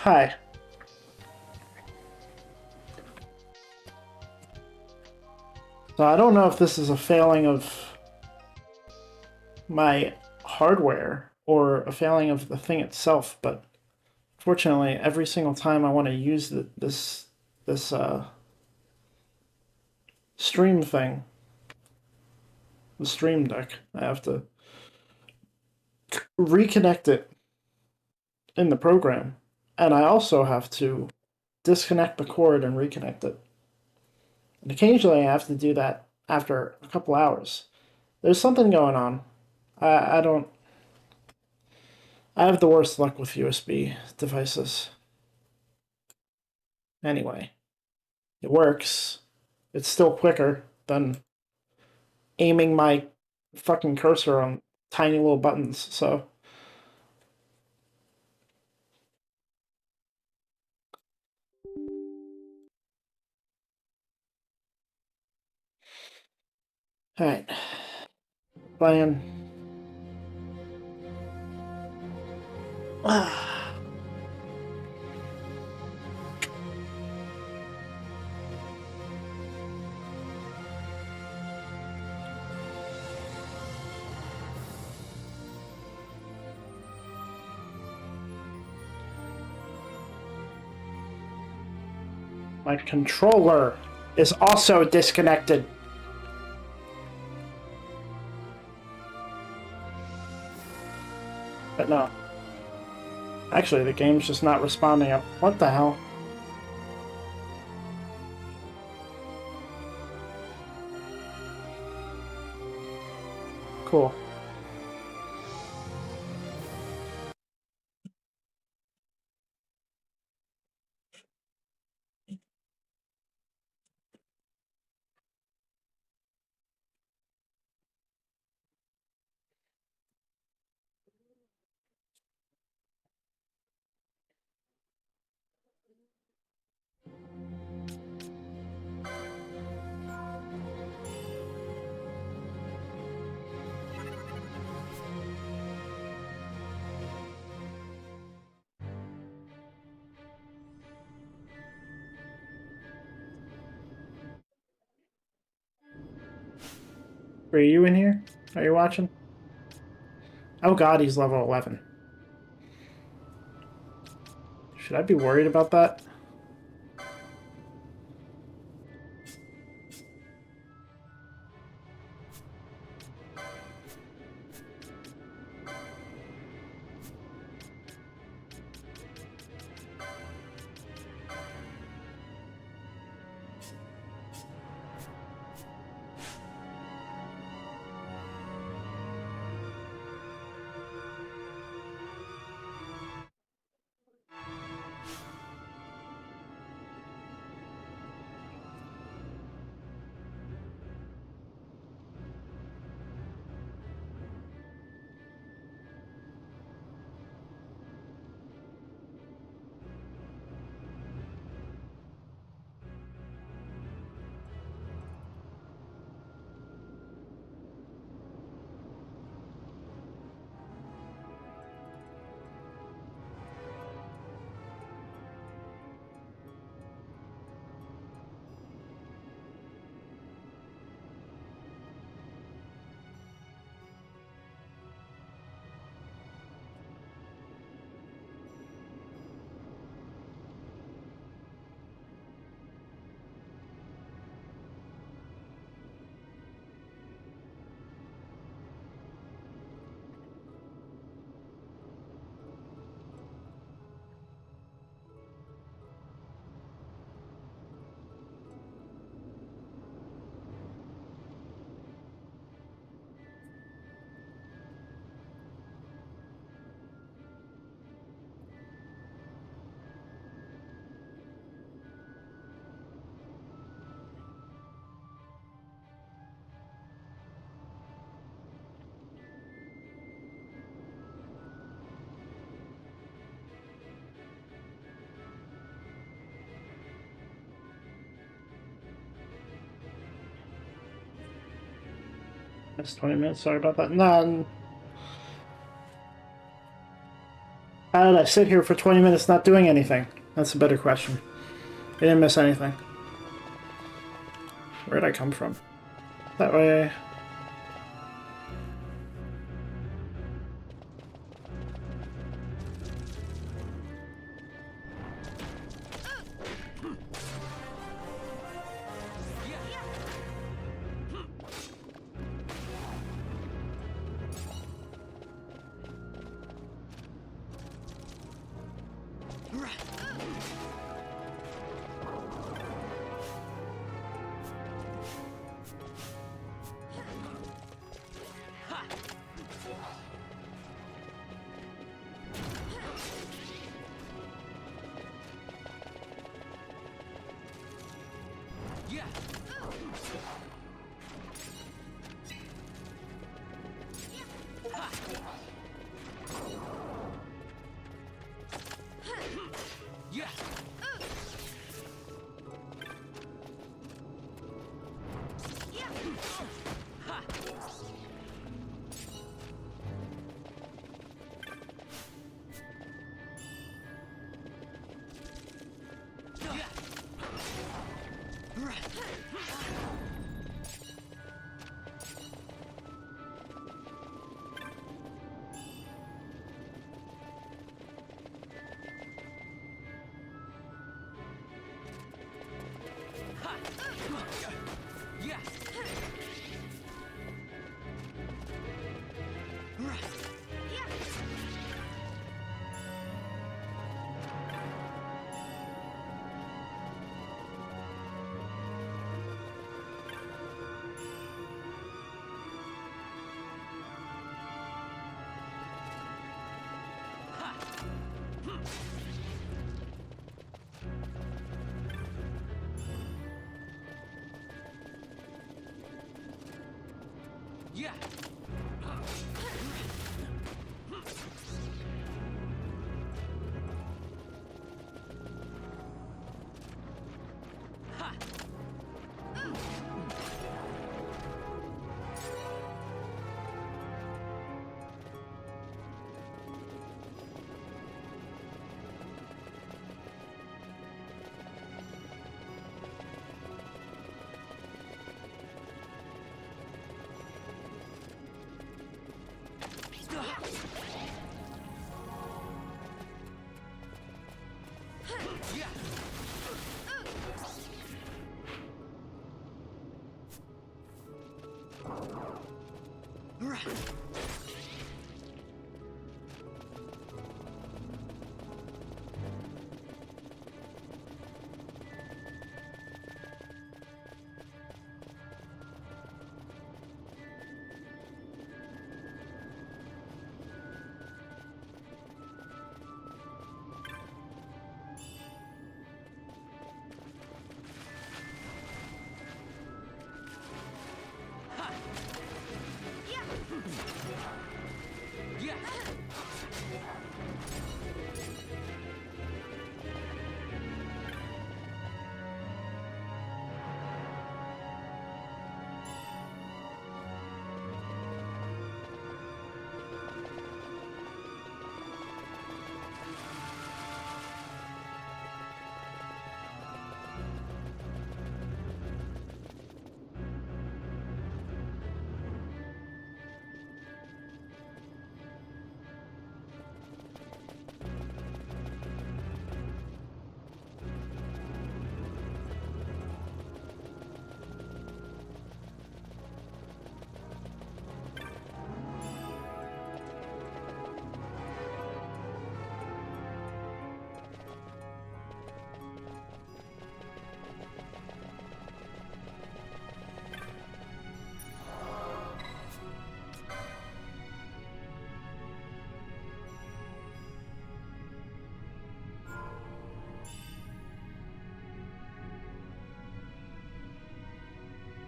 Hi. So I don't know if this is a failing of my hardware or a failing of the thing itself, but fortunately, every single time I want to use this stream thing, the stream deck, I have to reconnect it in the program, and I also have to disconnect the cord and reconnect it. And occasionally, I have to do that after a couple hours. There's something going on. I don't. I have the worst luck with USB devices. Anyway, it works. It's still quicker than aiming my fucking cursor on tiny little buttons, so. Alright. Playing. My controller is also disconnected. But no. Actually, the game's just not responding up. What the hell? Cool. Are you in here? Are you watching? Oh god, he's level 11. Should I be worried about that? That's 20 minutes. Sorry about that. None. How did I sit here for 20 minutes not doing anything? That's a better question. I didn't miss anything. Where'd I come from? That way.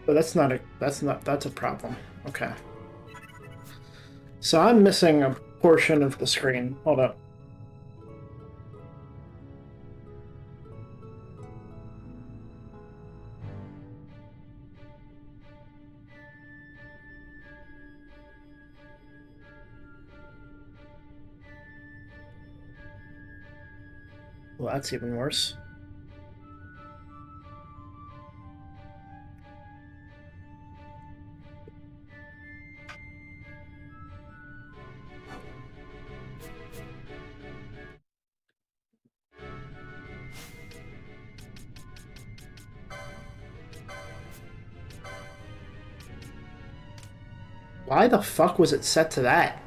But that's a problem. Okay. So I'm missing a portion of the screen. Hold up. Well, that's even worse. Why the fuck was it set to that?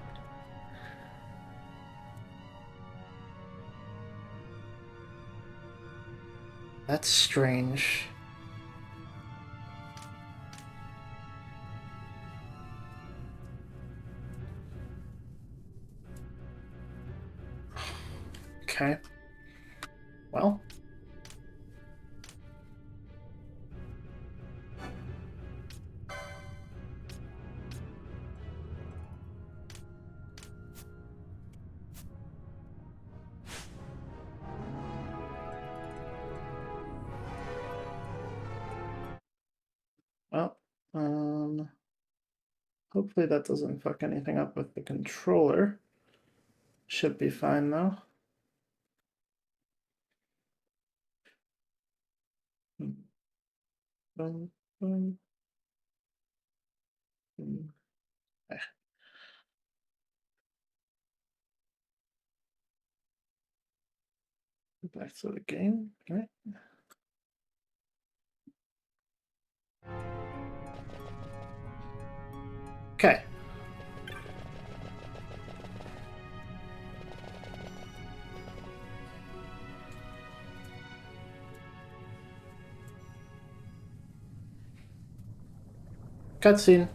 That's strange. Okay. Well. Well, hopefully that doesn't fuck anything up with the controller. Should be fine though. Boom, boom, boom. Back to the game. Okay. Okay. Cutscene.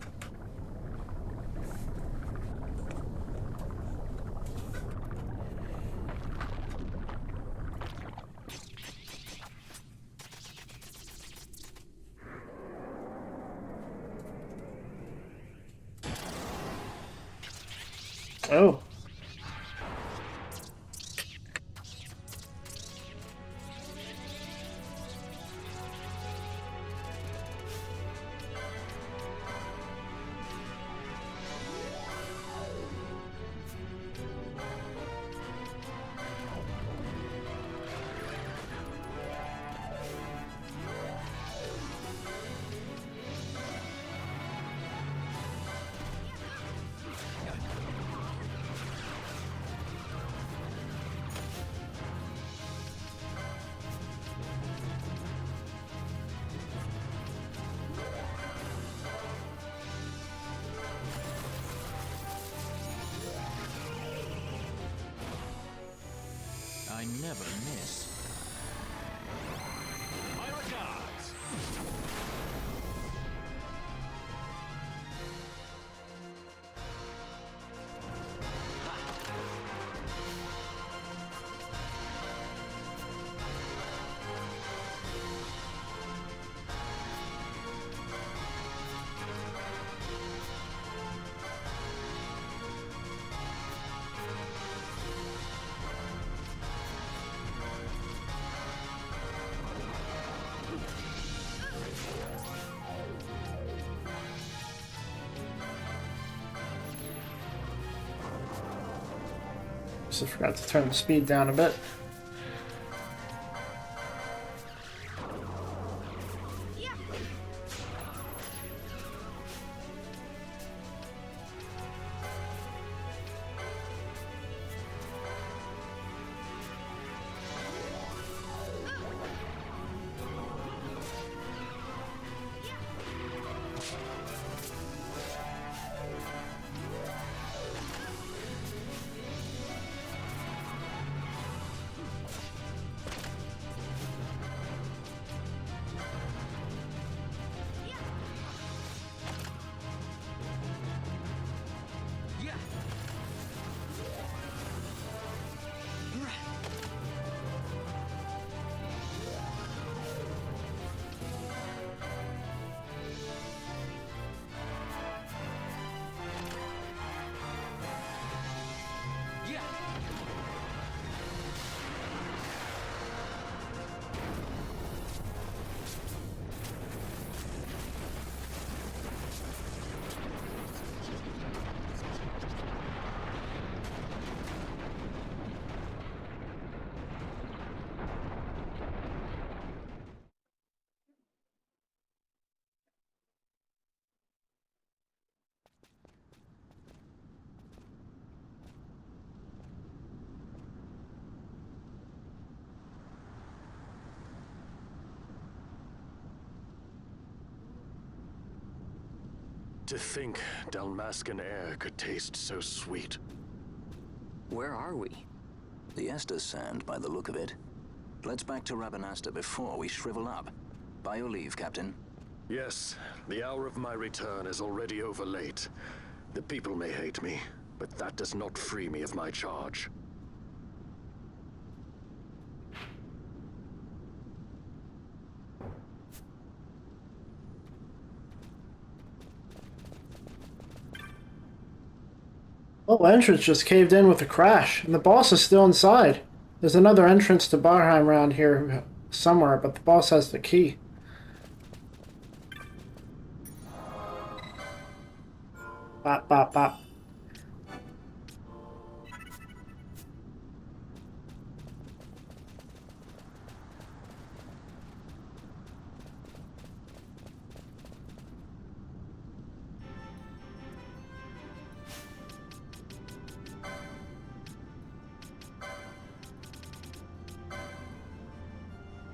Oh. I never miss. My regards. Just forgot to turn the speed down a bit. To think Dalmascan air could taste so sweet. Where are we? The Estes Sand, by the look of it. Let's back to Rabanasta before we shrivel up. By your leave, Captain. Yes, the hour of my return is already over late. The people may hate me, but that does not free me of my charge. Oh, entrance just caved in with a crash, and the boss is still inside. There's another entrance to Barheim around here somewhere, but the boss has the key. Bop, bop, bop.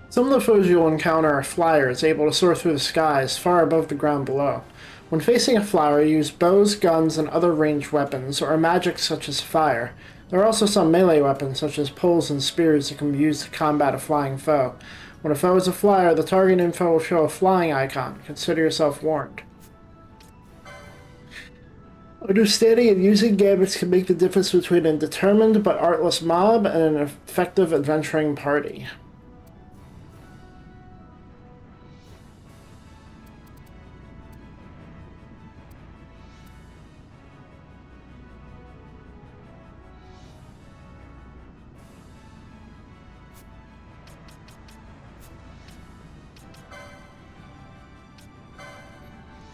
Some of the foes you'll encounter are flyers, able to soar through the skies far above the ground below. When facing a flyer, use bows, guns, and other ranged weapons, or magic such as fire. There are also some melee weapons, such as poles and spears, that can be used to combat a flying foe. When a foe is a flyer, the target info will show a flying icon. Consider yourself warned. Understanding and using gambits can make the difference between a determined but artless mob and an effective adventuring party.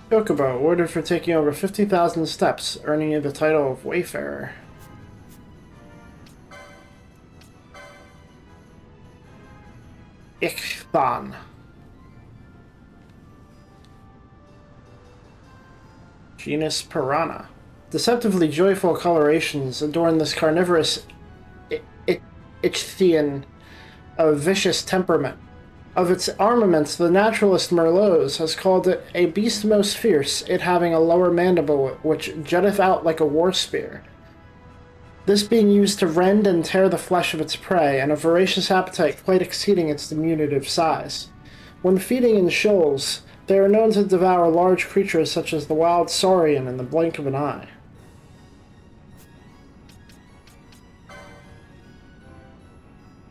Chocobo, awarded for taking over 50,000 steps, earning you the title of Wayfarer. Ichthon. Genus Piranha. Deceptively joyful colorations adorn this carnivorous Ichthian of vicious temperament. Of its armaments, the naturalist Merlot has called it a beast most fierce, it having a lower mandible which jutteth out like a war spear. This being used to rend and tear the flesh of its prey, and a voracious appetite quite exceeding its diminutive size. When feeding in shoals, they are known to devour large creatures such as the wild saurian in the blink of an eye.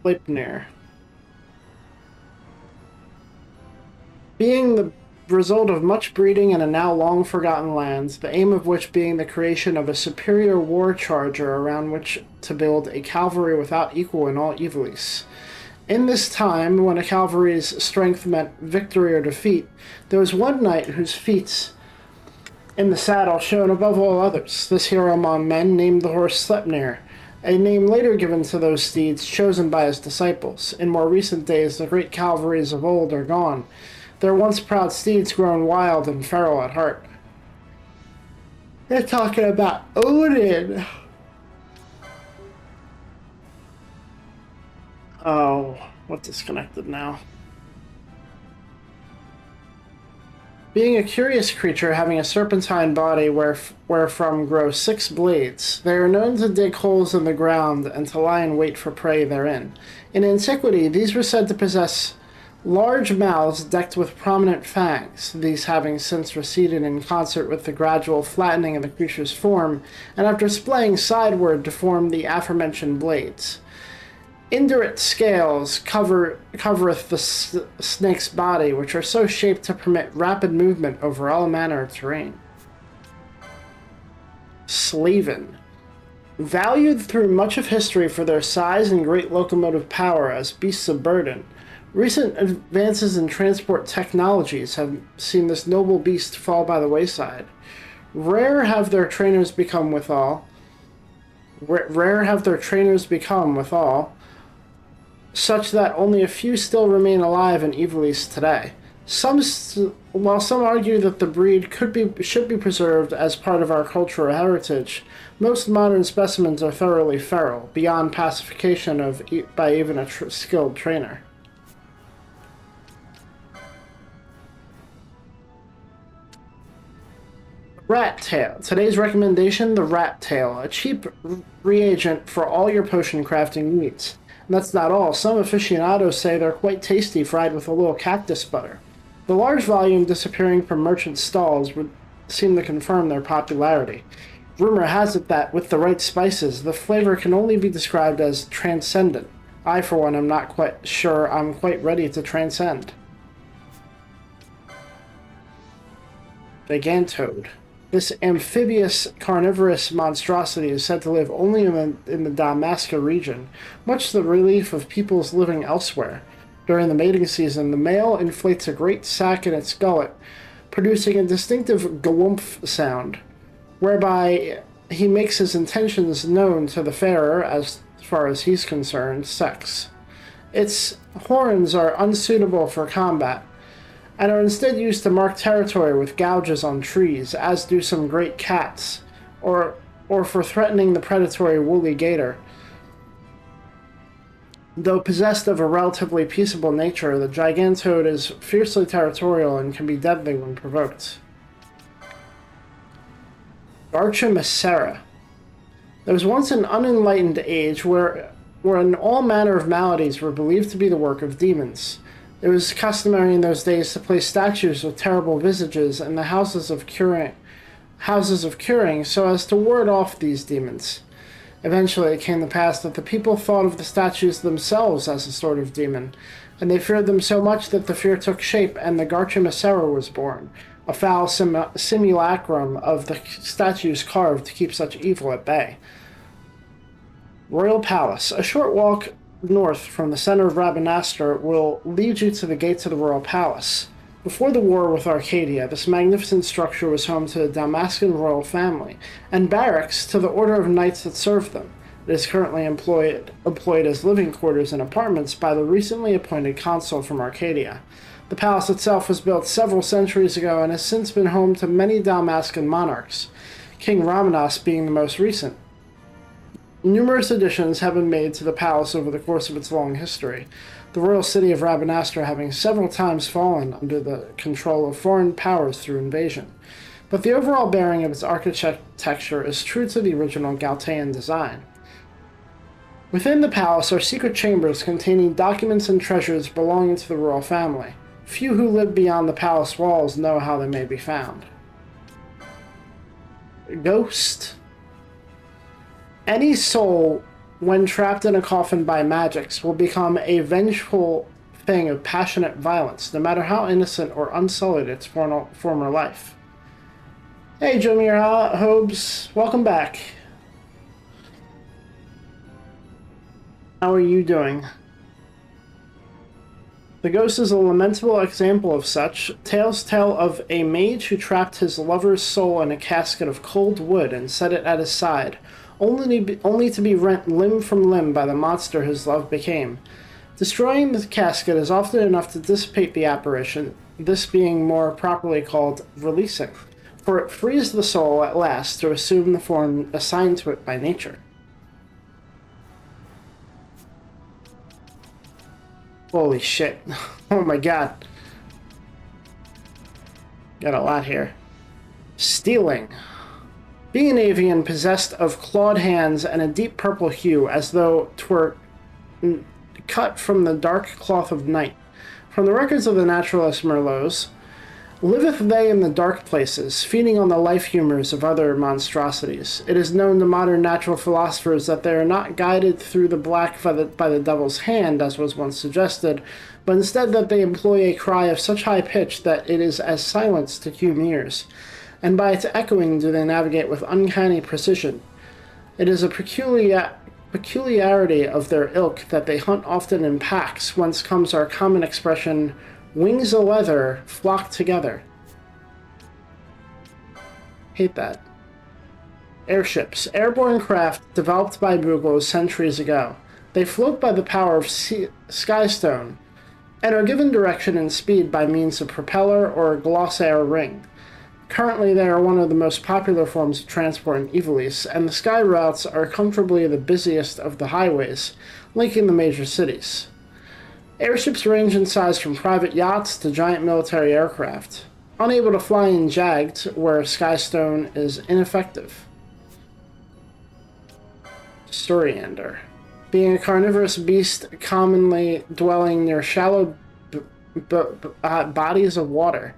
Sleipnir. Being the result of much breeding in a now long-forgotten land, the aim of which being the creation of a superior war charger around which to build a cavalry without equal in all Ivalice. In this time, when a cavalry's strength meant victory or defeat, there was one knight whose feats in the saddle shone above all others. This hero among men named the horse Sleipnir, a name later given to those steeds chosen by his disciples. In more recent days, the great cavalries of old are gone, their once proud steeds grown wild and feral at heart. They're talking about Odin. Oh, what disconnected now? Being a curious creature having a serpentine body wherefrom grow 6 blades, they are known to dig holes in the ground and to lie in wait for prey therein. In antiquity, these were said to possess large mouths decked with prominent fangs, these having since receded in concert with the gradual flattening of the creature's form, and after splaying sideward to form the aforementioned blades. Indurate scales covereth the snake's body, which are so shaped to permit rapid movement over all manner of terrain. Slaven. Valued through much of history for their size and great locomotive power as beasts of burden, recent advances in transport technologies have seen this noble beast fall by the wayside. Rare have their trainers become withal, such that only a few still remain alive in Ivalice today. While some argue that the breed should be preserved as part of our cultural heritage, most modern specimens are thoroughly feral, beyond pacification by even a skilled trainer. Rat Tail. Today's recommendation, the Rat Tail, a cheap reagent for all your potion crafting needs. And that's not all. Some aficionados say they're quite tasty fried with a little cactus butter. The large volume disappearing from merchant stalls would seem to confirm their popularity. Rumor has it that, with the right spices, the flavor can only be described as transcendent. I, for one, am not quite sure I'm quite ready to transcend. Gigantode. This amphibious, carnivorous monstrosity is said to live only in the Damascus region, much to the relief of peoples living elsewhere. During the mating season, the male inflates a great sac in its gullet, producing a distinctive gwoomph sound, whereby he makes his intentions known to the farer, as far as he's concerned, sex. Its horns are unsuitable for combat, and are instead used to mark territory with gouges on trees, as do some great cats, or for threatening the predatory woolly gator. Though possessed of a relatively peaceable nature, the gigantode is fiercely territorial and can be deadly when provoked. Garchomysera. There was once an unenlightened age wherein all manner of maladies were believed to be the work of demons. It was customary in those days to place statues with terrible visages in the houses of curing so as to ward off these demons. Eventually it came to pass that the people thought of the statues themselves as a sort of demon, and they feared them so much that the fear took shape and the Garchomysera was born, a foul simulacrum of the statues carved to keep such evil at bay. Royal Palace. A short walk north from the center of Rabanastre will lead you to the gates of the Royal Palace. Before the war with Arcadia, this magnificent structure was home to the Damascan royal family, and barracks to the order of knights that served them. It is currently employed as living quarters and apartments by the recently appointed consul from Arcadia. The palace itself was built several centuries ago and has since been home to many Damascan monarchs, King Ramenas being the most recent. Numerous additions have been made to the palace over the course of its long history, the royal city of Rabanastre having several times fallen under the control of foreign powers through invasion. But the overall bearing of its architecture is true to the original Galtaean design. Within the palace are secret chambers containing documents and treasures belonging to the royal family. Few who live beyond the palace walls know how they may be found. Ghost. Any soul, when trapped in a coffin by magics, will become a vengeful thing of passionate violence, no matter how innocent or unsullied its former life. Hey, Jomir Hobbs, welcome back. How are you doing? The Ghost is a lamentable example of such. Tales tell of a mage who trapped his lover's soul in a casket of cold wood and set it at his side, only to be rent limb from limb by the monster his love became. Destroying the casket is often enough to dissipate the apparition, this being more properly called releasing, for it frees the soul at last to assume the form assigned to it by nature. Holy shit. Oh my god. Got a lot here. Stealing. Being an avian possessed of clawed hands and a deep purple hue, as though 'twere cut from the dark cloth of night. From the records of the naturalist Merlot, liveth they in the dark places, feeding on the life humors of other monstrosities. It is known to modern natural philosophers that they are not guided through the black by the devil's hand, as was once suggested, but instead that they employ a cry of such high pitch that it is as silence to human ears, and by its echoing do they navigate with uncanny precision. It is a peculiarity of their ilk that they hunt often in packs, whence comes our common expression, wings o' leather flock together. Hate that. Airships. Airborne craft developed by Bugles centuries ago. They float by the power of skystone, and are given direction and speed by means of propeller or a glossaire ring. Currently, they are one of the most popular forms of transport in Ivalice, and the sky routes are comfortably the busiest of the highways, linking the major cities. Airships range in size from private yachts to giant military aircraft. unable to fly in Jagged, where Skystone is ineffective. Storiander. Being a carnivorous beast commonly dwelling near shallow bodies of water.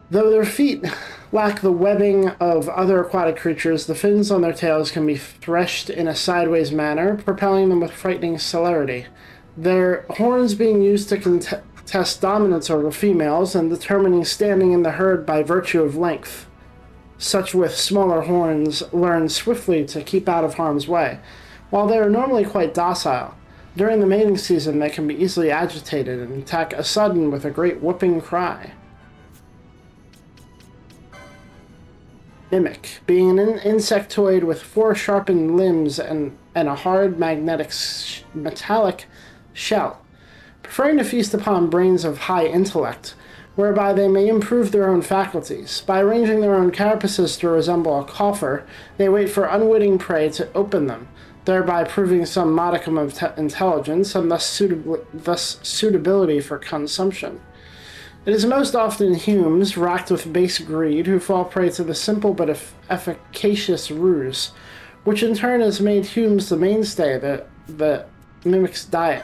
Though their feet lack the webbing of other aquatic creatures, the fins on their tails can be threshed in a sideways manner, propelling them with frightening celerity. Their horns being used to contest dominance over females and determining standing in the herd by virtue of length. Such with smaller horns learn swiftly to keep out of harm's way. While they are normally quite docile, during the mating season they can be easily agitated and attack a sudden with a great whooping cry. Mimic. Being an insectoid with 4 sharpened limbs and a hard metallic shell, preferring to feast upon brains of high intellect, whereby they may improve their own faculties. By arranging their own carapaces to resemble a coffer, they wait for unwitting prey to open them, thereby proving some modicum of intelligence and thus suitability for consumption. It is most often humans, racked with base greed, who fall prey to the simple but efficacious ruse, which in turn has made humans the mainstay of the mimic's diet.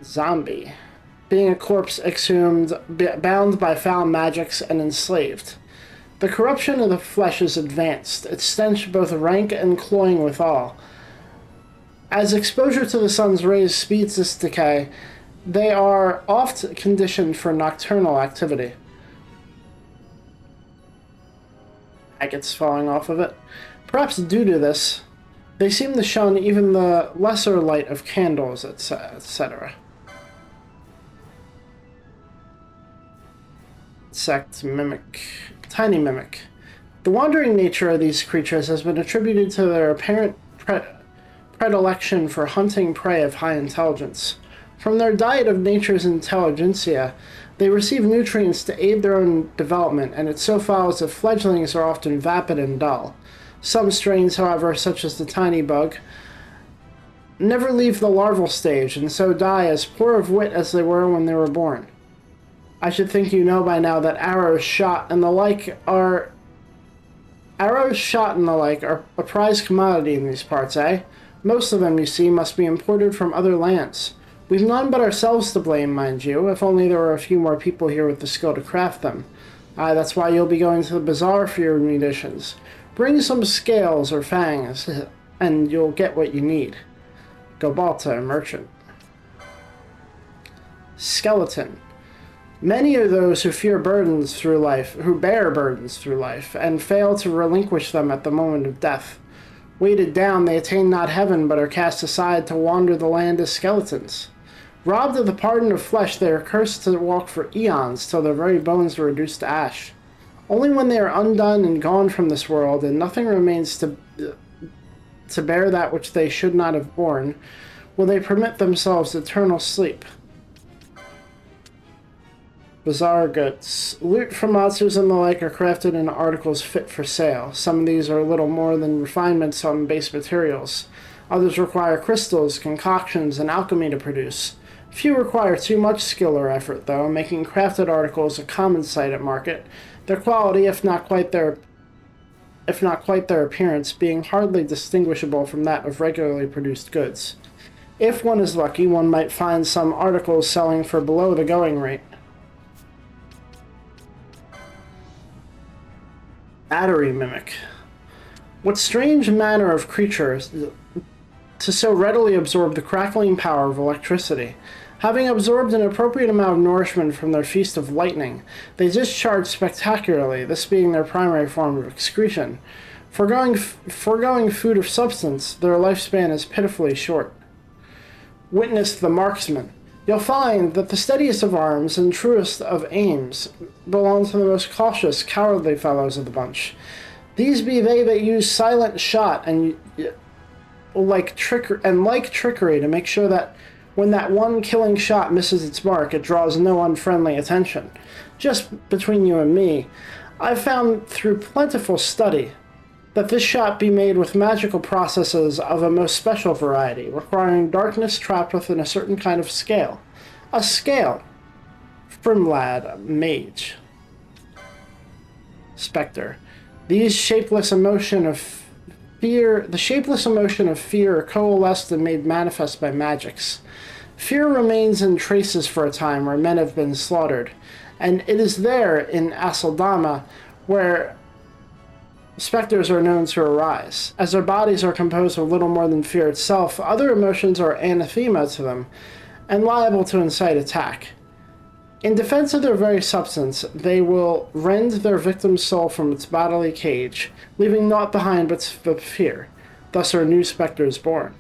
Zombie. Being a corpse exhumed, bound by foul magics, and enslaved. The corruption of the flesh is advanced, its stench both rank and cloying withal. As exposure to the sun's rays speeds this decay, they are oft conditioned for nocturnal activity. Agates falling off of it. Perhaps due to this, they seem to shun even the lesser light of candles, etc. Insect mimic. Tiny mimic. The wandering nature of these creatures has been attributed to their apparent predilection for hunting prey of high intelligence. From their diet of nature's intelligentsia, they receive nutrients to aid their own development, and it so follows that fledglings are often vapid and dull. Some strains, however, such as the tiny bug, never leave the larval stage, and so die as poor of wit as they were when they were born. I should think you know by now that arrows shot and the like are a prized commodity in these parts, eh? Most of them, you see, must be imported from other lands. We've none but ourselves to blame, mind you, if only there were a few more people here with the skill to craft them. Aye, that's why you'll be going to the bazaar for your munitions. Bring some scales or fangs, and you'll get what you need. Gobalta, merchant. Skeleton. Many are those who bear burdens through life, and fail to relinquish them at the moment of death. Weighted down, they attain not heaven, but are cast aside to wander the land as skeletons. Robbed of the pardon of flesh, they are cursed to walk for eons, till their very bones are reduced to ash. Only when they are undone and gone from this world, and nothing remains to bear that which they should not have borne, will they permit themselves eternal sleep. Bazaar goods. Loot from monsters and the like are crafted into articles fit for sale. Some of these are little more than refinements on base materials. Others require crystals, concoctions, and alchemy to produce. Few require too much skill or effort, though, making crafted articles a common sight at market, their quality, if not quite their appearance, being hardly distinguishable from that of regularly produced goods. If one is lucky, one might find some articles selling for below the going rate. Battery mimic. What strange manner of creatures to so readily absorb the crackling power of electricity? Having absorbed an appropriate amount of nourishment from their feast of lightning, they discharge spectacularly, this being their primary form of excretion. Foregoing food of substance, their lifespan is pitifully short. Witness the marksman. You'll find that the steadiest of arms and truest of aims belong to the most cautious, cowardly fellows of the bunch. These be they that use silent shot and like trickery to make sure that when that one killing shot misses its mark, it draws no unfriendly attention. Just between you and me, I've found through plentiful study that this shot be made with magical processes of a most special variety, requiring darkness trapped within a certain kind of scale. A scale. Frimlad, mage. Spectre. The shapeless emotion of fear coalesced and made manifest by magics. Fear remains in traces for a time where men have been slaughtered, and it is there in Asaldama where specters are known to arise. As their bodies are composed of little more than fear itself, other emotions are anathema to them and liable to incite attack. In defense of their very substance, they will rend their victim's soul from its bodily cage, leaving naught behind but fear. Thus are new specters born.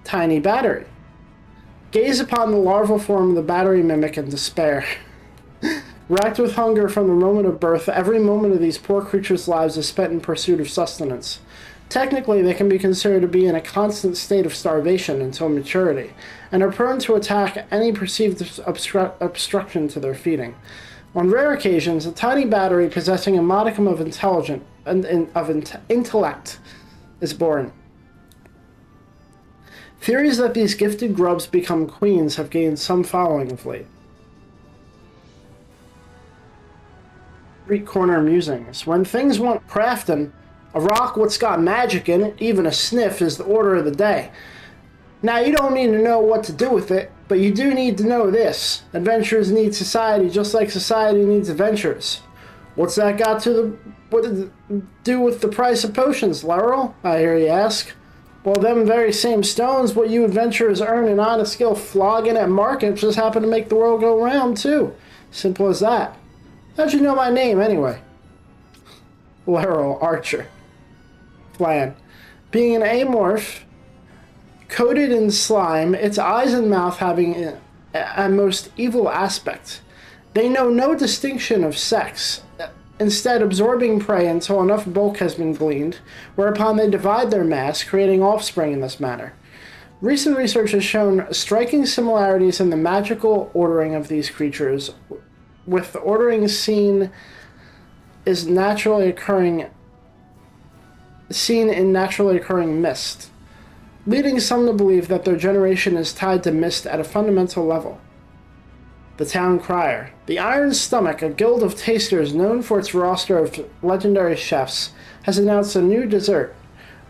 Tiny battery. Gaze upon the larval form of the battery mimic in despair. Racked with hunger from the moment of birth, every moment of these poor creatures' lives is spent in pursuit of sustenance. Technically, they can be considered to be in a constant state of starvation until maturity, and are prone to attack any perceived obstruction to their feeding. On rare occasions, a tiny battery possessing a modicum of intellect is born. Theories that these gifted grubs become queens have gained some following of late. Street corner musings. When things want crafting, a rock what's got magic in it, even a sniff, is the order of the day. Now, you don't need to know what to do with it, but you do need to know this. Adventurers need society just like society needs adventurers. What's that got to do with the price of potions, Laurel? I hear you ask. Well, them very same stones what you adventurers earn in honest skill flogging at market just happen to make the world go round, too. Simple as that. How'd you know my name, anyway? Laurel Archer. Flan. Being an amorph, coated in slime, its eyes and mouth having a most evil aspect. They know no distinction of sex, instead absorbing prey until enough bulk has been gleaned, whereupon they divide their mass, creating offspring in this manner. Recent research has shown striking similarities in the magical ordering of these creatures, with the ordering seen in naturally occurring mist, leading some to believe that their generation is tied to mist at a fundamental level. The Town Crier. The Iron Stomach, a guild of tasters known for its roster of legendary chefs, has announced a new dessert.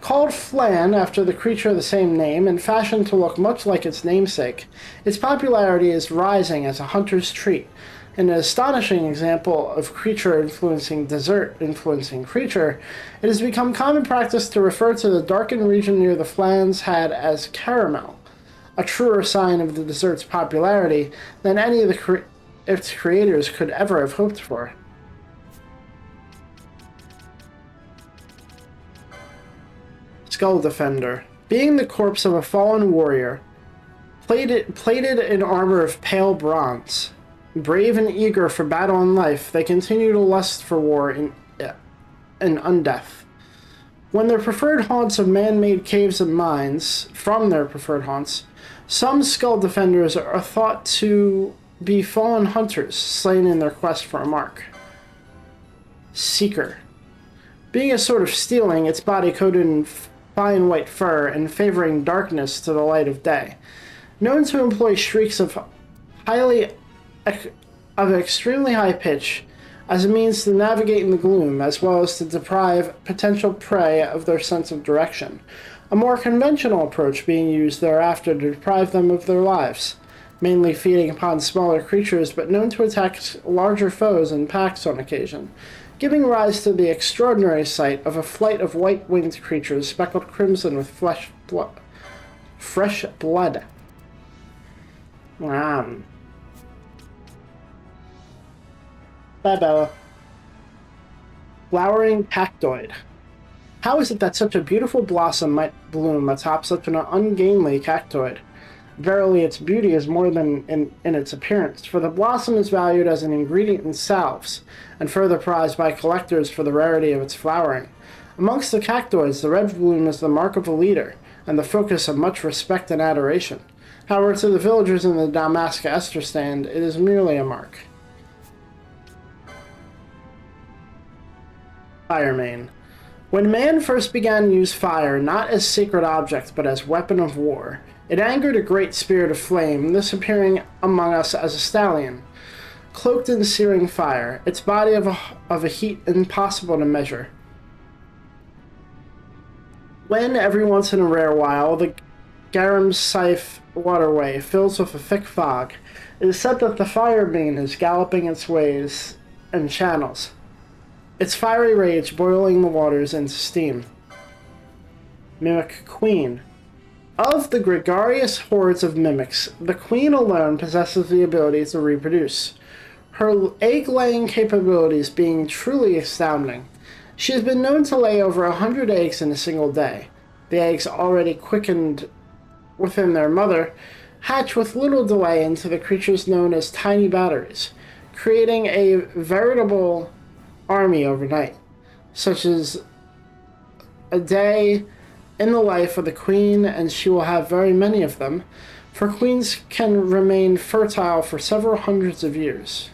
Called flan after the creature of the same name and fashioned to look much like its namesake, its popularity is rising as a hunter's treat. In an astonishing example of creature influencing dessert influencing creature, it has become common practice to refer to the darkened region near the flan's head as caramel, a truer sign of the dessert's popularity than any of its creators could ever have hoped for. Skull Defender. Being the corpse of a fallen warrior, plated in armor of pale bronze, brave and eager for battle and life, they continue to lust for war and undeath. When their preferred haunts of man-made caves and mines, some skull defenders are thought to be fallen hunters slain in their quest for a mark. Seeker. Being a sort of stealing, its body coated in fine white fur and favoring darkness to the light of day. Known to employ shrieks of extremely high pitch as a means to navigate in the gloom, as well as to deprive potential prey of their sense of direction. A more conventional approach being used thereafter to deprive them of their lives, mainly feeding upon smaller creatures but known to attack larger foes in packs on occasion, giving rise to the extraordinary sight of a flight of white-winged creatures speckled crimson with fresh blood. Bye, Bella. Flowering cactoid. How is it that such a beautiful blossom might bloom atop such an ungainly cactoid? Verily, its beauty is more than in its appearance, for the blossom is valued as an ingredient in salves, and further prized by collectors for the rarity of its flowering. Amongst the cactoids, the red bloom is the mark of a leader, and the focus of much respect and adoration. However, to the villagers in the Dalmasca Ester stand, it is merely a mark. Firemane. When man first began to use fire not as sacred object but as weapon of war, it angered a great spirit of flame, this appearing among us as a stallion, cloaked in searing fire, its body of a heat impossible to measure. When, every once in a rare while, the Garam Saif waterway fills with a thick fog, it is said that the fire being is galloping its ways and channels, its fiery rage boiling the waters into steam. Mimic Queen. Of the gregarious hordes of mimics, the queen alone possesses the ability to reproduce, her egg-laying capabilities being truly astounding. She has been known to lay over 100 eggs in a single day. The eggs, already quickened within their mother, hatch with little delay into the creatures known as tiny batteries, creating a veritable army overnight, such as a day in the life of the queen, and she will have very many of them, for queens can remain fertile for several hundreds of years.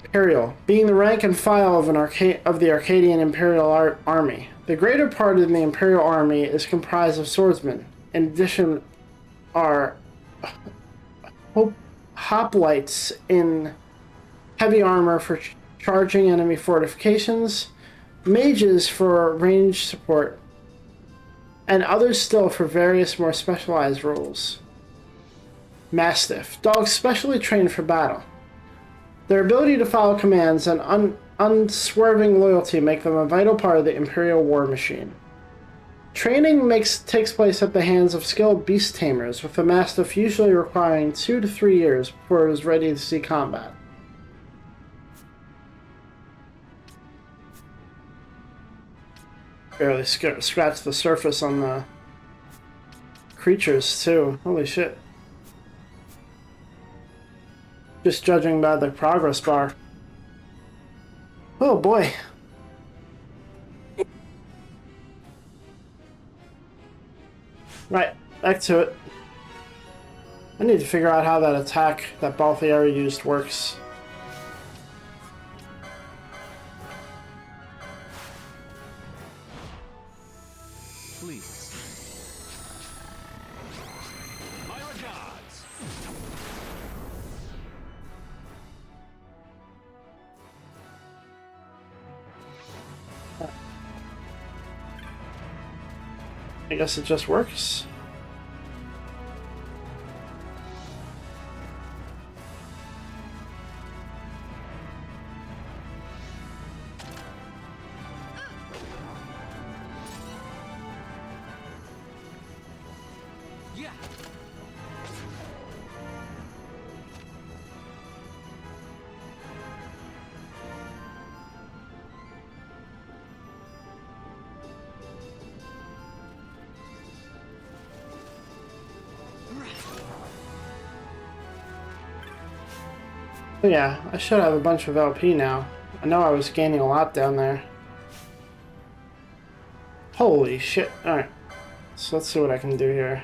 Imperial, being the rank and file of the Arcadian Imperial Army. The greater part of the Imperial Army is comprised of swordsmen. In addition are hoplites in heavy armor for charging enemy fortifications, mages for range support, and others still for various more specialized roles. Mastiff, dogs specially trained for battle. Their ability to follow commands and unswerving loyalty make them a vital part of the Imperial war machine. Training takes place at the hands of skilled beast tamers, with the Mastiff usually requiring 2 to 3 years before it is ready to see combat. Barely scratched the surface on the creatures, too. Holy shit. Just judging by the progress bar. Oh boy. Right, back to it. I need to figure out how that attack that Balthieri used works. Please. By our gods. I guess it just works. Yeah. But yeah, I should have a bunch of LP now. I know I was gaining a lot down there. Holy shit. Alright. So let's see what I can do here.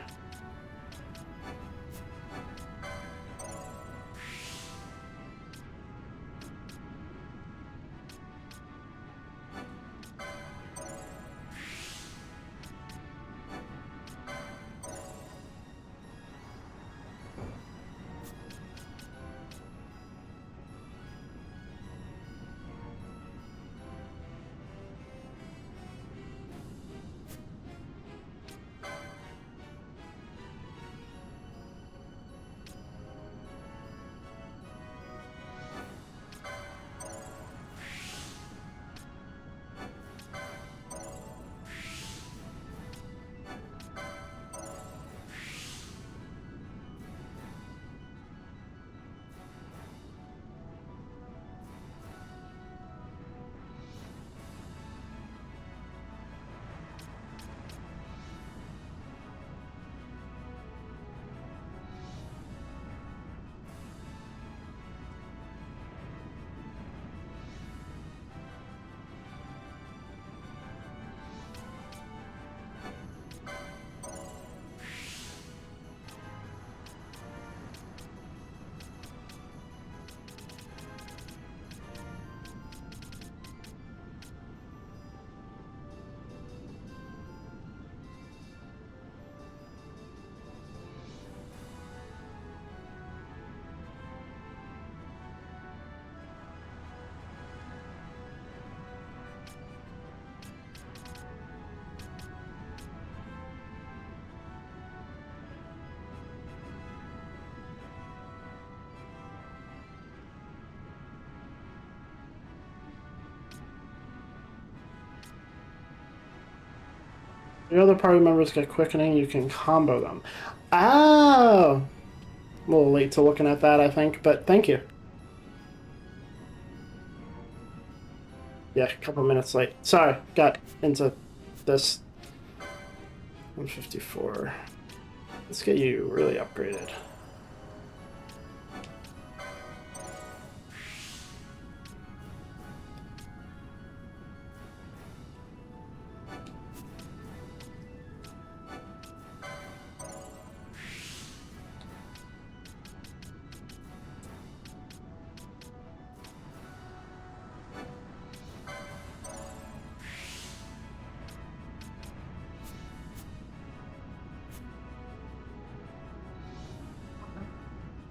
The other party members get quickening, you can combo them. Oh! A little late to looking at that, I think, but thank you. Yeah, a couple minutes late. Sorry, got into this. 154. Let's get you really upgraded.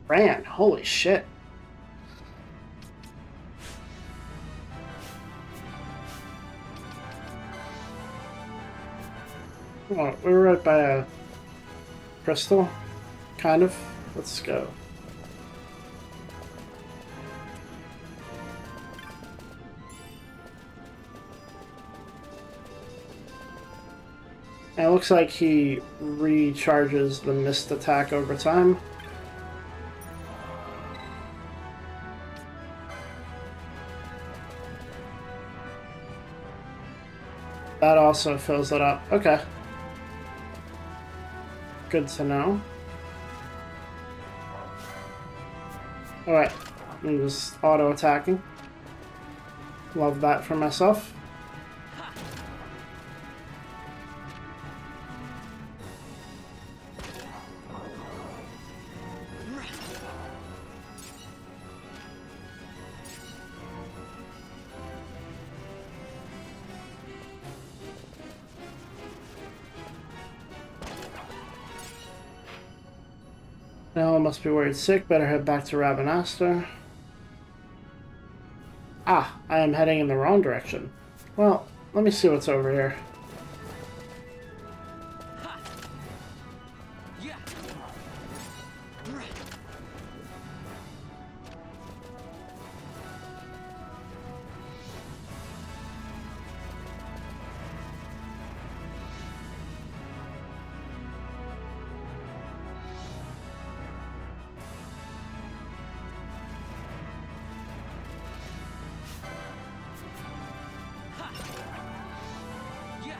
Ran, holy shit. Oh, we were right by a crystal, kind of. Let's go. And it looks like he recharges the missed attack over time. That also fills it up. Okay. Good to know. Alright. I'm just auto-attacking. Love that for myself. Now I must be worried sick. Better head back to Rabanastre. Ah, I am heading in the wrong direction. Well, let me see what's over here. Yeah. Yeah.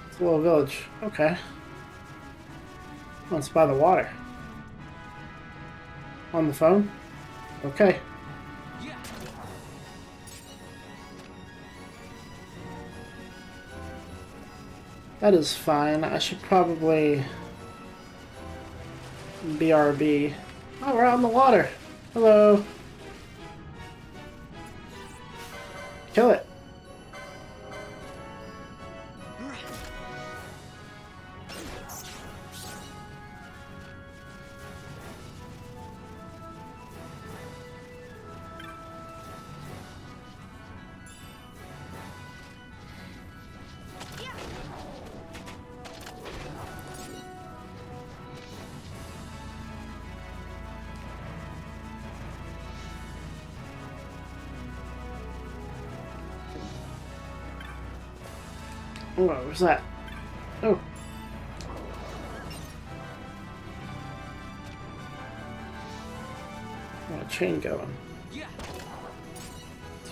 It's a little village. Okay. Oh, it's by the water. On the phone? Okay. Yeah. That is fine. I should probably... BRB. Oh, we're out in the water. Hello. Kill it. Oh, what was that? Oh. Got a chain going. Yeah.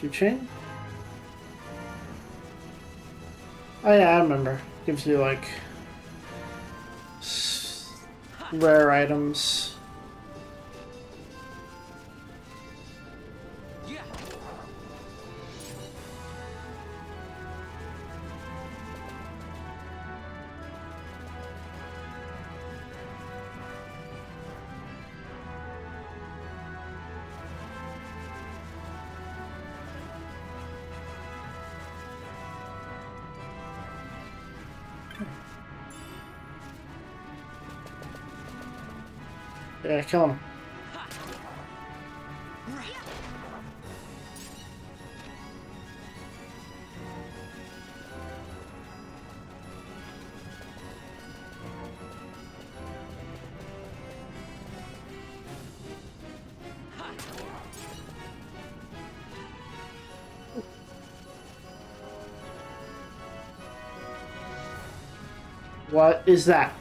2 chain? Oh yeah, I remember. Gives you like rare items. Yeah. Yeah, kill him. What is that?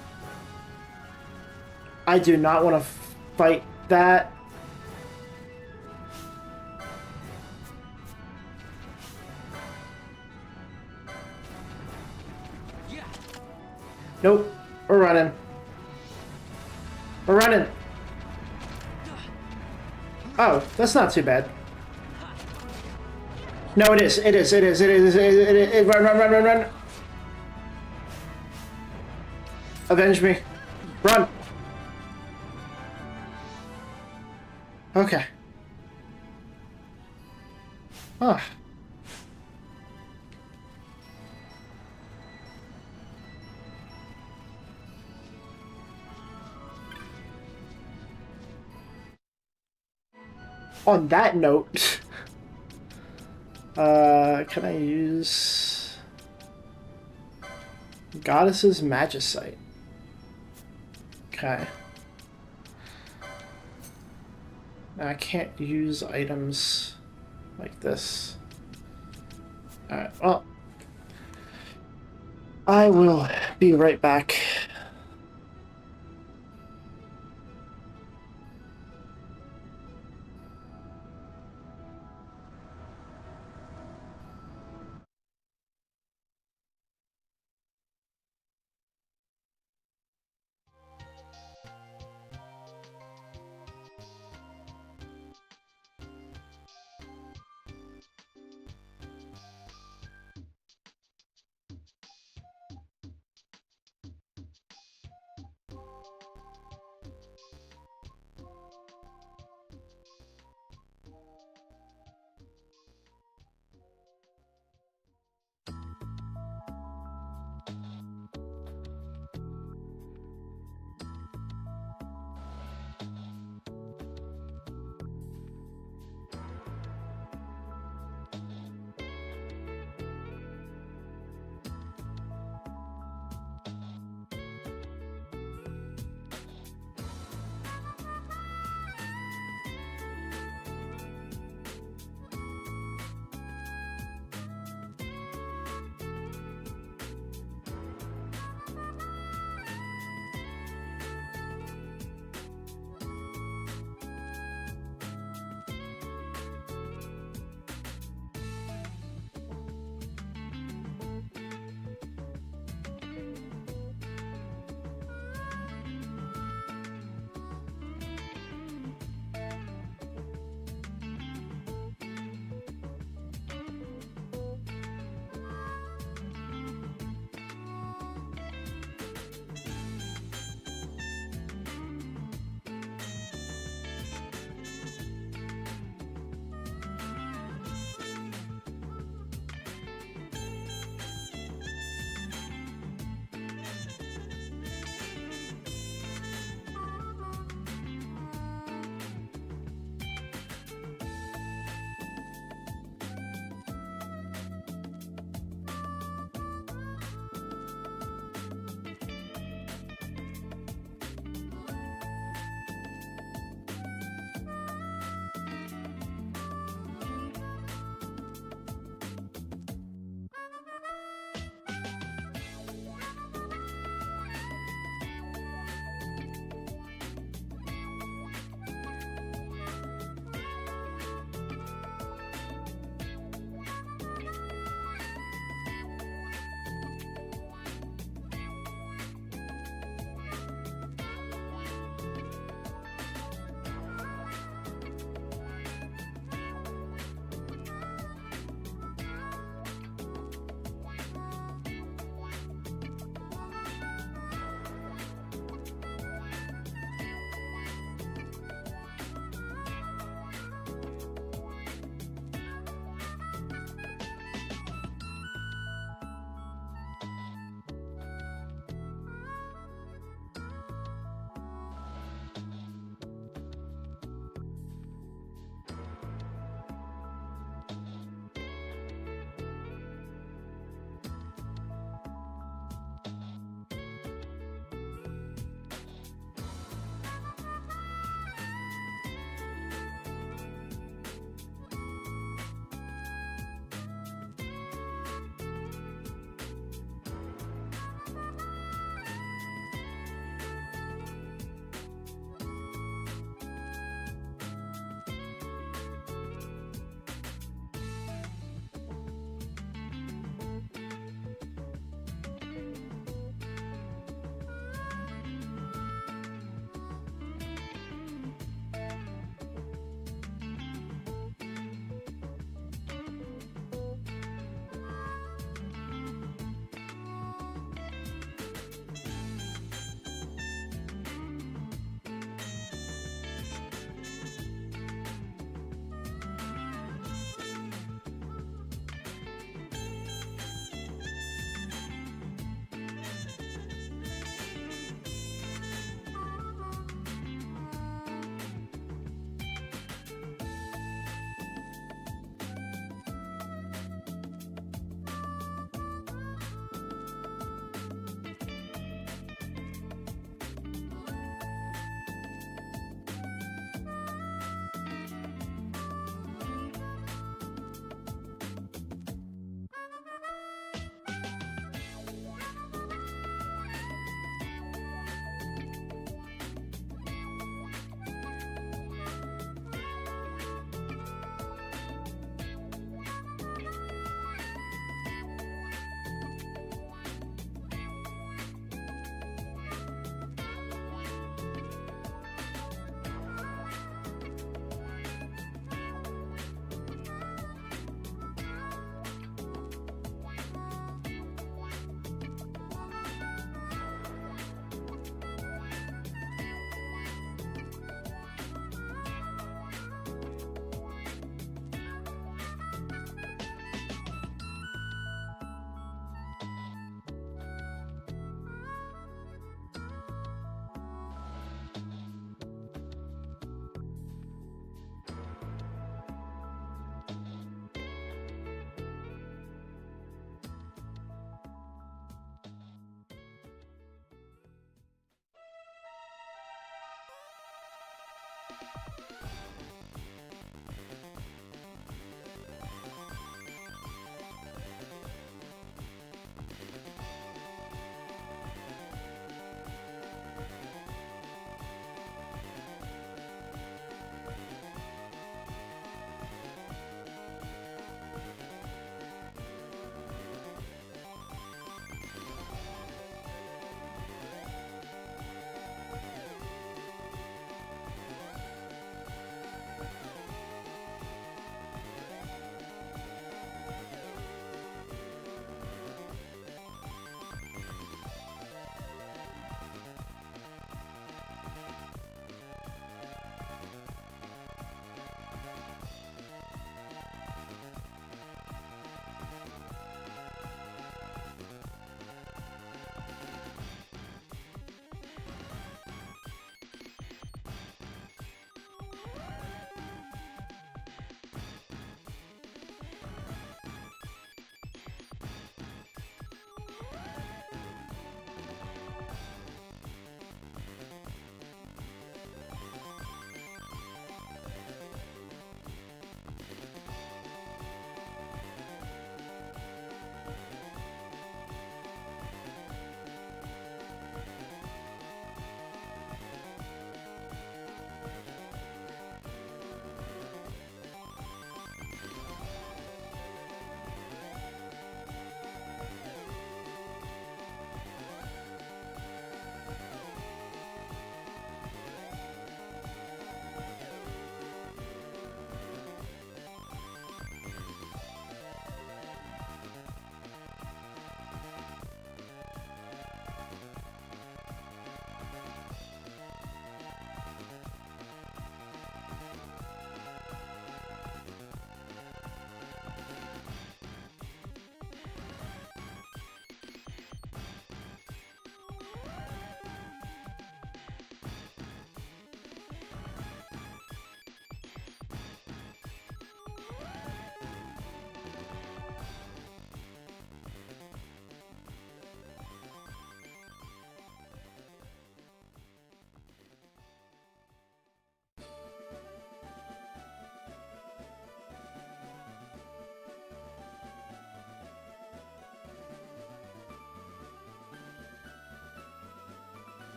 I do not want to fight that. Yeah. Nope. We're running. We're running. Oh, that's not too bad. No, it is. It is. It is. It is. Run, run, run, run, run. Avenge me. Run. Okay. Ah. On that note, can I use Goddess's Magicite? Okay. Now I can't use items like this. Alright, well, I will be right back.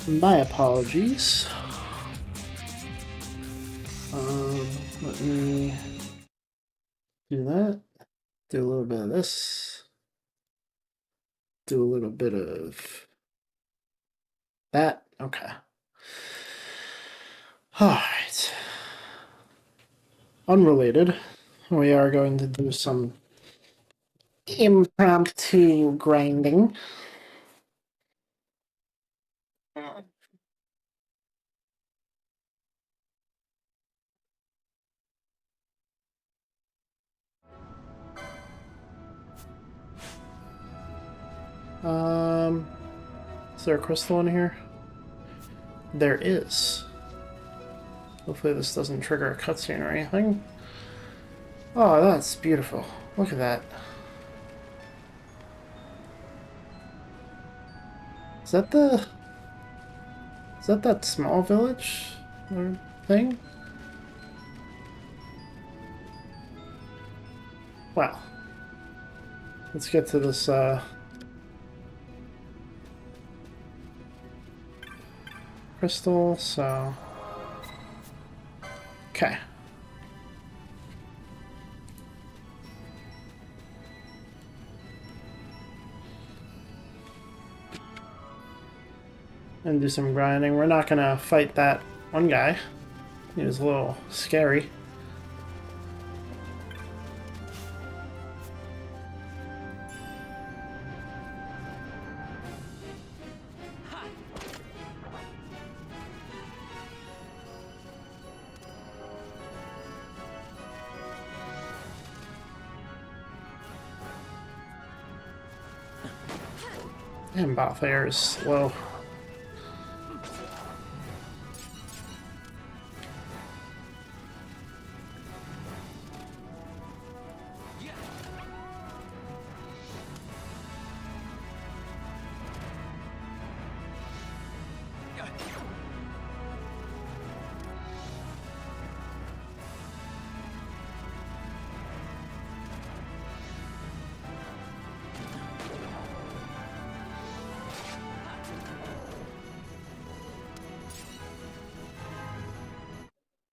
My apologies. Let me do that. Do a little bit of this. Do a little bit of that. Okay. Alright. Unrelated. We are going to do some impromptu grinding. Is there a crystal in here? There is. Hopefully this doesn't trigger a cutscene or anything. Oh, that's beautiful. Look at that. Is that the... Is that small village or thing? Well, let's get to this, crystal, so... Okay. And do some grinding. We're not gonna fight that one guy. He was a little scary. And Balthair is slow.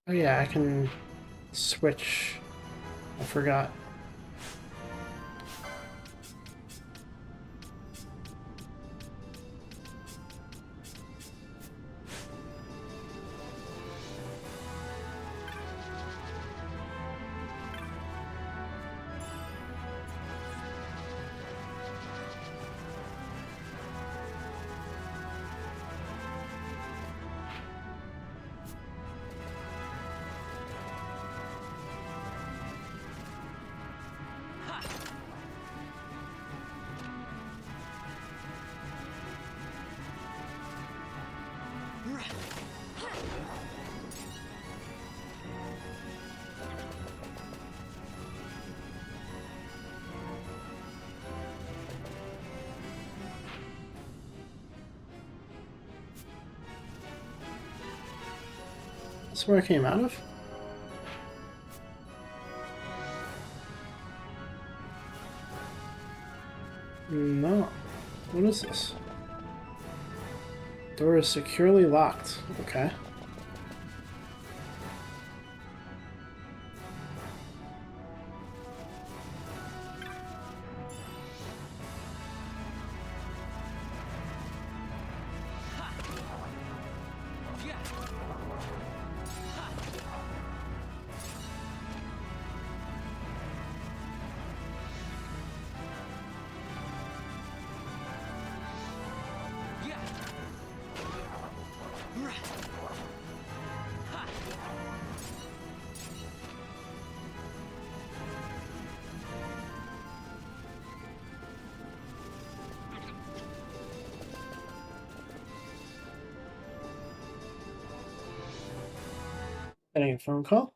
Oh yeah, I can switch. I forgot. That's where I came out of? No. What is this? Door is securely locked. Okay. Getting a phone call?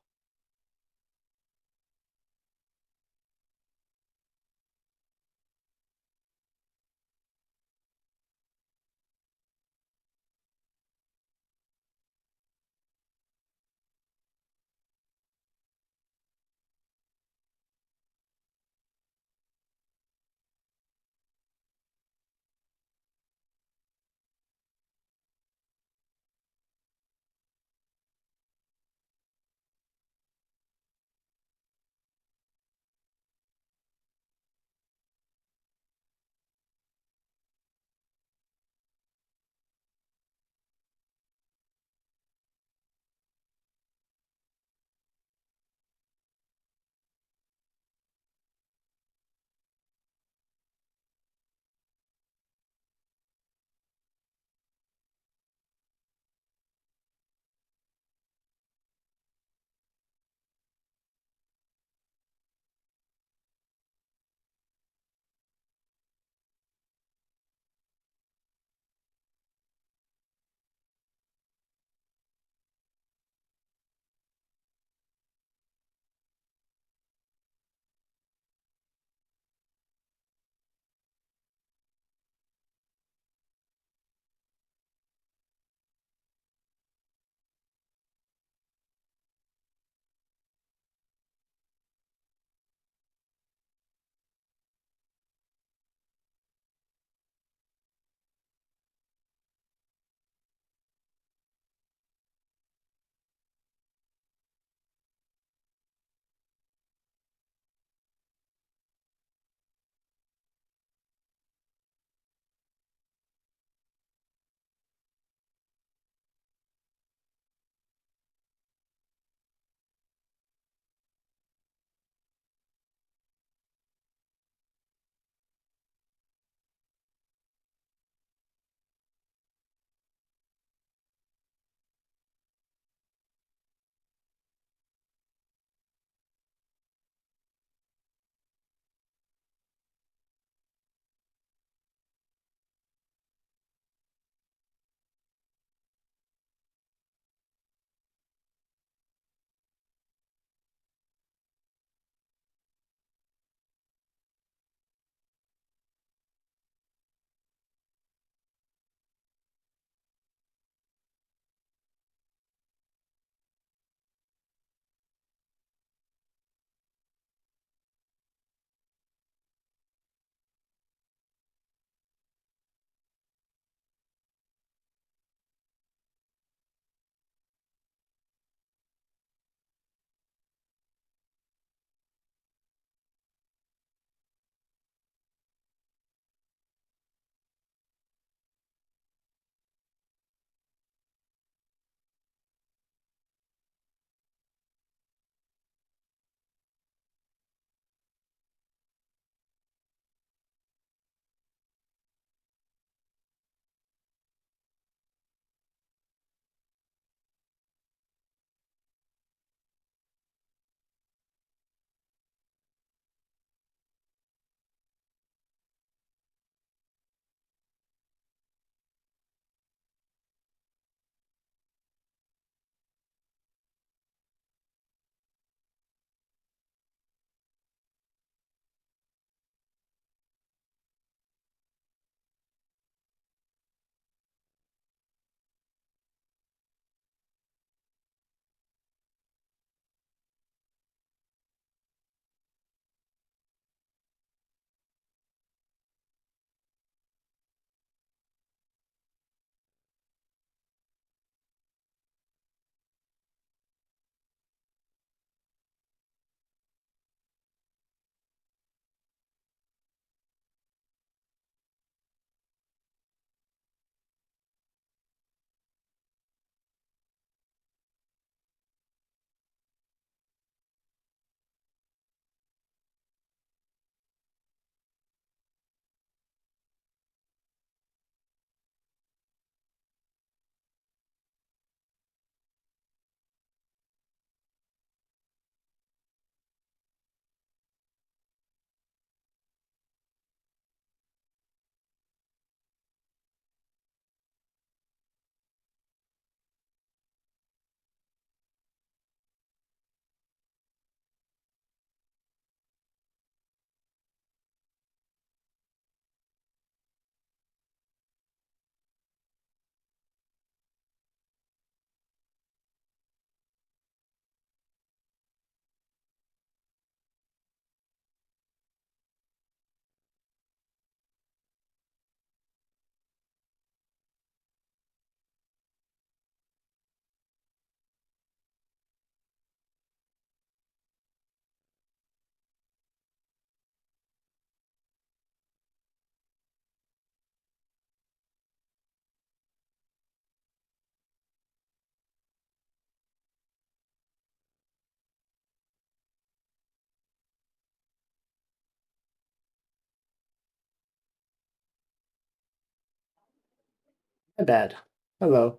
My bad. Hello.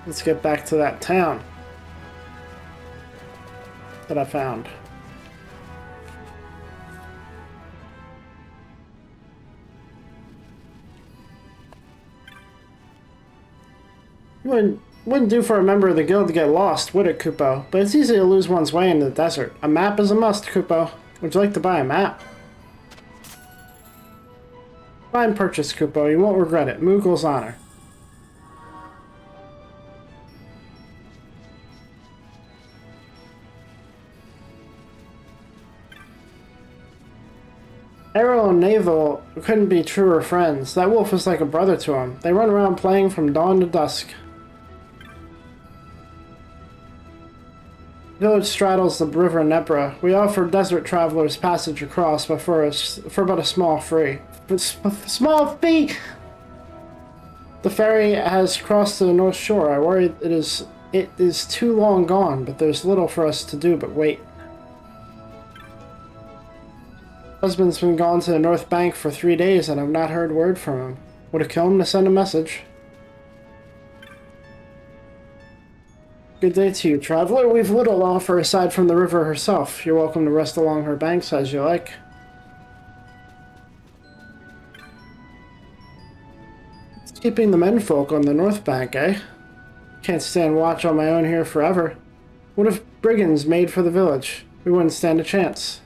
Let's get back to that town that I found. Wouldn't do for a member of the guild to get lost, would it, Kupo? But it's easy to lose one's way in the desert. A map is a must, Kupo. Would you like to buy a map? Fine purchase, Kupo. You won't regret it. Moogle's honor. Errol and Navel couldn't be truer friends. That wolf is like a brother to him. They run around playing from dawn to dusk. The village straddles the river Nebra. We offer desert travelers passage across, but for but a small fee. Small fee! The ferry has crossed to the north shore. I worry it is too long gone, but there's little for us to do but wait. Husband's been gone to the north bank for 3 days and I've not heard word from him. Would it kill him to send a message? Good day to you, traveler. We've little to offer aside from the river herself. You're welcome to rest along her banks as you like. It's keeping the menfolk on the north bank, eh? Can't stand watch on my own here forever. What if brigands made for the village? We wouldn't stand a chance.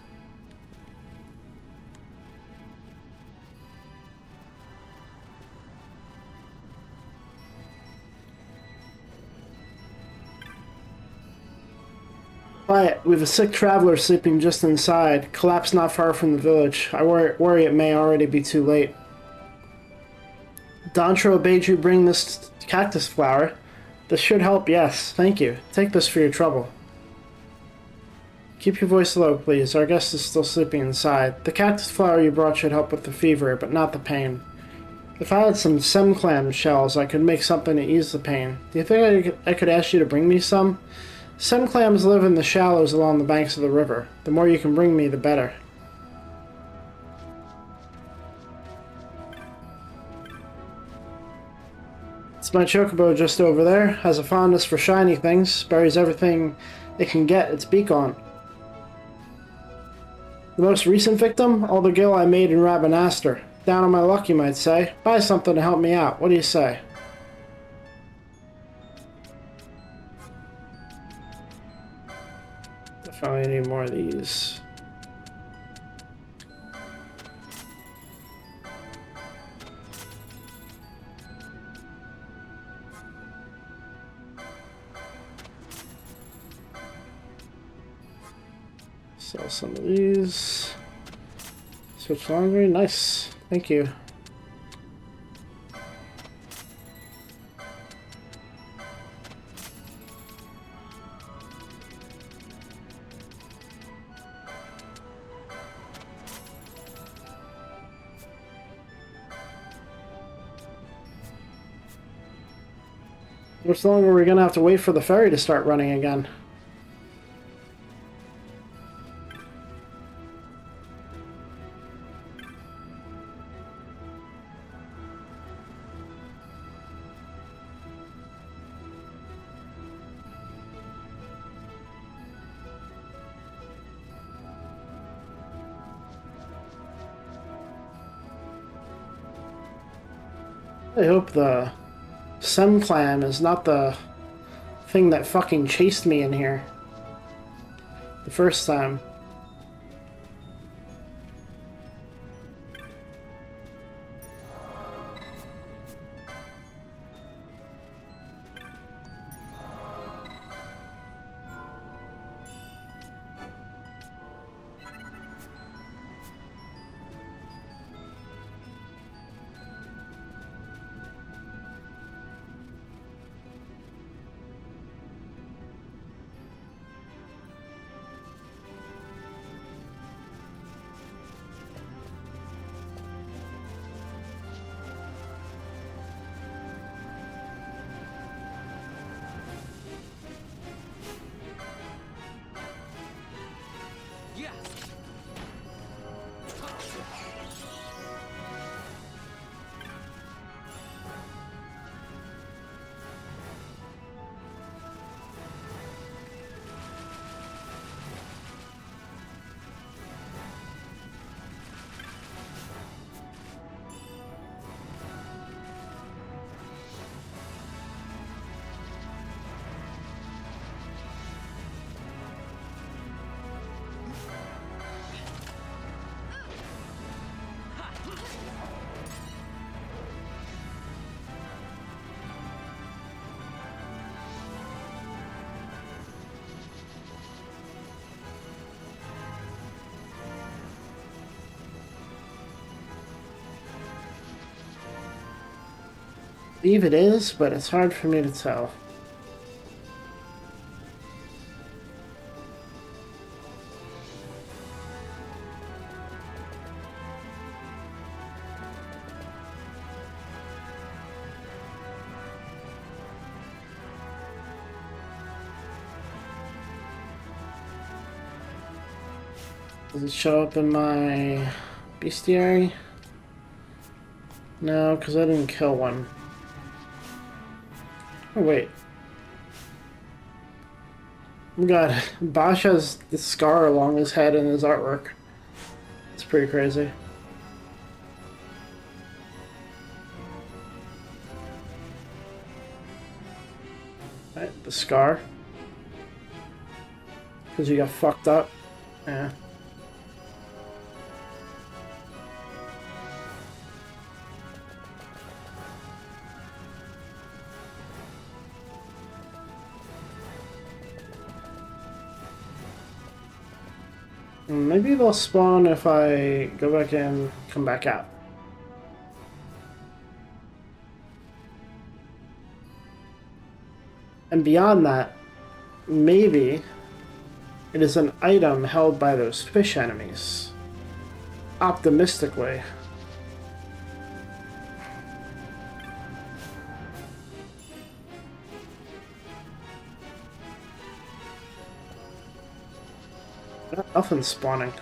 Quiet. We have a sick traveler sleeping just inside. Collapse not far from the village. I worry it may already be too late. Dantro bade you bring this cactus flower. This should help, yes. Thank you. Take this for your trouble. Keep your voice low, please. Our guest is still sleeping inside. The cactus flower you brought should help with the fever, but not the pain. If I had some semclam shells, I could make something to ease the pain. Do you think I could ask you to bring me some? Semclams live in the shallows along the banks of the river. The more you can bring me, the better. It's my chocobo just over there. Has a fondness for shiny things. Buries everything it can get its beak on. The most recent victim? All the gil I made in Rabanastre. Down on my luck, you might say. Buy something to help me out. What do you say? Definitely need more of these. Sell some of these. Switch laundry. Nice. Thank you. How much longer are we gonna have to wait for the ferry to start running again? I hope the Semclam is not the thing that fucking chased me in here the first time. believe it is, but it's hard for me to tell. Does it show up in my bestiary? No, because I didn't kill one. Oh, wait. Oh God, Bosch has the scar along his head in his artwork. It's pretty crazy. Right, the scar. Because you got fucked up. Yeah. Maybe they'll spawn if I go back in, come back out. And beyond that, maybe it is an item held by those fish enemies. Optimistically. Nothing's spawning.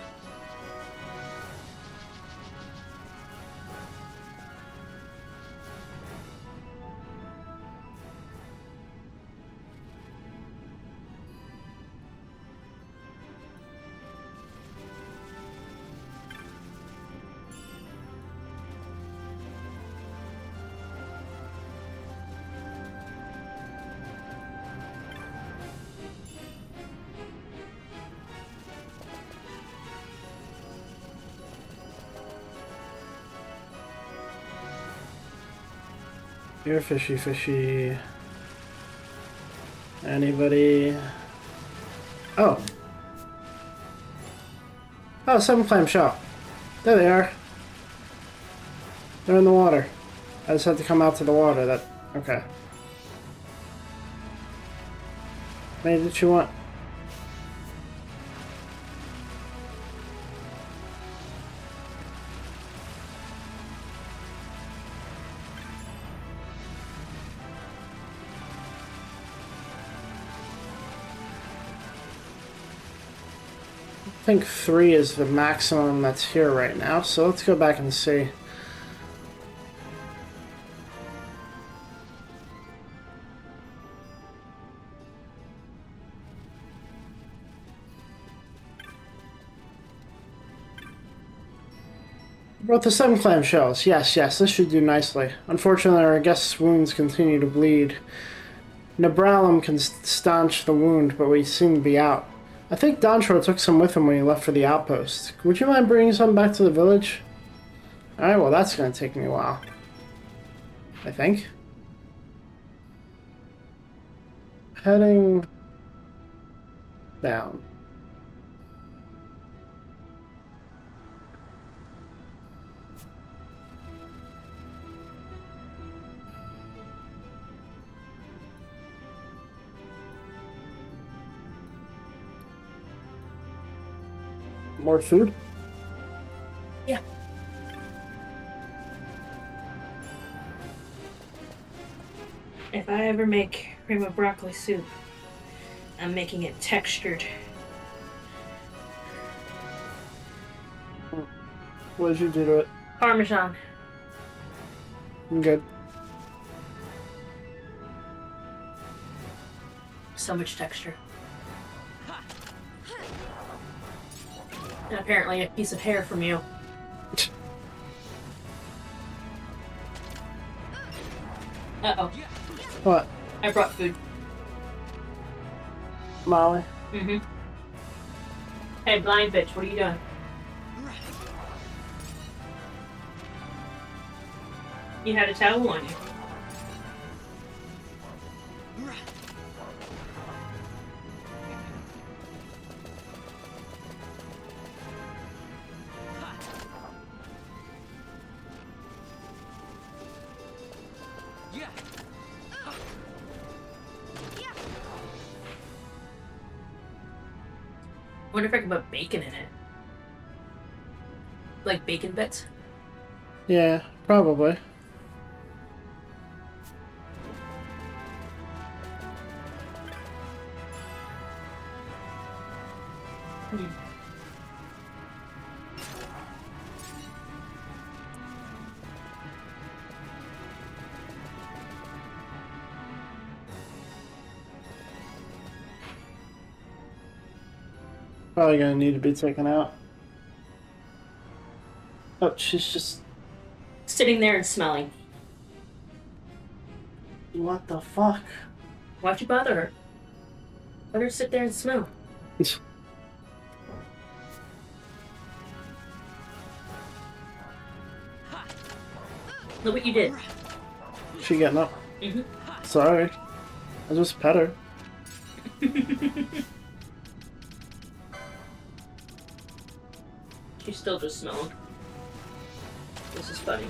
You're fishy, fishy. Anybody? Oh. Oh, seven clam shell. There they are. They're in the water. I just had to come out to the water. That okay. Hey, what you want? I think 3 is the maximum that's here right now, so let's go back and see. Brought the 7 clam shells. Yes, yes, this should do nicely. Unfortunately, our guest's wounds continue to bleed. Nebralum can staunch the wound, but we seem to be out. I think Donshore took some with him when he left for the outpost. Would you mind bringing some back to the village? Alright, well that's going to take me a while. I think. Heading down. More food? Yeah. If I ever make cream of broccoli soup, I'm making it textured. What did you do to it? Parmesan. I'm good. So much texture. And apparently a piece of hair from you. Uh-oh. What? I brought food. Molly? Mm-hmm. Hey, blind bitch, what are you doing? You had a towel on you. Yeah. wonder if I can put bacon in it. Like bacon bits? Yeah, probably. Probably gonna need to be taken out. Oh, she's just. Sitting there and smelling. What the fuck? Why'd you bother her? Let her sit there and smell. Look what you did. She getting up. Mm-hmm. Sorry. I just pet her. She's still just smelling. This is funny.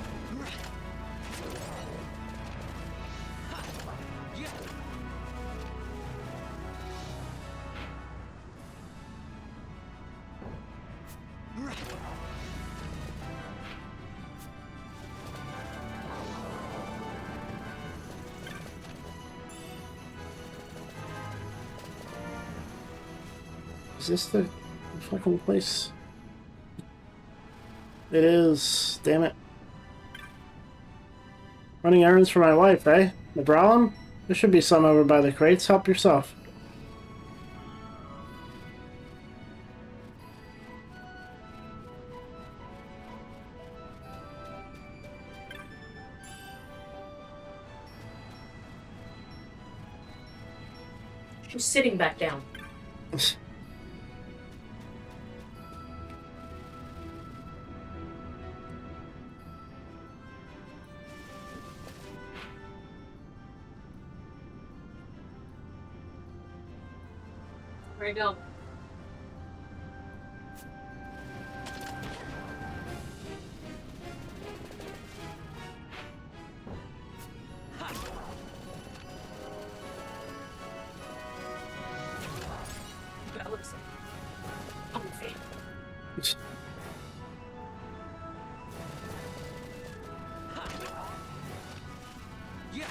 Is this the fucking place? It is. Damn it. Running errands for my wife, eh? The Bralum? There should be some over by the crates. Help yourself. She's sitting back down. Where you go? That looks like unfair. Yeah.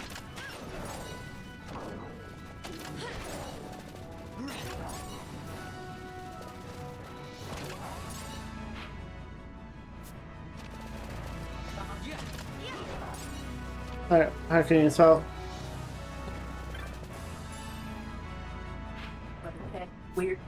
How can you tell? Okay. Weird.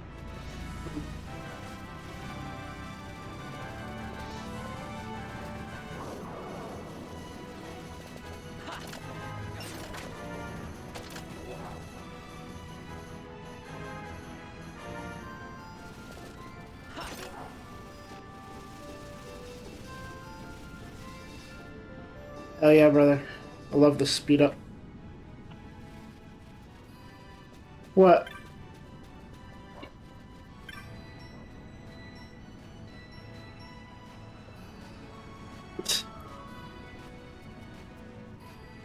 Oh yeah, brother. I love the speed up. What?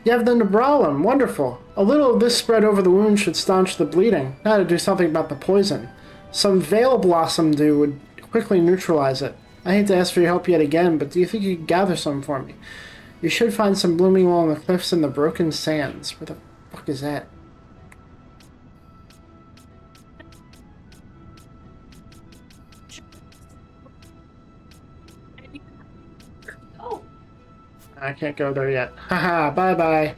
You have the Nebralum. Wonderful. A little of this spread over the wound should staunch the bleeding. Now to do something about the poison. Some Veil Blossom dew would quickly neutralize it. I hate to ask for your help yet again, but do you think you could gather some for me? You should find some blooming along the cliffs and the broken sands. Where the fuck is that? Oh, I can't go there yet. Haha, bye bye.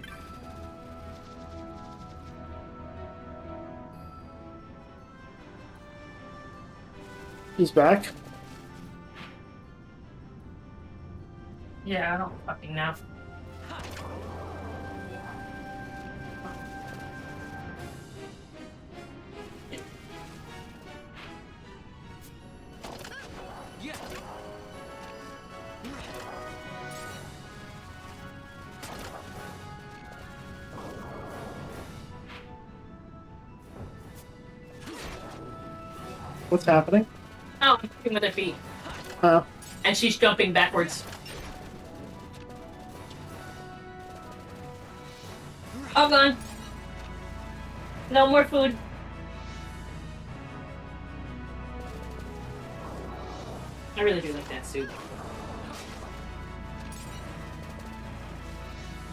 He's back. yeah, I don't fucking know. Yeah. What's happening? Oh, I'm jumping with her feet. Oh. And she's jumping backwards. All gone. No more food. I really do like that suit.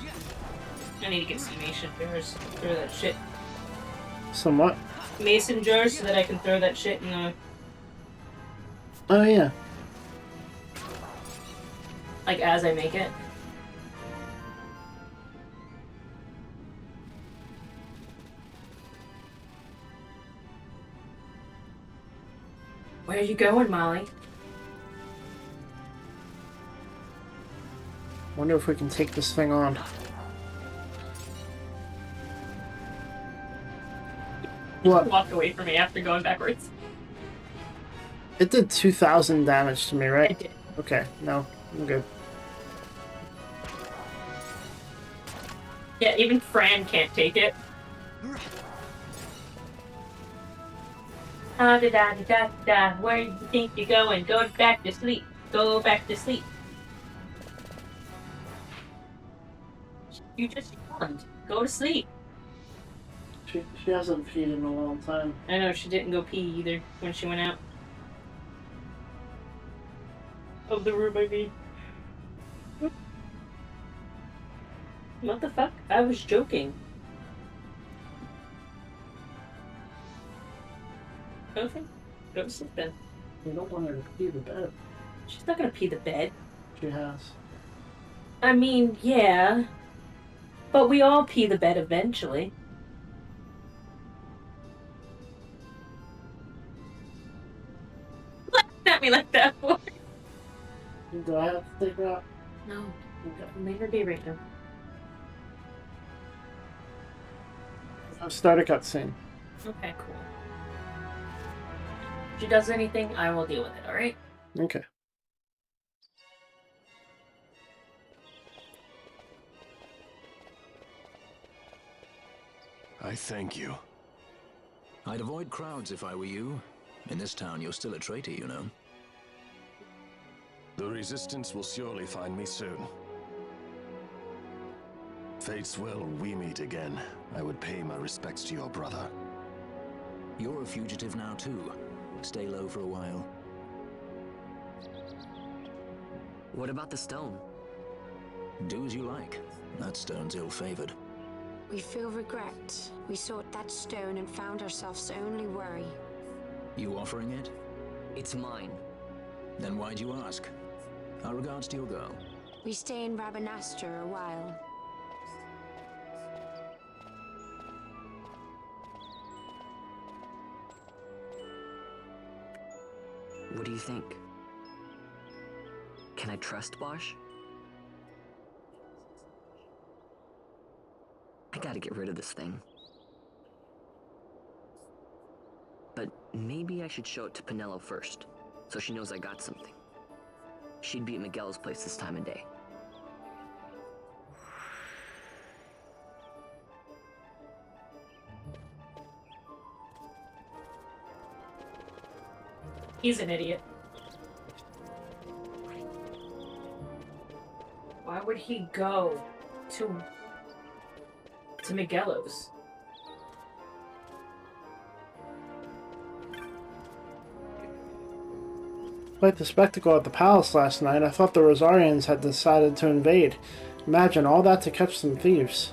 Yeah. I need to get some mason jars. Throw that shit. Somewhat. Mason jars so that I can throw that shit in the Oh yeah. like as I make it. Where are you going, Molly? Wonder if we can take this thing on. What? Walk away from me after going backwards. It did 2,000 damage to me, I right? did. Okay, no, I'm good. Yeah, even Fran can't take it. Da da da da da. Where do you think you're going? Go back to sleep. Go back to sleep. You just yawned. Go to sleep. She hasn't peed in a long time. I know she didn't go pee either when she went out. Of the room, I mean. What the fuck? I was joking. Okay. Go to sleep then. You don't want her to pee the bed. She's not gonna pee the bed. She has. I mean, yeah. But we all pee the bed eventually. Laugh at me like that for. Do I have to take her out? No. Leave her be right now. I'll start a cutscene. Okay, cool. If she does anything, I will deal with it, alright? Okay. I thank you. I'd avoid crowds if I were you. In this town, you're still a traitor, you know. The Resistance will surely find me soon. Fate's will, we meet again. I would pay my respects to your brother. You're a fugitive now, too. Stay low for a while. What about the stone? Do as you like. That stone's ill-favored. We feel regret. We sought that stone and found ourselves only worry. You offering it? It's mine. Then why'd you ask? Our regards to your girl. We stay in Rabanastre a while. What do you think? Can I trust Bosch? I gotta get rid of this thing. But maybe I should show it to Penelo first, so she knows I got something. She'd be at Miguel's place this time of day. He's an idiot. Why would he go to Miguelo's? Quite the spectacle at the palace last night. I thought the Rosarians had decided to invade. Imagine all that to catch some thieves.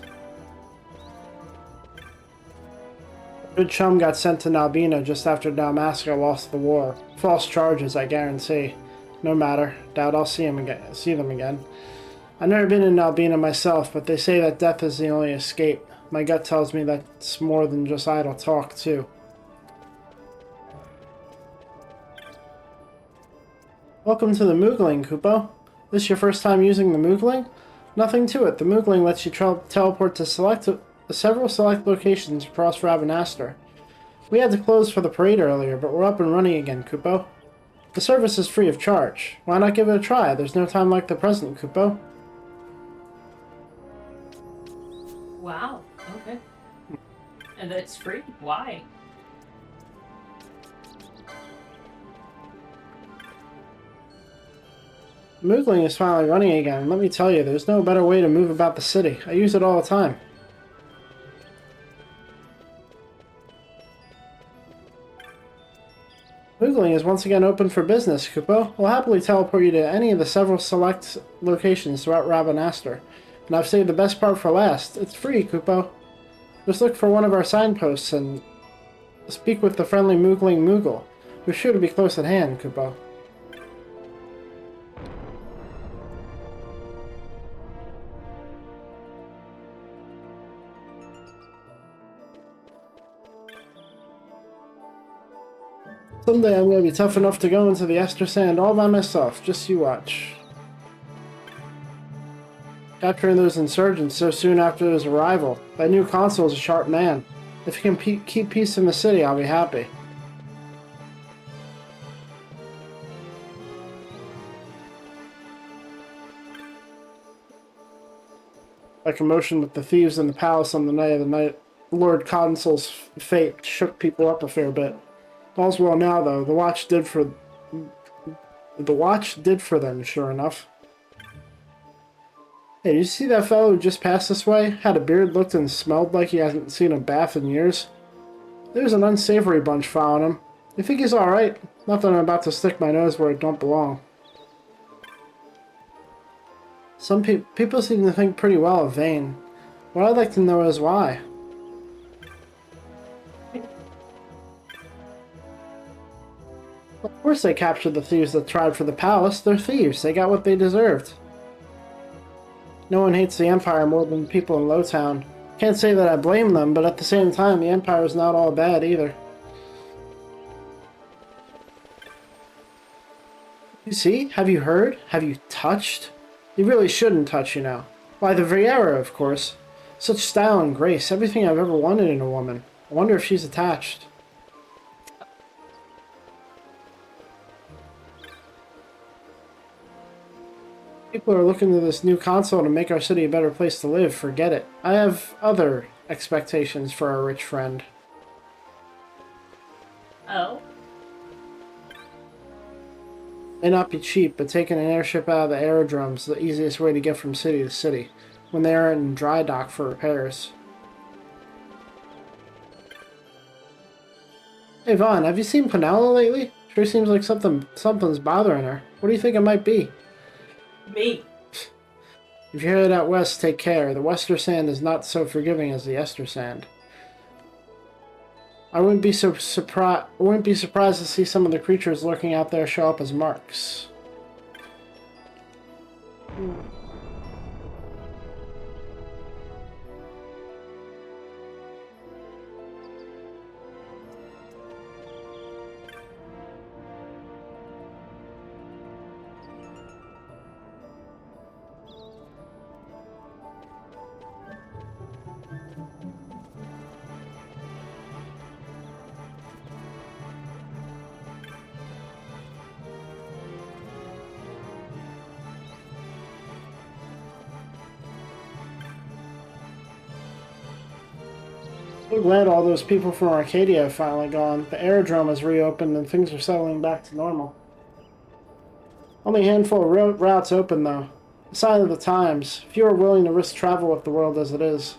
Good chum got sent to Nalbina just after Dalmasca lost the war. False charges, I guarantee. No matter. Doubt I'll see them again. I've never been in Nalbina myself, but they say that death is the only escape. My gut tells me that's more than just idle talk, too. Welcome to the Moogling, Kupo. This your first time using the Moogling? Nothing to it. The Moogling lets you teleport to several select locations across Rabanastre. We had to close for the parade earlier, but we're up and running again, Kupo. The service is free of charge. Why not give it a try? There's no time like the present, Kupo. Wow. Okay. And it's free? Why? Moogling is finally running again. Let me tell you, there's no better way to move about the city. I use it all the time. Moogling is once again open for business, Kupo. We'll happily teleport you to any of the several select locations throughout Rabanastre. And I've saved the best part for last. It's free, Kupo. Just look for one of our signposts and speak with the friendly Moogling Moogle, who's sure to be close at hand, Kupo. Someday I'm going to be tough enough to go into the Ester Sand all by myself. Just you watch. Capturing those insurgents so soon after his arrival. That new consul is a sharp man. If he can keep peace in the city, I'll be happy. A commotion with the thieves in the palace on the night of the Lord Consul's fate shook people up a fair bit. All's well now, though. The watch did for them, sure enough. Hey, did you see that fellow who just passed this way? Had a beard, looked and smelled like he hasn't seen a bath in years. There's an unsavory bunch following him. You think he's alright? Not that I'm about to stick my nose where it don't belong. Some people seem to think pretty well of Vane. What I'd like to know is why. Of course they captured the thieves that tried for the palace. They're thieves. They got what they deserved. No one hates the Empire more than the people in Lowtown. Can't say that I blame them, but at the same time, the Empire is not all bad either. You see? Have you heard? Have you touched? You really shouldn't touch, you know. Why, the Viera, of course. Such style and grace. Everything I've ever wanted in a woman. I wonder if she's attached. People are looking to this new console to make our city a better place to live. Forget it. I have other expectations for our rich friend. Oh. May not be cheap, but taking an airship out of the aerodrome is the easiest way to get from city to city, when they are in dry dock for repairs. Hey Vaughn, have you seen Penella lately? Sure seems like something's bothering her. What do you think it might be? Me. If you're headed out west, take care. The Wester Sand is not so forgiving as the Ester Sand. I wouldn't be surprised to see some of the creatures lurking out there show up as marks. So glad all those people from Arcadia have finally gone. The aerodrome has reopened and things are settling back to normal. Only a handful of routes open though. A sign of the times. Few are willing to risk travel with the world as it is.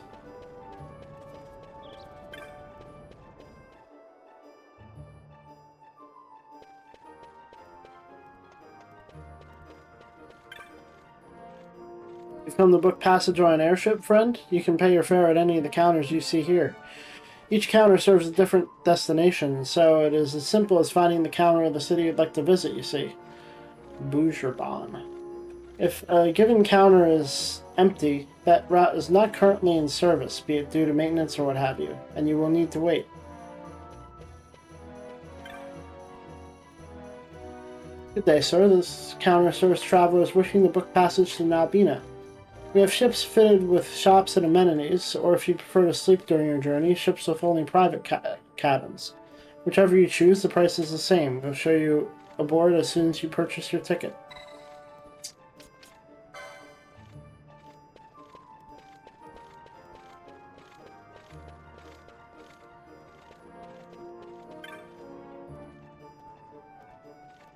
You've come to book passage on an airship, friend? You can pay your fare at any of the counters you see here. Each counter serves a different destination, so it is as simple as finding the counter of the city you'd like to visit, you see. Bougerbon. If a given counter is empty, that route is not currently in service, be it due to maintenance or what have you, and you will need to wait. Good day, sir. This counter serves travelers wishing to book passage to Nalbina. We have ships fitted with shops and amenities, or if you prefer to sleep during your journey, ships with only private cabins. Whichever you choose, the price is the same. We'll show you aboard as soon as you purchase your ticket.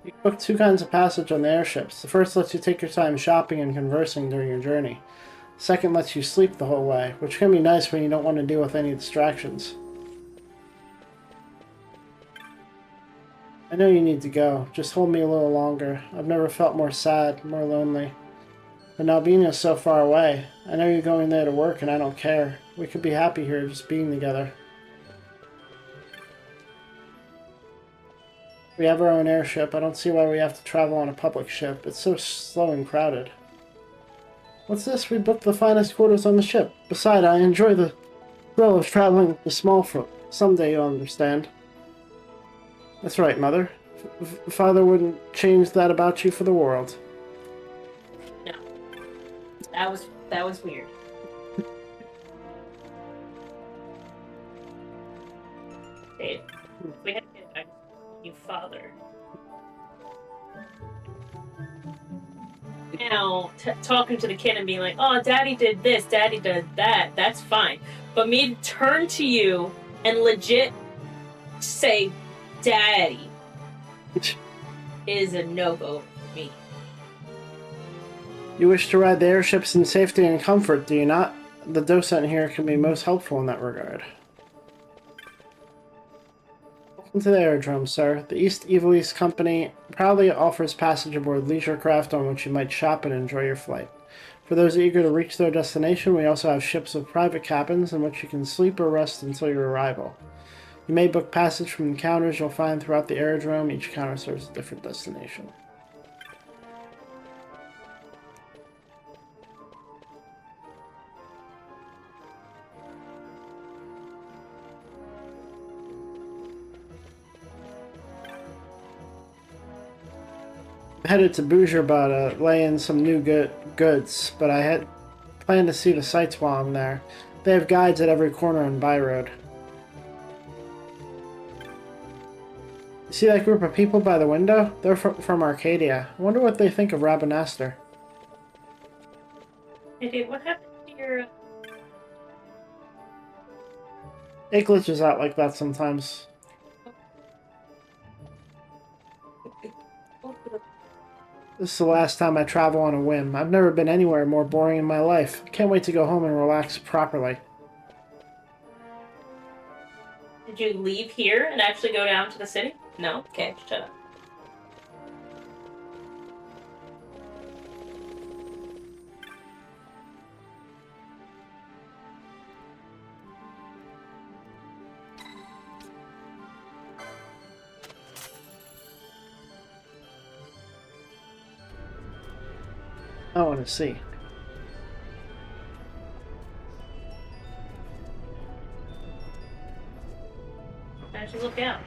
You can book two kinds of passage on the airships. The first lets you take your time shopping and conversing during your journey. The second lets you sleep the whole way, which can be nice when you don't want to deal with any distractions. I know you need to go. Just hold me a little longer. I've never felt more sad, more lonely. But Albina's so far away. I know you're going there to work and I don't care. We could be happy here just being together. We have our own airship. I don't see why we have to travel on a public ship. It's so slow and crowded. What's this? We booked the finest quarters on the ship. Besides, I enjoy the thrill of traveling with the small folk. Someday you'll understand. That's right, Mother. Father wouldn't change that about you for the world. No. That was weird. Dave, we had to get back to you, Father. Now, talking to the kid and being like, oh, Daddy did this, Daddy did that, that's fine. But me to turn to you and legit say, Daddy, is a no-go for me. You wish to ride the airships in safety and comfort, do you not? The docent here can be most helpful in that regard. Welcome to the aerodrome, sir. The East Evil East Company proudly offers passage aboard leisure craft on which you might shop and enjoy your flight. For those eager to reach their destination, we also have ships with private cabins in which you can sleep or rest until your arrival. You may book passage from the counters you'll find throughout the aerodrome. Each counter serves a different destination. Headed to Bougerbada, lay in some new goods, but I had planned to see the sights while I'm there. They have guides at every corner and byroad. You see that group of people by the window? They're from Arcadia. I wonder what they think of Rabanastre. Hey, Dave, what happened to your... It glitches out like that sometimes. This is the last time I travel on a whim. I've never been anywhere more boring in my life. I can't wait to go home and relax properly. Did you leave here and actually go down to the city? No? Okay, shut up. I want to see. How'd you look out?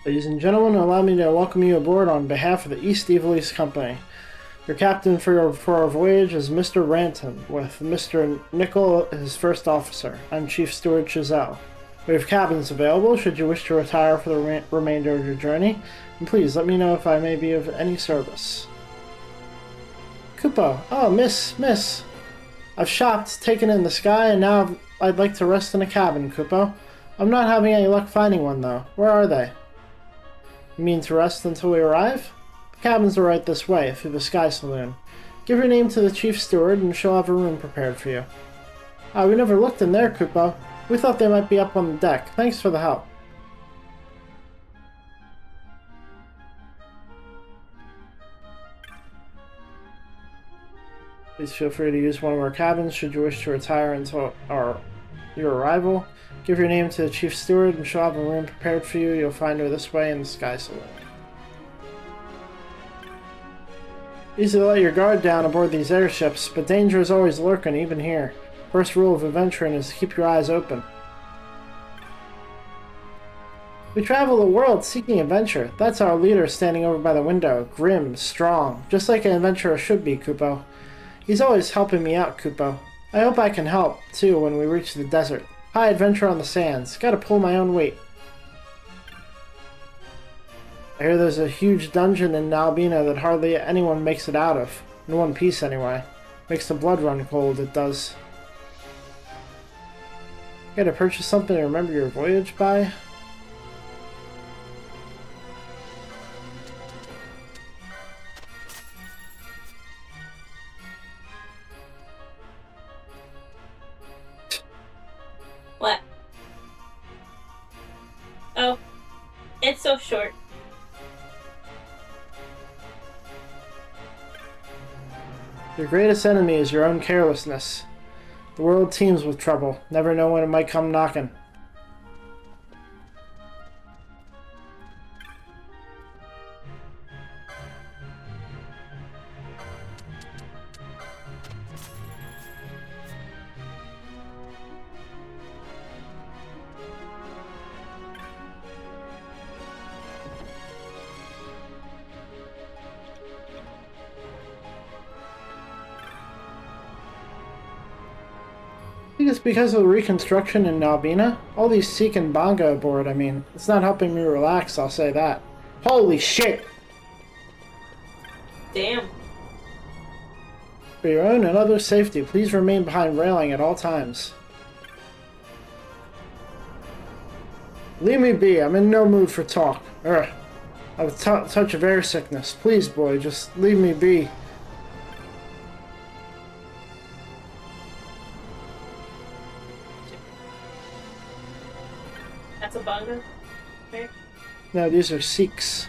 Ladies and gentlemen, allow me to welcome you aboard on behalf of the East Evil East Company. Your captain for our voyage is Mr. Ranton, with Mr. Nickel, his first officer. I'm Chief Steward Chazelle. We have cabins available should you wish to retire for the remainder of your journey, and please let me know if I may be of any service. Kupo. Oh, miss. I've shopped, taken in the sky, and now I'd like to rest in a cabin, Kupo. I'm not having any luck finding one, though. Where are they? You mean to rest until we arrive? The cabins are right this way, through the Sky Saloon. Give your name to the Chief Steward, and she'll have a room prepared for you. Ah, we never looked in there, Kupo. We thought they might be up on the deck. Thanks for the help. Please feel free to use one of our cabins should you wish to retire until your arrival. Give your name to the Chief Steward, and she'll have a room prepared for you. You'll find her this way in the Sky Saloon. Easy to let your guard down aboard these airships, but danger is always lurking, even here. First rule of adventuring is to keep your eyes open. We travel the world seeking adventure. That's our leader standing over by the window. Grim, strong, just like an adventurer should be, Kupo. He's always helping me out, Kupo. I hope I can help, too, when we reach the desert. High adventure on the sands. Gotta pull my own weight. I hear there's a huge dungeon in Albina that hardly anyone makes it out of. In one piece, anyway. Makes the blood run cold, it does. Gotta purchase something to remember your voyage by? It's so short. Your greatest enemy is your own carelessness. The world teems with trouble. Never know when it might come knocking. I think it's because of the reconstruction in Nalbina. All these Seek and Bonga aboard, I mean, it's not helping me relax, I'll say that. Holy shit! Damn. For your own and others' safety, please remain behind railing at all times. Leave me be, I'm in no mood for talk. Ugh. I have a touch of air sickness. Please, boy, just leave me be. That's a Bonga? Okay. No, these are Sikhs.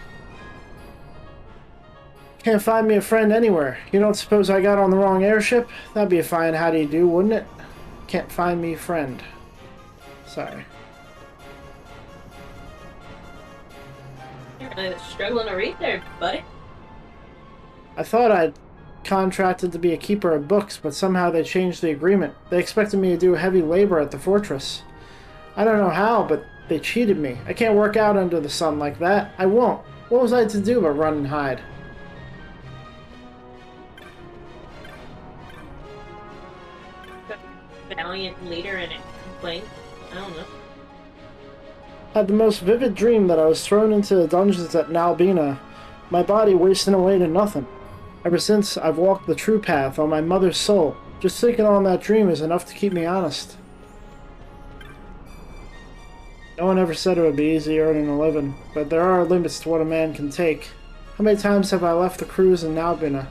Can't find me a friend anywhere. You don't suppose I got on the wrong airship? That'd be a fine how do you do, wouldn't it? Can't find me a friend. Sorry. You're really struggling to read there, buddy. I thought I'd contracted to be a keeper of books, but somehow they changed the agreement. They expected me to do heavy labor at the fortress. I don't know how, but they cheated me. I can't work out under the sun like that. I won't. What was I to do but run and hide? Valiant leader and a complaint. I don't know. Had the most vivid dream that I was thrown into the dungeons at Nalbina, my body wasting away to nothing. Ever since, I've walked the true path on my mother's soul. Just thinking on that dream is enough to keep me honest. No one ever said it would be easy earning a living, but there are limits to what a man can take. How many times have I left the cruise in Nalbina?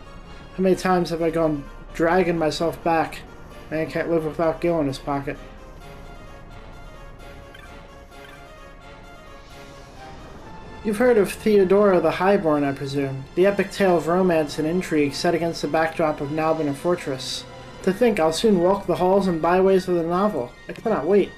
How many times have I gone dragging myself back? Man can't live without Gil in his pocket. You've heard of Theodora the Highborn, I presume. The epic tale of romance and intrigue set against the backdrop of Nalbina Fortress. To think I'll soon walk the halls and byways of the novel. I cannot wait.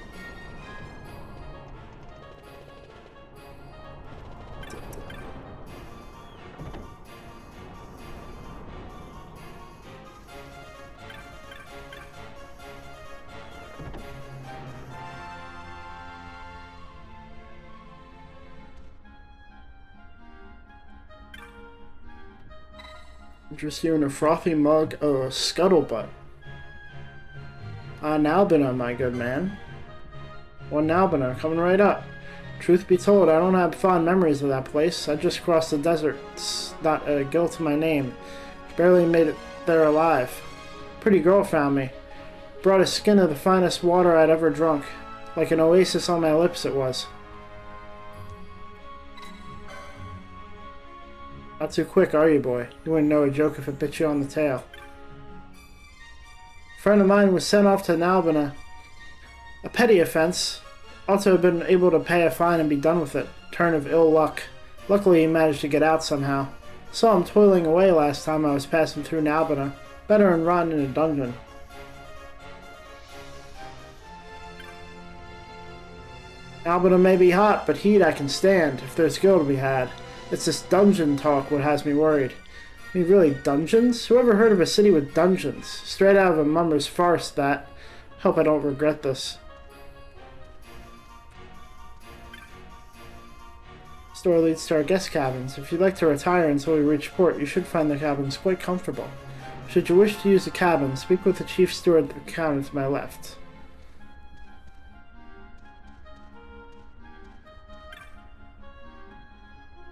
Just you in a frothy mug of scuttlebutt. Nalbina, my good man. One Nalbina, coming right up. Truth be told, I don't have fond memories of that place. I just crossed the desert. It's not a guilt to my name. Barely made it there alive. Pretty girl found me. Brought a skin of the finest water I'd ever drunk. Like an oasis on my lips it was. Not too quick, are you, boy? You wouldn't know a joke if it bit you on the tail. A friend of mine was sent off to Nalbina. A petty offense. Ought to have been able to pay a fine and be done with it. Turn of ill luck. Luckily he managed to get out somehow. Saw him toiling away last time I was passing through Nalbina. Better than rotting in a dungeon. Nalbina may be hot, but heat I can stand, if there's skill to be had. It's this dungeon talk what has me worried. I mean, really, dungeons? Who ever heard of a city with dungeons? Straight out of a mummer's farce, that. Hope I don't regret this. This door leads to our guest cabins. If you'd like to retire until we reach port, you should find the cabins quite comfortable. Should you wish to use the cabin, speak with the chief steward at the counter to my left.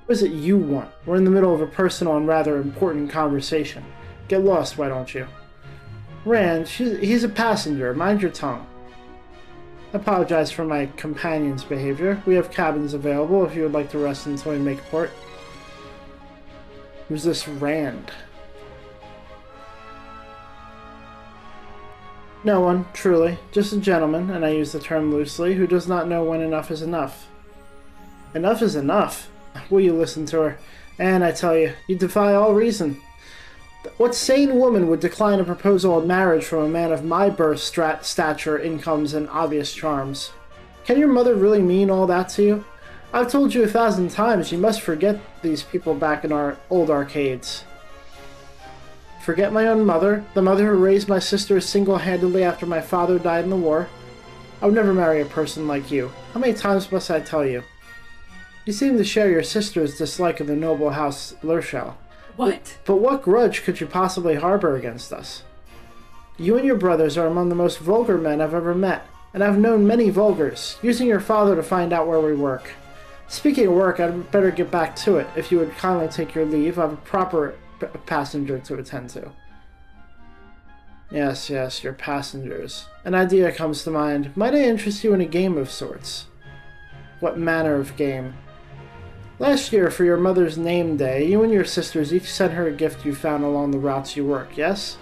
What is it you want? We're in the middle of a personal and rather important conversation. Get lost, why don't you? Rand, he's a passenger. Mind your tongue. I apologize for my companion's behavior. We have cabins available if you would like to rest until we make port. Who's this Rand? No one, truly. Just a gentleman, and I use the term loosely, who does not know when enough is enough. Enough is enough. Will you listen to her? And I tell you, you defy all reason. What sane woman would decline a proposal of marriage from a man of my birth, stature, incomes, and obvious charms? Can your mother really mean all that to you? I've told you 1,000 times you must forget these people back in our old arcades. Forget my own mother, the mother who raised my sisters single-handedly after my father died in the war? I would never marry a person like you. How many times must I tell you? You seem to share your sister's dislike of the noble house Lurshel. What? But what grudge could you possibly harbor against us? You and your brothers are among the most vulgar men I've ever met, and I've known many vulgars, using your father to find out where we work. Speaking of work, I'd better get back to it. If you would kindly take your leave, I have a proper passenger to attend to. Yes, your passengers. An idea comes to mind. Might I interest you in a game of sorts? What manner of game? Last year, for your mother's name day, you and your sisters each sent her a gift you found along the routes you work, yes?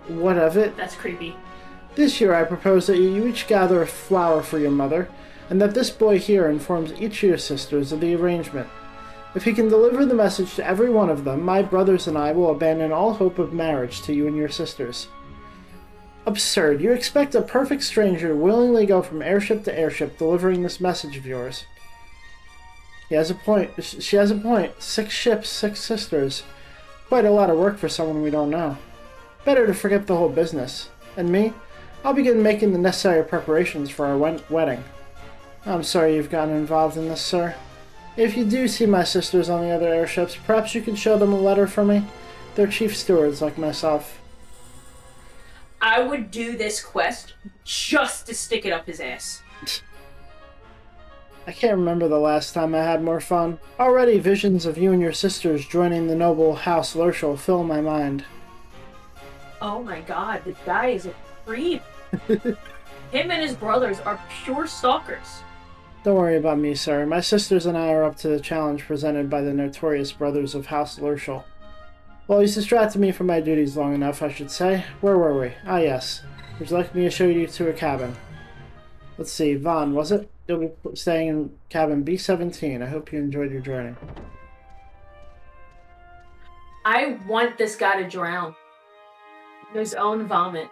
What of it? That's creepy. This year I propose that you each gather a flower for your mother, and that this boy here informs each of your sisters of the arrangement. If he can deliver the message to every one of them, my brothers and I will abandon all hope of marriage to you and your sisters. Absurd. You expect a perfect stranger to willingly go from airship to airship delivering this message of yours. He has a point. She has a point. 6 ships, 6 sisters. Quite a lot of work for someone we don't know. Better to forget the whole business. And me? I'll begin making the necessary preparations for our wedding. I'm sorry you've gotten involved in this, sir. If you do see my sisters on the other airships, perhaps you can show them a letter for me. They're chief stewards like myself. I would do this quest just to stick it up his ass. I can't remember the last time I had more fun. Already visions of you and your sisters joining the noble House Lurshel fill my mind. Oh my god, the guy is a creep. Him and his brothers are pure stalkers. Don't worry about me, sir. My sisters and I are up to the challenge presented by the notorious brothers of House Lurshel. Well, he's distracted me from my duties long enough, I should say. Where were we? Ah, yes. Would you like me to show you to a cabin? Let's see, Vaughn, was it? You'll be staying in cabin B-17. I hope you enjoyed your journey. I want this guy to drown in his own vomit.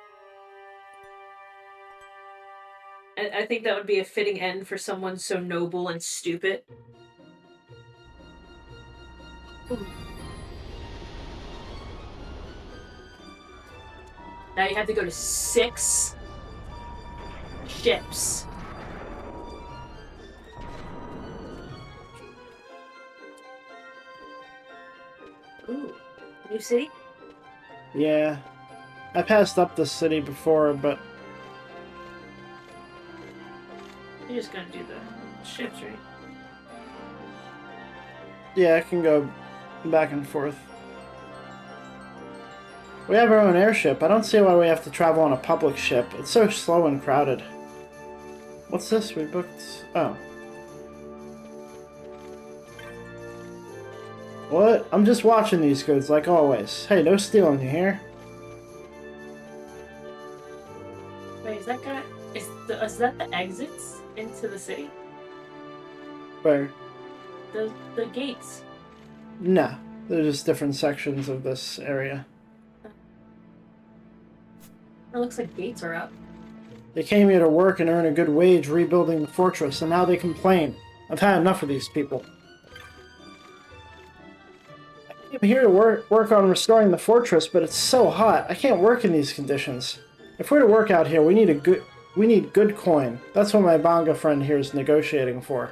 I think that would be a fitting end for someone so noble and stupid. Ooh. Now you have to go to 6 ships. Ooh, new city? Yeah. I passed up this city before, but You're just gonna do the ships, right? yeah, I can go back and forth. We have our own airship. I don't see why we have to travel on a public ship. It's so slow and crowded. What's this? We booked... Oh. What? I'm just watching these goods like always. Hey, no stealing, you hear? Wait, is that guy? Is that the exits into the city? Where? The gates. Nah. They're just different sections of this area. It looks like gates are up. They came here to work and earn a good wage rebuilding the fortress, and now they complain. I've had enough of these people. I came here to work on restoring the fortress, but it's so hot. I can't work in these conditions. If we're to work out here, we need good coin. That's what my Banga friend here is negotiating for.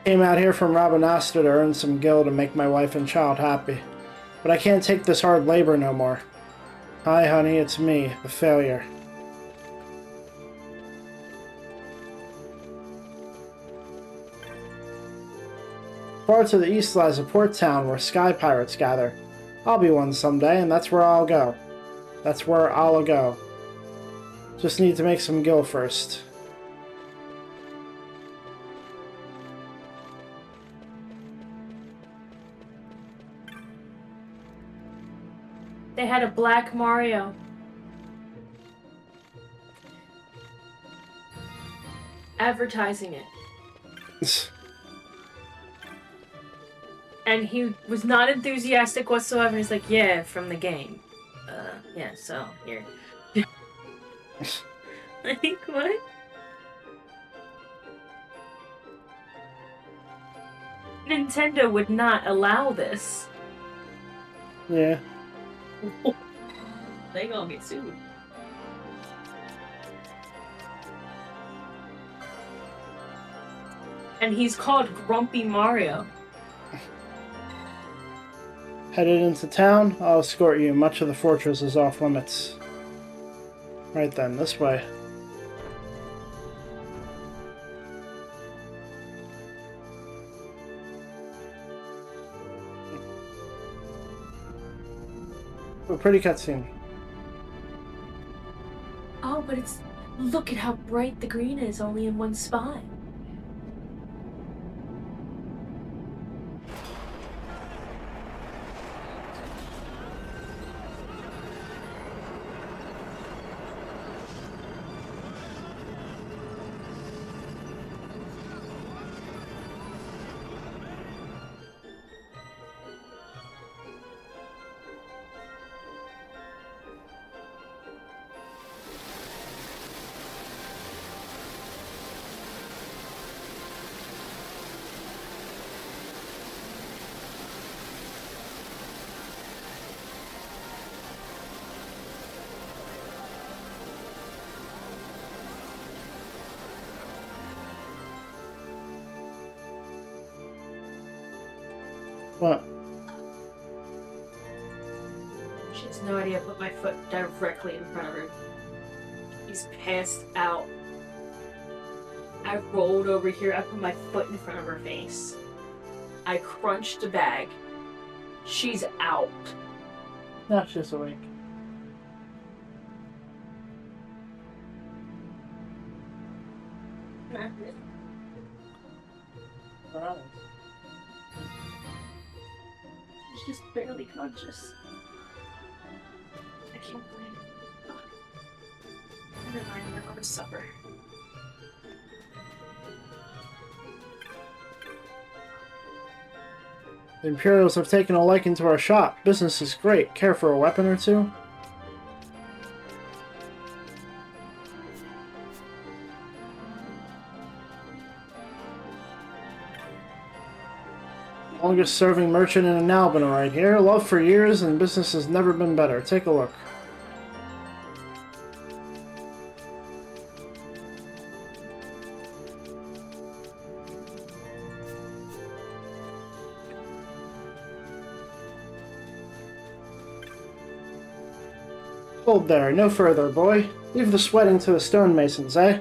Came out here from Rabanasta to earn some gil to make my wife and child happy. But I can't take this hard labor no more. Hi, honey, it's me, the failure. Far to the east lies a port town where sky pirates gather. I'll be one someday, and that's where I'll go. That's where I'll go. Just need to make some gil first. They had a black Mario. Advertising it. And he was not enthusiastic whatsoever. He's like, yeah, from the game. Yeah, so, here. Like, what? Nintendo would not allow this. Yeah. They gonna get sued. And he's called Grumpy Mario. Headed into town, I'll escort you. Much of the fortress is off limits. Right then, this way. A pretty cutscene. Oh, but it's... Look at how bright the green is, only in one spot. What? She has no idea I put my foot directly in front of her. He's passed out. I rolled over here, I put my foot in front of her face. I crunched the bag. She's out. No, she's awake. Alright. She's just barely conscious. I can't believe it. Never mind, we're going to supper. The Imperials have taken a liking to our shop. Business is great. Care for a weapon or two? Longest serving merchant in Albina right here. Loved for years and business has never been better. Take a look. Hold there, no further, boy. Leave the sweating to the stonemasons, eh?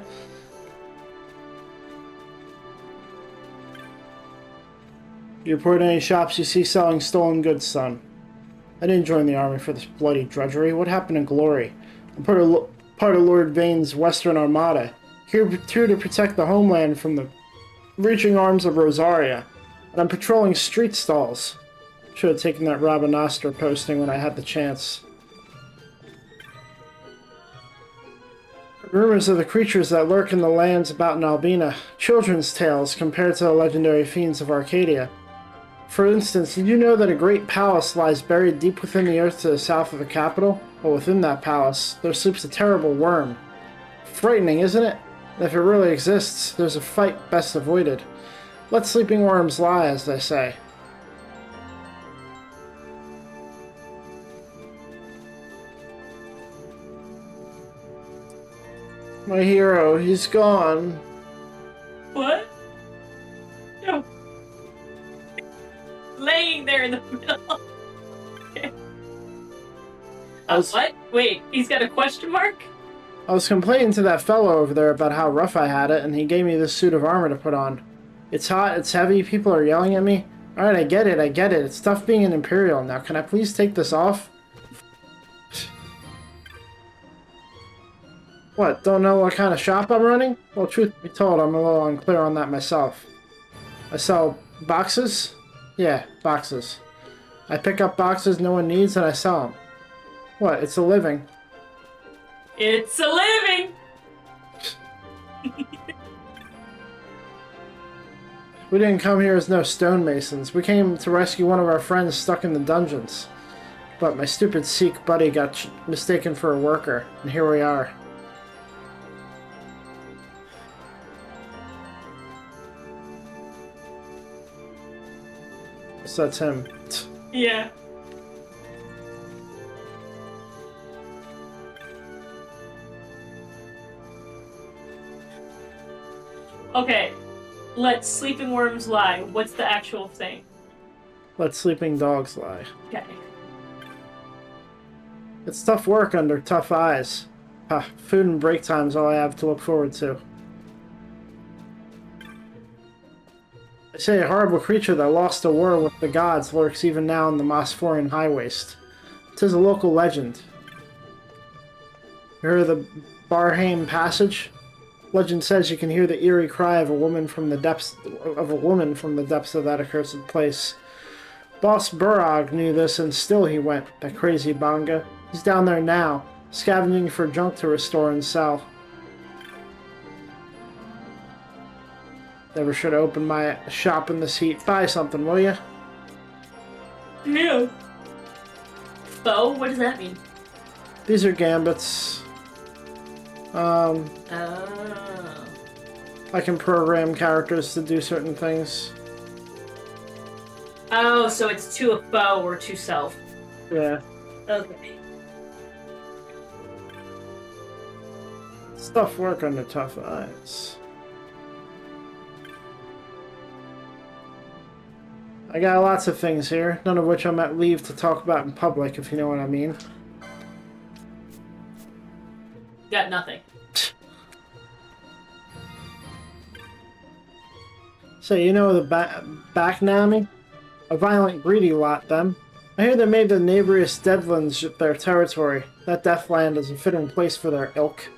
You report any shops you see selling stolen goods, son. I didn't join the army for this bloody drudgery. What happened to Glory? I'm part of Lord Vane's Western Armada, here to protect the homeland from the reaching arms of Rosaria, and I'm patrolling street stalls. Should have taken that Rabanastre posting when I had the chance. Rumors of the creatures that lurk in the lands about Albina. Children's tales compared to the legendary fiends of Arcadia. For instance, did you know that a great palace lies buried deep within the earth to the south of the capital? Well, within that palace, there sleeps a terrible worm. Frightening, isn't it? And if it really exists, there's a fight best avoided. Let sleeping worms lie, as they say. My hero, he's gone. What? No. Laying there in the middle. What? Wait, he's got a question mark? I was complaining to that fellow over there about how rough I had it, and he gave me this suit of armor to put on. It's hot, it's heavy, people are yelling at me. Alright, I get it. It's tough being an Imperial. Now, can I please take this off? What, don't know what kind of shop I'm running? Well, truth be told, I'm a little unclear on that myself. I sell boxes? Yeah, boxes. I pick up boxes no one needs and I sell them. What? It's a living. It's a living! We didn't come here as no stonemasons. We came to rescue one of our friends stuck in the dungeons. But my stupid Sikh buddy got mistaken for a worker, and here we are. So that's him. Yeah. Okay. Let sleeping worms lie. What's the actual thing? Let sleeping dogs lie. Okay. It's tough work under tough eyes. Food and break time's all I have to look forward to. They say a horrible creature that lost a war with the gods lurks even now in the Mosphorian High Waste. 'Tis a local legend. You heard of the Barham Passage? Legend says you can hear the eerie cry of a woman from the depths of that accursed place. Boss Burrog knew this, and still he went. That crazy Banga. He's down there now, scavenging for junk to restore and sell. Never should have opened my shop in this heat. Buy something, will ya? No. Foe? What does that mean? These are gambits. Oh. I can program characters to do certain things. Oh, so it's to a foe or to self. Yeah. Okay. It's tough work under tough eyes. I got lots of things here, none of which I'm at leave to talk about in public, if you know what I mean. Got nothing. So, you know the Backnami? A violent, greedy lot, them. I hear they made the neighboring Devlins their territory. That Deathland is a fitting place for their ilk.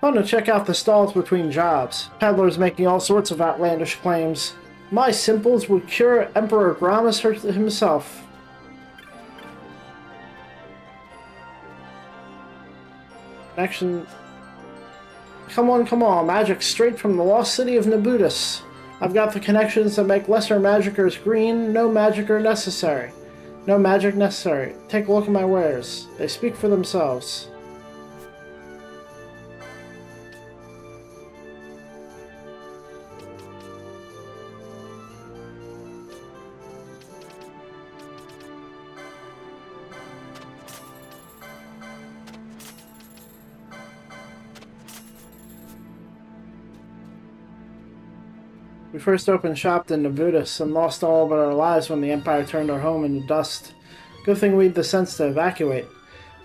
Fun to check out the stalls between jobs. Peddlers making all sorts of outlandish claims. My simples would cure Emperor Gramus himself. Action. Come on, magic straight from the lost city of Nabudus. I've got the connections that make lesser magicers green, no magicer necessary. No magic necessary. Take a look at my wares. They speak for themselves. We first opened shop in Nabudus and lost all but our lives when the Empire turned our home into dust. Good thing we had the sense to evacuate.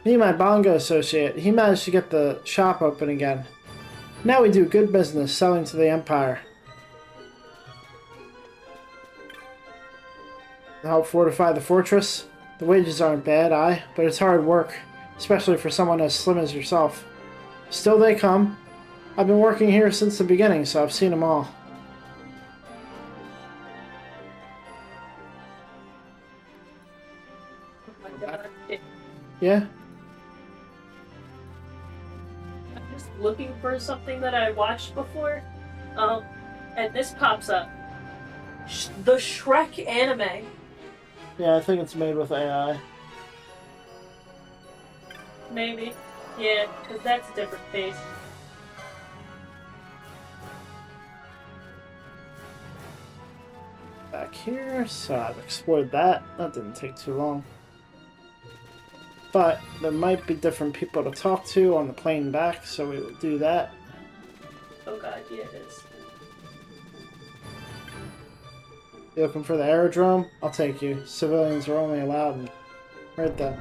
Me and my Bongo associate, he managed to get the shop open again. Now we do good business selling to the Empire. To help fortify the fortress? The wages aren't bad, but it's hard work, especially for someone as slim as yourself. Still they come. I've been working here since the beginning, so I've seen them all. Yeah? I'm just looking for something that I watched before. And this pops up. The Shrek anime. Yeah, I think it's made with AI. Maybe. Yeah, because that's a different face. Back here, so I've explored that. That didn't take too long. But there might be different people to talk to on the plane back, so we will do that. Oh god, yeah, it is. You looking for the aerodrome? I'll take you. Civilians are only allowed right there.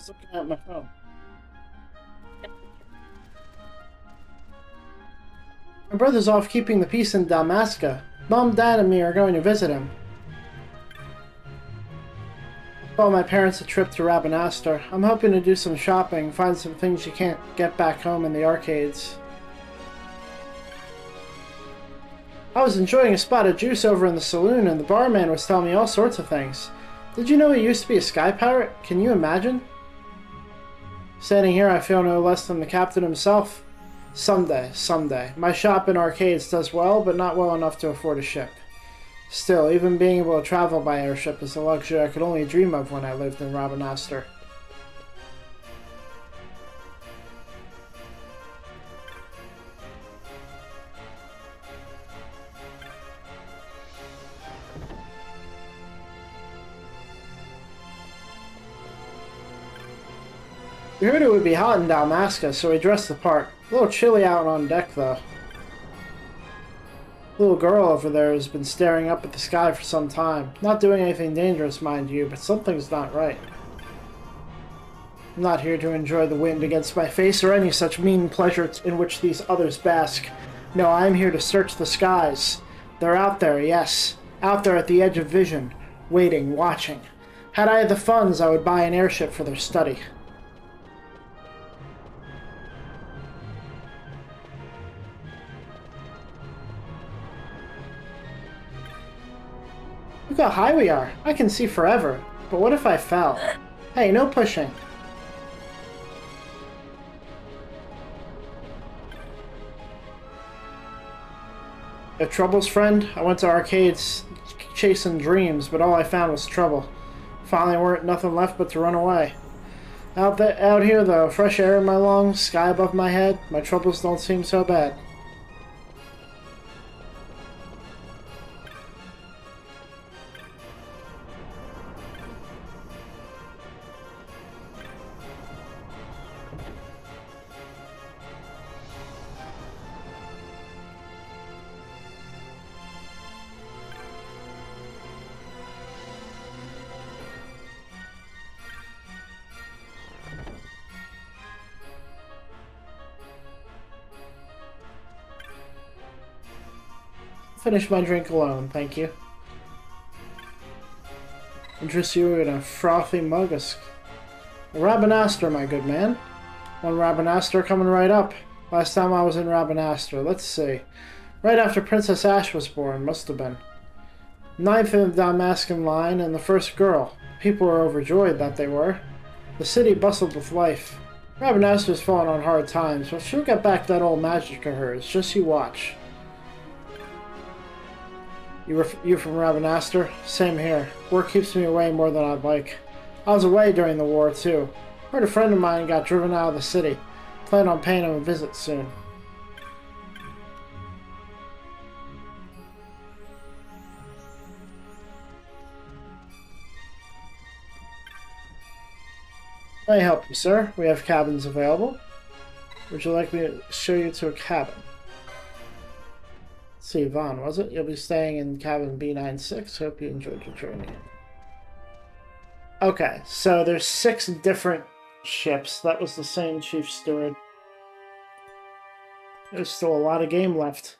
was looking at my phone. My brother's off keeping the peace in Dalmasca. Mom, Dad, and me are going to visit him. Bought my parents a trip to Rabanastre. I'm hoping to do some shopping, find some things you can't get back home in the arcades. I was enjoying a spot of juice over in the saloon, and the barman was telling me all sorts of things. Did you know he used to be a sky pirate? Can you imagine? Standing here, I feel no less than the captain himself. Someday. My shop in arcades does well, but not well enough to afford a ship. Still, even being able to travel by airship is a luxury I could only dream of when I lived in Rabanastre. We heard it would be hot in Dalmasca, so we dressed the part. A little chilly out on deck, though. The little girl over there has been staring up at the sky for some time. Not doing anything dangerous, mind you, but something's not right. I'm not here to enjoy the wind against my face or any such mean pleasure in which these others bask. No, I am here to search the skies. They're out there, yes. Out there at the edge of vision. Waiting, watching. Had I the funds, I would buy an airship for their study. Look how high we are. I can see forever. But what if I fell? Hey, no pushing. Your troubles, friend? I went to arcades chasing dreams, but all I found was trouble. Finally weren't nothing left but to run away. Out here though, fresh air in my lungs, sky above my head, my troubles don't seem so bad. Finish my drink alone, thank you. Interest you in a frothy mug of Rabanastre, my good man. One Rabanastre coming right up. Last time I was in Rabanastre, let's see. Right after Princess Ash was born, must have been. Ninth in the Dalmascan line, and the first girl. People were overjoyed that they were. The city bustled with life. Rabanastre's fallen on hard times, but she'll get back that old magic of hers, just you watch. You from Rabanastre? Same here. Work keeps me away more than I'd like. I was away during the war, too. Heard a friend of mine got driven out of the city. Plan on paying him a visit soon. May I help you, sir? We have cabins available. Would you like me to show you to a cabin? Let's see, Vaughn, was it? You'll be staying in cabin B96. Hope you enjoyed your journey. Okay, so there's 6 different ships. That was the same Chief Steward. There's still a lot of game left.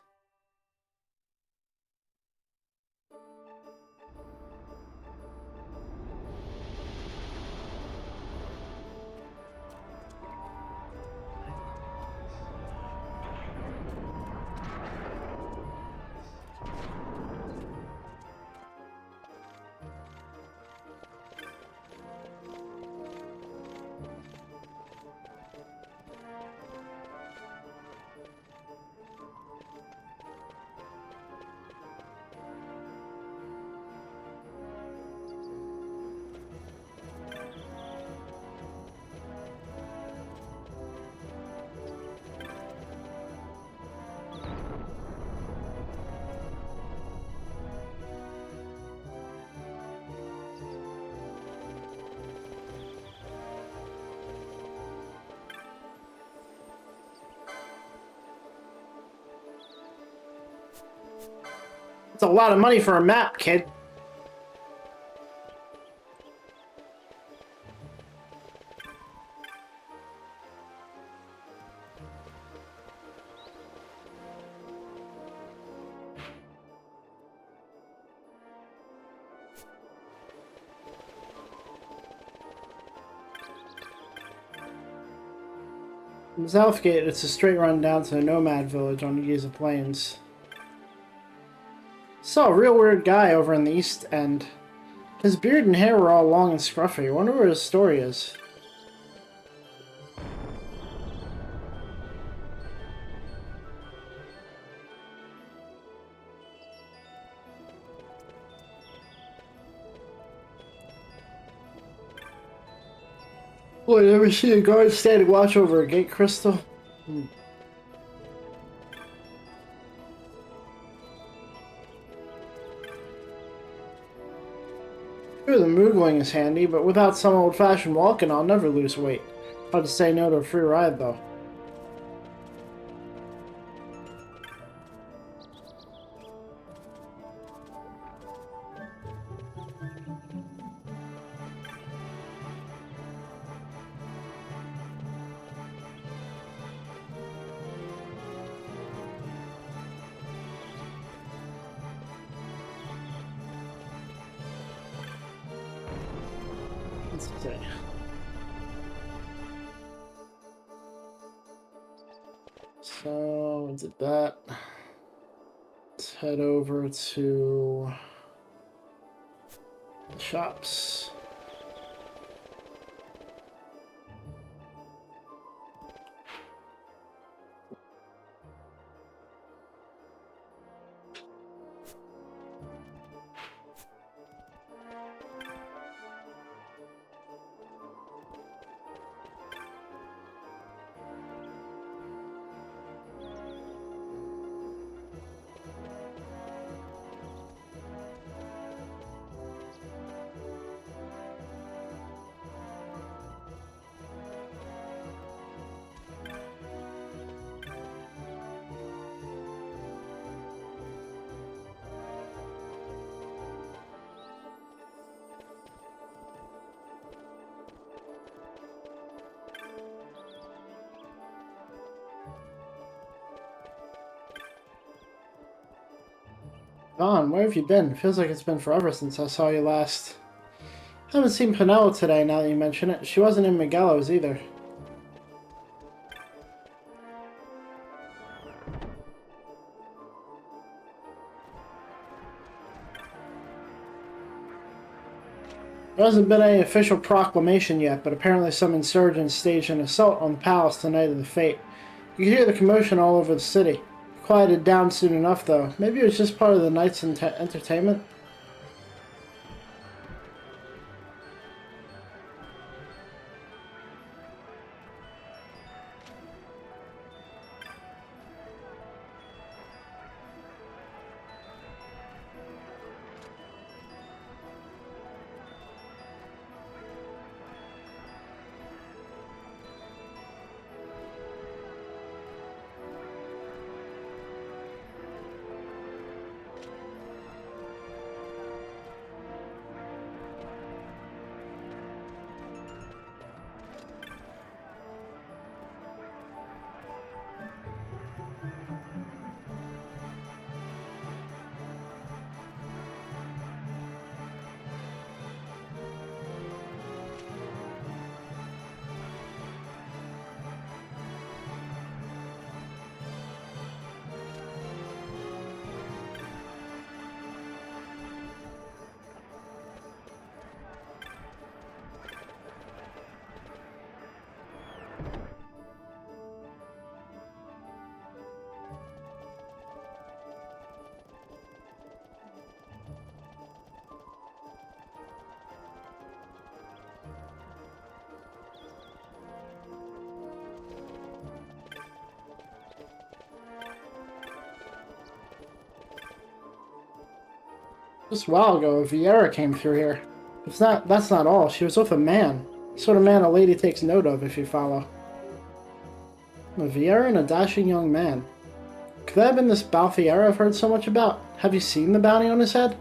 It's a lot of money for a map, kid. From Southgate, it's a straight run down to the Nomad Village on the Giza Plains. Saw a real weird guy over in the East End. His beard and hair were all long and scruffy. I wonder what his story is. Boy, you ever see a guard standing watch over a gate crystal? Sure, the Moogling is handy, but without some old-fashioned walking, I'll never lose weight. Hard to say no to a free ride, though. Let's see. So, we did that. Let's head over to the shops. Don, where have you been? Feels like it's been forever since I saw you last. Haven't seen Penelo today now that you mention it. She wasn't in Miguelos either. There hasn't been any official proclamation yet, but apparently some insurgents staged an assault on the palace the night of the fete. You could hear the commotion all over the city. Quieted down soon enough, though. Maybe it was just part of the night's entertainment? Just a while ago, Viera came through here. That's not all. She was with a man. The sort of man a lady takes note of, if you follow. A Viera and a dashing young man. Could that have been this Balfiera I've heard so much about? Have you seen the bounty on his head?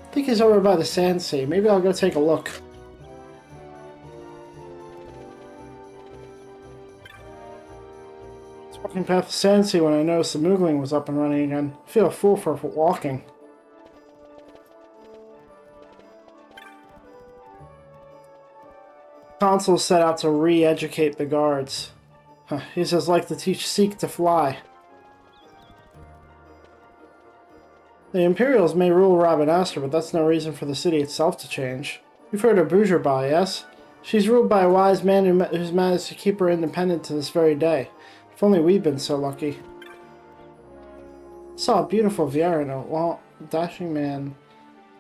I think he's over by the Sand Sea. Maybe I'll go take a look. I was walking past the Sand Sea when I noticed the Moogling was up and running again. I feel a fool for walking. Consul set out to re-educate the guards. He says like to teach Seek to fly. The Imperials may rule Rabanastre, but that's no reason for the city itself to change. You've heard of Bourgeois, yes? She's ruled by a wise man who's managed to keep her independent to this very day. If only we'd been so lucky. Saw a beautiful Viera and a dashing man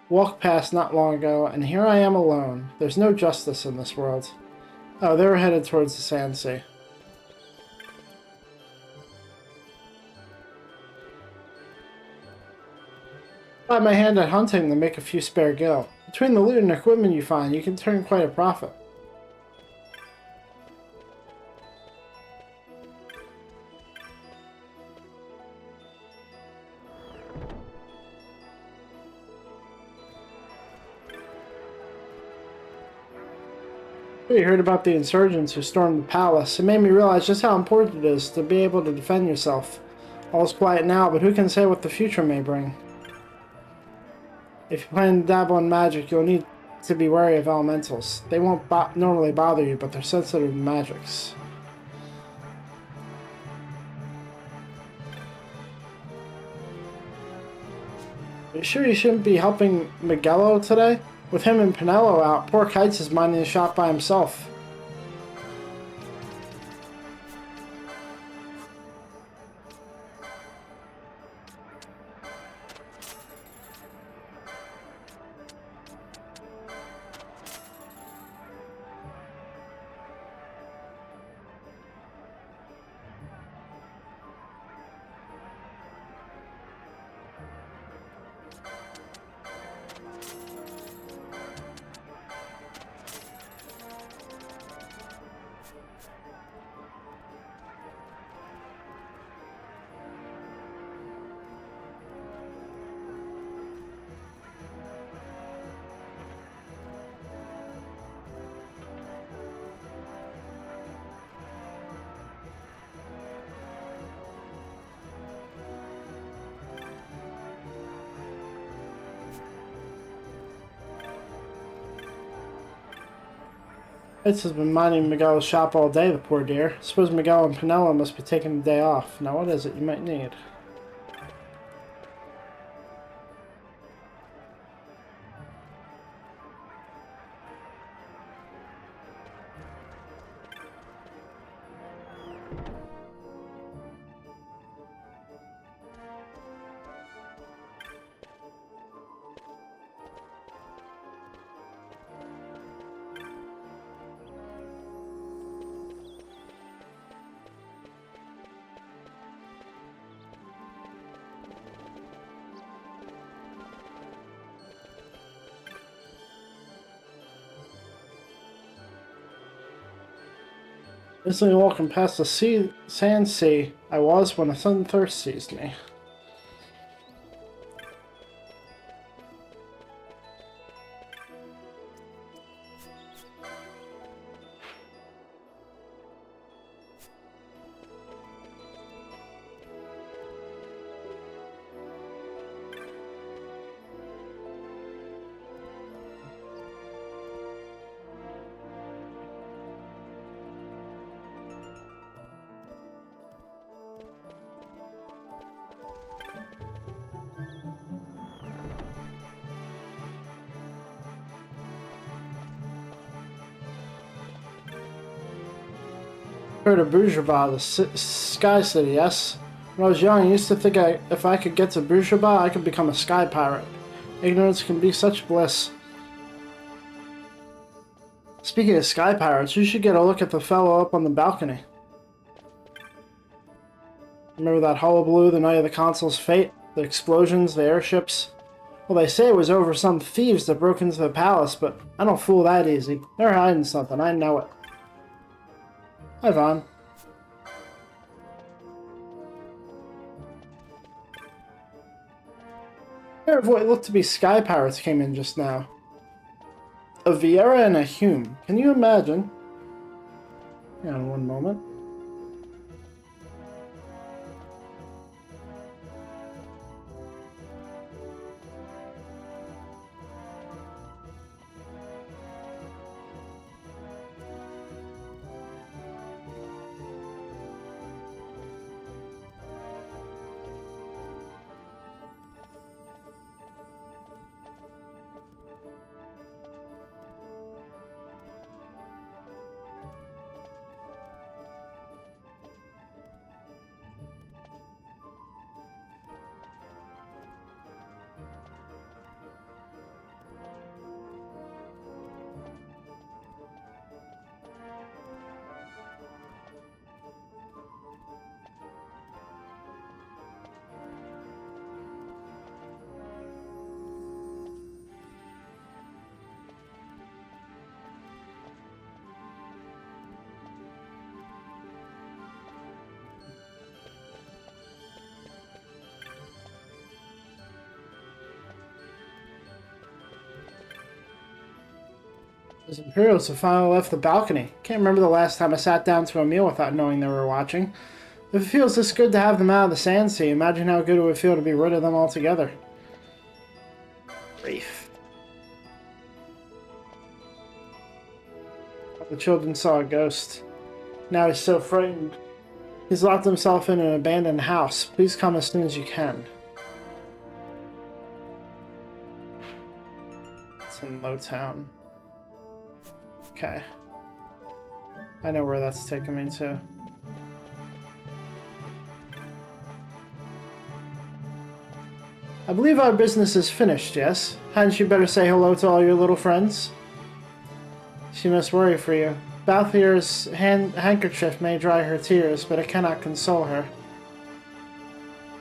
walk past not long ago, and here I am alone. There's no justice in this world. Oh, they were headed towards the Sand Sea. Try my hand at hunting to make a few spare gil. Between the loot and equipment you find, you can turn quite a profit. You heard about the insurgents who stormed the palace. It made me realize just how important it is to be able to defend yourself. All's quiet now, but who can say what the future may bring? If you plan to dabble in magic, you'll need to be wary of elementals. They won't normally bother you, but they're sensitive to magics. Are you sure you shouldn't be helping Miguelo today? With him and Pinello out, poor Kites is minding the shop by himself. Fitz has been minding Miguel's shop all day, the poor dear. Suppose Miguel and Pinello must be taking the day off. Now what is it you might need? Instantly walking past the sand sea I was when a sudden thirst seized me. Heard of Bourgeois, the Sky City, yes? When I was young, I used to think if I could get to Bourgeois, I could become a sky pirate. Ignorance can be such bliss. Speaking of sky pirates, you should get a look at the fellow up on the balcony. Remember that hullabaloo the night of the Consul's fate? The explosions, the airships? Well, they say it was over some thieves that broke into the palace, but I don't fool that easy. They're hiding something, I know it. Hi, Vaughn. A pair of what looked to be sky pirates came in just now. A Viera and a Hume. Can you imagine? Hang on one moment. Those Imperials have finally left the balcony. Can't remember the last time I sat down to a meal without knowing they were watching. If it feels this good to have them out of the Sand Sea, imagine how good it would feel to be rid of them altogether. Grief. The children saw a ghost. Now he's so frightened. He's locked himself in an abandoned house. Please come as soon as you can. It's in Lowtown. Okay. I know where that's taking me to. I believe our business is finished, yes? Hadn't you better say hello to all your little friends? She must worry for you. Balthier's handkerchief may dry her tears, but it cannot console her.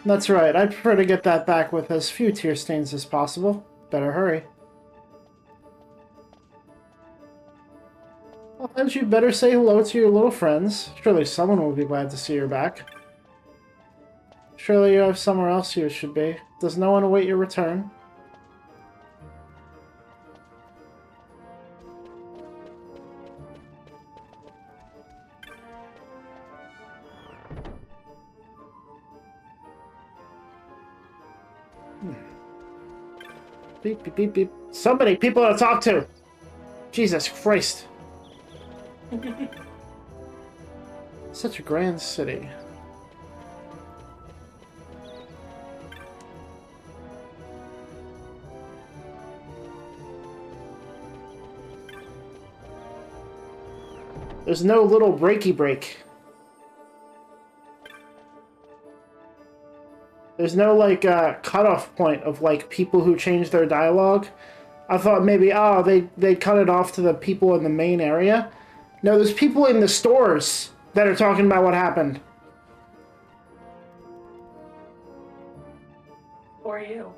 That's right, I'd prefer to get that back with as few tear stains as possible. Better hurry. Well, hadn't you better say hello to your little friends? Surely someone will be glad to see her back. Surely you have somewhere else you should be. Does no one await your return? Beep, beep, beep, beep. Somebody! People to talk to! Jesus Christ. Such a grand city. There's no little breaky break. There's no, like, cutoff point of, like, people who change their dialogue. I thought maybe, they cut it off to the people in the main area. No, there's people in the stores that are talking about what happened. Or you.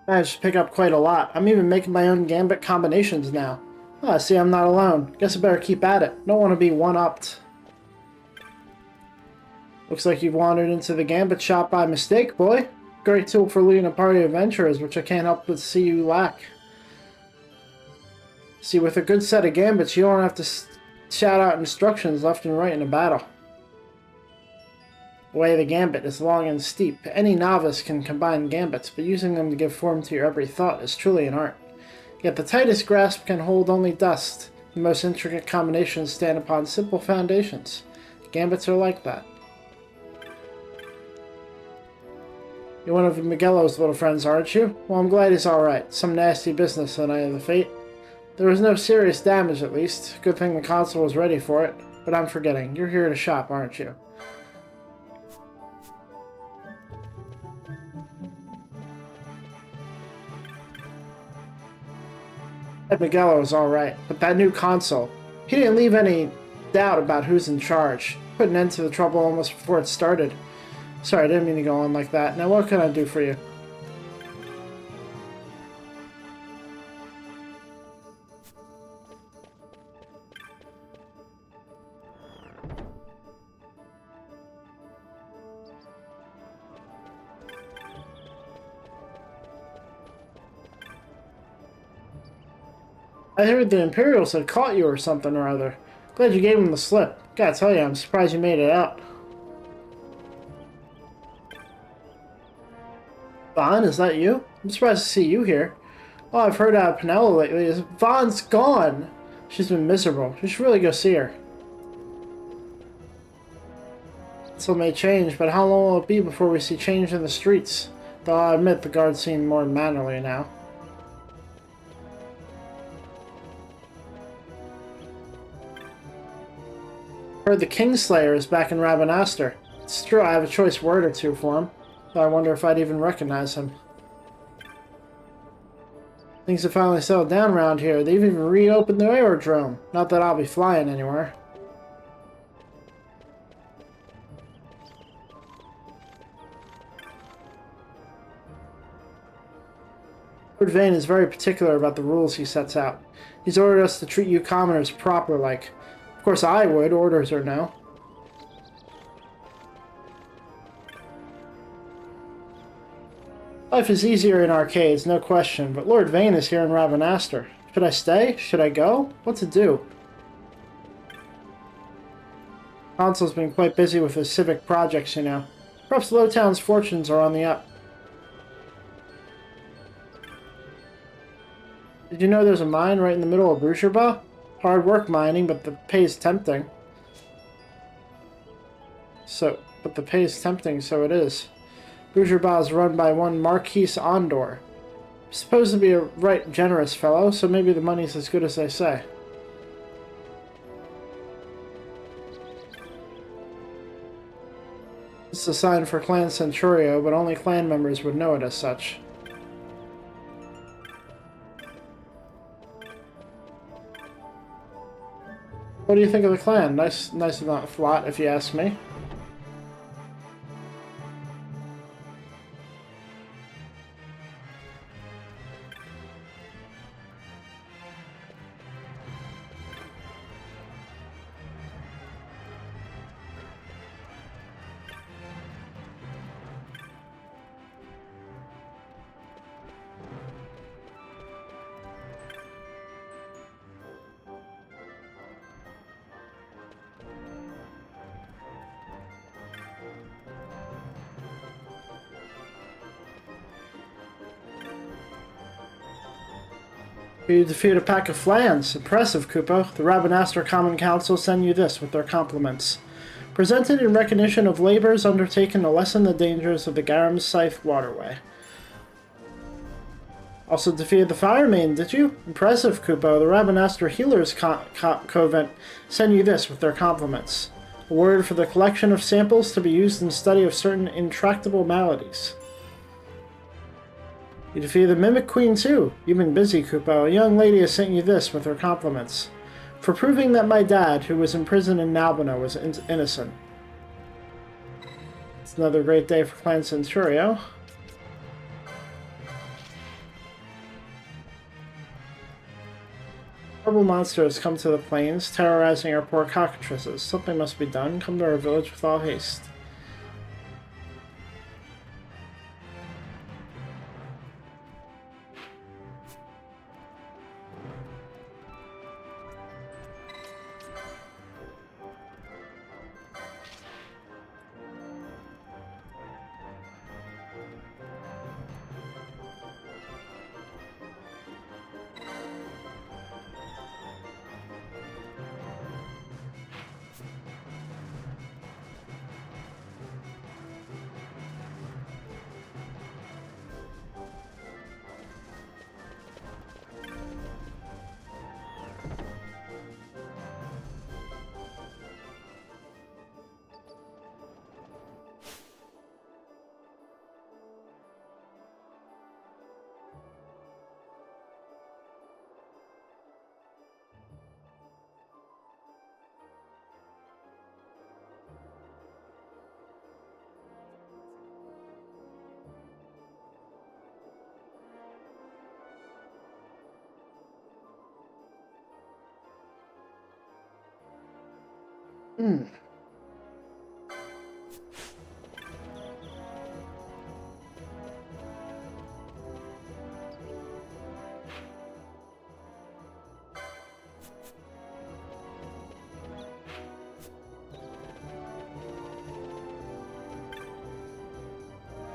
I just pick up quite a lot. I'm even making my own gambit combinations now. Ah, see, I'm not alone. Guess I better keep at it. Don't want to be one-upped. Looks like you've wandered into the gambit shop by mistake, boy. Great tool for leading a party of adventurers, which I can't help but see you lack. See, with a good set of gambits, you don't have to shout out instructions left and right in a battle. The way of the gambit is long and steep. Any novice can combine gambits, but using them to give form to your every thought is truly an art. Yet the tightest grasp can hold only dust. The most intricate combinations stand upon simple foundations. Gambits are like that. You're one of Miguelo's little friends, aren't you? Well, I'm glad he's alright. Some nasty business the night of the fete. There was no serious damage, at least. Good thing the console was ready for it. But I'm forgetting. You're here to shop, aren't you? Miguelo is alright, but that new console, he didn't leave any doubt about who's in charge. Put an end to the trouble almost before it started. Sorry, I didn't mean to go on like that. Now what can I do for you? I heard the Imperials had caught you or something or other. Glad you gave them the slip. Gotta tell you, I'm surprised you made it out. Vaughn, is that you? I'm surprised to see you here. All I've heard out of Penelo lately is Vaughn's gone. She's been miserable. You should really go see her. Still may change, but how long will it be before we see change in the streets? Though I admit the guards seem more mannerly now. Heard the Kingslayer is back in Rabanastre. It's true, I have a choice word or two for him. Though I wonder if I'd even recognize him. Things have finally settled down around here. They've even reopened the aerodrome. Not that I'll be flying anywhere. Lord Vane is very particular about the rules he sets out. He's ordered us to treat you commoners proper-like. Of course I would, orders or no. Life is easier in arcades, no question, but Lord Vane is here in Ravenaster. Should I stay? Should I go? What to do? Consul's been quite busy with his civic projects, you know. Perhaps Lowtown's fortunes are on the up. Did you know there's a mine right in the middle of Brucherba? Hard work mining, but the pay's tempting. But the pay's tempting, so it is. Brucherba is run by one Marquis Andor. Supposed to be a right generous fellow, so maybe the money's as good as they say. It's a sign for Clan Centurio, but only clan members would know it as such. What do you think of the clan? Nice enough lot, if you ask me. You defeat a pack of flans. Impressive, Kupo. The Ravenaster Common Council send you this with their compliments. Presented in recognition of labors undertaken to lessen the dangers of the Garam Scythe waterway. Also defeated the Fire Maiden, did you? Impressive, Kupo. The Ravenaster Healers Covent send you this with their compliments. Awarded for the collection of samples to be used in study of certain intractable maladies. You defeated the Mimic Queen too. You've been busy, Kupo. A young lady has sent you this with her compliments. For proving that my dad, who was imprisoned in Nalbina, was innocent. It's another great day for Clan Centurio. Horrible monster has come to the plains, terrorizing our poor cockatrices. Something must be done. Come to our village with all haste.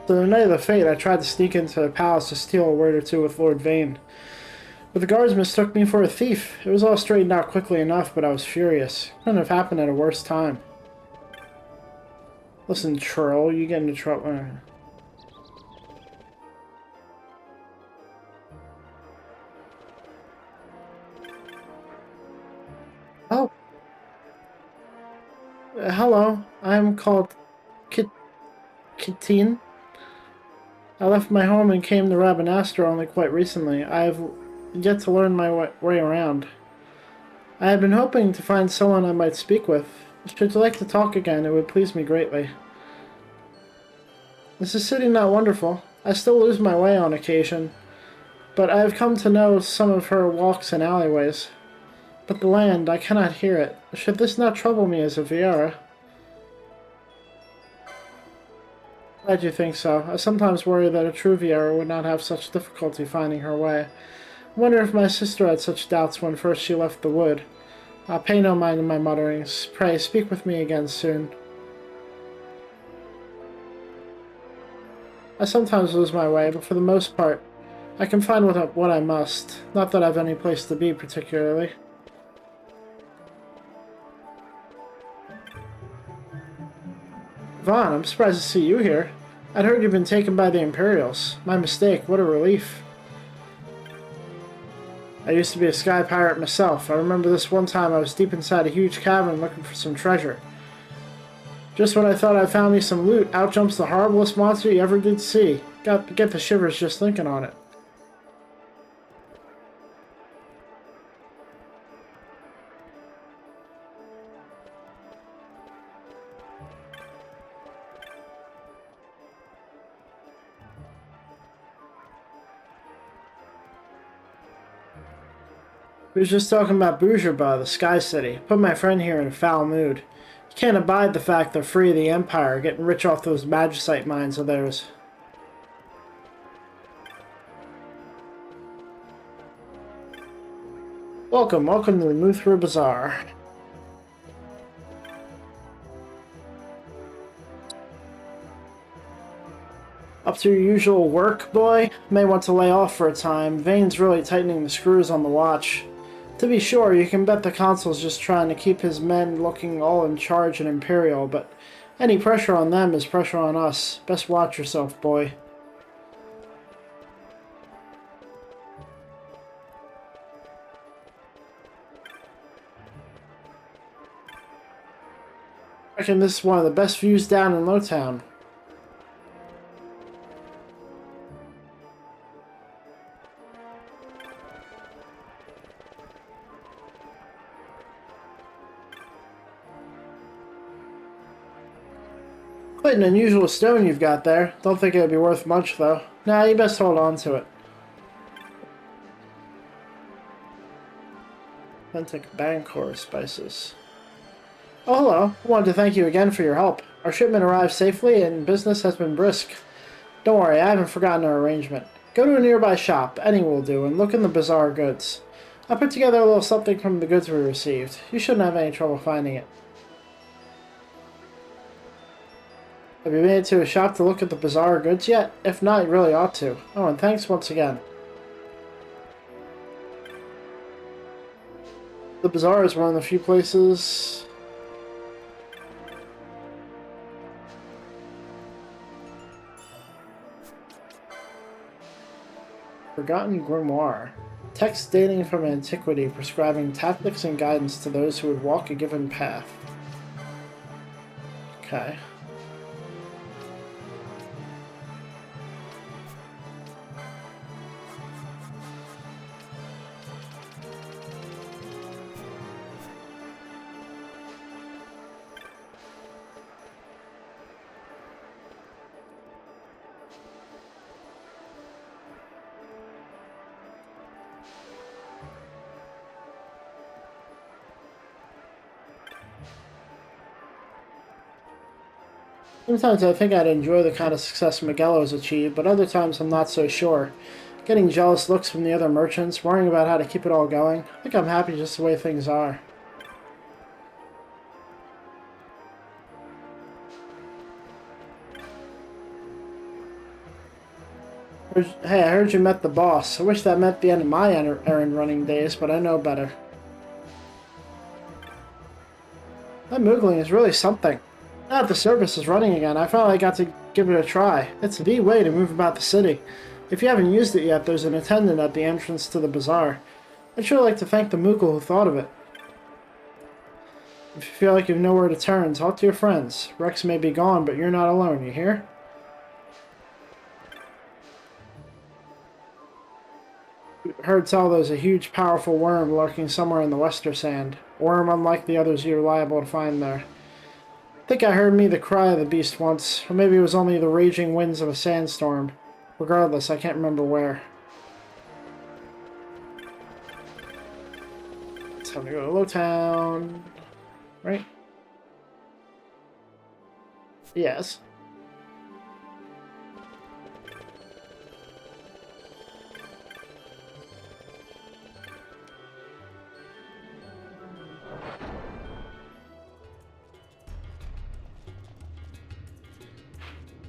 So the night of the fete, I tried to sneak into the palace to steal a word or two with Lord Vane. But the guards mistook me for a thief. It was all straightened out quickly enough, but I was furious. Couldn't have happened at a worse time. Listen, Churl, you get into trouble. Oh. Hello, I'm called Kitine. I left my home and came to Ravenaster only quite recently. I have yet to learn my way around. I had been hoping to find someone I might speak with. Should you like to talk again, it would please me greatly. Is the city not wonderful? I still lose my way on occasion, but I have come to know some of her walks and alleyways. But the land, I cannot hear it. Should this not trouble me as a Viera? Glad you think so. I sometimes worry that a Truviera would not have such difficulty finding her way. I wonder if my sister had such doubts when first she left the wood. Pay no mind to my mutterings. Pray, speak with me again soon. I sometimes lose my way, but for the most part, I can find what I must. Not that I've any place to be particularly. Vaughn, I'm surprised to see you here. I'd heard you'd been taken by the Imperials. My mistake, what a relief. I used to be a sky pirate myself. I remember this one time I was deep inside a huge cavern looking for some treasure. Just when I thought I found me some loot, out jumps the horriblest monster you ever did see. Get the shivers just thinking on it. We was just talking about Bourgeois, the Sky City. Put my friend here in a foul mood. He can't abide the fact they're free of the Empire, getting rich off those magicite mines of theirs. Welcome to the Muthra Bazaar. Up to your usual work, boy? May want to lay off for a time. Vane's really tightening the screws on the watch. To be sure, you can bet the Consul's just trying to keep his men looking all in charge and imperial, but any pressure on them is pressure on us. Best watch yourself, boy. I reckon this is one of the best views down in Lowtown. Quite an unusual stone you've got there. Don't think it'd be worth much, though. Nah, you best hold on to it. Authentic Bancor spices. Oh, hello. I wanted to thank you again for your help. Our shipment arrived safely and business has been brisk. Don't worry, I haven't forgotten our arrangement. Go to a nearby shop, any will do, and look in the bazaar goods. I put together a little something from the goods we received. You shouldn't have any trouble finding it. Have you made it to a shop to look at the bazaar goods yet? If not, you really ought to. Oh, and thanks once again. The bazaar is one of the few places... Forgotten Grimoire. Text dating from antiquity prescribing tactics and guidance to those who would walk a given path. Okay. Sometimes I think I'd enjoy the kind of success Miguel has achieved, but other times I'm not so sure. Getting jealous looks from the other merchants, worrying about how to keep it all going. I think I'm happy just the way things are. Hey, I heard you met the boss. I wish that meant the end of my errand running days, but I know better. That Moogling is really something. Now that the service is running again, I finally got to give it a try. It's the way to move about the city. If you haven't used it yet, there's an attendant at the entrance to the bazaar. I'd sure like to thank the Moogle who thought of it. If you feel like you've nowhere to turn, talk to your friends. Rex may be gone, but you're not alone, you hear? Heard tell there's a huge, powerful worm lurking somewhere in the Wester Sand. A worm unlike the others you're liable to find there. I think I heard me the cry of the beast once, or maybe it was only the raging winds of a sandstorm. Regardless, I can't remember where. It's time to go to Lowtown. Right? Yes.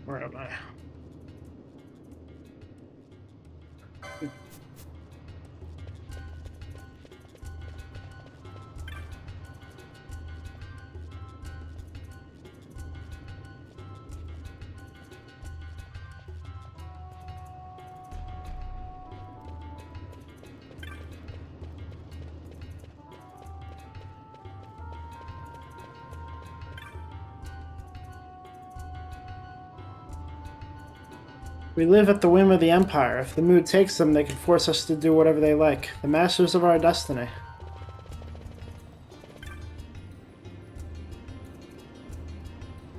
Where am I? We live at the whim of the Empire. If the mood takes them, they can force us to do whatever they like. The masters of our destiny.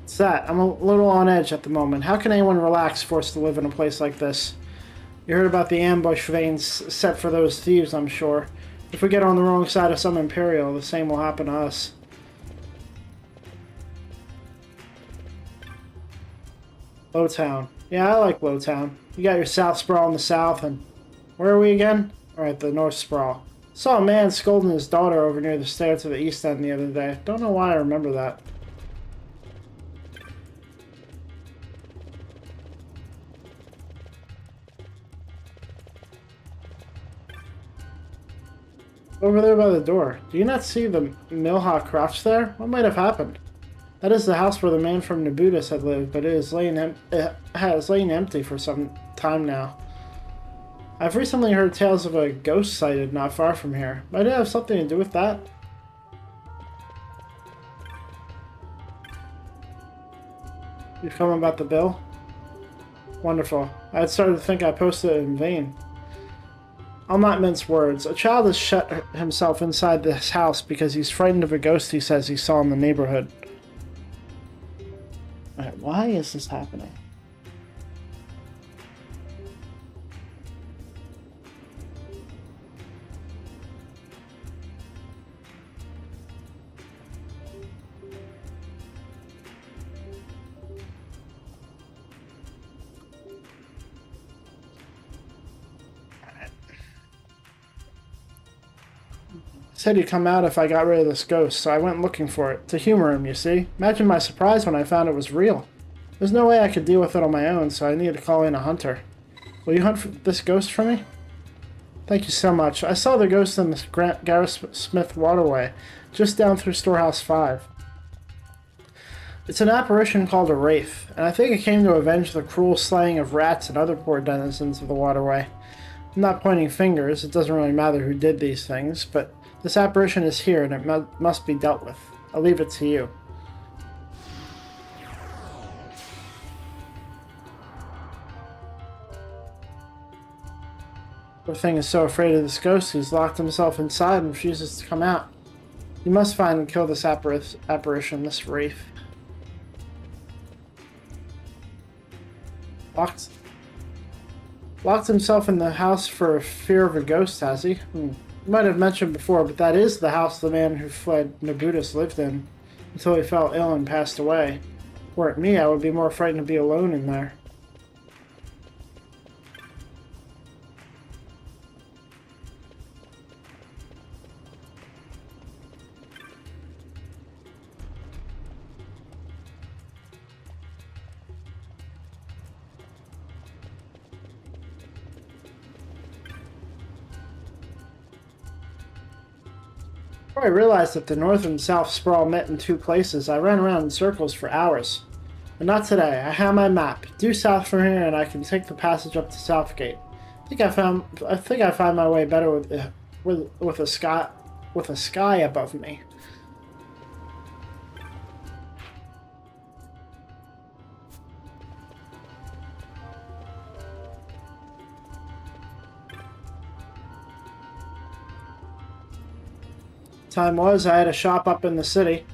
It's that. I'm a little on edge at the moment. How can anyone relax forced to live in a place like this? You heard about the ambush veins set for those thieves, I'm sure. If we get on the wrong side of some Imperial, the same will happen to us. Lowtown. Yeah, I like Lowtown. You got your South Sprawl in the south, and... Where are we again? Alright, the North Sprawl. Saw a man scolding his daughter over near the stair to the east end the other day. Don't know why I remember that. Over there by the door. Do you not see the Milha crouched there? What might have happened? That is the house where the man from Nabutus had lived, but it has lain empty for some time now. I've recently heard tales of a ghost sighted not far from here. Might it have something to do with that? You've come about the bill? Wonderful. I had started to think I posted it in vain. I'll not mince words. A child has shut himself inside this house because he's frightened of a ghost he says he saw in the neighborhood. Alright, why is this happening? Said he'd come out if I got rid of this ghost, so I went looking for it. To humor him, you see. Imagine my surprise when I found it was real. There's no way I could deal with it on my own, so I needed to call in a hunter. Will you hunt for this ghost for me? Thank you so much. I saw the ghost in the Gareth Smith waterway, just down through Storehouse 5. It's an apparition called a wraith, and I think it came to avenge the cruel slaying of rats and other poor denizens of the waterway. I'm not pointing fingers, it doesn't really matter who did these things, but this apparition is here and it must be dealt with. I'll leave it to you. Poor thing is so afraid of this ghost he's locked himself inside and refuses to come out. You must find and kill this apparition, this wraith. Locked himself in the house for fear of a ghost, has he? You might have mentioned before, but that is the house the man who fled Nabutus lived in, until he fell ill and passed away. Were it me, I would be more frightened to be alone in there. Before I realized that the north and south sprawl met in two places, I ran around in circles for hours. But not today. I have my map. Due south from here, and I can take the passage up to Southgate. I think I find my way better with a sky above me. Time was, I had a shop up in the city.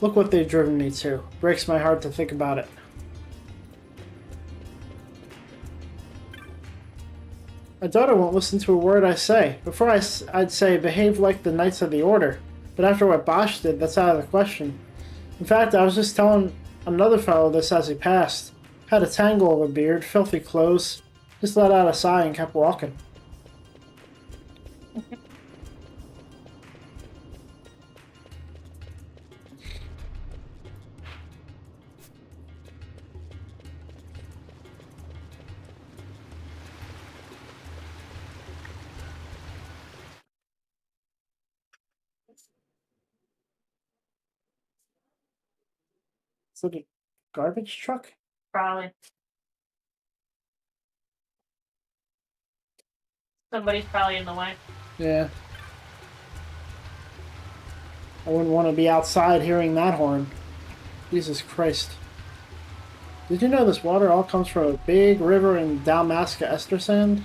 Look what they've driven me to. Breaks my heart to think about it. My daughter won't listen to a word I say. Before I'd say, behave like the Knights of the Order. But after what Bosch did, that's out of the question. In fact, I was just telling another fellow this as he passed. Had a tangle of a beard, filthy clothes. Just let out a sigh and kept walking. Is it a garbage truck? Probably. Somebody's probably in the way. Yeah. I wouldn't want to be outside hearing that horn. Jesus Christ. Did you know this water all comes from a big river in Dalmasca Estersand?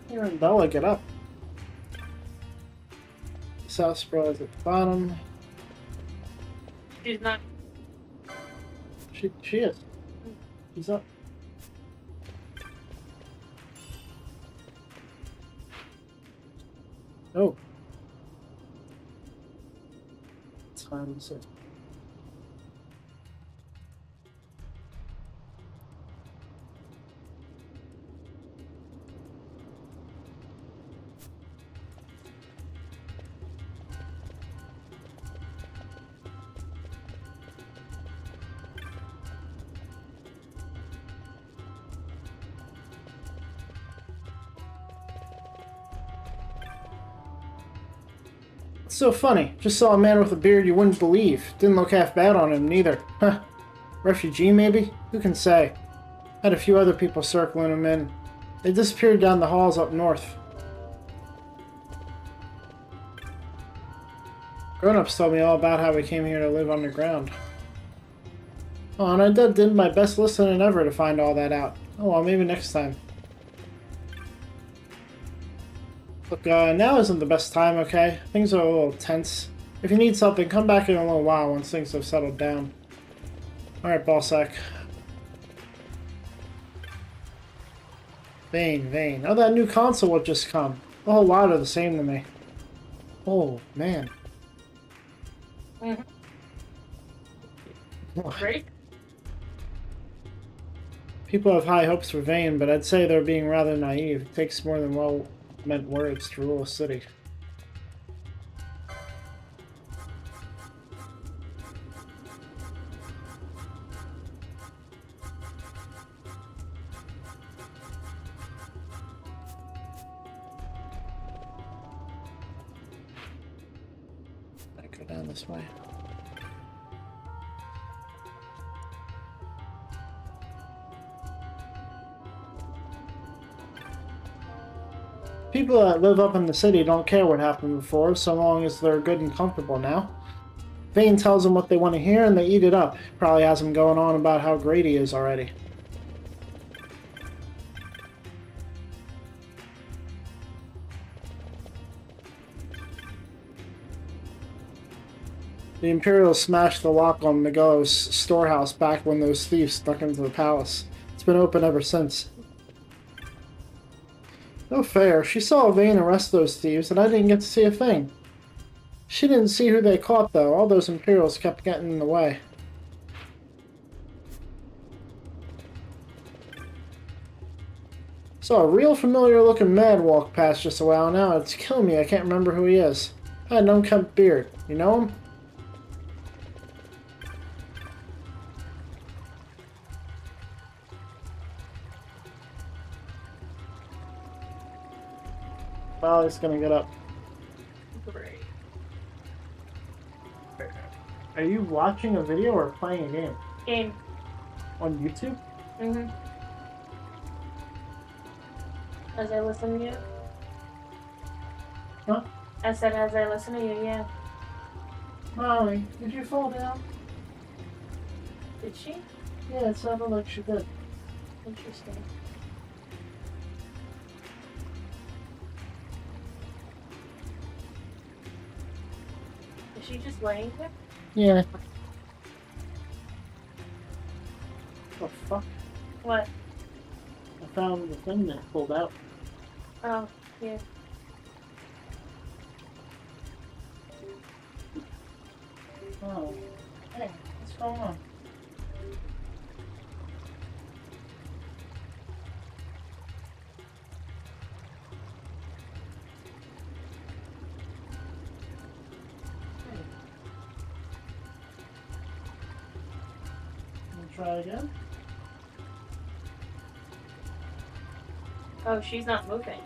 Here and Bella, get up. South Sprawl is at the bottom. She's not. She is. She's up. Oh. Time is it? It's so funny. Just saw a man with a beard you wouldn't believe. Didn't look half bad on him, neither. Huh. Refugee, maybe? Who can say? Had a few other people circling him in. They disappeared down the halls up north. Grown-ups told me all about how we came here to live underground. Oh, and I did my best listening ever to find all that out. Oh well, maybe next time. Look, now isn't the best time, okay? Things are a little tense. If you need something, come back in a little while once things have settled down. Alright, ballsack. Vane. Oh, that new console will just come. A whole lot are the same to me. Oh, man. Mm-hmm. Right? People have high hopes for Vane, but I'd say they're being rather naive. It takes more than well-meant words to rule a city. I go down this way. People that live up in the city don't care what happened before, so long as they're good and comfortable now. Vane tells them what they want to hear and they eat it up. Probably has them going on about how great he is already. The Imperials smashed the lock on Miguel's storehouse back when those thieves snuck into the palace. It's been open ever since. No fair. She saw Vane arrest those thieves, and I didn't get to see a thing. She didn't see who they caught, though. All those Imperials kept getting in the way. Saw a real familiar-looking man walk past just a while now. It's killing me. I can't remember who he is. Had an unkempt beard. You know him? Well, he's gonna get up. Great. Are you watching a video or playing a game? Game. On YouTube? Mm-hmm. As I listen to you? Huh? I said as I listen to you, yeah. Molly, did you fall down? Did she? Yeah, it sounded like she did. Interesting. Is she just laying there? Yeah. The fuck? What? I found the thing that pulled out. Oh, yeah. Oh. Hey, what's going on? Try again. Oh, she's not moving.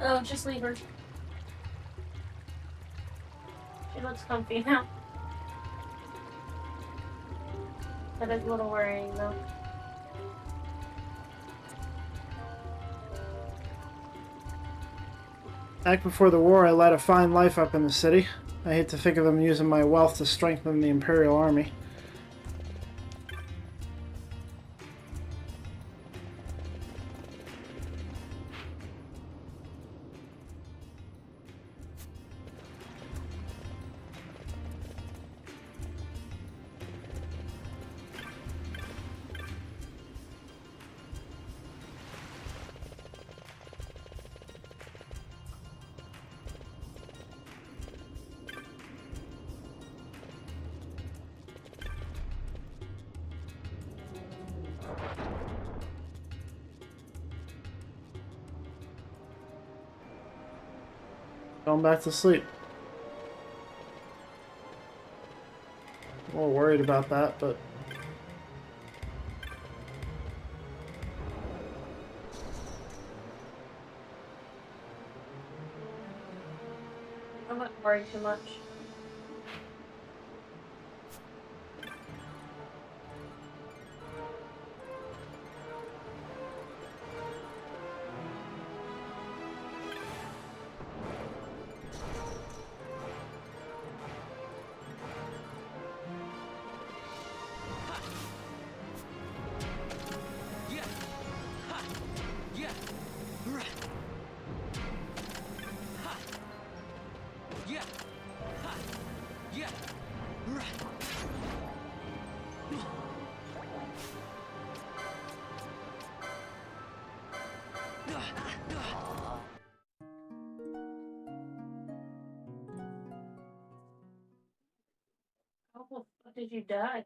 Oh, just leave her. She looks comfy now. That is a little worrying, though. Back before the war, I led a fine life up in the city. I hate to think of them using my wealth to strengthen the Imperial Army. Going back to sleep. A little worried about that, but I'm not worried too much. Yeah. Ha. Yeah. Right. Ha. Yeah. Ha. Yeah. Right. How the fuck did you die?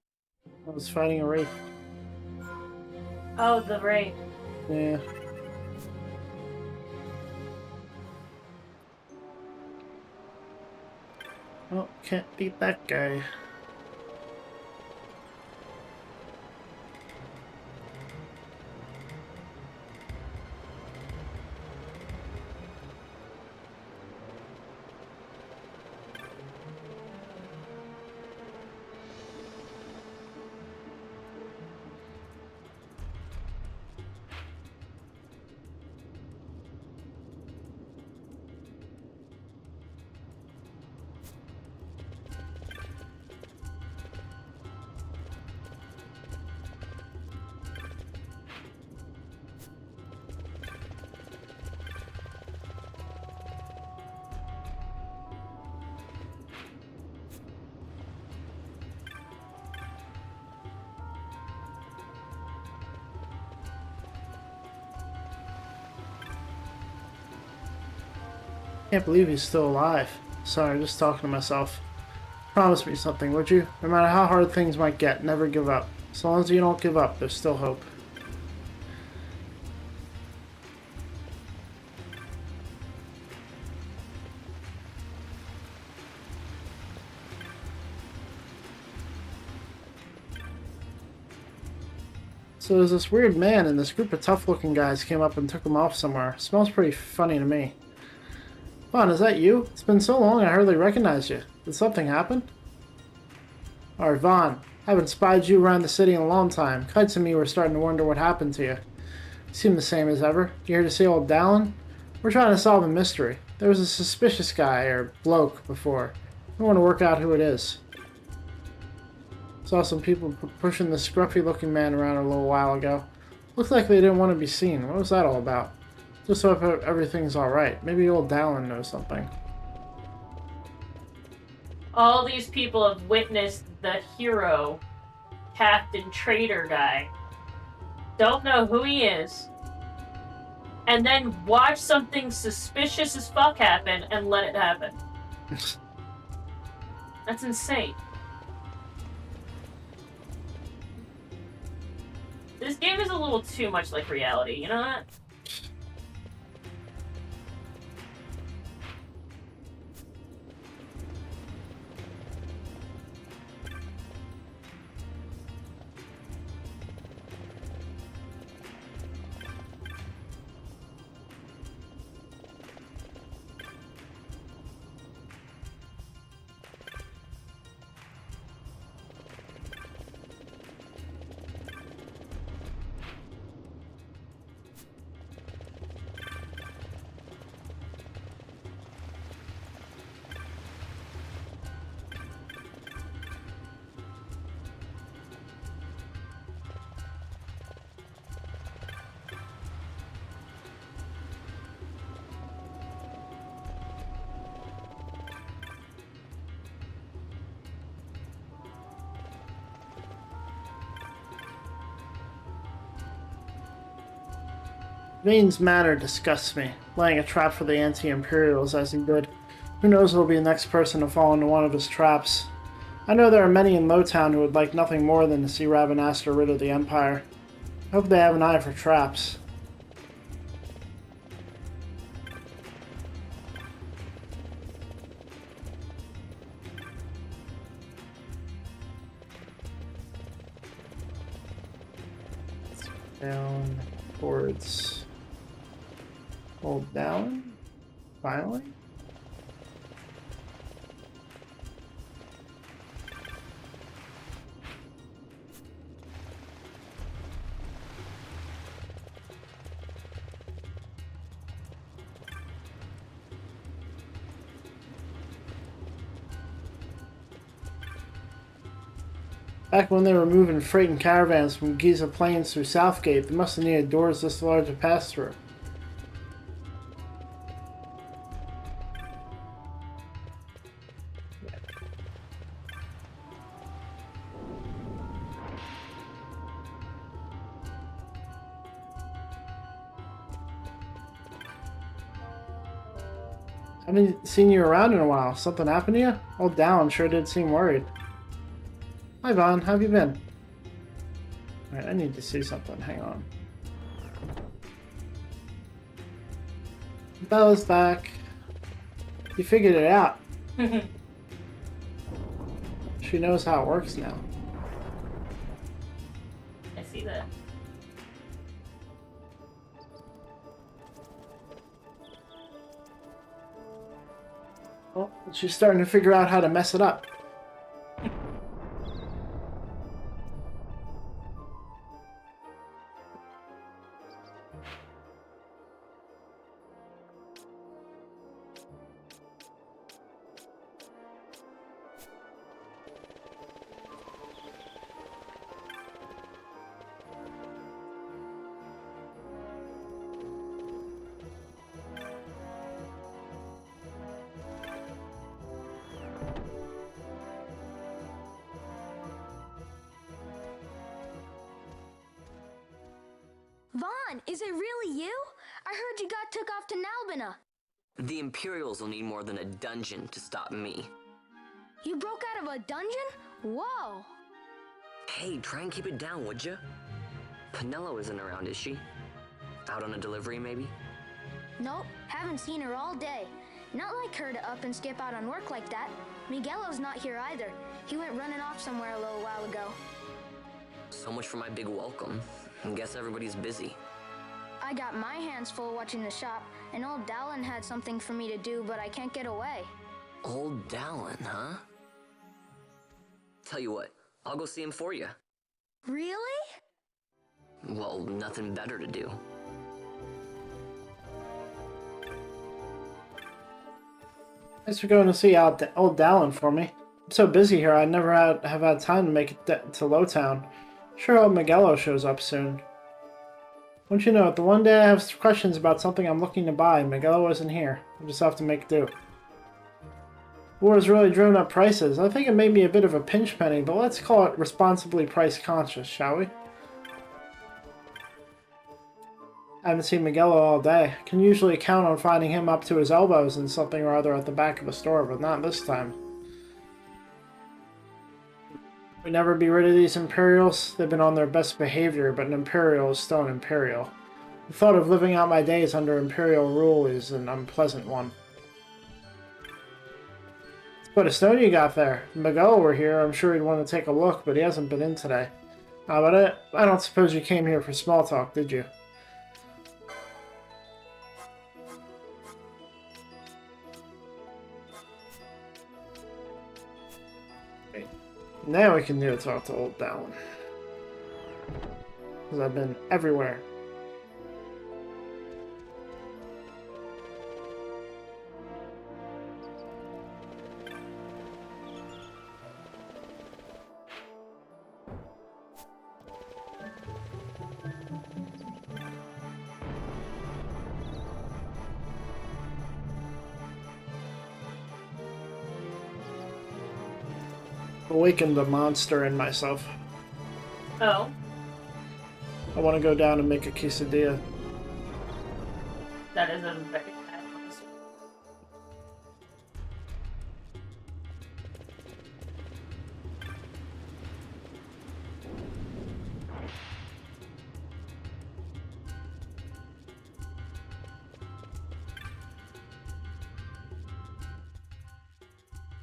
I was fighting a wraith. Oh, the raid. Yeah. Well, can't beat that guy. Can't believe he's still alive. Sorry, just talking to myself. Promise me something, would you? No matter how hard things might get, never give up. As long as you don't give up, there's still hope. So there's this weird man and this group of tough-looking guys came up and took him off somewhere. Smells pretty funny to me. Vaughn, is that you? It's been so long I hardly recognize you. Did something happen? Alright, Vaughn. Haven't spied you around the city in a long time. Kites and me were starting to wonder what happened to you. You seem the same as ever. You here to see old Dallin? We're trying to solve a mystery. There was a suspicious guy, or bloke, before. We want to work out who it is. Saw some people pushing this scruffy-looking man around a little while ago. Looked like they didn't want to be seen. What was that all about? Just hope everything's alright. Maybe old Dallin knows something. All these people have witnessed the hero, Captain Traitor guy. Don't know who he is. And then watch something suspicious as fuck happen and let it happen. That's insane. This game is a little too much like reality, you know that? Vane's manner disgusts me, laying a trap for the anti-Imperials as he did. Who knows who'll be the next person to fall into one of his traps. I know there are many in Lowtown who would like nothing more than to see Rabanastre rid of the Empire. I hope they have an eye for traps. Down towards hold down finally. Back when they were moving freight and caravans from Giza Plains through Southgate, they must have needed doors this large to pass through. Haven't seen you around in a while. Something happened to you? Old Dallin sure did seem worried. Hi Vaughn, how have you been? Alright, I need to see something. Hang on. Bella's back. You figured it out. She knows how it works now. I see that. Well, she's starting to figure out how to mess it up. Vaughn, is it really you? I heard you got took off to Nalbina. The Imperials will need more than a dungeon to stop me. You broke out of a dungeon? Whoa! Hey, try and keep it down, would ya? Penelo isn't around, is she? Out on a delivery, maybe? Nope, haven't seen her all day. Not like her to up and skip out on work like that. Miguelo's not here either. He went running off somewhere a little while ago. So much for my big welcome. I guess everybody's busy. I got my hands full watching the shop, and old Dallin had something for me to do, but I can't get away. Old Dallin, huh? Tell you what, I'll go see him for you. Really? Well, nothing better to do. Thanks for going to see old Dallin for me. I'm so busy here, I never have had time to make it to Lowtown. Sure hope Miguelo shows up soon. Don't you know it, the one day I have questions about something I'm looking to buy, Miguelo isn't here. I'll just have to make do. War has really driven up prices. I think it made me a bit of a pinch penny, but let's call it responsibly price conscious, shall we? I haven't seen Miguelo all day. I can usually count on finding him up to his elbows in something or other at the back of a store, but not this time. We never be rid of these Imperials. They've been on their best behavior, but an Imperial is still an Imperial. The thought of living out my days under Imperial rule is an unpleasant one. What a stone you got there. If Miguel were here, I'm sure he'd want to take a look, but he hasn't been in today. But I don't suppose you came here for small talk, did you? Now we can talk to old Dallin. Because I've been everywhere. Awakened the monster in myself. Oh. I want to go down and make a quesadilla. That is a very bad monster.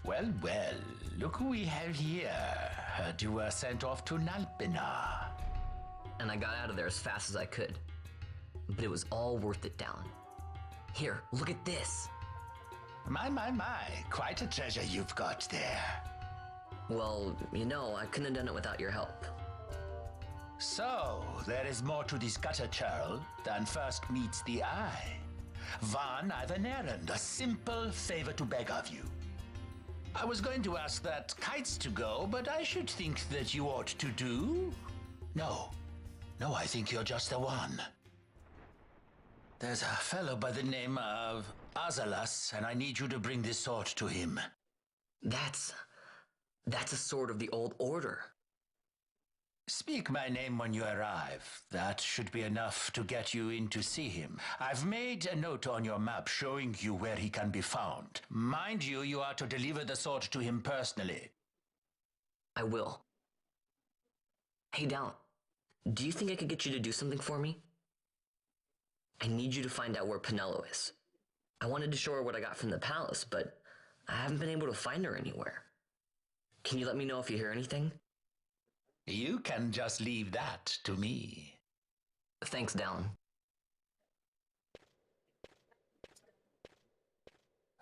Well, well, look who we have here. Heard you were sent off to Nalpina. And I got out of there as fast as I could. But it was all worth it, Down. Here, look at this. My, quite a treasure you've got there. Well, you know, I couldn't have done it without your help. So, there is more to this gutter churl than first meets the eye. Van, I've an errand, a simple favor to beg of you. I was going to ask that kites to go, but I should think that you ought to do. No, I think you're just the one. There's a fellow by the name of Azalas, and I need you to bring this sword to him. That's a sword of the old order. Speak my name when you arrive. That should be enough to get you in to see him. I've made a note on your map showing you where he can be found. Mind you, you are to deliver the sword to him personally. I will. Hey, Down, do you think I could get you to do something for me? I need you to find out where Penelo is. I wanted to show her what I got from the palace, but I haven't been able to find her anywhere. Can you let me know if you hear anything? You can just leave that to me. Thanks, Down.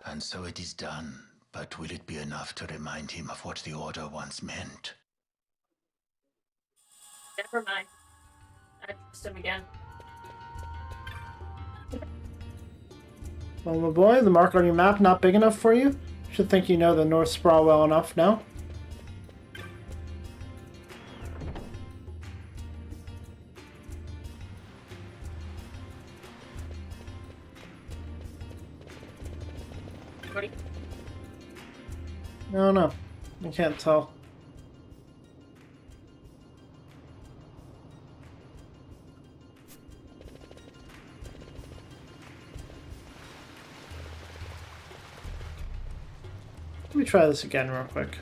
And so it is done, but will it be enough to remind him of what the Order once meant? Never mind. I trust him again. Well, my boy, the mark on your map not big enough for you? Should think you know the North Sprawl well enough now. No, I can't tell. Let me try this again real quick.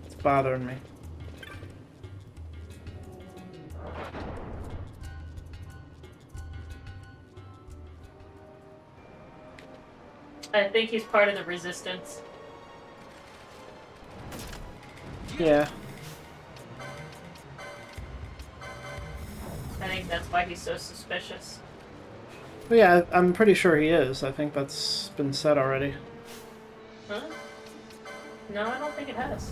It's bothering me. I think he's part of the resistance. Yeah. I think that's why he's so suspicious. But yeah, I'm pretty sure he is. I think that's been said already. Huh? No, I don't think it has.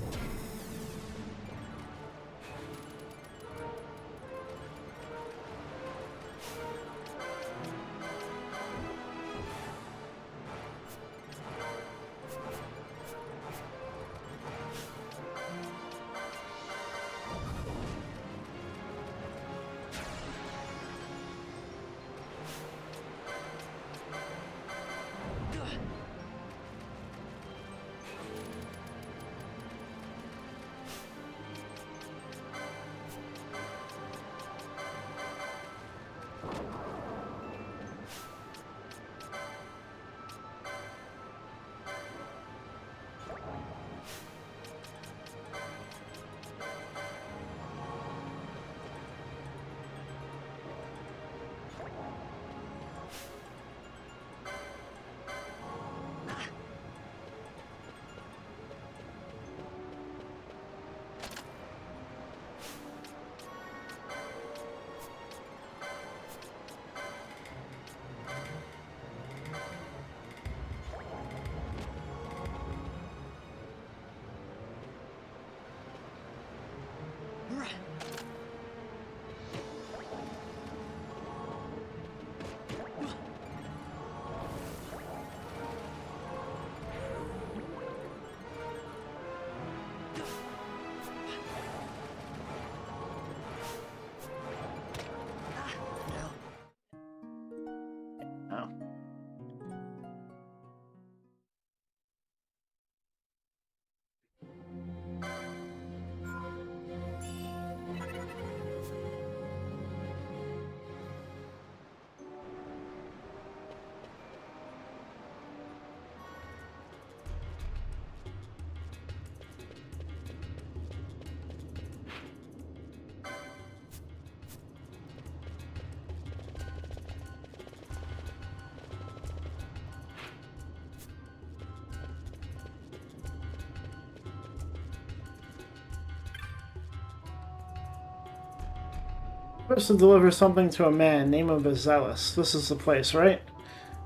Supposed to deliver something to a man named of Zealous. This is the place, right?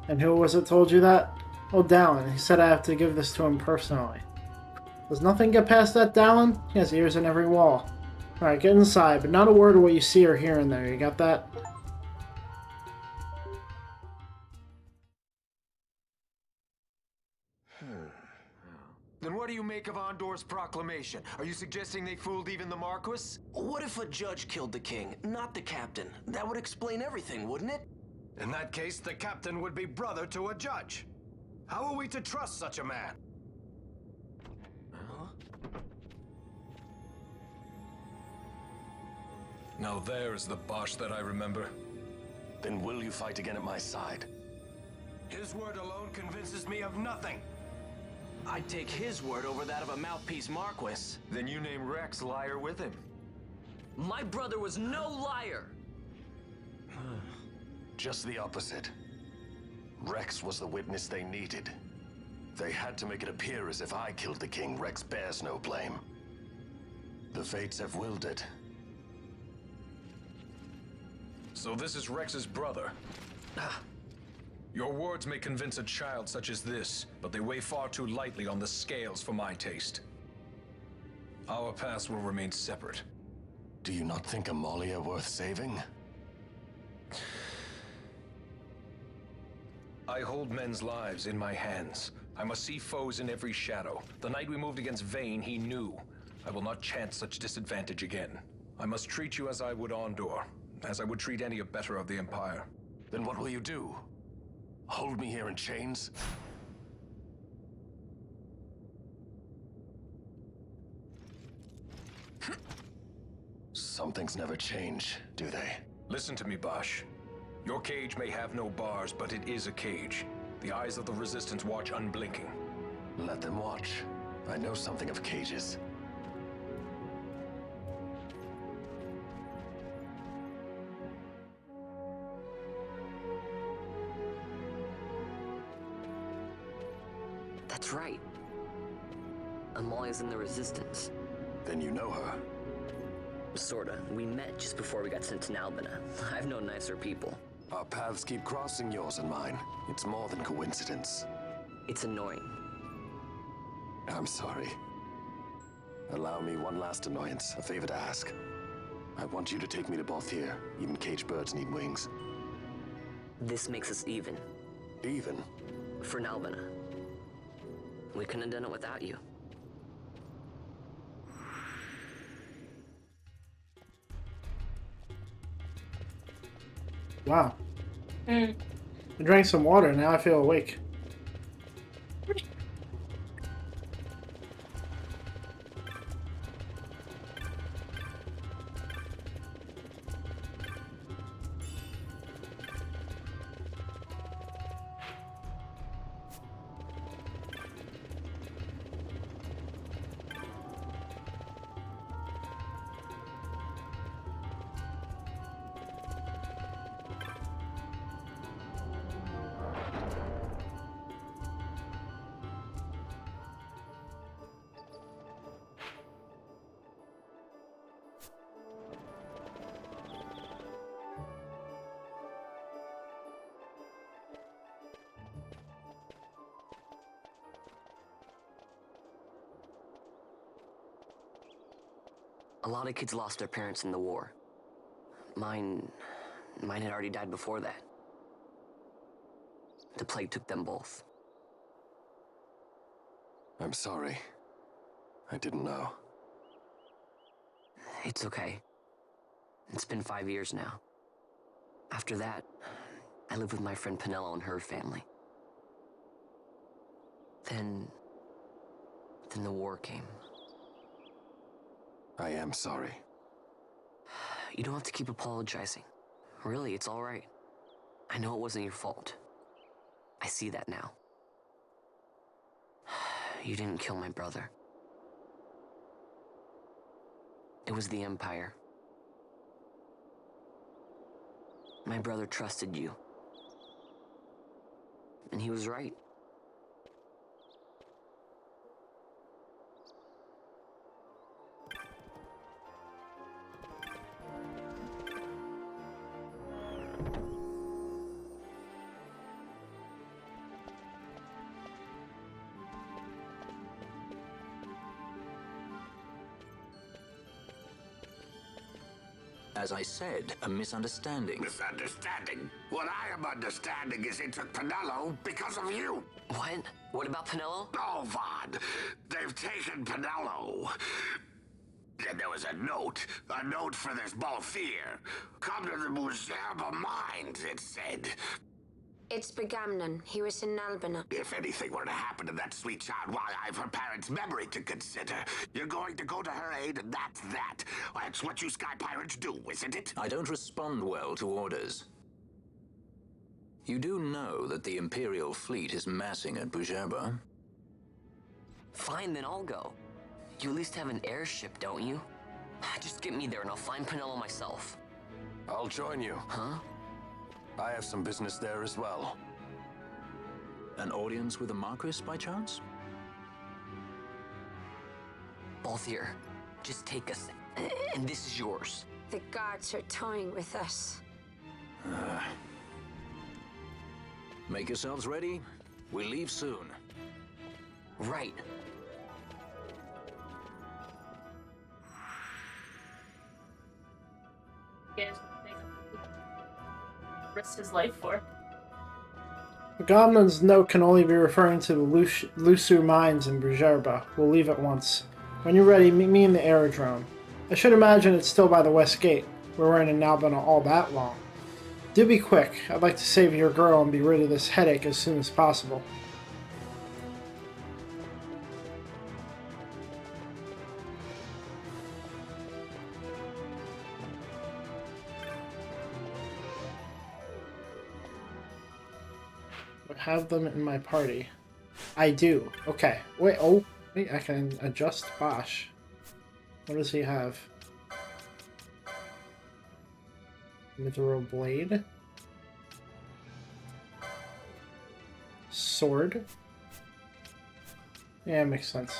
And who was it told you that? Oh, Dallin. He said I have to give this to him personally. Does nothing get past that, Dallin? He has ears in every wall. Alright, get inside, but not a word of what you see or hear in there. You got that? Then what do you make of Andor's proclamation? Are you suggesting they fooled even the Marquis? What if a judge killed the king, not the captain? That would explain everything, wouldn't it? In that case, the captain would be brother to a judge. How are we to trust such a man? Now there's the Bosch that I remember. Then will you fight again at my side? His word alone convinces me of nothing. I'd take his word over that of a mouthpiece Marquis. Then you name Rex liar with him. My brother was no liar! Just the opposite. Rex was the witness they needed. They had to make it appear as if I killed the king. Rex bears no blame. The fates have willed it. So this is Rex's brother. Your words may convince a child such as this, but they weigh far too lightly on the scales for my taste. Our paths will remain separate. Do you not think Amalia worth saving? I hold men's lives in my hands. I must see foes in every shadow. The night we moved against Vayne, he knew. I will not chance such disadvantage again. I must treat you as I would Andor, as I would treat any abettor of the Empire. Then what will you do? Hold me here in chains? Some things never change, do they? Listen to me, Bosch. Your cage may have no bars, but it is a cage. The eyes of the Resistance watch unblinking. Let them watch. I know something of cages. That's right. Amalia's in the Resistance. Then you know her. Sorta. We met just before we got sent to Nalbina. I've known nicer people. Our paths keep crossing, yours and mine. It's more than coincidence. It's annoying. I'm sorry. Allow me one last annoyance, a favor to ask. I want you to take me to Balthier. Even caged birds need wings. This makes us even. Even? For Nalbina. We couldn't have done it without you. Wow. I drank some water, now I feel awake. A lot of kids lost their parents in the war. Mine had already died before that. The plague took them both. I'm sorry. I didn't know. It's okay. It's been 5 years now. After that, I lived with my friend Penelo and her family. Then the war came. I am sorry. You don't have to keep apologizing. Really, it's all right. I know it wasn't your fault. I see that now. You didn't kill my brother. It was the Empire. My brother trusted you. And he was right. As I said, a misunderstanding. Misunderstanding? What I am understanding is they took Pinello because of you. What? What about Pinello? Oh, Vaughn, they've taken Pinello. And there was a note for this Balthier. Come to the Muserba Mines, it said. It's Begamnon. He was in Albina. If anything were to happen to that sweet child, why, I've her parents' memory to consider. You're going to go to her aid, and that's that. That's what you Sky Pirates do, isn't it? I don't respond well to orders. You do know that the Imperial fleet is massing at Bujerba? Fine, then I'll go. You at least have an airship, don't you? Just get me there and I'll find Pinello myself. I'll join you. Huh? I have some business there as well. An audience with the Marquis, by chance? Balthier, just take us, and this is yours. The guards are toying with us. Make yourselves ready. We leave soon. Right. Risk his life for. The Goblin's note can only be referring to the Lusu mines in Bujerba. We'll leave at once. When you're ready, meet me in the aerodrome. I should imagine it's still by the west gate. We weren't in Albina all that long. Do be quick. I'd like to save your girl and be rid of this headache as soon as possible. Have them in my party. I do. Okay. Wait, oh, wait, I can adjust Bosch. What does he have? Mithril blade. Sword. Yeah, makes sense.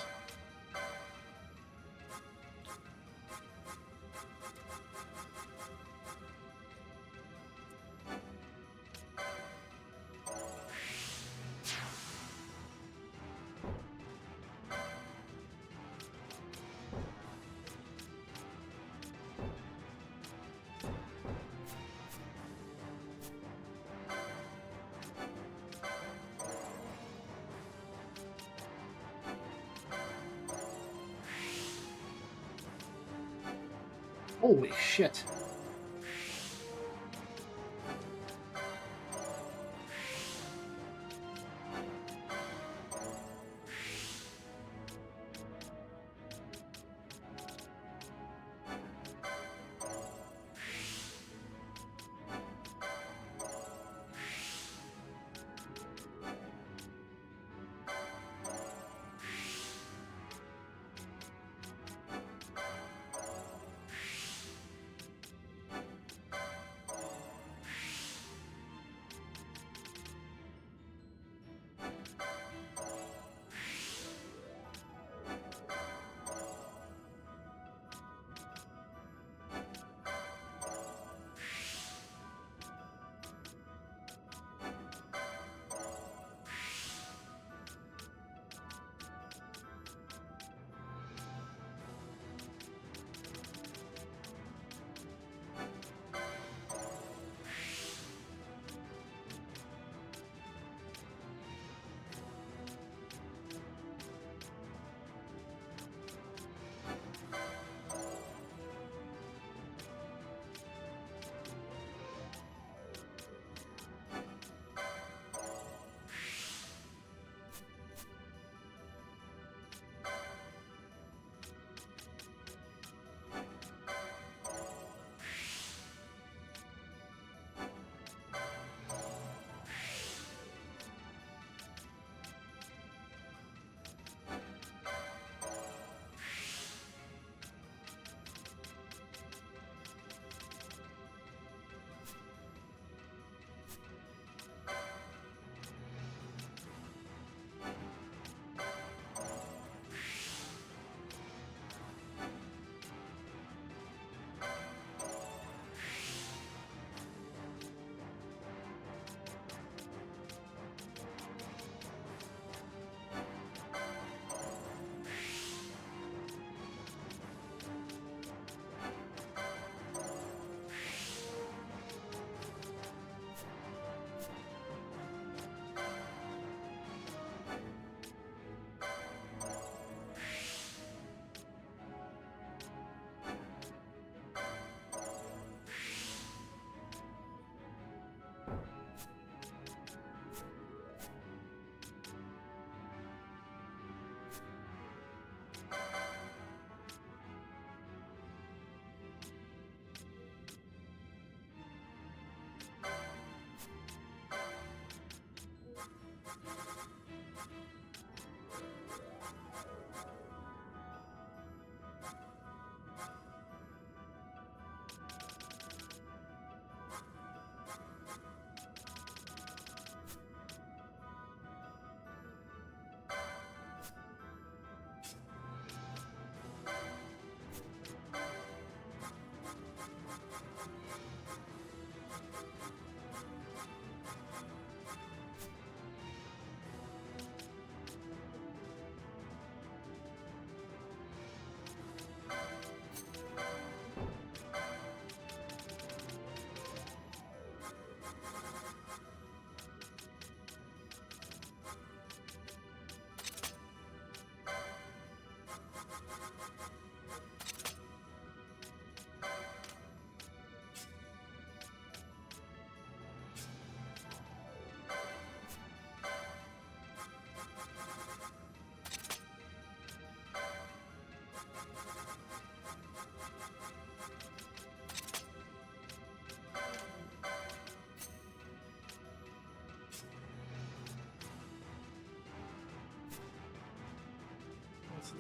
Holy shit.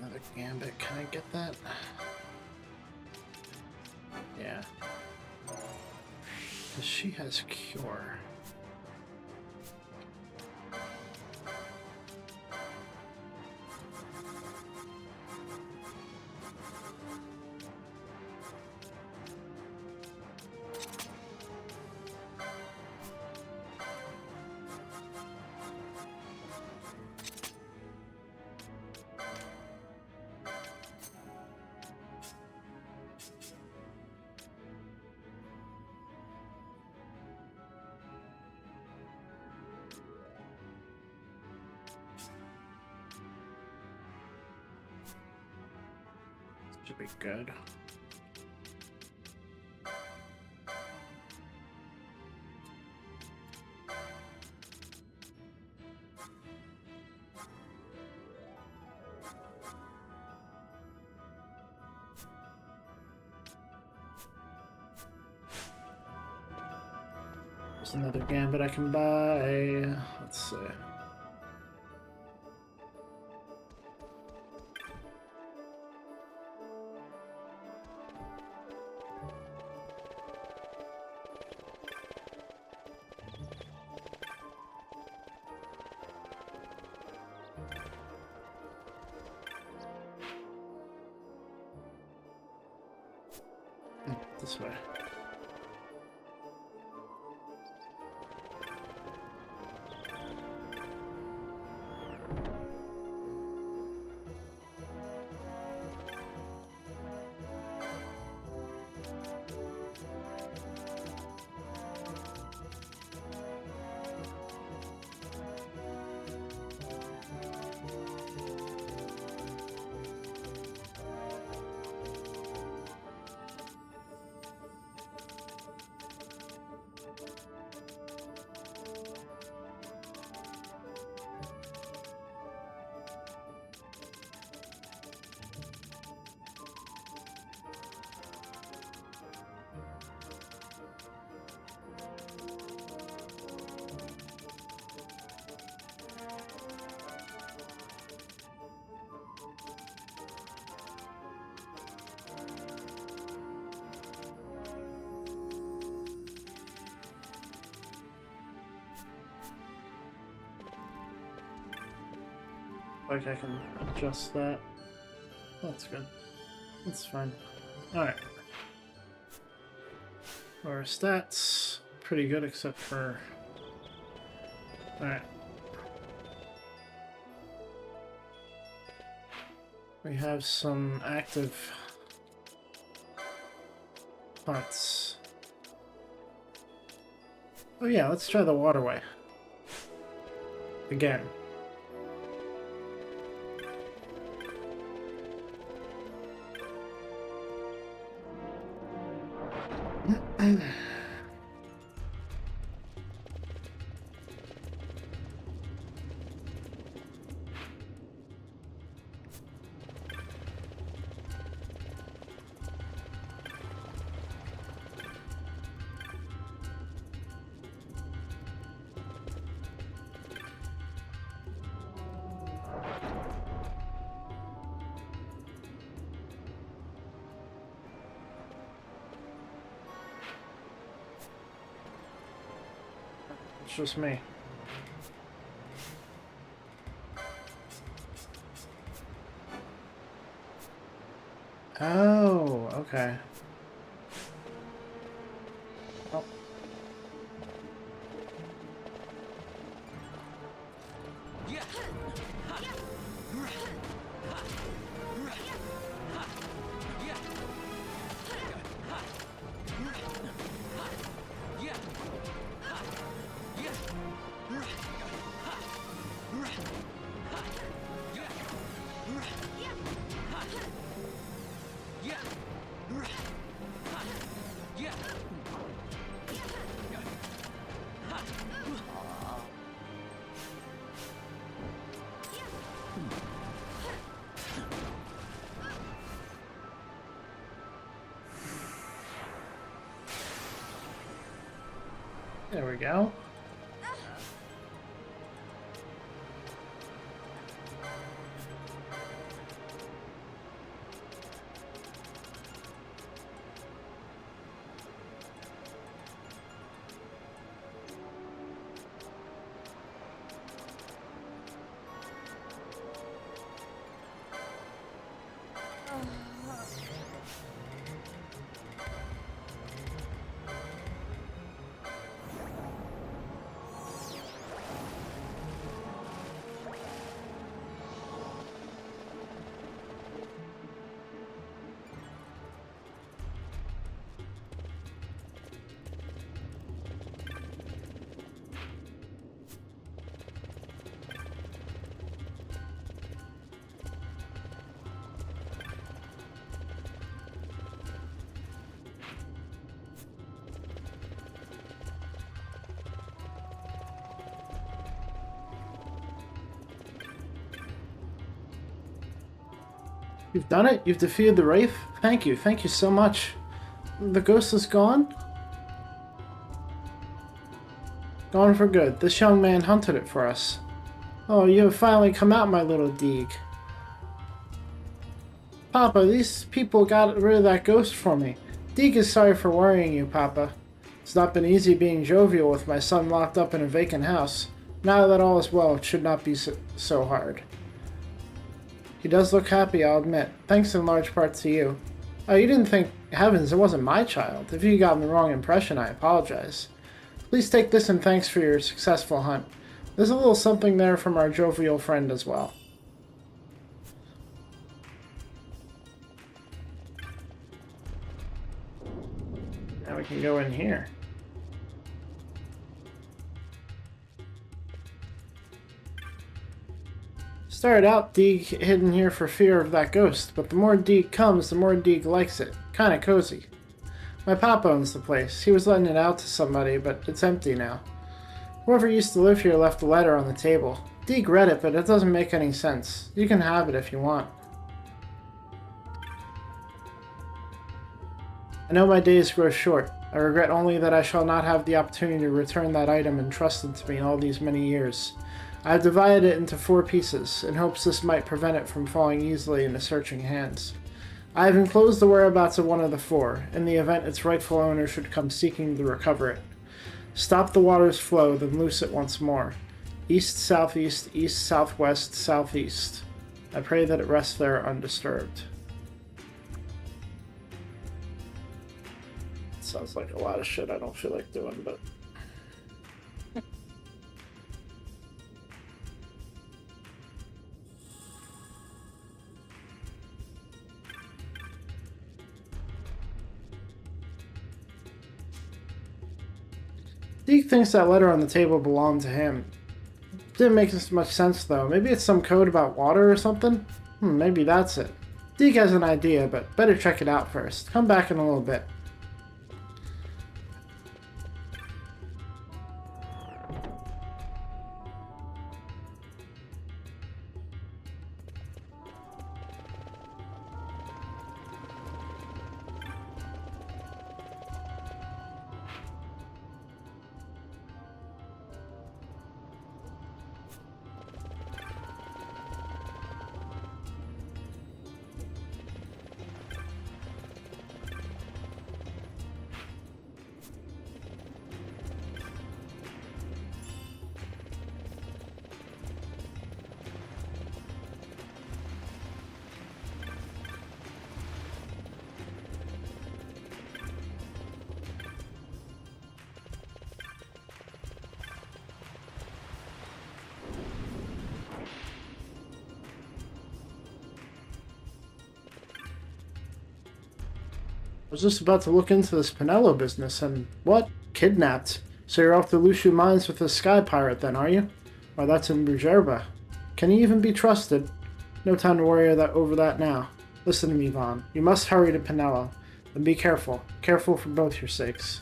Another Gambit. Can I get that? Yeah. 'Cause she has Cure. Should be good. There's another Gambit I can buy. Let's see. This way. Like I can adjust that. That's good. That's fine. Alright. Our stats, pretty good except for... Alright. We have some active hunts. Oh yeah, let's try the waterway. Again. It's just me. Oh, okay. Oh. There we go. You've done it? You've defeated the Wraith? Thank you so much. The ghost is gone? Gone for good. This young man hunted it for us. Oh, you have finally come out, my little Deeg. Papa, these people got rid of that ghost for me. Deeg is sorry for worrying you, Papa. It's not been easy being jovial with my son locked up in a vacant house. Now that all is well, it should not be so hard. He does look happy, I'll admit. Thanks in large part to you. Oh, you didn't think... Heavens, it wasn't my child. If you got the wrong impression, I apologize. Please take this in thanks for your successful hunt. There's a little something there from our jovial friend as well. Now we can go in here. Started out Deeg hidden here for fear of that ghost, but the more Deeg comes, the more Deeg likes it. Kinda cozy. My papa owns the place. He was letting it out to somebody, but it's empty now. Whoever used to live here left a letter on the table. Deeg read it, but it doesn't make any sense. You can have it if you want. I know my days grow short. I regret only that I shall not have the opportunity to return that item entrusted to me all these many years. I have divided it into 4 pieces, in hopes this might prevent it from falling easily into searching hands. I have enclosed the whereabouts of one of the 4, in the event its rightful owner should come seeking to recover it. Stop the water's flow, then loose it once more. East, southeast, east, southwest, southeast. I pray that it rests there undisturbed. Sounds like a lot of shit I don't feel like doing, but... Deeg thinks that letter on the table belonged to him. Didn't make as much sense though. Maybe it's some code about water or something? Maybe that's it. Deeg has an idea, but better check it out first. Come back in a little bit. I was just about to look into this Penelo business, and what? Kidnapped. So you're off the Lushu mines with the Sky Pirate then, are you? Well, that's in Bujerba. Can he even be trusted? No time to worry over that now. Listen to me, Vaughn. You must hurry to Penelo. And be careful. Careful for both your sakes.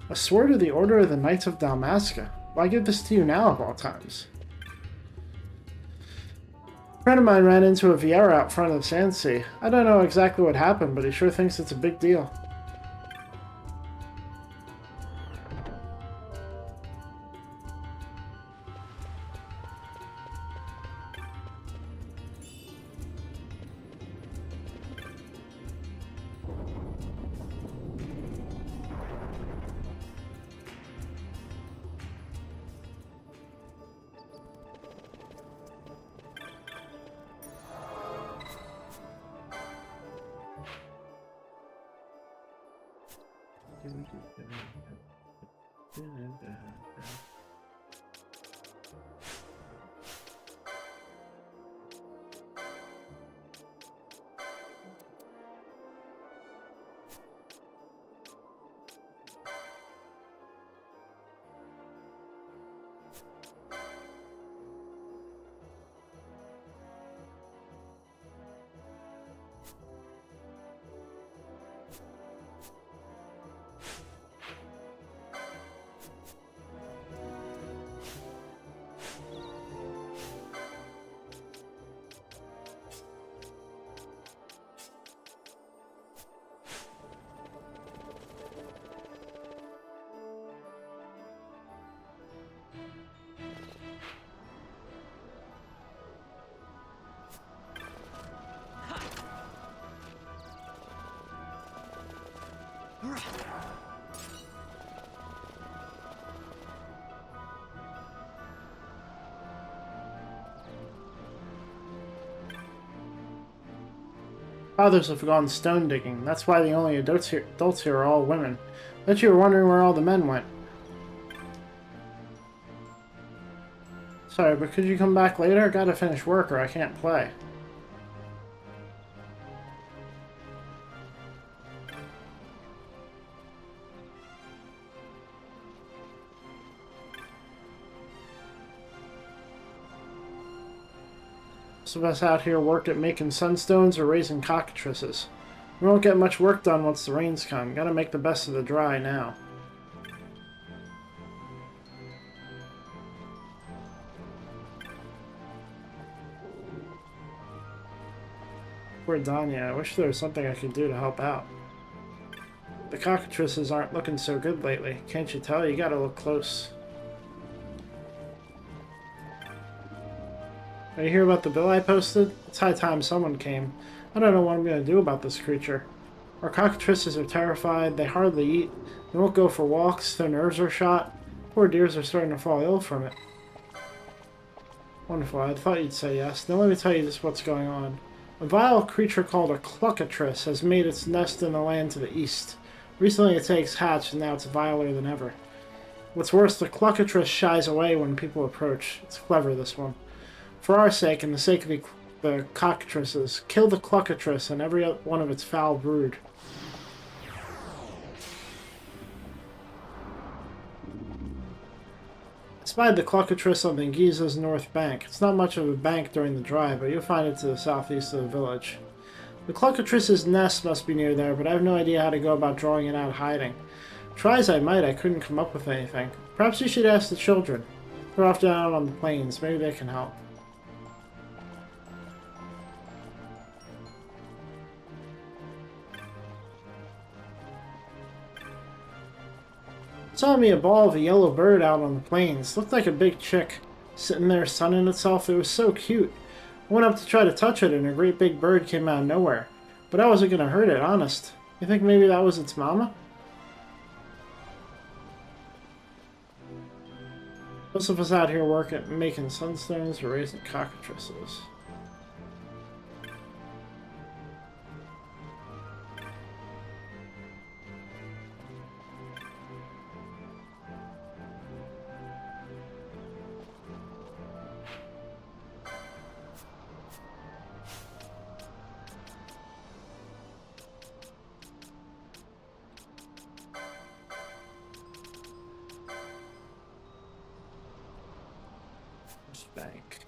A sword of the Order of the Knights of Dalmasca. Why give this to you now, of all times? A friend of mine ran into a Viera out front of the Sandsea. I don't know exactly what happened, but he sure thinks it's a big deal. Fathers have gone stone digging. That's why the only adults here are all women. Bet you were wondering where all the men went. Sorry, but could you come back later? I gotta finish work or I can't play. Most of us out here worked at making sunstones or raising cockatrices. We won't get much work done once the rains come. Gotta make the best of the dry now. Poor Danya. I wish there was something I could do to help out. The cockatrices aren't looking so good lately. Can't you tell? You gotta look close. Did you hear about the bill I posted? It's high time someone came. I don't know what I'm going to do about this creature. Our cockatrices are terrified, they hardly eat, they won't go for walks, their nerves are shot. Poor deers are starting to fall ill from it. Wonderful, I thought you'd say yes. Now let me tell you just what's going on. A vile creature called a cluckatrice has made its nest in the land to the east. Recently its eggs hatched and now it's viler than ever. What's worse, the cluckatrice shies away when people approach. It's clever, this one. For our sake and the sake of the cockatrices, kill the cluckatrice and every one of its foul brood. I spied the cluckatrice on the Giza's north bank. It's not much of a bank during the drive, but you'll find it to the southeast of the village. The cluckatrice's nest must be near there, but I have no idea how to go about drawing it out hiding. Try as I might, I couldn't come up with anything. Perhaps you should ask the children. They're off down on the plains. Maybe they can help. Saw me a ball of a yellow bird out on the plains. Looked like a big chick, sitting there sunning itself. It was so cute. I went up to try to touch it and a great big bird came out of nowhere. But I wasn't going to hurt it, honest. You think maybe that was its mama? Most of us out here working, making sunstones or raising cockatrices. Bank.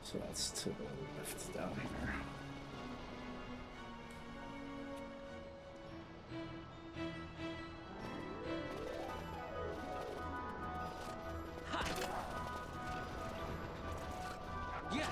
So that's to the left down here. Yeah.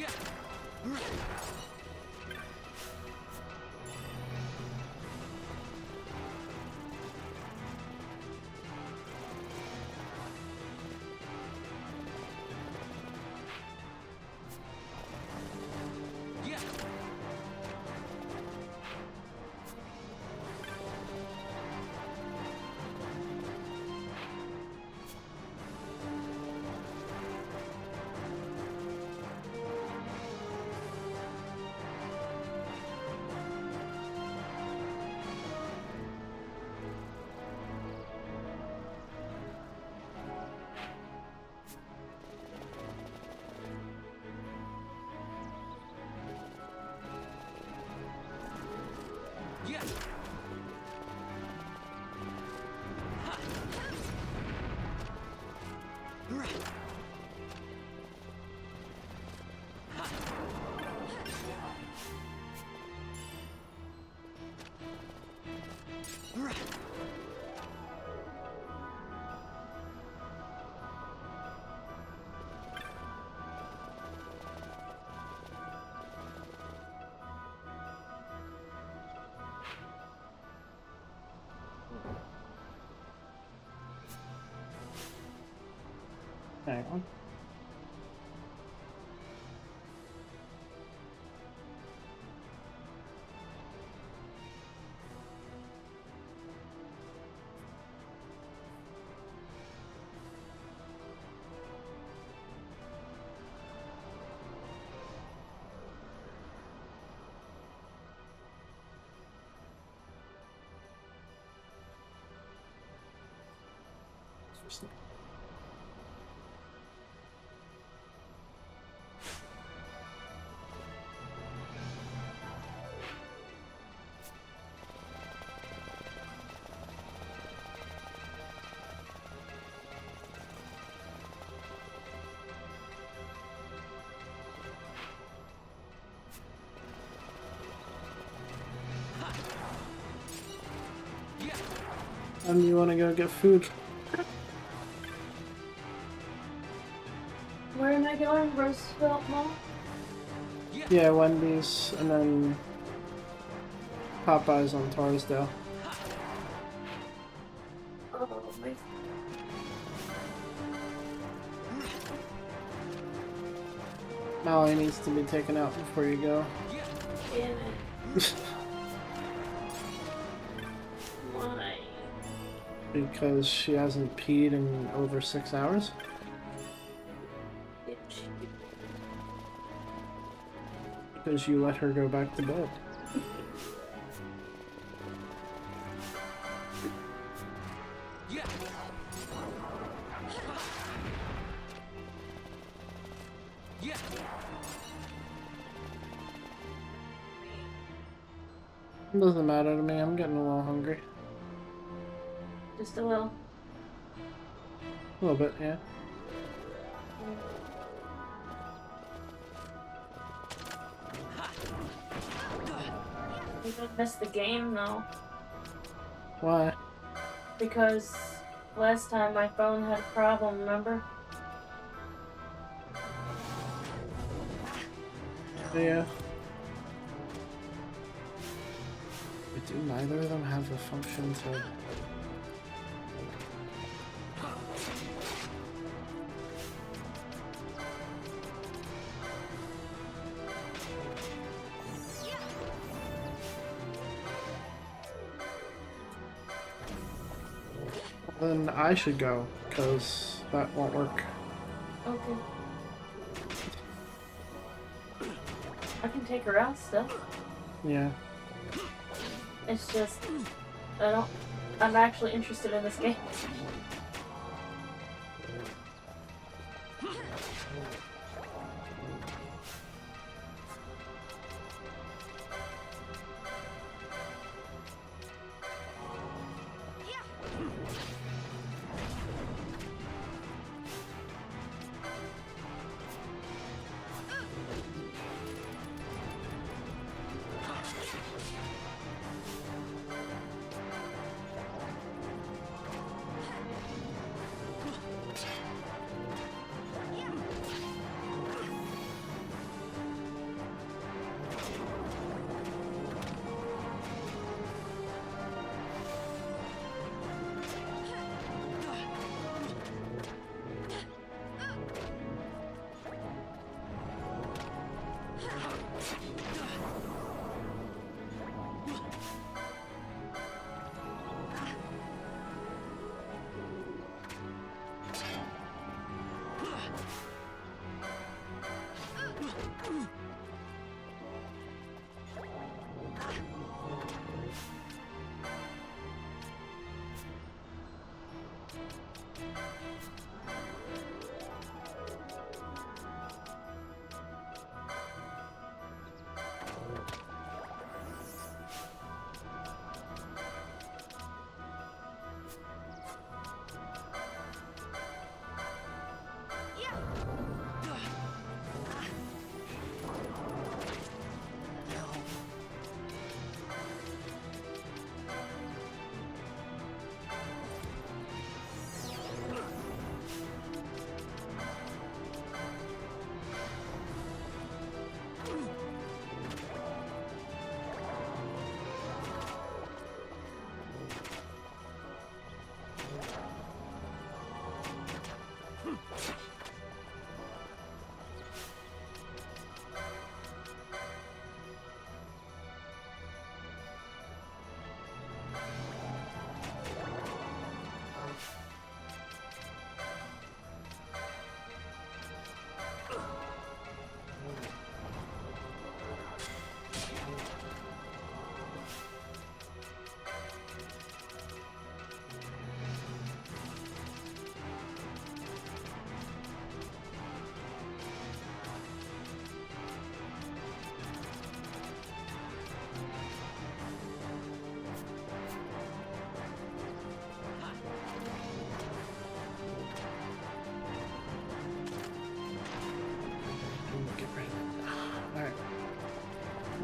Yeah. Right. Yeah. Yeah. Ha. Right. Ha. Right. Hang on. And you want to go get food? Where am I going? Roosevelt Mall? Yeah, Wendy's, and then Popeyes on Torresdale. Oh, my. Molly needs to be taken out before you go. Damn it. Why? Because she hasn't peed in over 6 hours. Because you let her go back to bed. Yeah. Yeah. It doesn't matter to me, I'm getting a little hungry. Just a little. A little bit, yeah. You don't miss the game though. Why? Because last time my phone had a problem, remember? Yeah. But do neither of them have the function to... Then I should go, because that won't work. Okay. I can take her out still. Yeah. It's just, I'm actually interested in this game.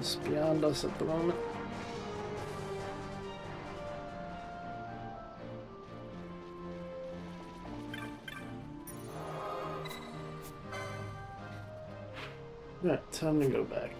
It's beyond us at the moment. Right, time to go back.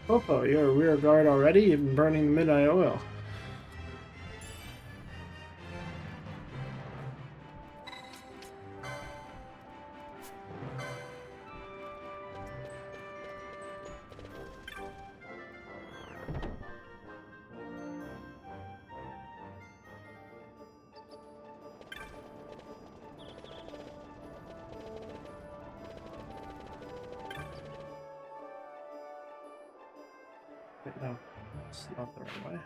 Popo, you're a rear guard already? You've been burning the midnight oil. Wait, no, it's not the right way.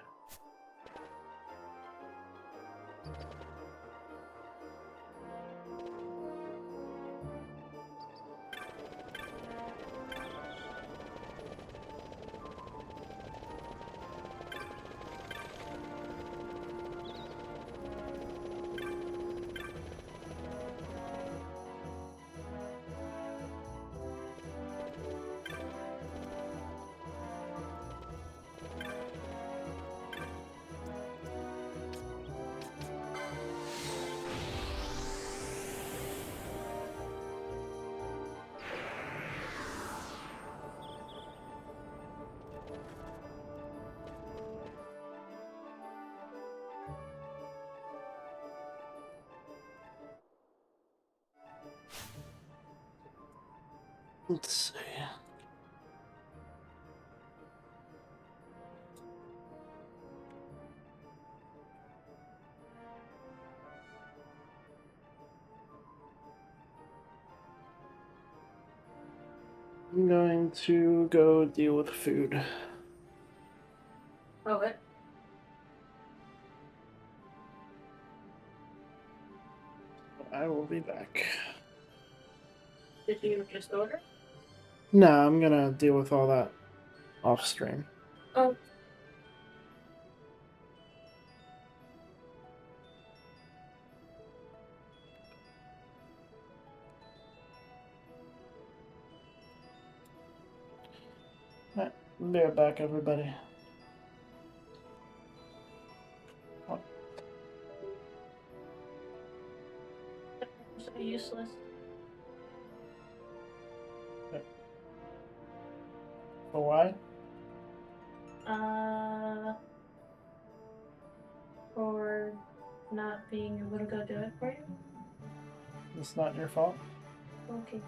Let's see. I'm going to go deal with food. Oh, what? I will be back. Did you just order? No, I'm gonna deal with all that off stream. Oh. Alright, be right back, everybody. So useless. For why? For not being able to go do it for you. It's not your fault. Okay.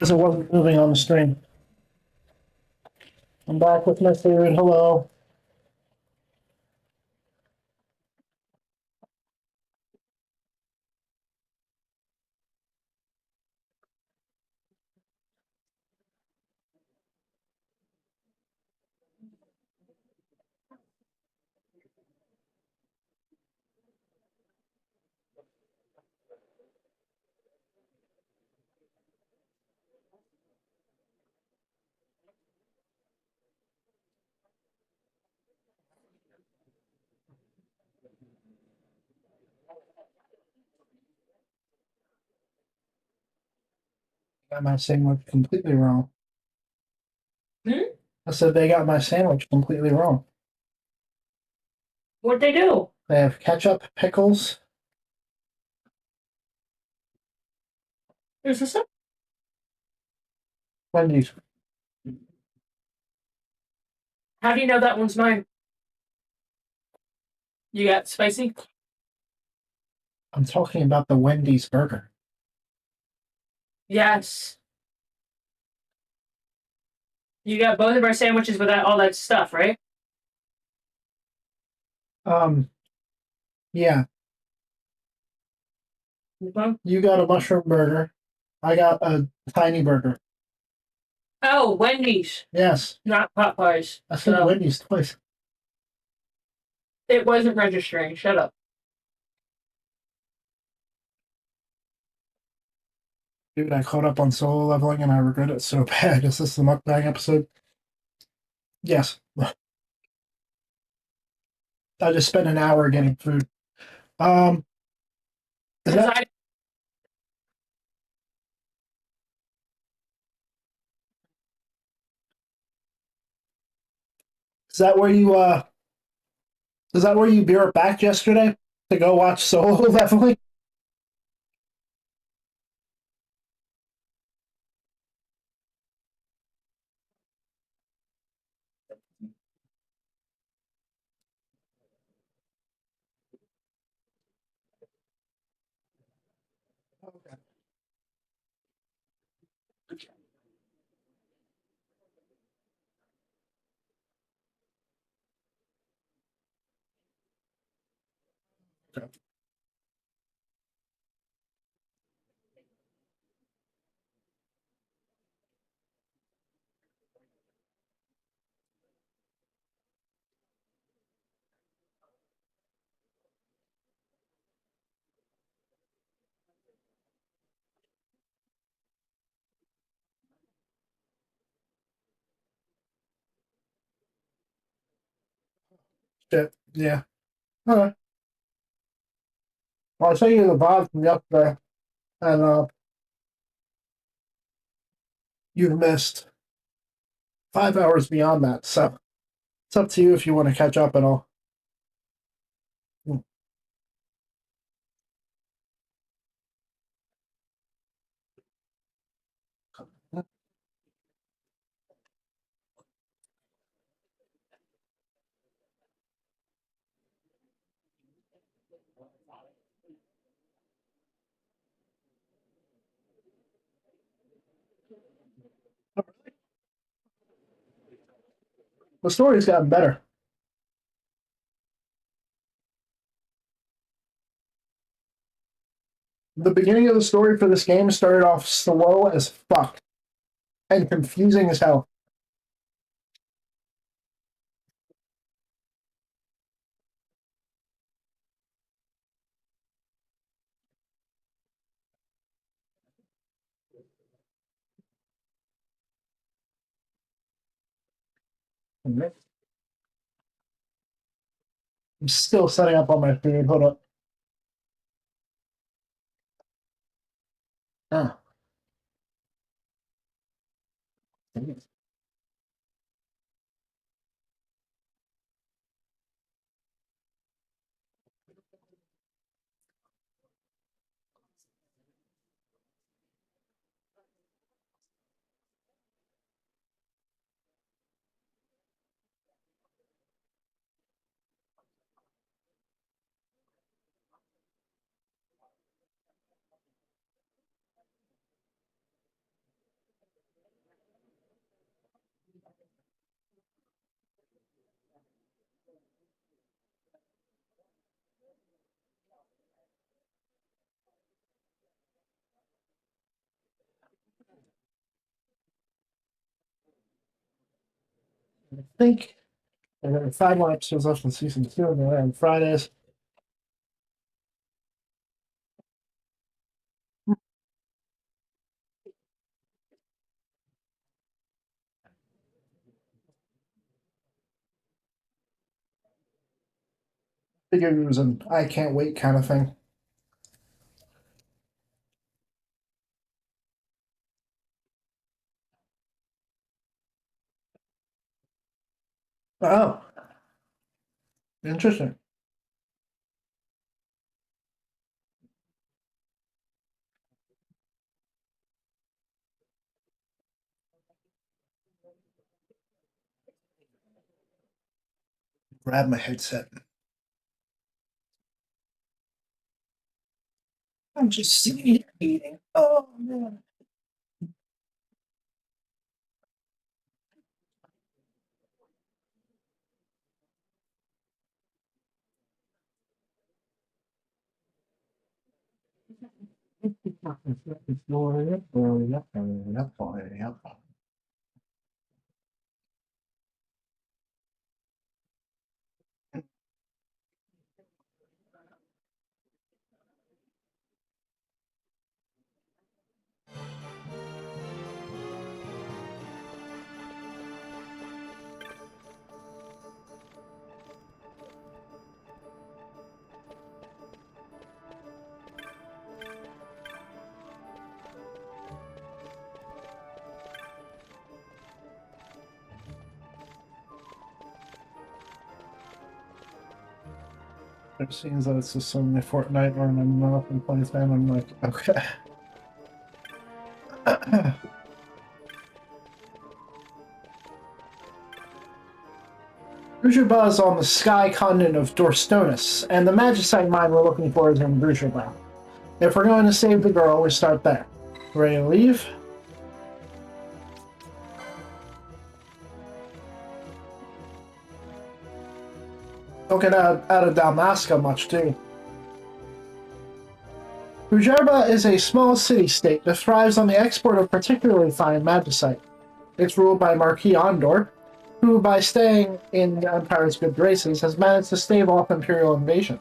Because it wasn't moving on the stream. I'm back with my food. Hello. Got my sandwich completely wrong. I said they got my sandwich completely wrong. What'd they do? They have ketchup, pickles. Is this it? Wendy's. How do you know that one's mine? You got spicy? I'm talking about the Wendy's burger. Yes. You got both of our sandwiches without all that stuff, right? Yeah. Mhm. You got a mushroom burger. I got a tiny burger. Oh, Wendy's. Yes. Not Popeyes. I said So, Wendy's twice. it wasn't registering. Shut up. Dude, I caught up on solo leveling and I regret it so bad. Is this the mukbang episode? Yes. I just spent an hour getting food. Is that, is that where you is that where you beer it back yesterday to go watch solo leveling? Shit. Yeah. Okay. Well, I sent you the VOD from yesterday, and you've missed 5 hours beyond that. So it's up to you if you want to catch up at all. The story's gotten better. The beginning of the story for this game started off slow as fuck and confusing as hell. I'm still setting up on my food. Hold up. Ah. I think there are 5 more episodes left in season 2, and they're on Fridays. Figured it was an I can't wait kind of thing. Oh, interesting. Grab my headset. I'm just sitting here eating. Oh man. It seems that it's just suddenly Fortnite or I'm not up in playing time. I'm like, okay. Brujerba is on the sky continent of Dorstonus, and the Magicite mine we're looking for is in Brujerba. If we're going to save the girl, we start there. Ready to leave? Don't get out of Dalmasca much, too. Brujerba is a small city-state that thrives on the export of particularly fine magicite. It's ruled by Marquis Ondor, who, by staying in the Empire's good graces, has managed to stave off Imperial invasion.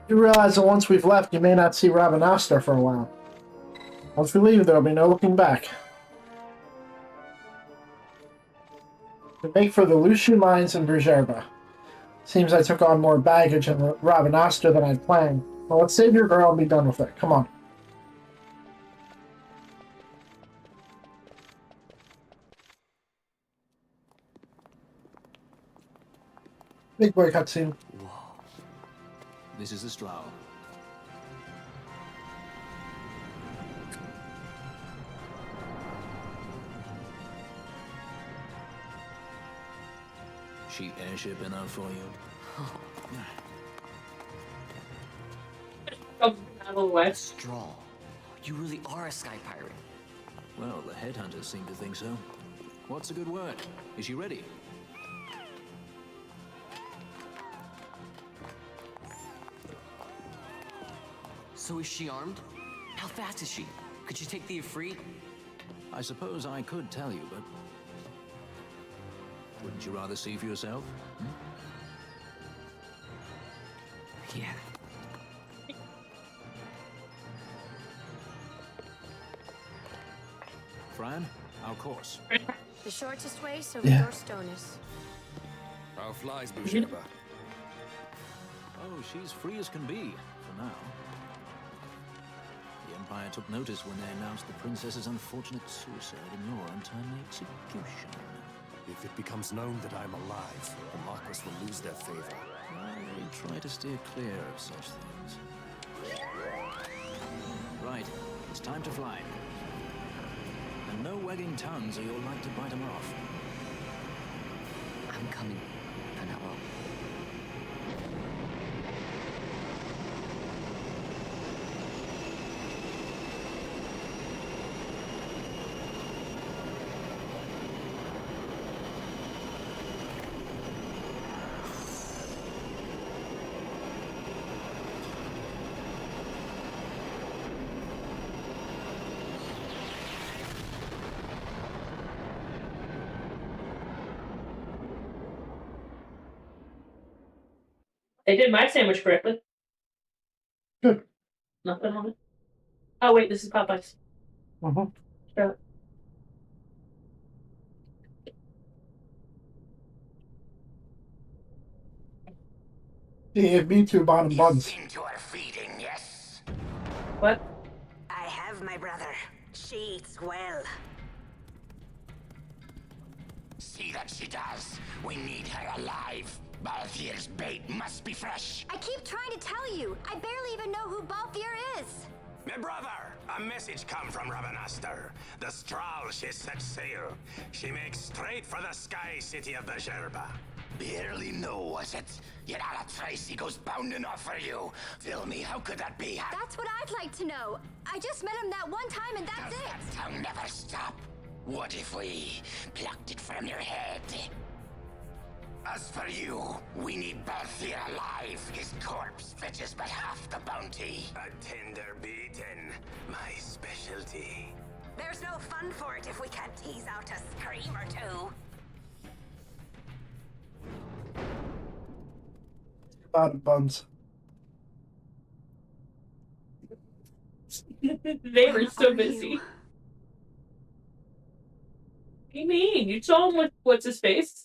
You realize that once we've left, you may not see Rabanastre for a while. Once we leave, there'll be no looking back. To make for the Lucian mines in Brujerba. Seems I took on more baggage in Rabanastre than I'd planned. Well, let's save your girl and be done with it. Come on. Big boy cutscene. Whoa. This is the Strau. She airship enough for you? Straw, you really are a sky pirate. Well, the headhunters seem to think so. What's a good word? Is she ready? So is she armed? How fast is she? Could she take the Ifrit? I suppose I could tell you, but... wouldn't you rather see for yourself? Yeah. Fran, our course. The shortest way is over Yeah. Dorstonus. How flies Brujerba? Oh, she's free as can be, for now. The Empire took notice when they announced the princess's unfortunate suicide and your untimely execution. If it becomes known that I'm alive, the Marquis will lose their favor. I try to steer clear of such things. Right, it's time to fly. And no wagging tongues or you'll like to bite them off. I'm coming, Penelo. They did my sandwich correctly. Good. Nothing on it. Oh wait, this is Popeyes. Uh-huh. Sure. Yeah, me too, bottom buns. To our feeding, yes? What? I have my brother. She eats well. See that she does. We need her alive. Balthier's bait must be fresh. I keep trying to tell you. I barely even know who Balthier is. My brother, a message come from Rabanastre. The Strahl she set sail. She makes straight for the sky city of Bergerba. Barely know, was it? Yet Alatracy goes bounding off for you. Tell me, how could that be? That's what I'd like to know. I just met him that one time and that's Does it. that tongue never stop? What if we plucked it from your head? As for you, we need Balthier alive. His corpse fetches but half the bounty. A tender beaten, my specialty. There's no fun for it if we can't tease out a scream or two. Bottom buns. They were so busy. What do you mean? You saw him with what's his face?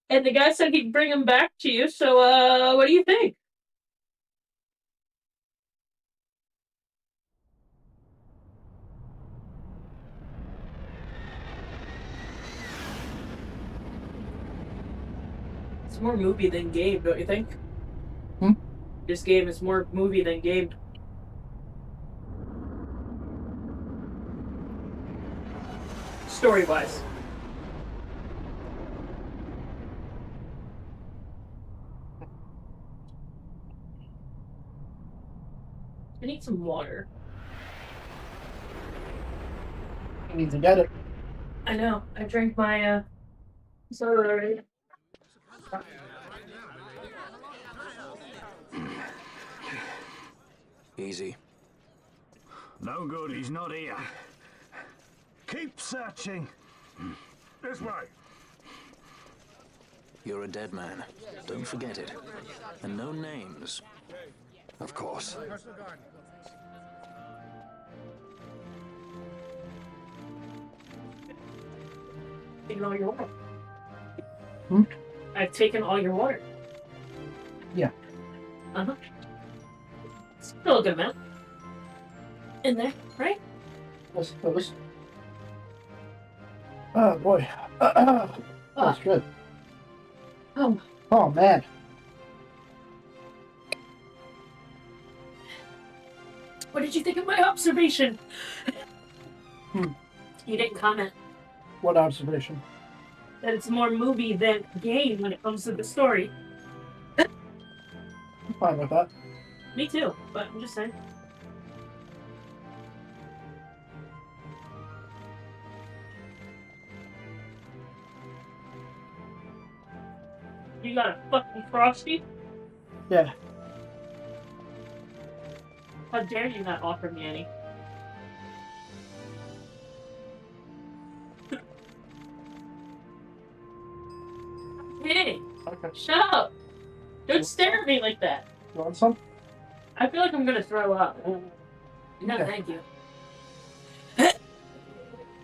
And the guy said he'd bring him back to you, so what do you think? It's more movie than game, don't you think? Hmm? This game is more movie than game. Story-wise. I need some water. You need to get it. I know. I drank my soda already. Easy. No good, he's not here. Keep searching. This way. You're a dead man. Don't forget it. And no names. Of course. Taken all your water. Hmm? I've taken all your water. Yeah. Uh-huh. Still a good amount. In there, right? I suppose. Oh boy. That's good. Oh. Oh man. What did you think of my observation? Hmm. You didn't comment What observation? that it's more movie than game when it comes to the story. I'm fine with that. Me too, but I'm just saying. You got a fucking Frosty? Yeah. How dare you not offer me any? I'm kidding. Okay. Shut up. Don't stare at me like that. You want some? I feel like I'm gonna throw up. No, Okay. thank you.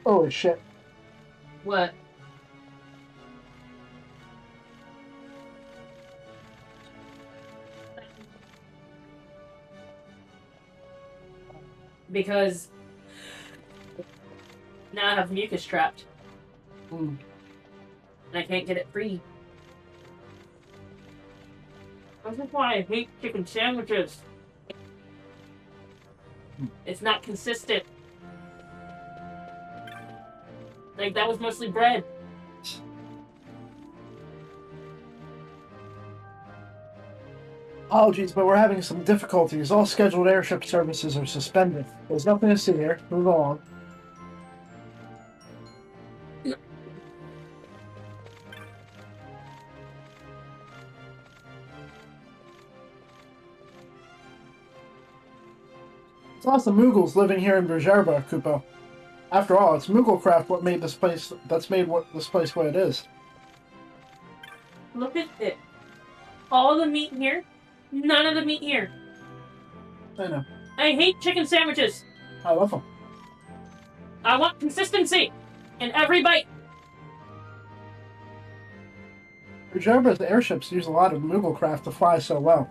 Holy shit. What? Because now I have mucus trapped. Hmm. And I can't get it free. This is why I hate chicken sandwiches. It's not consistent. Like, that was mostly bread. Apologies, but we're having some difficulties. All scheduled airship services are suspended. There's nothing to see here. Move along. It's lots of Mughals living here in Bergerba, Kupo. After all, it's Mugglecraft what made this place. That's made this place what it is. Look at it. all the meat in here. None of the meat here. I know. I hate chicken sandwiches. I love them. I want consistency in every bite. Bujerba's airships use a lot of Mooglecraft to fly so well.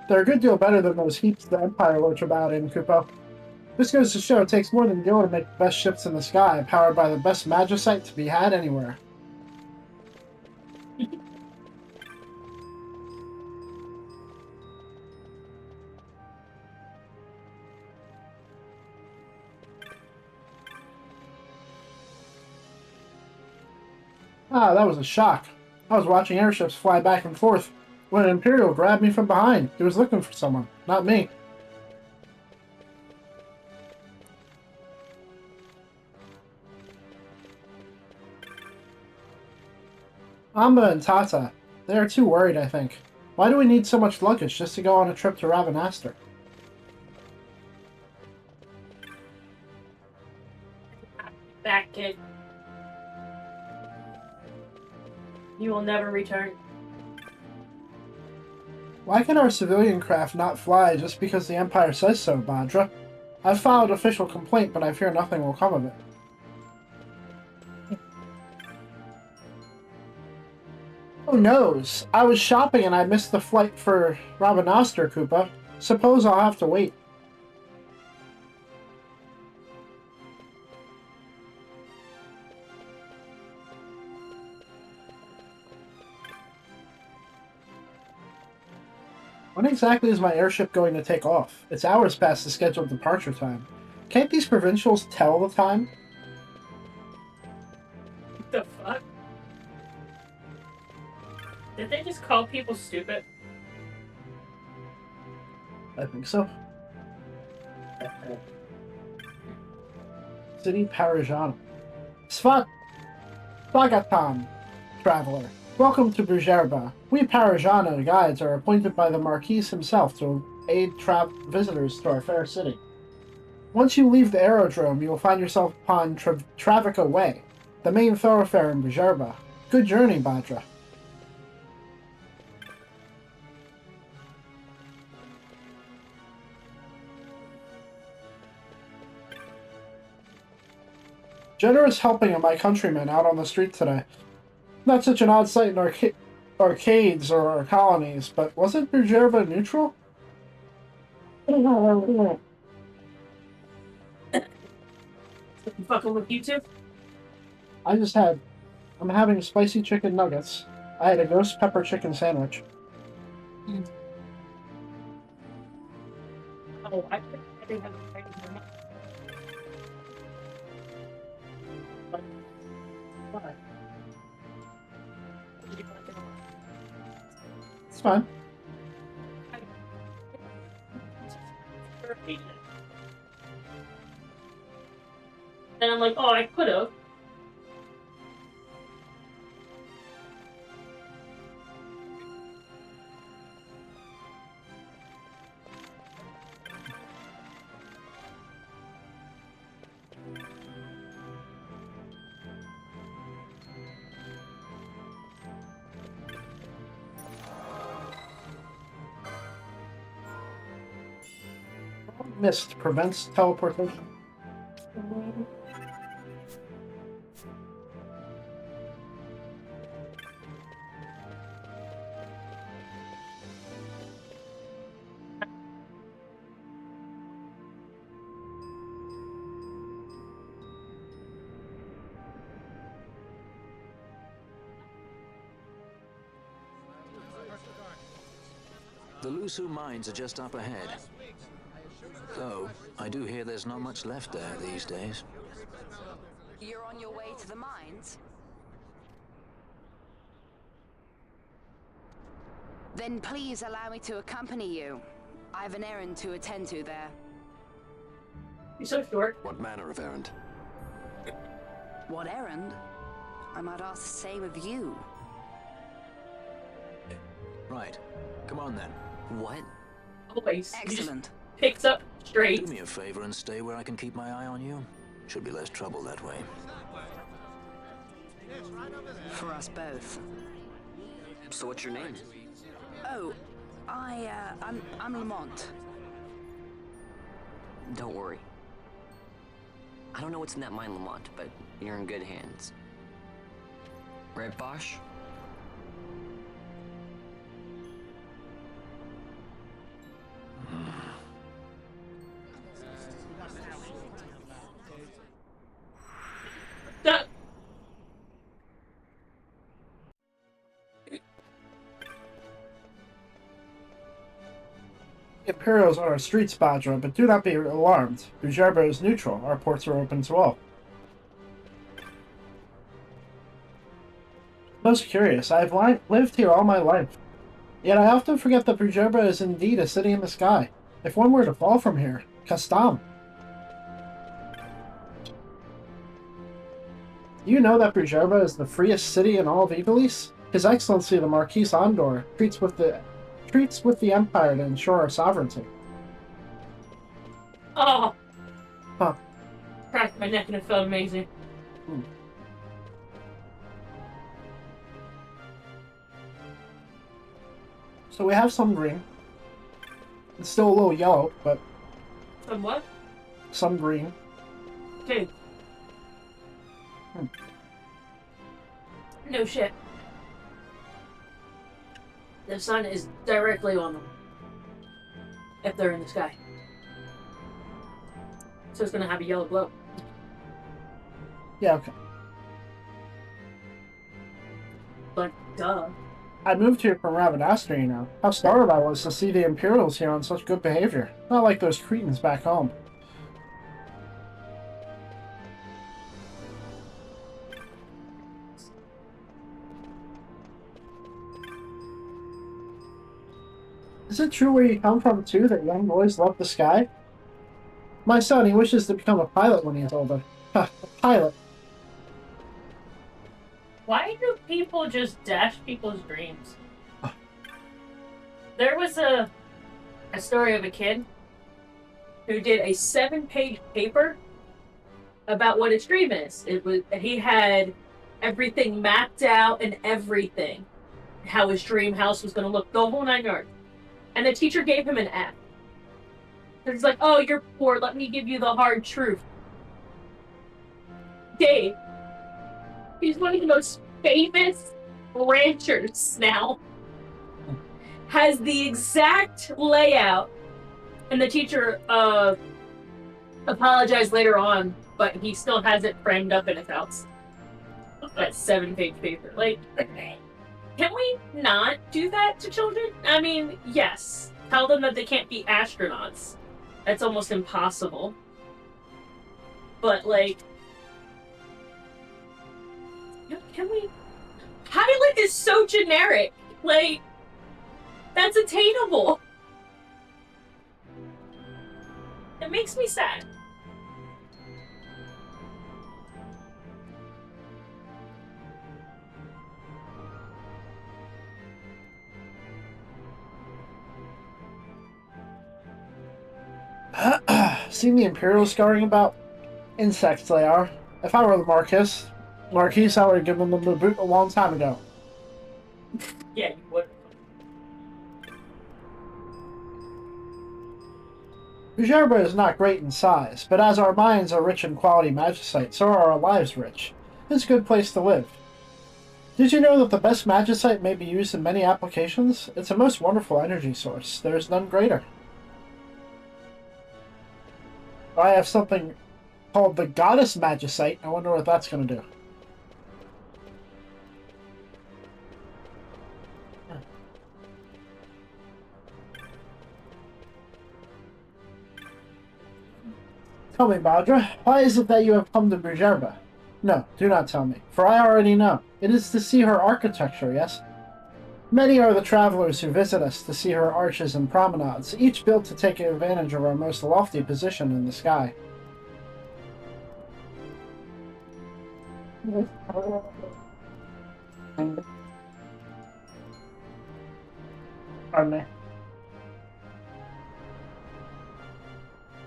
They're a good deal better than those heaps the Empire lurch about in, Kupo. This goes to show it takes more than Gil to make the best ships in the sky, powered by the best magicite to be had anywhere. Ah, that was a shock. I was watching airships fly back and forth when an Imperial grabbed me from behind. He was looking for someone, not me. Amba and Tata. They are too worried, I think. Why do we need so much luggage just to go on a trip to Ravenaster? Back, kid. You will never return. Why can our civilian craft not fly just because the Empire says so, Badra? I've filed official complaint, but I fear nothing will come of it. Who knows? I was shopping and I missed the flight for Ravenaster, Koopa. Suppose I'll have to wait. When exactly is my airship going to take off? It's hours past the scheduled departure time. Can't these provincials tell the time? What the fuck? Did they just call people stupid? I think so. City Parajana. Swagatam, traveler. Welcome to Bujerba. We Parajana guides are appointed by the Marquis himself to aid visitors to our fair city. Once you leave the aerodrome, you will find yourself upon Travica Way, the main thoroughfare in Bujerba. Good journey, Badra. Generous helping of my countrymen out on the street today. Not such an odd sight in arcades or our colonies, but wasn't Bujerba neutral? You fucking with you two? I'm having spicy chicken nuggets. I had a ghost pepper chicken sandwich. Oh, I didn't have a It's fine. And I'm like, oh, I could have. Mist prevents teleportation. The Lusu mines are just up ahead. Though, I do hear there's not much left there these days. You're on your way to the mines? Then please allow me to accompany you. I have an errand to attend to there. You're so short. What manner of errand? What errand? I might ask the same of you. Right. Come on then. What? Always. Excellent. Picks up straight. Do me a favor and stay where I can keep my eye on you. Should be less trouble that way. For us both. So what's your name? Oh, I'm Lamont. Don't worry. I don't know what's in that mine, Lamont, but you're in good hands. Right, Bosch? That The Imperials are a street Spadra, but do not be alarmed. Bujerba is neutral. Our ports are open to all. Most curious, I have lived here all my life. Yet I often forget that Bujerba is indeed a city in the sky. If one were to fall from here, Kastam. Do you know that Bujerba is the freest city in all of Ivalice? His Excellency the Marquis Andor treats with the Empire to ensure our sovereignty. oh, Huh. cracked my neck and it felt amazing. So we have some green. It's still a little yellow, but Some what? some green. Dude. No shit. The sun is directly on them. If they're in the sky. So it's gonna have a yellow glow. Yeah, okay. But duh. I moved here from Ravenastre, you know. How startled I was to see the Imperials here on such good behavior. Not like those cretins back home. Is it true where you come from, too, that young boys love the sky? My son, he wishes to become a pilot when he's older. Ha, a pilot. Why do people just dash people's dreams? There was a story of a kid who did a 7-page paper about what his dream is. He had everything mapped out and everything. How his dream house was going to look, the whole 9 yards. And the teacher gave him an F. It's like, oh, you're poor, let me give you the hard truth. Dave, he's one of the most famous ranchers now. Has the exact layout, and the teacher apologized later on, but he still has it framed up in his house. That 7-page paper. Like, can we not do that to children? I mean, yes. Tell them that they can't be astronauts. That's almost impossible. But, like, can we? Pilot is so generic. Like, that's attainable. It makes me sad. Seen the Imperials scurrying about? Insects they are. If I were the Marquis, I would have given them the boot a long time ago. Yeah, you would. Bujerba is not great in size, but as our mines are rich in quality magicite, so are our lives rich. It's a good place to live. Did you know that the best magicite may be used in many applications? It's a most wonderful energy source. There is none greater. I have something called the Goddess Magicite. I wonder what that's going to do. Tell me, Badra, why is it that you have come to Bujerba? No, do not tell me, for I already know. It is to see her architecture, yes? Many are the travelers who visit us to see her arches and promenades, each built to take advantage of our most lofty position in the sky. Pardon me.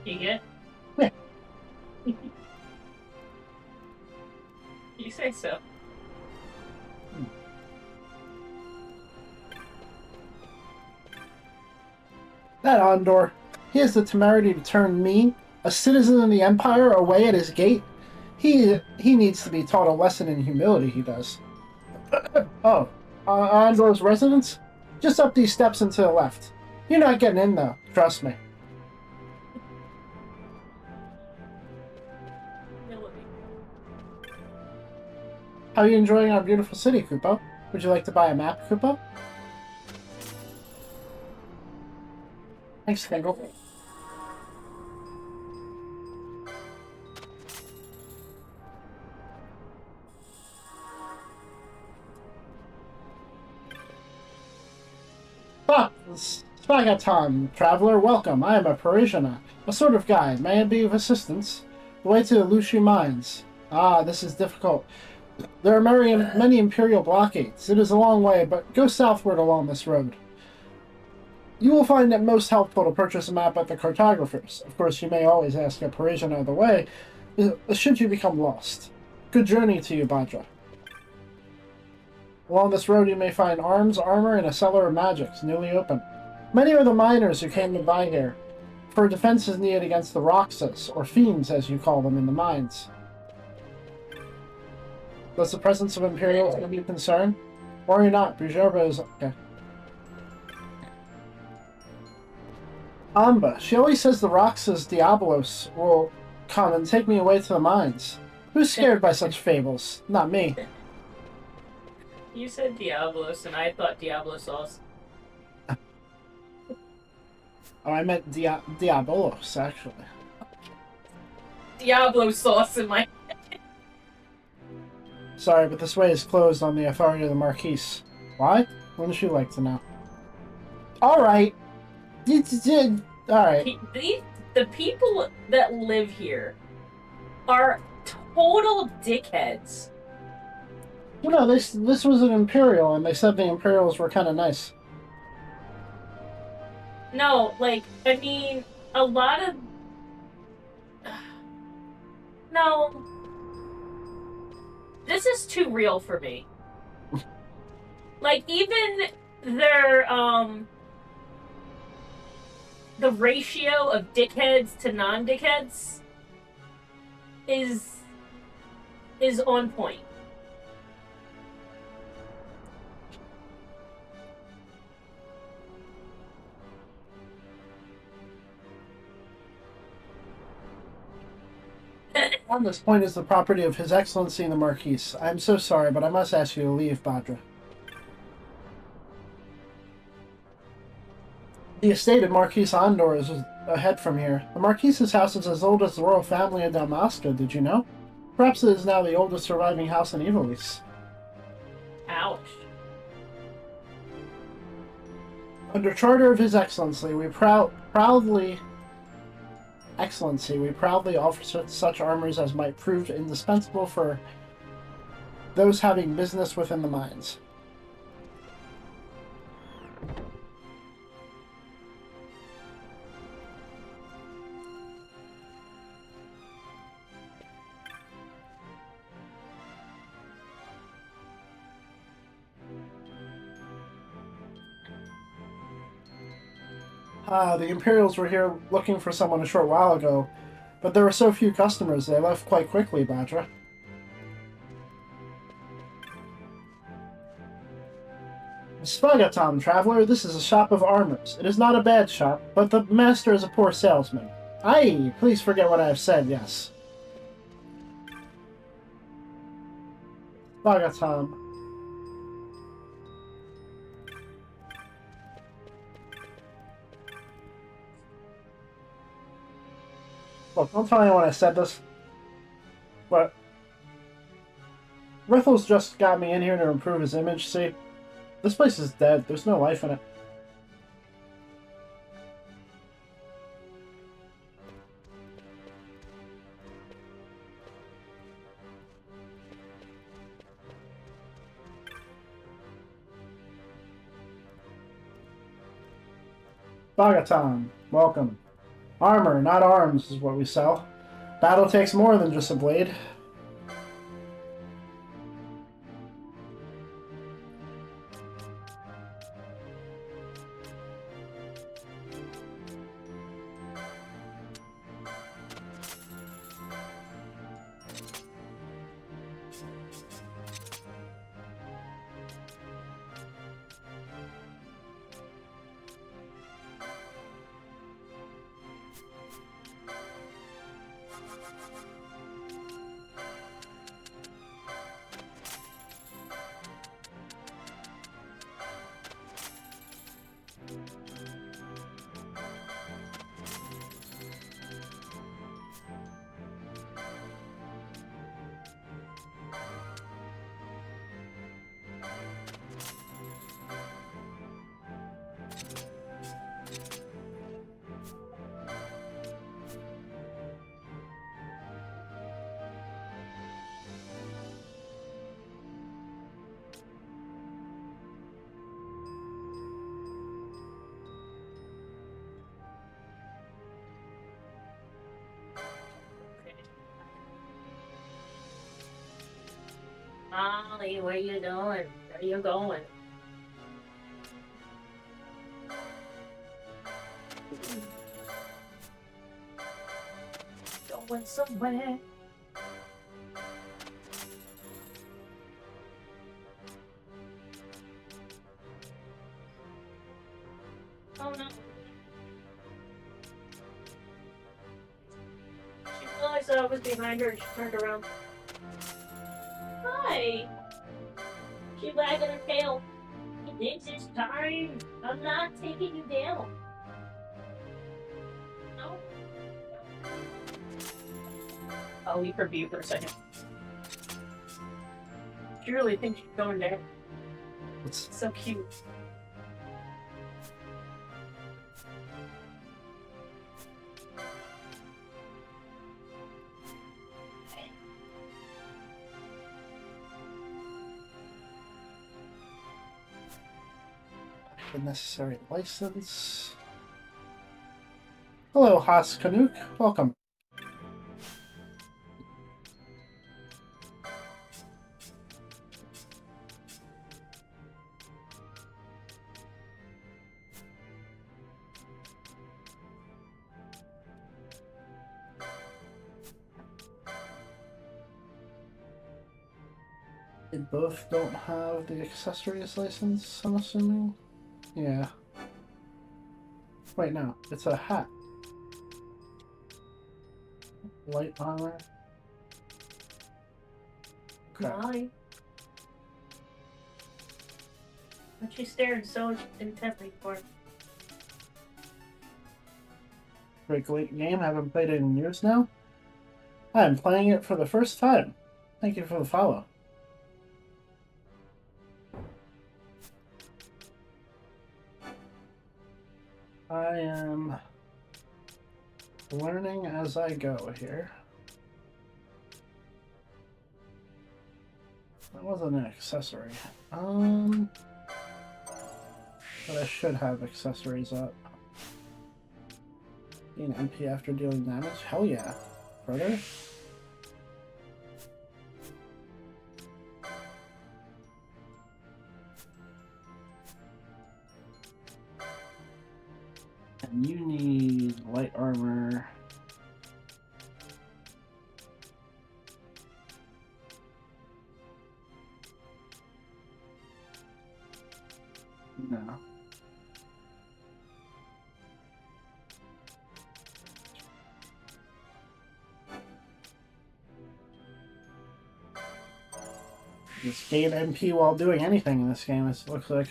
You get? Yeah. You say so. That Ondor, he has the temerity to turn me, a citizen of the Empire, away at his gate. He needs to be taught a lesson in humility, he does. Oh, Ondor's residence? Just up these steps and to the left. You're not getting in, though. Trust me. How are you enjoying our beautiful city, Kupo? Would you like to buy a map, Kupo? Thanks, Fingal. Spagaton, traveler, welcome. I am a Parisian, a sort of guide. May I be of assistance? The way to the Lushi mines. Ah, this is difficult. There are many Imperial blockades. It is a long way, but go southward along this road. You will find it most helpful to purchase a map at the cartographers. Of course, you may always ask a Parisian of the way, should you become lost. Good journey to you, Badra. Along this road you may find arms, armor, and a cellar of magics, newly opened. Many are the miners who came to buy here, for defense is needed against the Roxas, or fiends as you call them in the mines. Does the presence of Imperials give you concern? Worry not, Bujerba is... okay. Amba, she always says the Roxas Diabolos will come and take me away to the mines. Who's scared by such fables? Not me. You said Diablos, and I thought Diablo sauce. Oh, I meant Diabolos, actually. Diablo sauce in my head. Sorry, but this way is closed on the authority of the Marquise. Why? Wouldn't you like to know? Alright. Alright. The people that live here are total dickheads. Well, no, this was an Imperial, and they said the Imperials were kind of nice. No, like, I mean, a lot of... No. This is too real for me. Like, even their, the ratio of dickheads to non-dickheads is on point. On this point is the property of His Excellency the Marquise. I am so sorry, but I must ask you to leave, Badra. The estate of Marquise Ondor is ahead from here. The Marquise's house is as old as the royal family of Dalmasca, did you know? Perhaps it is now the oldest surviving house in Ivalice. Ouch. Under charter of His Excellency, we proudly offer such armors as might prove indispensable for those having business within the mines. The Imperials were here looking for someone a short while ago, but there were so few customers they left quite quickly, Badra. Spagaton, traveler, this is a shop of armors. It is not a bad shop, but the master is a poor salesman. Aye, please forget what I have said, yes. Spagaton. Look, don't tell anyone I said this, but Rithel's just got me in here to improve his image, see? This place is dead. There's no life in it. Bagaton, welcome. Armor, not arms, is what we sell. Battle takes more than just a blade. Molly, what are you doing? Where are you going? Going somewhere. Oh no. She realized I was behind her and she turned around. Hi! She wagging her tail. He thinks it's time. I'm not taking you down. No. I'll leave her be for a second. She really thinks she's going down. It's so cute. the necessary license. Hello, Haas Canuck. Welcome. They both don't have the accessories license, I'm assuming? Yeah. Wait, no. It's a hat. Light armor. Okay. Molly. But she stared so intently for it. Great game. I haven't played it in years now. I'm playing it for the first time. Thank you for the follow. I am learning as I go here. That wasn't an accessory. But I should have accessories up. Being MP after dealing damage? Hell yeah. Further? And you need light armor. No. Just gain MP while doing anything in this game, it looks like.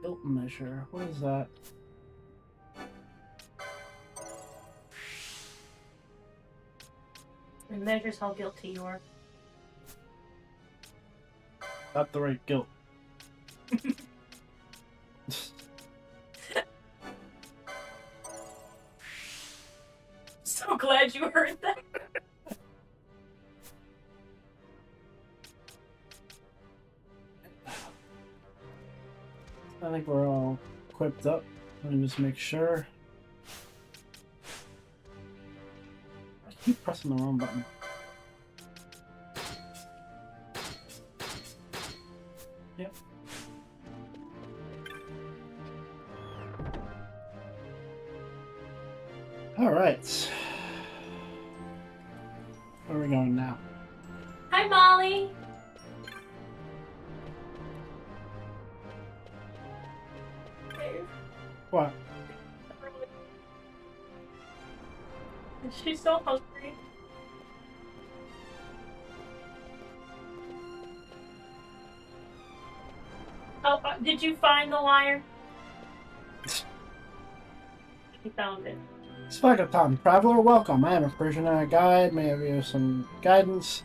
Guilt measure, what is that? It measures how guilty you are. Not the right guilt. So glad you heard that. I think we're all equipped up. Let me just make sure. I keep pressing the wrong button. Yep. Alright. Where are we going now? Hi, Molly. What? She's so hungry. Oh, did you find the wire? You found it. Svagatam, traveler, welcome. I am a Persian and a guide. May I give you some guidance?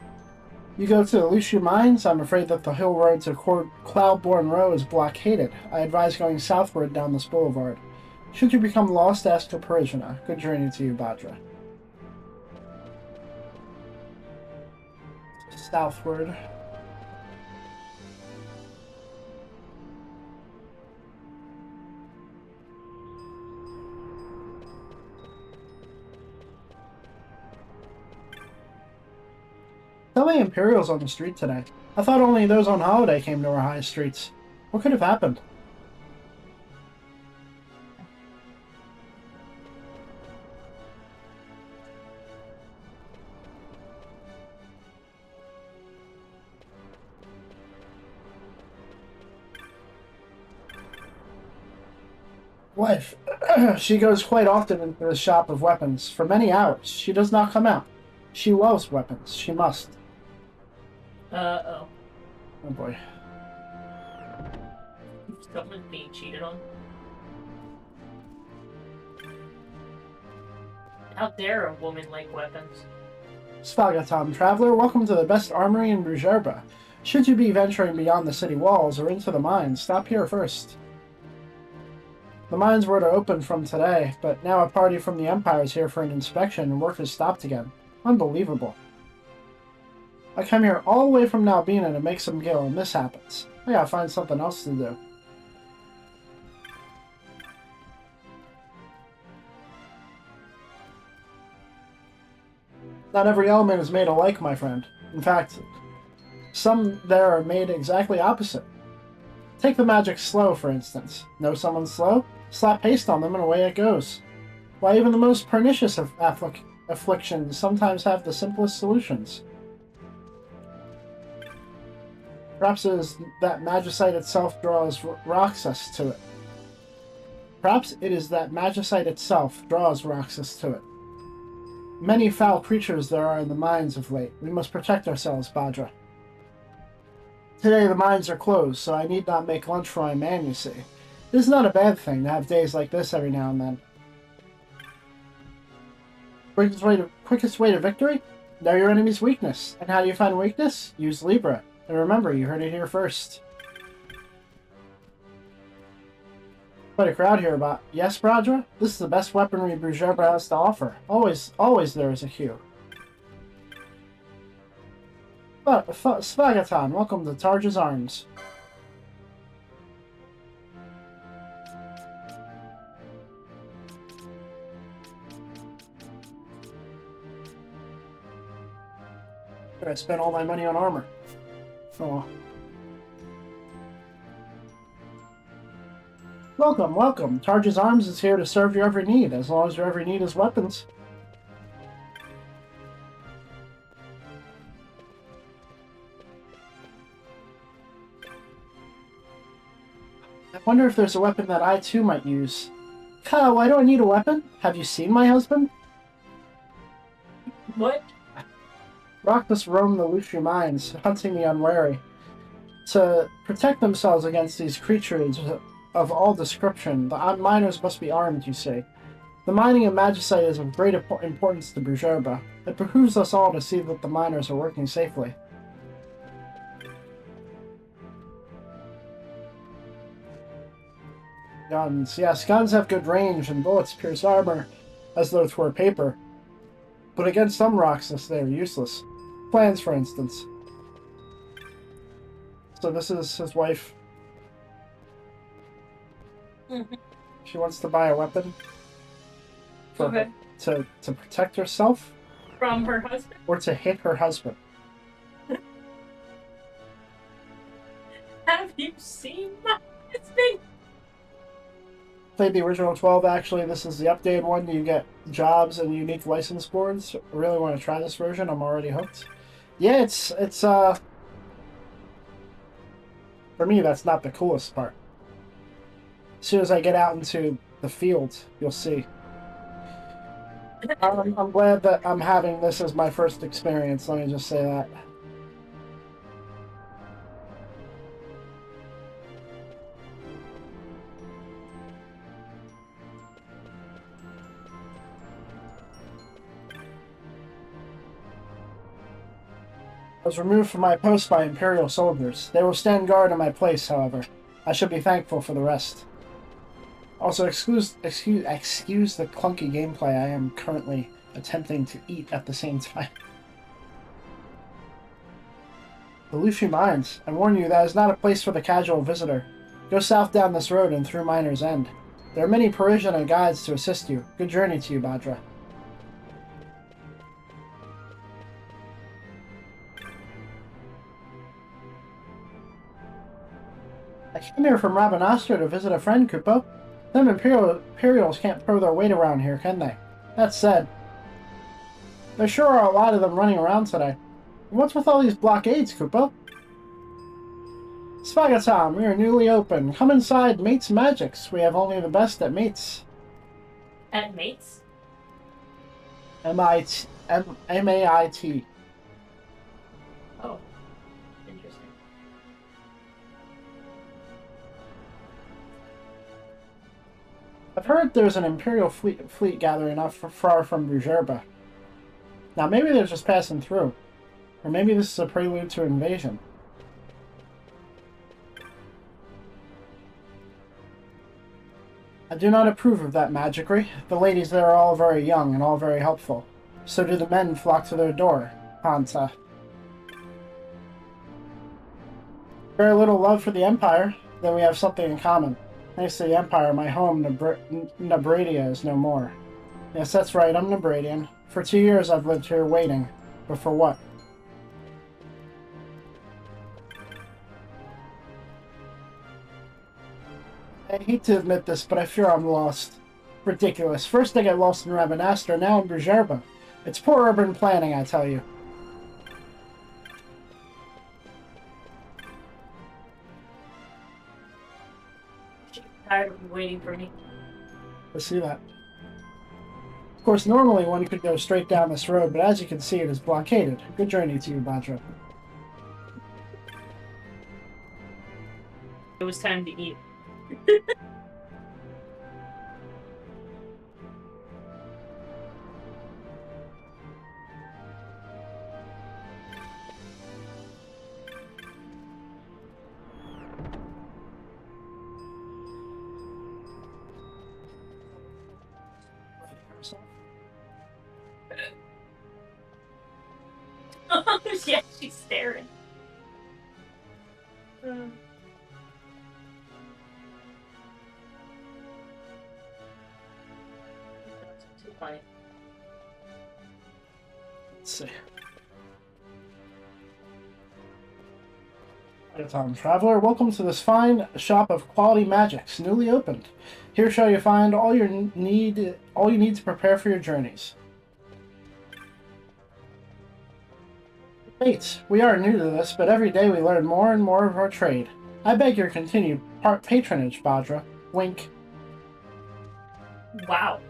You go to the Lucia Mines. I'm afraid that the hill road to Cloudborn Row is blockaded. I advise going southward down this boulevard. Should you become lost, ask a Parisian. Good journey to you, Badra. Southward. So many Imperials on the street today. I thought only those on holiday came to our high streets. What could have happened? Wife. She goes quite often into the shop of weapons. For many hours. She does not come out. She loves weapons. She must. Uh-oh. Oh boy. Someone's being cheated on. How dare a woman like weapons? Svagatam, traveler, welcome to the best armory in Brujerba. Should you be venturing beyond the city walls or into the mines, stop here first. The mines were to open from today, but now a party from the Empire is here for an inspection and work has stopped again. Unbelievable. I come here all the way from Nalbina to make some gil, and this happens. I gotta find something else to do. Not every element is made alike, my friend. In fact, some there are made exactly opposite. Take the magic slow, for instance. Know someone slow? Slap paste on them and away it goes. Why, even the most pernicious of afflictions sometimes have the simplest solutions. Perhaps it is that magicite itself draws Roxas to it. Perhaps it is that magicite itself draws Roxas to it. Many foul creatures there are in the mines of late. We must protect ourselves, Badra. Today the mines are closed, so I need not make lunch for my man, you see. It is not a bad thing to have days like this every now and then. Quickest way to victory? Know your enemy's weakness. And how do you find weakness? Use Libra. And remember, you heard it here first. Quite a crowd here about. Yes, Bradra? This is the best weaponry Brujerba has to offer. Always there is a queue. But Svagaton, welcome to Tarja's Arms. I spent all my money on armor. Oh. Welcome, welcome. Tarja's Arms is here to serve your every need, as long as your every need is weapons. I wonder if there's a weapon that I too might use. Kyle, why do I need a weapon? Have you seen my husband? What? Rockness roam the Lucia mines, hunting the unwary. To protect themselves against these creatures of all description, the miners must be armed, you see. The mining of magicite is of great importance to Brujerba. It behooves us all to see that the miners are working safely. Guns. Yes, guns have good range, and bullets pierce armor as though 'twere paper. But against some Roxas, they are useless. Plans, for instance. So this is his wife. She wants to buy a weapon for Okay. to protect herself From her husband? or to hit her husband. Have you seen my husband? played the original 12, actually. This is the updated one. You get jobs and unique license boards. I really want to try this version. I'm already hooked. Yeah, it's for me, that's not the coolest part. As soon as I get out into the field, you'll see. I'm glad that I'm having this as my first experience, let me just say that. I was removed from my post by Imperial soldiers. They will stand guard in my place, however. I should be thankful for the rest. Also, excuse the clunky gameplay. I am currently attempting to eat at the same time. The Luffy Mines. I warn you, that is not a place for the casual visitor. Go south down this road and through Miner's End. There are many Parisian and guides to assist you. Good journey to you, Badra. I came here from Rabanastre to visit a friend, Kupo. Them Imperials can't throw their weight around here, can they? That said, there sure are a lot of them running around today. And what's with all these blockades, Kupo? Spagatom, we are newly open. Come inside, Mates Magics. We have only the best at Mates. At Mates? M-A-I-T. Oh, interesting. I've heard there's an Imperial fleet gathering not far from Bujerba. Now maybe they're just passing through. Or maybe this is a prelude to invasion. I do not approve of that magicry. The ladies there are all very young and all very helpful. So do the men flock to their door, Hanta. Very little love for the Empire, then we have something in common. Thanks to the Empire, my home, Nabradia, is no more. Yes, that's right, I'm Nabradian. For 2 years I've lived here waiting. But for what? I hate to admit this, but I fear I'm lost. Ridiculous. First I get lost in Rabanastre, now in Bujerba. It's poor urban planning, I tell you. She's tired of waiting for me. I see that. Of course, normally one could go straight down this road, but as you can see, it is blockaded. Good journey to you, Badra. It was time to eat. Oh, yeah, she's staring. Too funny. Let's see. Tom Traveler, welcome to this fine shop of quality magics, newly opened. Here shall you find all you need to prepare for your journeys. Mates, we are new to this, but every day we learn more and more of our trade. I beg your continued patronage, Badra. Wink. Wow.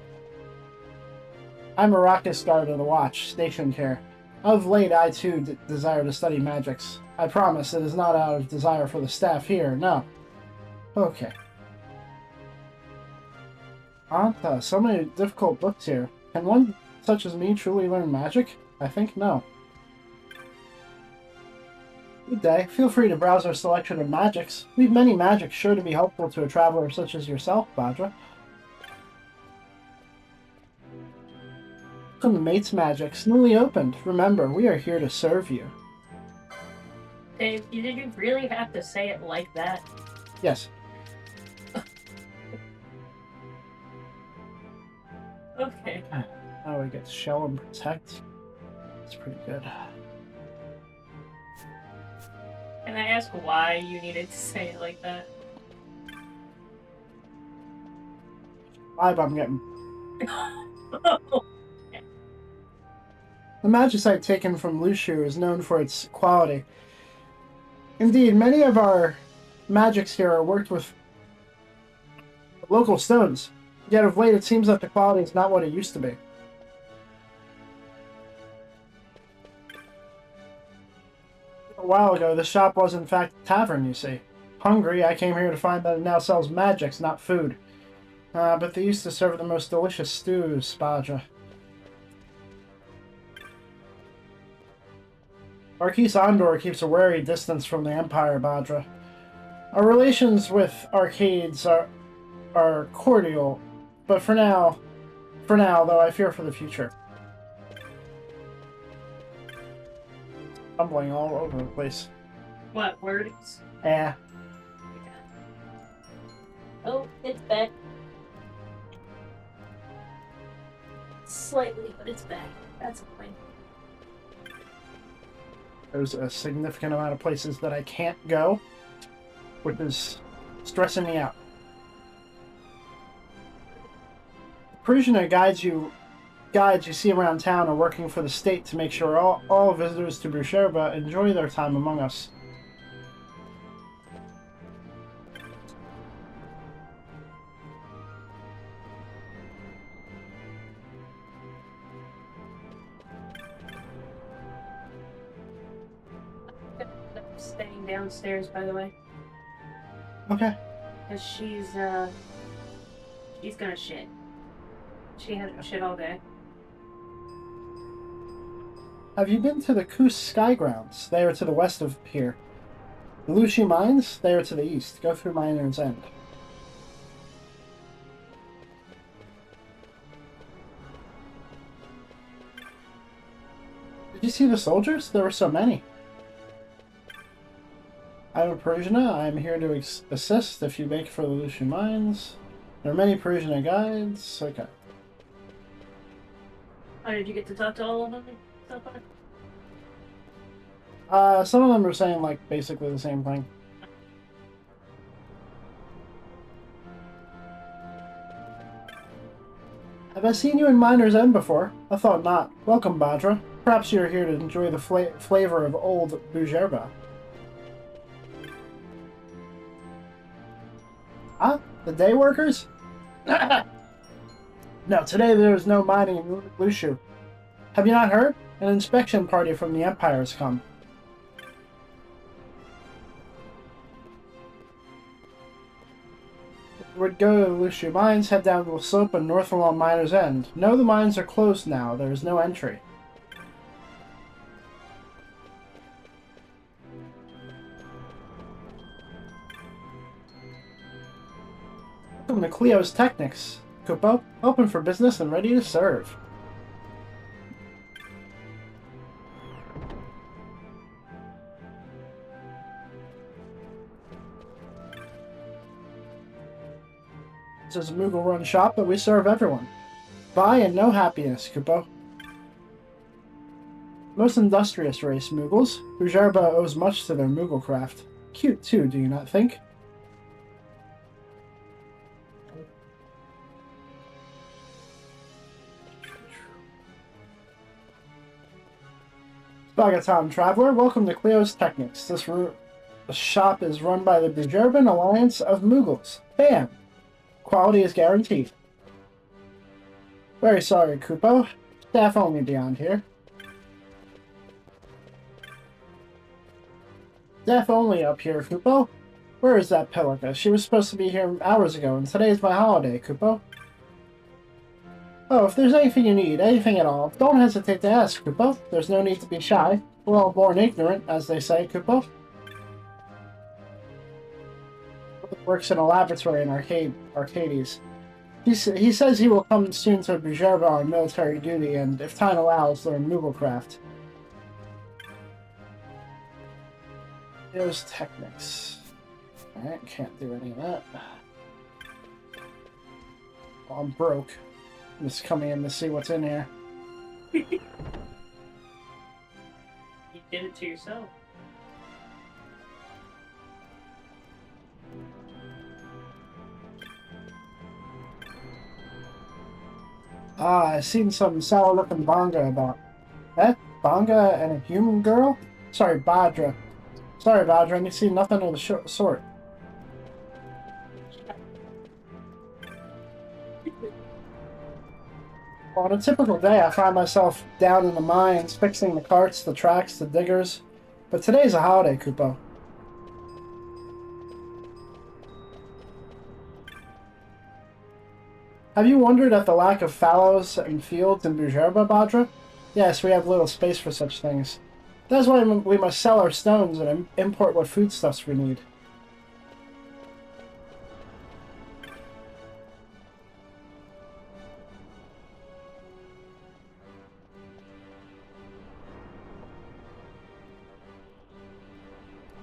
I'm Arrakis, guard of the watch, stationed here. Of late, I too desire to study magics. I promise it is not out of desire for the staff here, no. Okay. Anta, so many difficult books here. Can one such as me truly learn magic? I think no. Good day. Feel free to browse our selection of magics. We've many magics sure to be helpful to a traveler such as yourself, Badra. Welcome to Mates Magics, newly opened. Remember, we are here to serve you. Dave, did you really have to say it like that? Yes. Okay. Now we get Shell and Protect. That's pretty good. Can I ask why you needed to say it like that? vibe I'm getting. The magicite taken from Lushu is known for its quality. Indeed, many of our magics here are worked with local stones. Yet of late, it seems that the quality is not what it used to be. A while ago, the shop was in fact a tavern, you see. Hungry, I came here to find that it now sells magics, not food. But they used to serve the most delicious stews, Bajra. Marquis Andor keeps a wary distance from the Empire, Bajra. Our relations with arcades are cordial, but for now, though, I fear for the future. Stumbling all over the place. What, words? Yeah. Oh, it's back. Slightly, but it's back. That's a point. There's a significant amount of places that I can't go, which is stressing me out. Parisian guides you see around town are working for the state to make sure all visitors to Brucherba enjoy their time among us. Staying downstairs, by the way. Okay. Because she's gonna shit. She hasn't shit all day. Have you been to the Koos Skygrounds? They are to the west of here. The Lushi Mines? They are to the east. Go through Miner's End. Did you see the soldiers? There were so many. I'm a Parisiana. I am here to assist if you make for the Lushi Mines. There are many Parisian guides. Okay. Oh, did you get to talk to all of them so far? Some of them are saying, like, basically the same thing. Have I seen you in Miner's End before? I thought not. Welcome, Bajra. Perhaps you're here to enjoy the flavor of old Brucherba. Huh? The day workers? No, today there is no mining in Lushu. Have you not heard? An inspection party from the Empire has come. If you would go to the Lushu mines, head down the slope and north along Miner's End. No, the mines are closed now. There is no entry. Welcome to Cleo's Technics. Kupo, open for business and ready to serve. This is a Moogle-run shop, but we serve everyone. Buy and no happiness, Kupo. Most industrious race, Moogles. Brucherba owes much to their Moogle craft. Cute, too, do you not think? Bagaton Traveler, welcome to Cleo's Technics. This shop is run by the Brucherban Alliance of Moogles. Bam! Quality is guaranteed. Very sorry, Kupo. Staff only beyond here. Staff only up here, Kupo. Where is that Pelica? She was supposed to be here hours ago, and today is my holiday, Kupo. Oh, if there's anything you need, anything at all, don't hesitate to ask, Kupo. There's no need to be shy. We're all born ignorant, as they say, Kupo. Works in a laboratory in Arcades. He says he will come soon to Brucherba on military duty, and if time allows, learn Mooglecraft. There's Technics. Alright, can't do any of that. Well, I'm broke. I'm just coming in to see what's in here. You did it to yourself. Ah, I seen some sour-looking Bonga about. That Bonga and a human girl? Sorry, Badra. Sorry, Badra, I see nothing of the sort. On a typical day, I find myself down in the mines, fixing the carts, the tracks, the diggers. But today's a holiday, Kupo. Have you wondered at the lack of fallows and fields in Bujerba, Badra? Yes, we have little space for such things. That's why we must sell our stones and import what foodstuffs we need.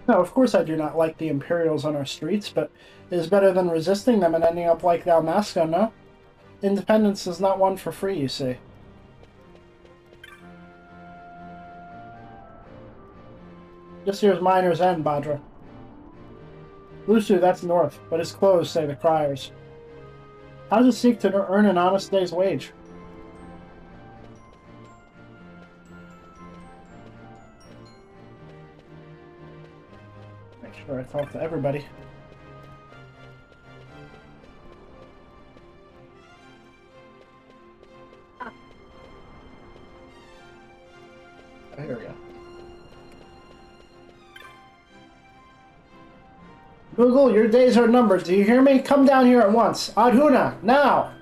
No, of course I do not like the Imperials on our streets, but it is better than resisting them and ending up like Dalmasco, no? Independence is not won for free, you see. This here's Miner's End, Badra. Lusu, that's north, but it's closed, say the criers. How does it seek to earn an honest day's wage? Make sure I talk to everybody. Here we go. Google, your days are numbered. Do you hear me? Come down here at once. Adhuna, now!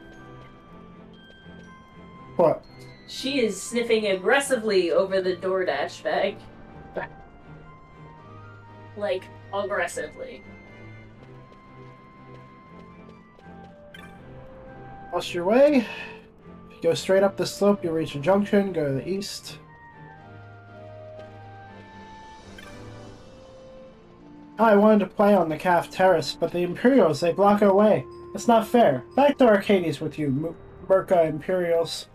What? She is sniffing aggressively over the DoorDash bag. Like, aggressively. Lost your way. If you go straight up the slope, you'll reach a junction. Go to the east. I wanted to play on the Calf Terrace, but the Imperials, they block our way. It's not fair. Back to Arcades with you, Merca Imperials.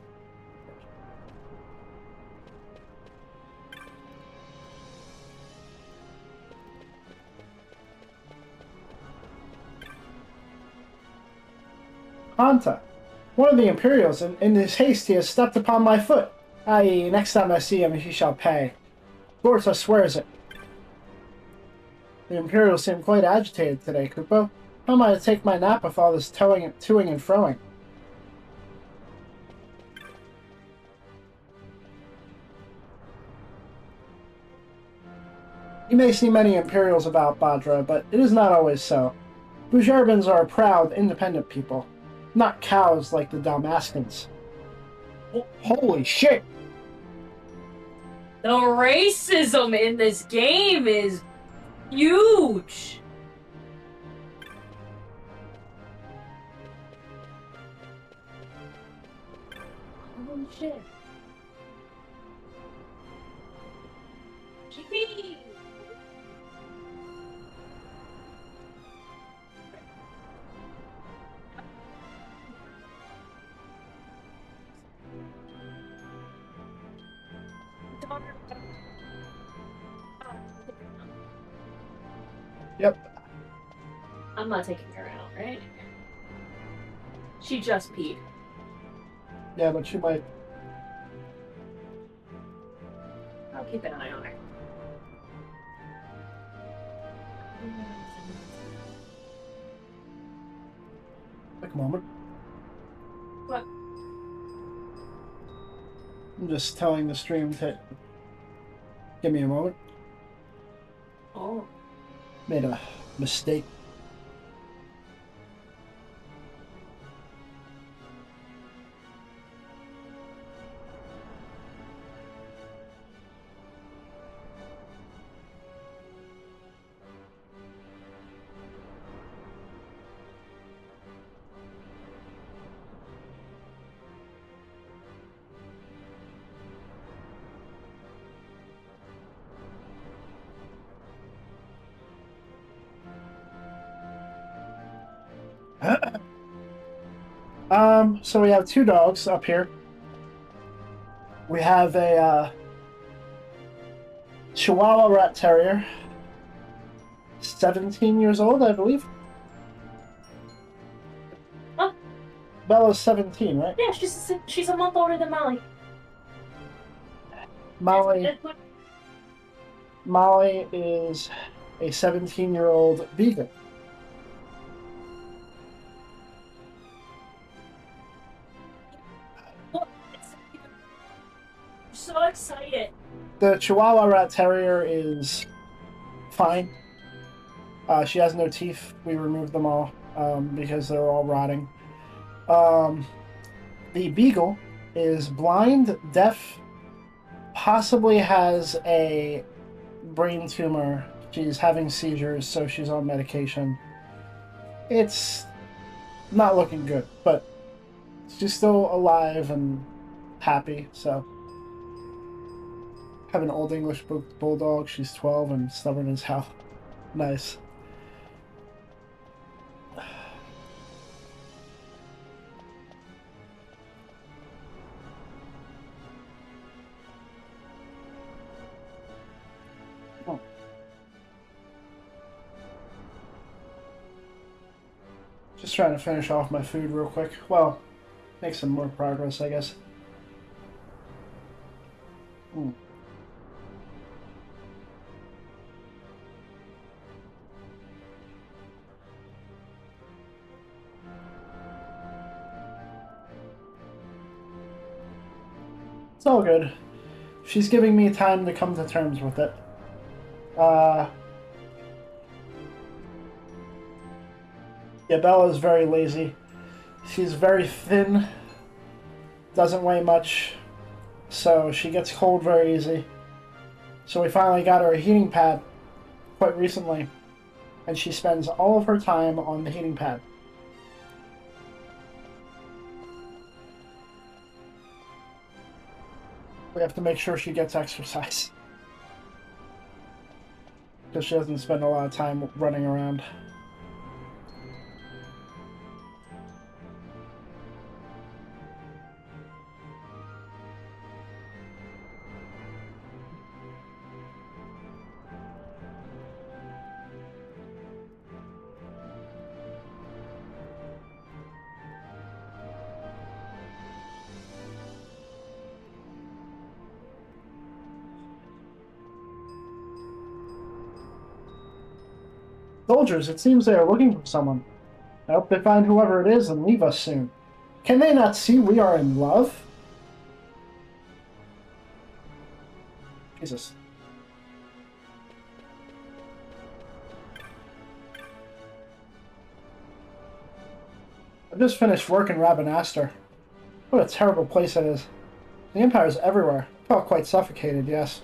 Hanta, one of the Imperials, in his haste he has stepped upon my foot. I.e., next time I see him, he shall pay. Gorsa swears it. The Imperials seem quite agitated today, Kupo. How am I to take my nap with all this toing and froing? You may see many Imperials about, Badra, but it is not always so. Bujerbans are a proud, independent people, not cows like the Dalmascans. Holy shit! The racism in this game is huge! Holy shit. GP! Yep. I'm not taking her out, right? She just peed. Yeah, but she might... I'll keep an eye on her. Take a moment. What? I'm just telling the stream to... Give me a moment. Oh. Made a mistake. So we have two dogs up here. We have a Chihuahua Rat Terrier, 17 years old, I believe. Huh? Bella's 17, right? Yeah, she's a month older than Molly. Molly is a 17-year-old vegan. Look, I'm so excited. The Chihuahua Rat Terrier is fine. She has no teeth. We removed them all because they're all rotting. The Beagle is blind, deaf, possibly has a brain tumor. She's having seizures, so she's on medication. It's not looking good, but she's still alive and happy, so. Have an Old English Bulldog. She's 12 and stubborn as hell. Nice. Oh. Just trying to finish off my food real quick. Well, make some more progress, I guess. It's all good. She's giving me time to come to terms with it. Yeah, Bella's very lazy. She's very thin, doesn't weigh much, so she gets cold very easy. So we finally got her a heating pad quite recently, and she spends all of her time on the heating pad. We have to make sure she gets exercise. Because she doesn't spend a lot of time running around. Soldiers, it seems they are looking for someone. I hope they find whoever it is and leave us soon. Can they not see we are in love? Jesus. I just finished work in Rabanastre. What a terrible place it is. The Empire's everywhere. I felt quite suffocated, yes.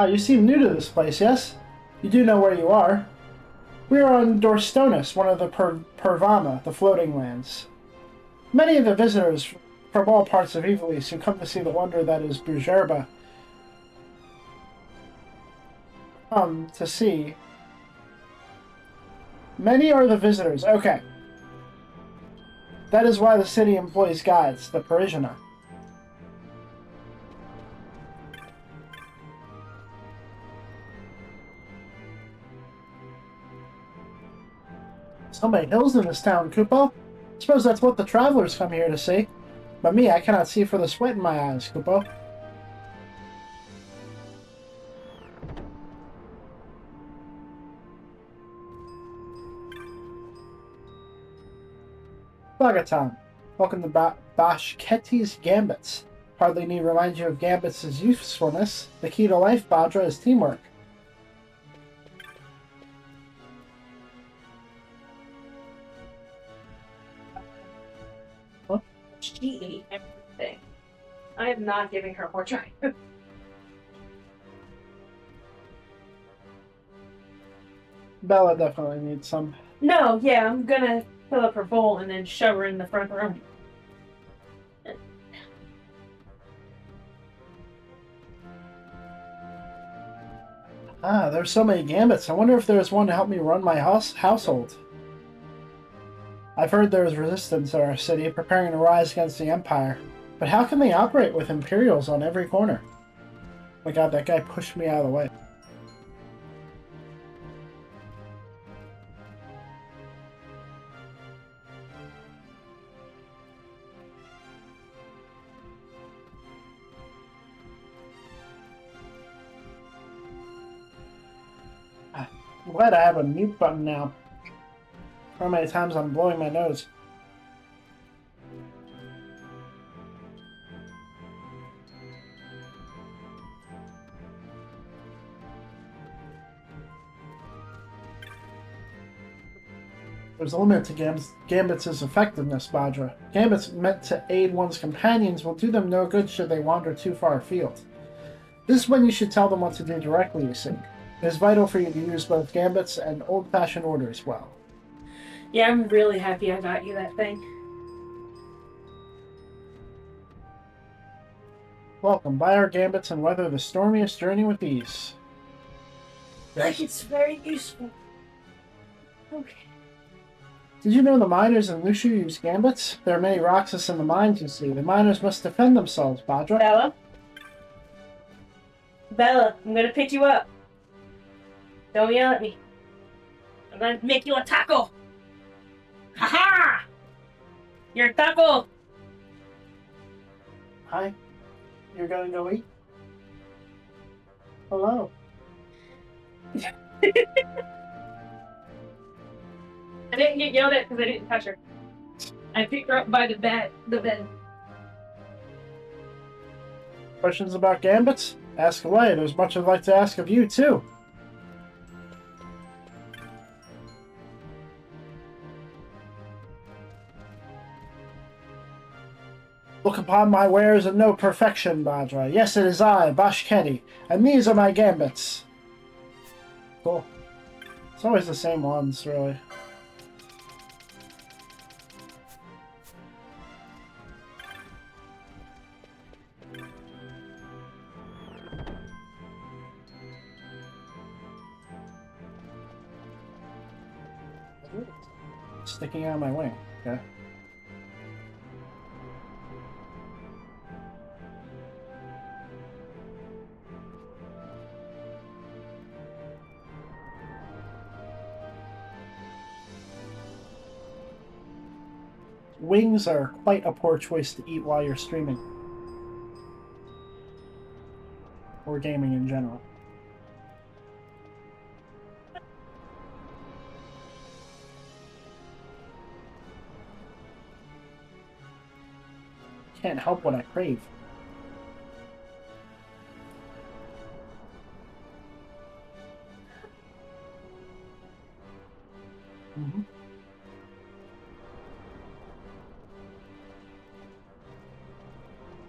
You seem new to this place, yes? You do know where you are. We are on Dorstonis, one of the Pervama, the floating lands. Many of the visitors from all parts of Ivalice who come to see the wonder that is Bujerba come to see. Many are the visitors. Okay. That is why the city employs guides, the Parisiana. So many hills in this town, Kupo. Suppose that's what the travelers come here to see. But me, I cannot see for the sweat in my eyes, Kupo. Bagatan. Welcome to Bashketi's Gambits. Hardly need remind you of Gambits' usefulness. The key to life, Badra, is teamwork. She ate everything. I am not giving her more dry food. Bella definitely needs some. No, yeah, I'm gonna fill up her bowl and then shove her in the front room. Ah, there's so many gambits. I wonder if there's one to help me run my household. I've heard there's resistance in our city preparing to rise against the Empire. But how can they operate with Imperials on every corner? Oh my god, that guy pushed me out of the way. I'm glad I have a mute button now. How many times I'm blowing my nose. There's a limit to Gambit's effectiveness, Bajra. Gambits meant to aid one's companions will do them no good should they wander too far afield. This is when you should tell them what to do directly, you see. It is vital for you to use both Gambits and old-fashioned orders well. Yeah, I'm really happy I got you that thing. Welcome. Buy our Gambits and weather the stormiest journey with ease. Like it's very useful. Okay. Did you know the miners in Lucia use Gambits? There are many Roxas in the mines, you see. The miners must defend themselves, Bajra. Bella? Bella, I'm gonna pick you up. Don't yell at me. I'm gonna make you a taco! Ha-ha! You're a taco! Hi. You're gonna go eat? Hello. I didn't get yelled at because I didn't touch her. I picked her up by the bed. Questions about Gambits? Ask away. There's much I'd like to ask of you, too. Look upon my wares and know perfection, Bajra. Yes, it is I, Bashketi, and these are my Gambits. Cool. It's always the same ones, really. Sticking out of my wing. Okay. Wings are quite a poor choice to eat while you're streaming. Or gaming in general. Can't help what I crave.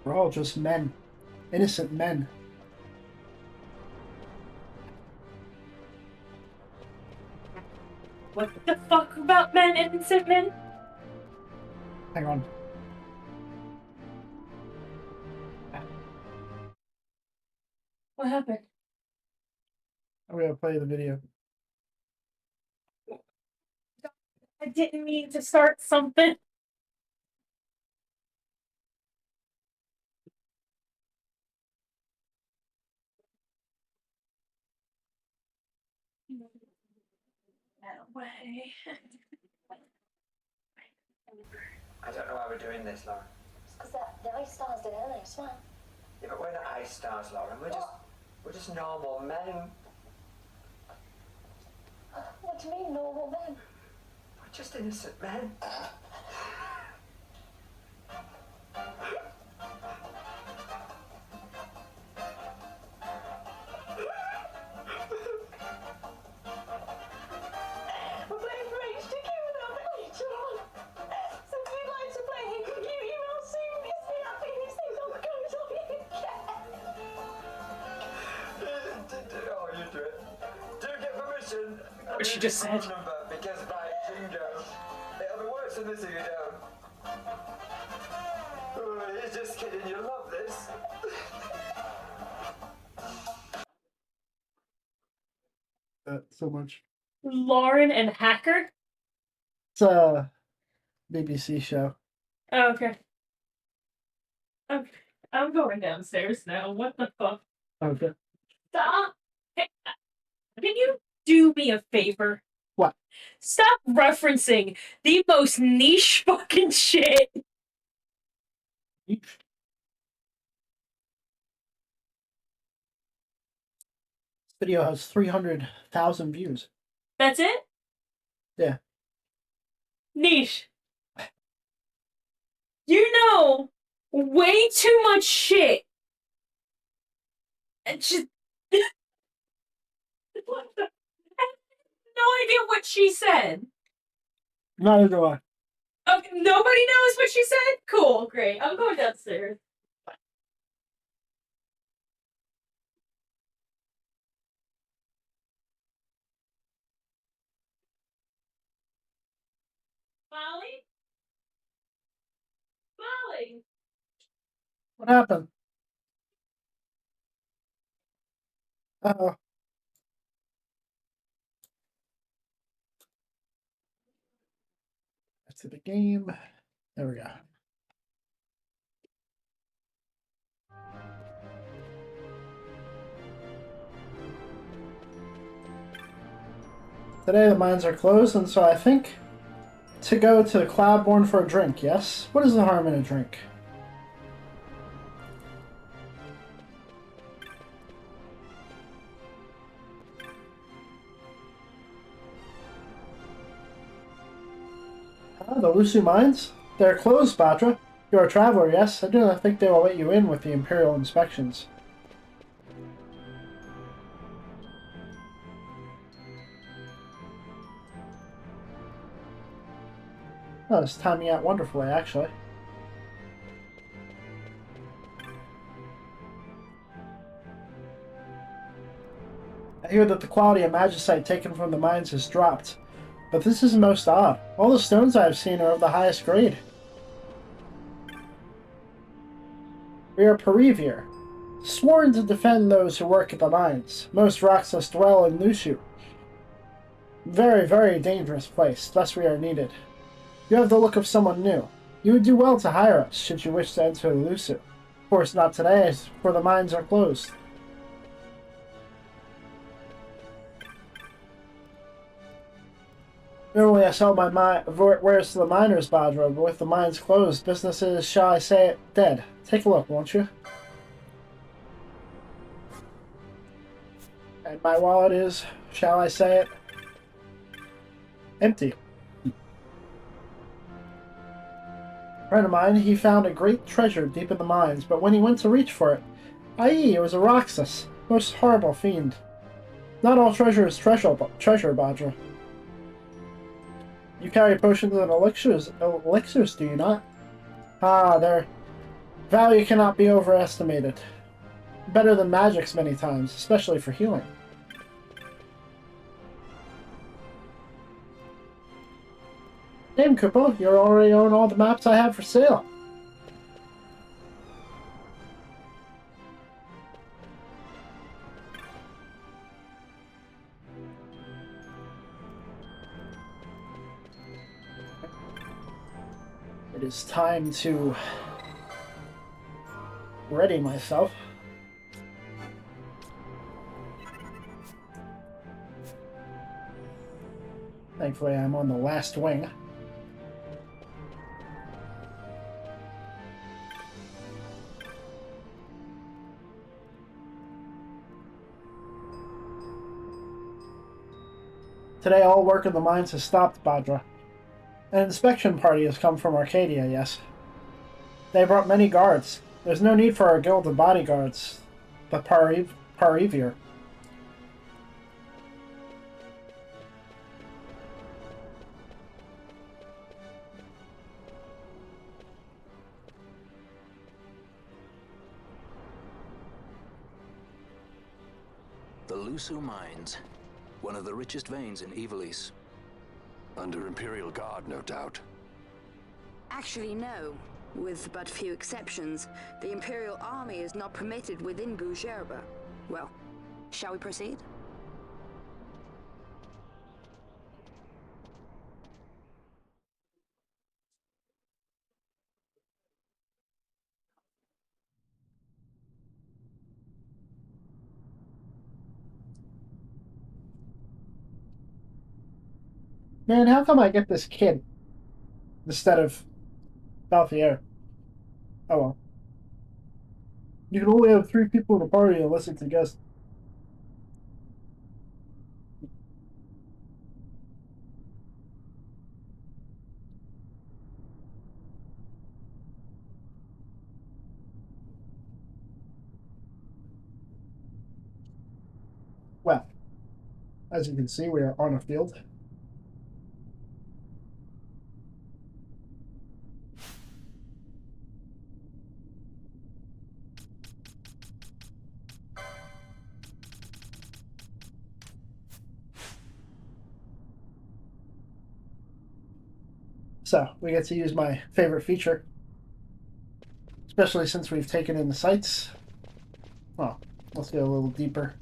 We're all just men. Innocent men. What the fuck about men, innocent men? Hang on. What happened? I'm gonna play the video. I didn't mean to start something. That way. I don't know why we're doing this, Lauren. It's because the Ice Stars did earlier as well. Yeah, but we're not ice stars, Lauren. We're just normal men. What do you mean, normal men? We're just innocent men. We're playing for HDQ without the later on. Since we'd like to play HDQ email soon, is the happiest thing on the goes on Oh, you do it. Do you get permission? What she just said. Number because by Jingo, it'll be worse than this if you don't. Oh, you're just kidding. You love this. that so much. Lauren and Hacker? It's a BBC show. Oh, okay. Okay. I'm going downstairs now. What the fuck? Okay. Stop! Hey, can you do me a favor? What? Stop referencing the most niche fucking shit. Niche. This video has 300,000 views. That's it? Yeah. Niche. You know way too much shit. And just what the? I have no idea what she said. Neither do I. Okay, nobody knows what she said? Cool, great. I'm going downstairs. Molly? Molly? What happened? Uh-oh. Back to the game. There we go. Today the mines are closed, and so I think to go to the Cloudborn for a drink, yes? What is the harm in a drink? The Lusu mines? They're closed, Batra. You're a traveler, yes? I do not think they will let you in with the Imperial inspections. Oh, it's timing out wonderfully, actually. I hear that the quality of magicite taken from the mines has dropped. But this is most odd. All the stones I have seen are of the highest grade. We are Perevier, sworn to defend those who work at the mines. Most Roxas dwell in Lusu. Very, very dangerous place, thus we are needed. You have the look of someone new. You would do well to hire us, should you wish to enter Lusu. Of course not today, for the mines are closed. Normally I sell my wares to the miners, Badra, but with the mines closed, business is, shall I say it, dead. Take a look, won't you? And my wallet is, shall I say it, empty. A friend of mine, he found a great treasure deep in the mines, but when he went to reach for it, it was a Roxas. Most horrible fiend. Not all treasure is treasure, Badra. You carry potions and elixirs, do you not? Ah, their value cannot be overestimated. Better than magics many times, especially for healing. Damn, Kupo, you already own all the maps I have for sale. It is time to ready myself. Thankfully, I'm on the last wing. Today, all work in the mines has stopped, Badra. An inspection party has come from Arcadia, yes. They brought many guards. There's no need for our guild of bodyguards. The Perevier. The Lusu Mines. One of the richest veins in Ivalice. Under Imperial Guard, no doubt. Actually, no. With but few exceptions, the Imperial Army is not permitted within Bougerba. Well, shall we proceed? Man, how come I get this kid instead of Balthier? Oh well. You can only have 3 people in a party unless it's a guest. Well, as you can see, we are on a field. So we get to use my favorite feature, especially since we've taken in the sights. Well, let's go a little deeper.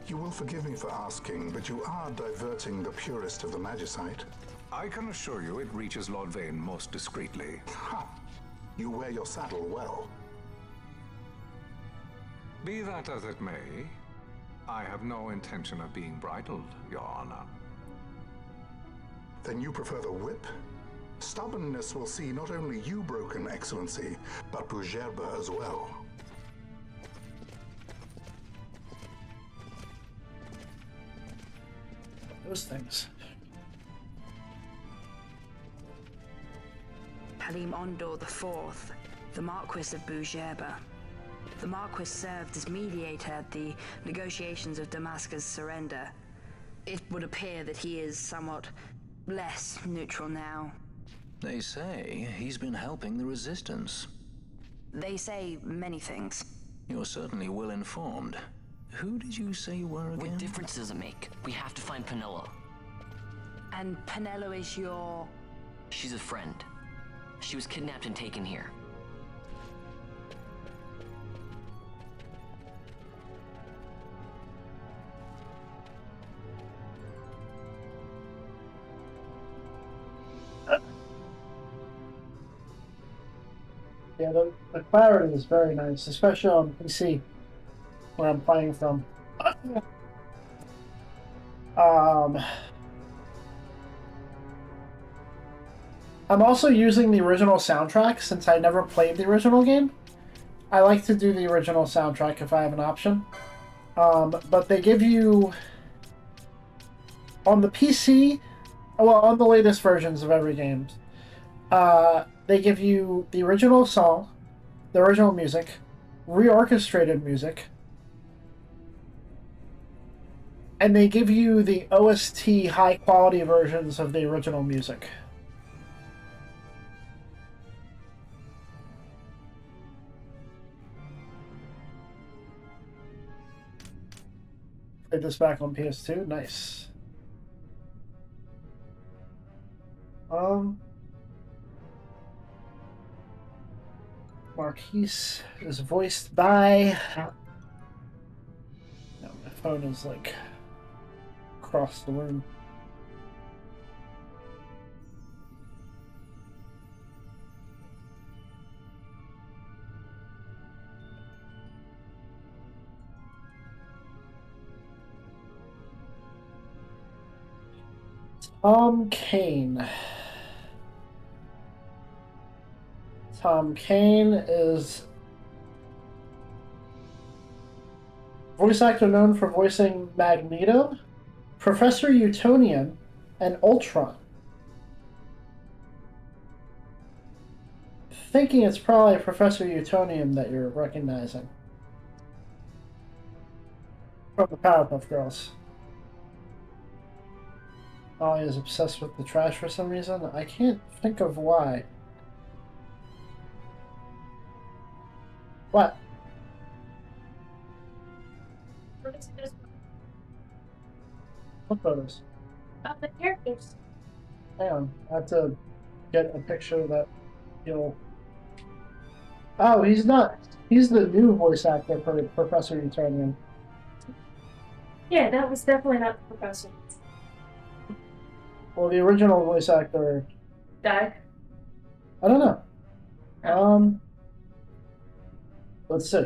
You will forgive me for asking, but you are diverting the purest of the Magicite. I can assure you it reaches Lord Vane most discreetly. Ha! You wear your saddle well. Be that as it may, I have no intention of being bridled, Your Honor. Then you prefer the whip? Stubbornness will see not only you broken, Excellency, but Bougerbe as well. Those things. Halim Ondor IV, the Marquis of Bougerbe. The Marquis served as mediator at the negotiations of Damascus' surrender. It would appear that he is somewhat less neutral now. They say he's been helping the resistance. They say many things. You're certainly well informed. Who did you say you were again? What difference does it make? We have to find Penelo. And Penelo is your... She's a friend. She was kidnapped and taken here. Yeah, the clarity is very nice, especially on PC, where I'm playing from. I'm also using the original soundtrack since I never played the original game. I like to do the original soundtrack if I have an option. But they give you... On the PC, well, on the latest versions of every game, they give you the original song, the original music, reorchestrated music, and they give you the OST high-quality versions of the original music. Played this back on PS2. Nice. Marquise is voiced by... No, my phone is like across the room. Tom Kane. Tom Kane is voice actor known for voicing Magneto, Professor Utonium, and Ultron. Thinking it's probably Professor Utonium that you're recognizing from the Powerpuff Girls. Ollie is obsessed with the trash for some reason. I can't think of why. What? What photos? The characters. Hang on, I have to get a picture that you'll Oh, he's not. He's the new voice actor for Professor Utonium. Yeah, that was definitely not the professor. Well, the original voice actor Died. I don't know. Let's see.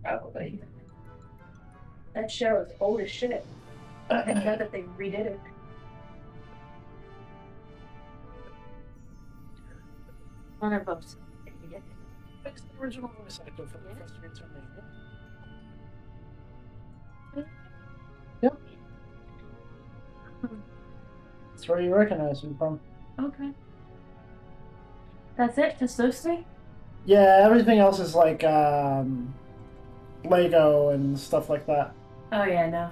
Probably. That show is old as shit. Thank God that they redid it. One of us. It's the original voice actor for Professor Utonium. Yep. That's where you recognize him from. Okay. That's it? Just those three? Yeah, everything else is like Lego and stuff like that. Oh yeah, no.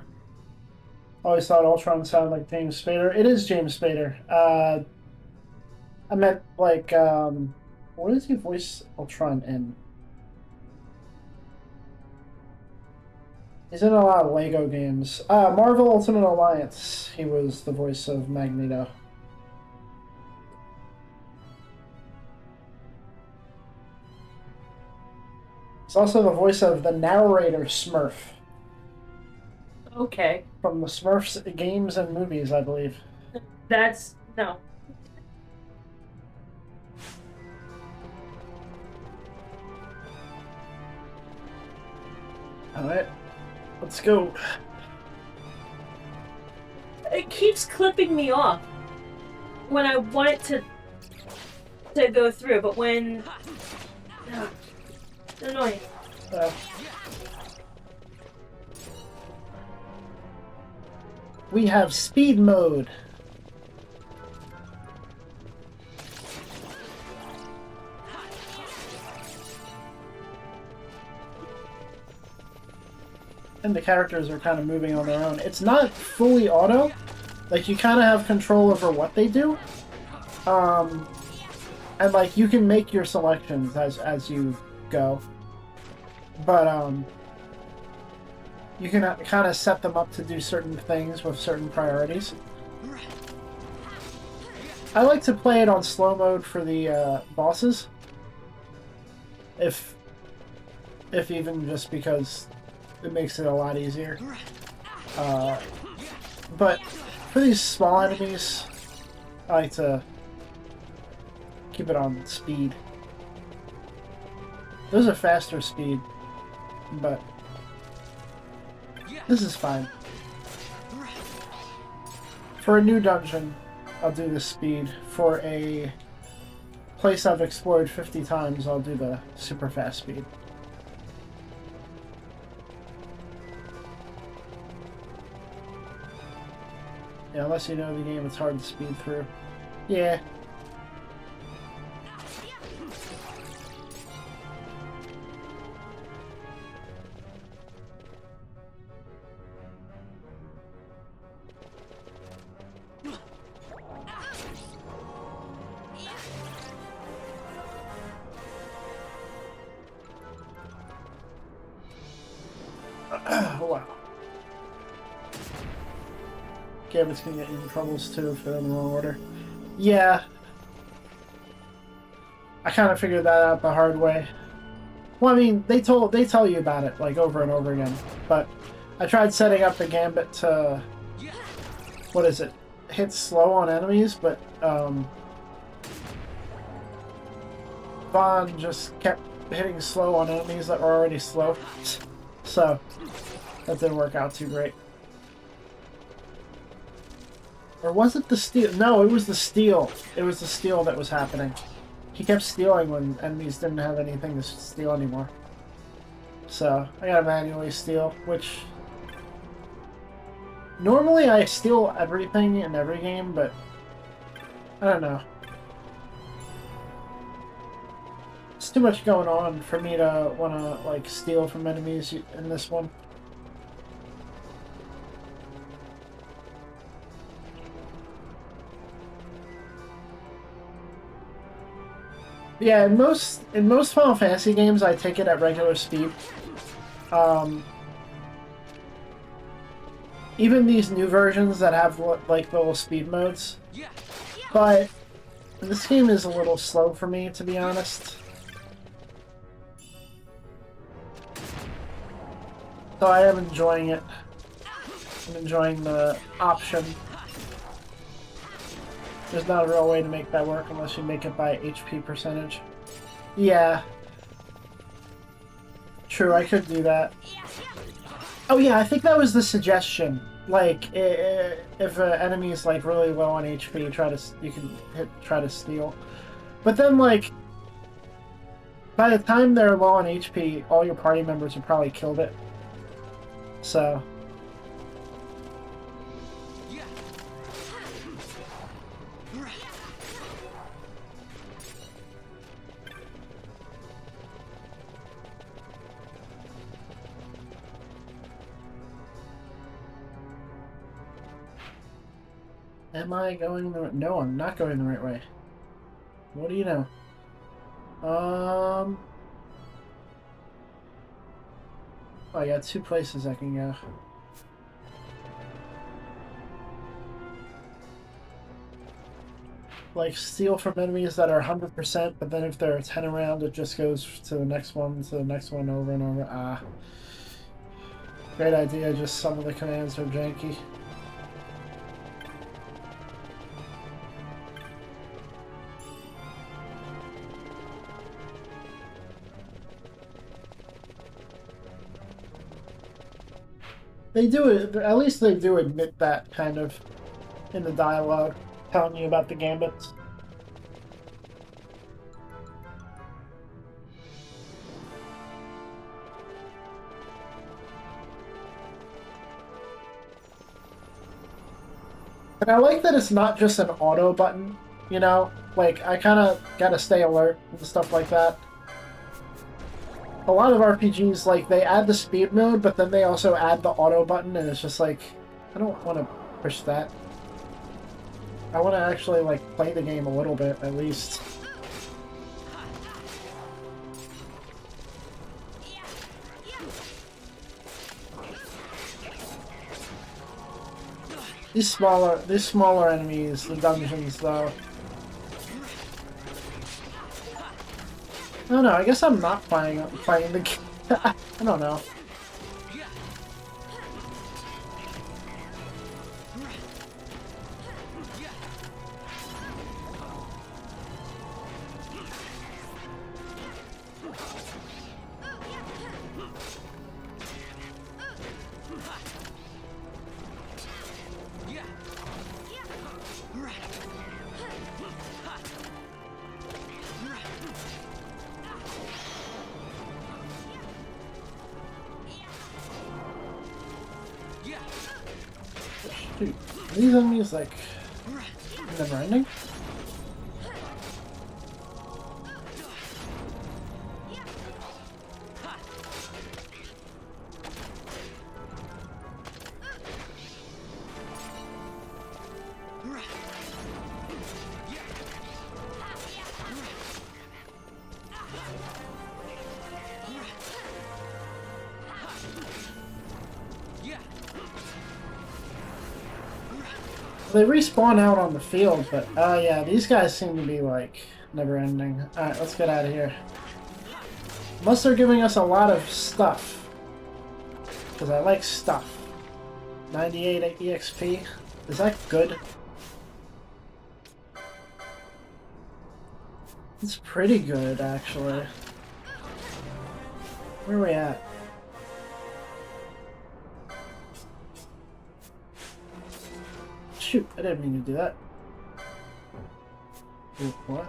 Always thought Ultron sounded like James Spader. It is James Spader. I meant like what does he voice Ultron in? He's in a lot of Lego games. Marvel Ultimate Alliance. He was the voice of Magneto. He's also the voice of the narrator Smurf. Okay. From the Smurfs games and movies, I believe. That's no. Alright. Let's go. It keeps clipping me off when I want it to go through, but when it's annoying. We have speed mode. And the characters are kind of moving on their own. It's not fully auto. Like, you kind of have control over what they do. And, like, you can make your selections as you go. But, you can kind of set them up to do certain things with certain priorities. I like to play it on slow mode for the bosses. If even just because it makes it a lot easier. But for these small enemies, I like to keep it on speed. There's a faster speed, but this is fine. For a new dungeon, I'll do the speed. For a place I've explored 50 times, I'll do the super fast speed. Yeah, unless you know the game, it's hard to speed through. Yeah. Wow. Gambit's gonna get you in troubles too if they're in the wrong order. Yeah. I kind of figured that out the hard way. Well, I mean, they tell you about it like over and over again, but I tried setting up the Gambit to what is it? Hit slow on enemies, but Vaughn just kept hitting slow on enemies that were already slow, so that didn't work out too great. Or was it the steel? No, it was the steel. It was the steel that was happening. He kept stealing when enemies didn't have anything to steal anymore. So, I gotta manually steal, which... Normally I steal everything in every game, but... I don't know. It's too much going on for me to want to, like, steal from enemies in this one. Yeah, in most Final Fantasy games, I take it at regular speed. Even these new versions that have like little speed modes, But this game is a little slow for me, to be honest. So I am enjoying it. I'm enjoying the option. There's not a real way to make that work unless you make it by HP percentage. Yeah. True, I could do that. Oh yeah, I think that was the suggestion. Like, if an enemy is like really low on HP, you can try to steal. But then, like, by the time they're low on HP, all your party members have probably killed it. So. Am I going the... No, I'm not going the right way. What do you know? Oh, I got 2 places I can go. Like, steal from enemies that are 100%, but then if they're 10 around, it just goes to the next one, over and over. Ah. Great idea, just some of the commands are janky. They do it, at least they do admit that, kind of, in the dialogue, telling you about the gambits. And I like that it's not just an auto button, you know? Like, I kind of gotta stay alert and stuff like that. A lot of RPGs, like, they add the speed mode, but then they also add the auto button, and it's just like, I don't want to push that. I want to actually, like, play the game a little bit, at least. These smaller enemies, the dungeons, though. I don't know, I guess I'm not playing the game. I don't know. Dude, these enemies, like, never ending? They respawn out on the field, but yeah, these guys seem to be like never ending. Alright, let's get out of here. Unless they're giving us a lot of stuff. Because I like stuff. 98 EXP. Is that good? It's pretty good, actually. Where are we at? Shoot, I didn't mean to do that. Wait, what?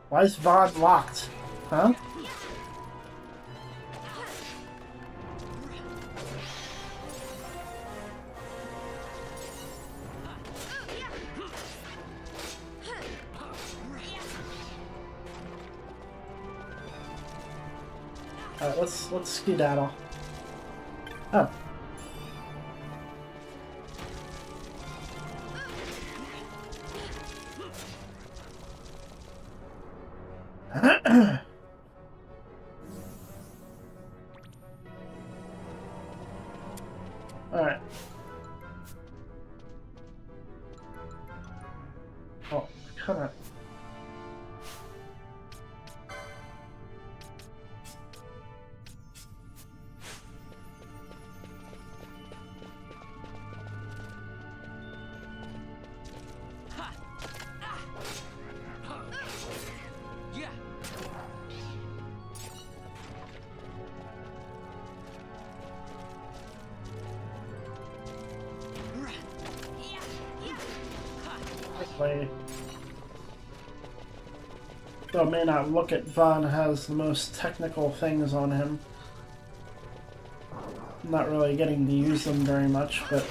Why is VOD locked? Huh? Alright, let's skedaddle. Oh. Alright. play. Though it may not look it, Vaughn has the most technical things on him. I'm not really getting to use them very much, but...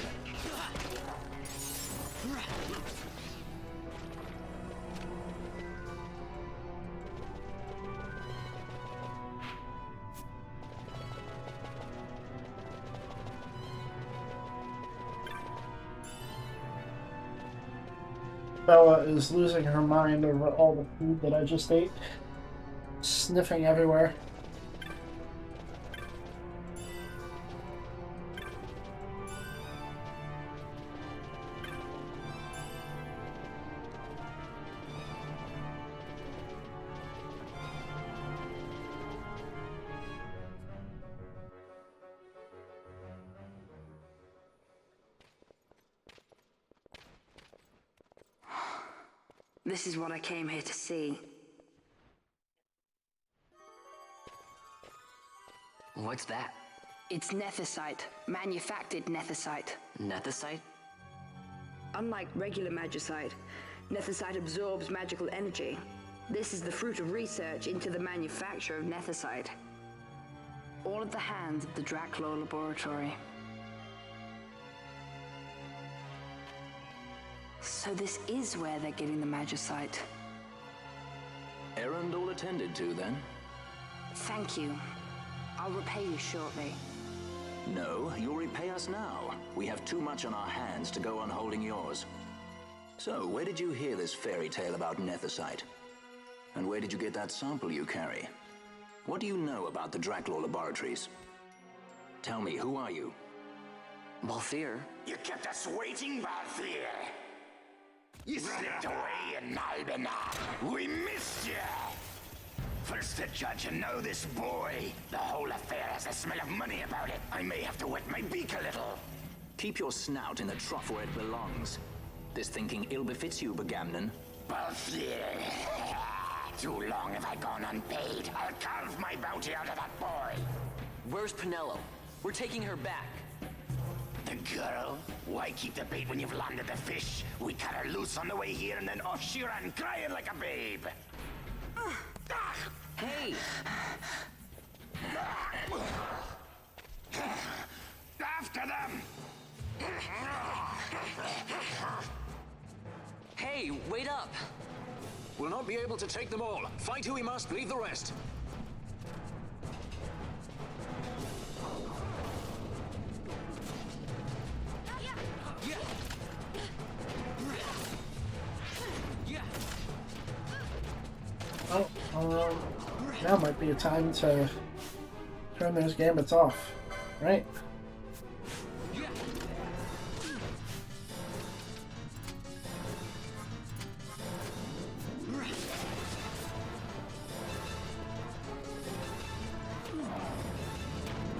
Bella is losing her mind over all the food that I just ate. Sniffing everywhere. This is what I came here to see. What's that? It's nethicite, manufactured nethicite. Nethicite? Unlike regular magicite, nethicite absorbs magical energy. This is the fruit of research into the manufacture of nethicite. All at the hands of the Draclaw Laboratory. So this is where they're getting the magicite. Errand all attended to, then? Thank you. I'll repay you shortly. No, you'll repay us now. We have too much on our hands to go on holding yours. So, where did you hear this fairy tale about nethicite? And where did you get that sample you carry? What do you know about the Draclaw Laboratories? Tell me, who are you? Balthier. You kept us waiting, Balthier. You slipped away in Albina. We missed you. First the judge and now this boy. The whole affair has a smell of money about it. I may have to wet my beak a little. Keep your snout in the trough where it belongs. This thinking ill befits you, Begamnon. Balthier. Too long have I gone unpaid. I'll carve my bounty out of that boy. Where's Penelo? We're taking her back. The girl? Why keep the bait when you've landed the fish? We cut her loose on the way here and then off she ran crying like a babe. Hey! After them! Hey, wait up! We'll not be able to take them all. Fight who we must, leave the rest. Oh, now might be a time to turn those gambits off, right?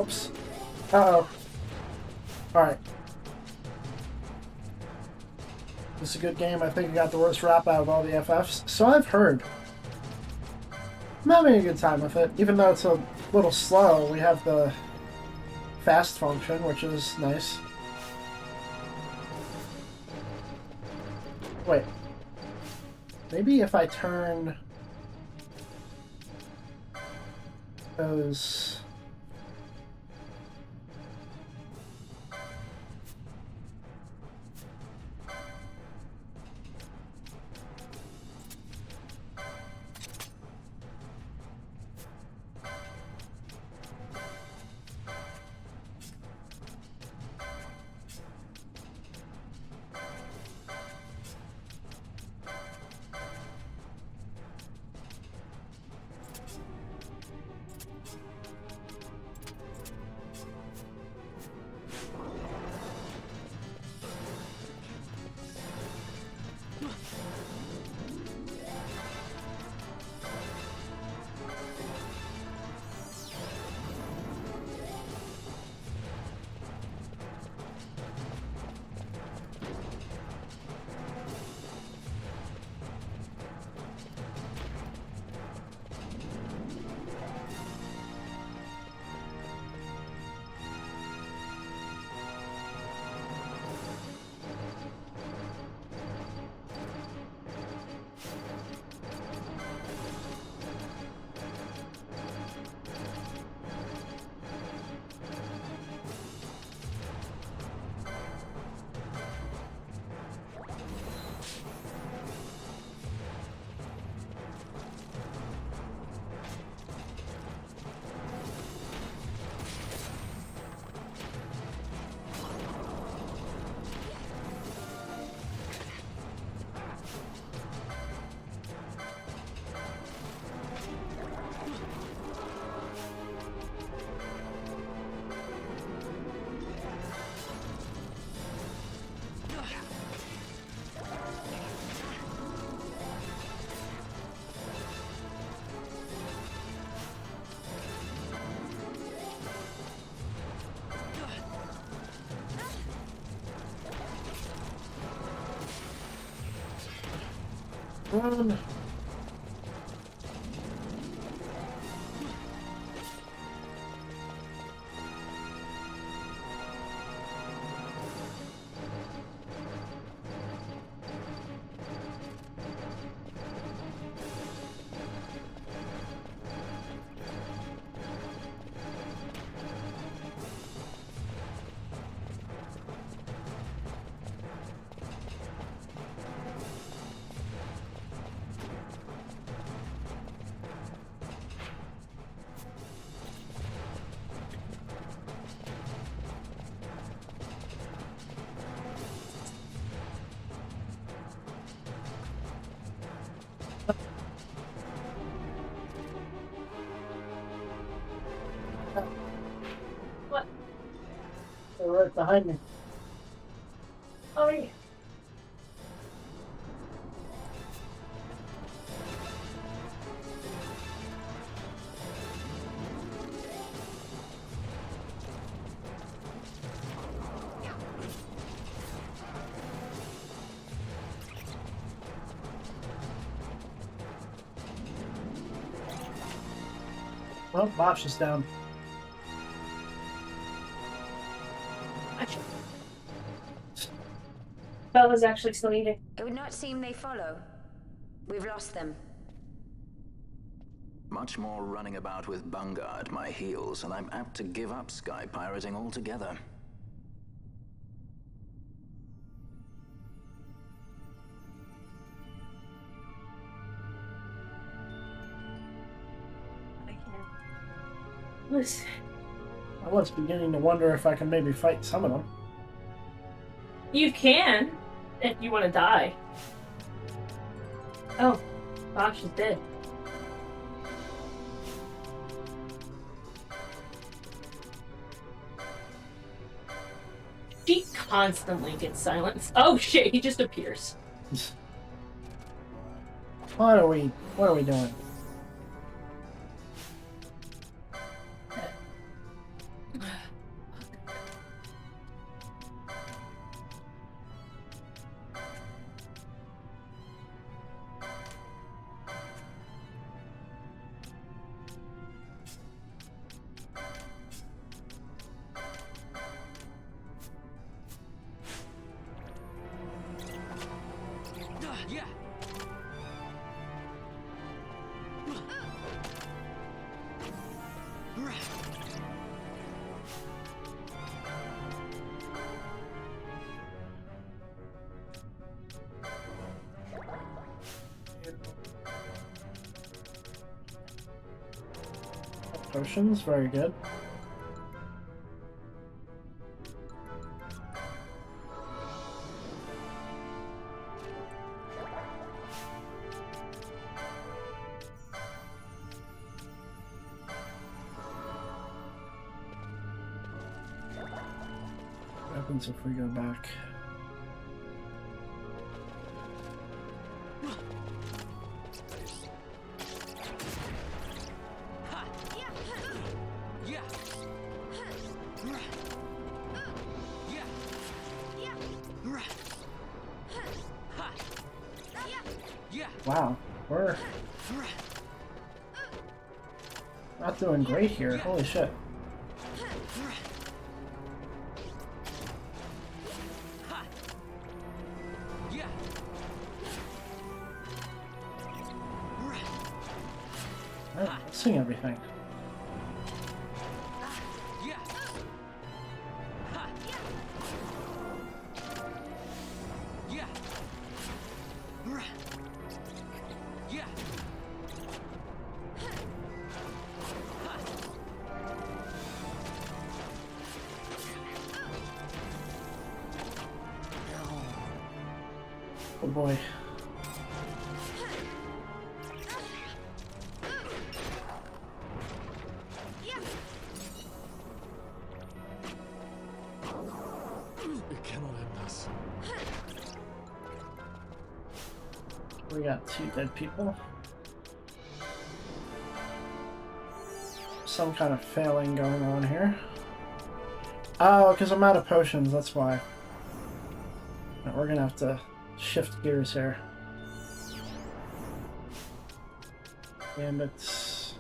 Oops. Uh-oh. Alright. This is a good game. I think I got the worst rap out of all the FFs. So I've heard. I'm having a good time with it. Even though it's a little slow, we have the fast function, which is nice. Wait. Maybe if I turn those... Run. What? They're right behind me. Oh, yeah. Well, Bob's is down. Bella's actually still eating. It would not seem they follow. We've lost them. Much more running about with Bunga at my heels, and I'm apt to give up sky pirating altogether. Listen. I was beginning to wonder if I can maybe fight some of them. You can, if you want to die. Oh, Bosch is dead. She constantly gets silenced. Oh shit, he just appears. What are we doing? Yeah. Potions, very good. What happens if we go back? Wow, we're not doing great here. Holy shit. I'm missing everything. Oh boy. It cannot end us. We got 2 dead people. Some kind of failing going on here. Oh, because I'm out of potions, that's why. Now we're gonna have to shift gears here. Gambits.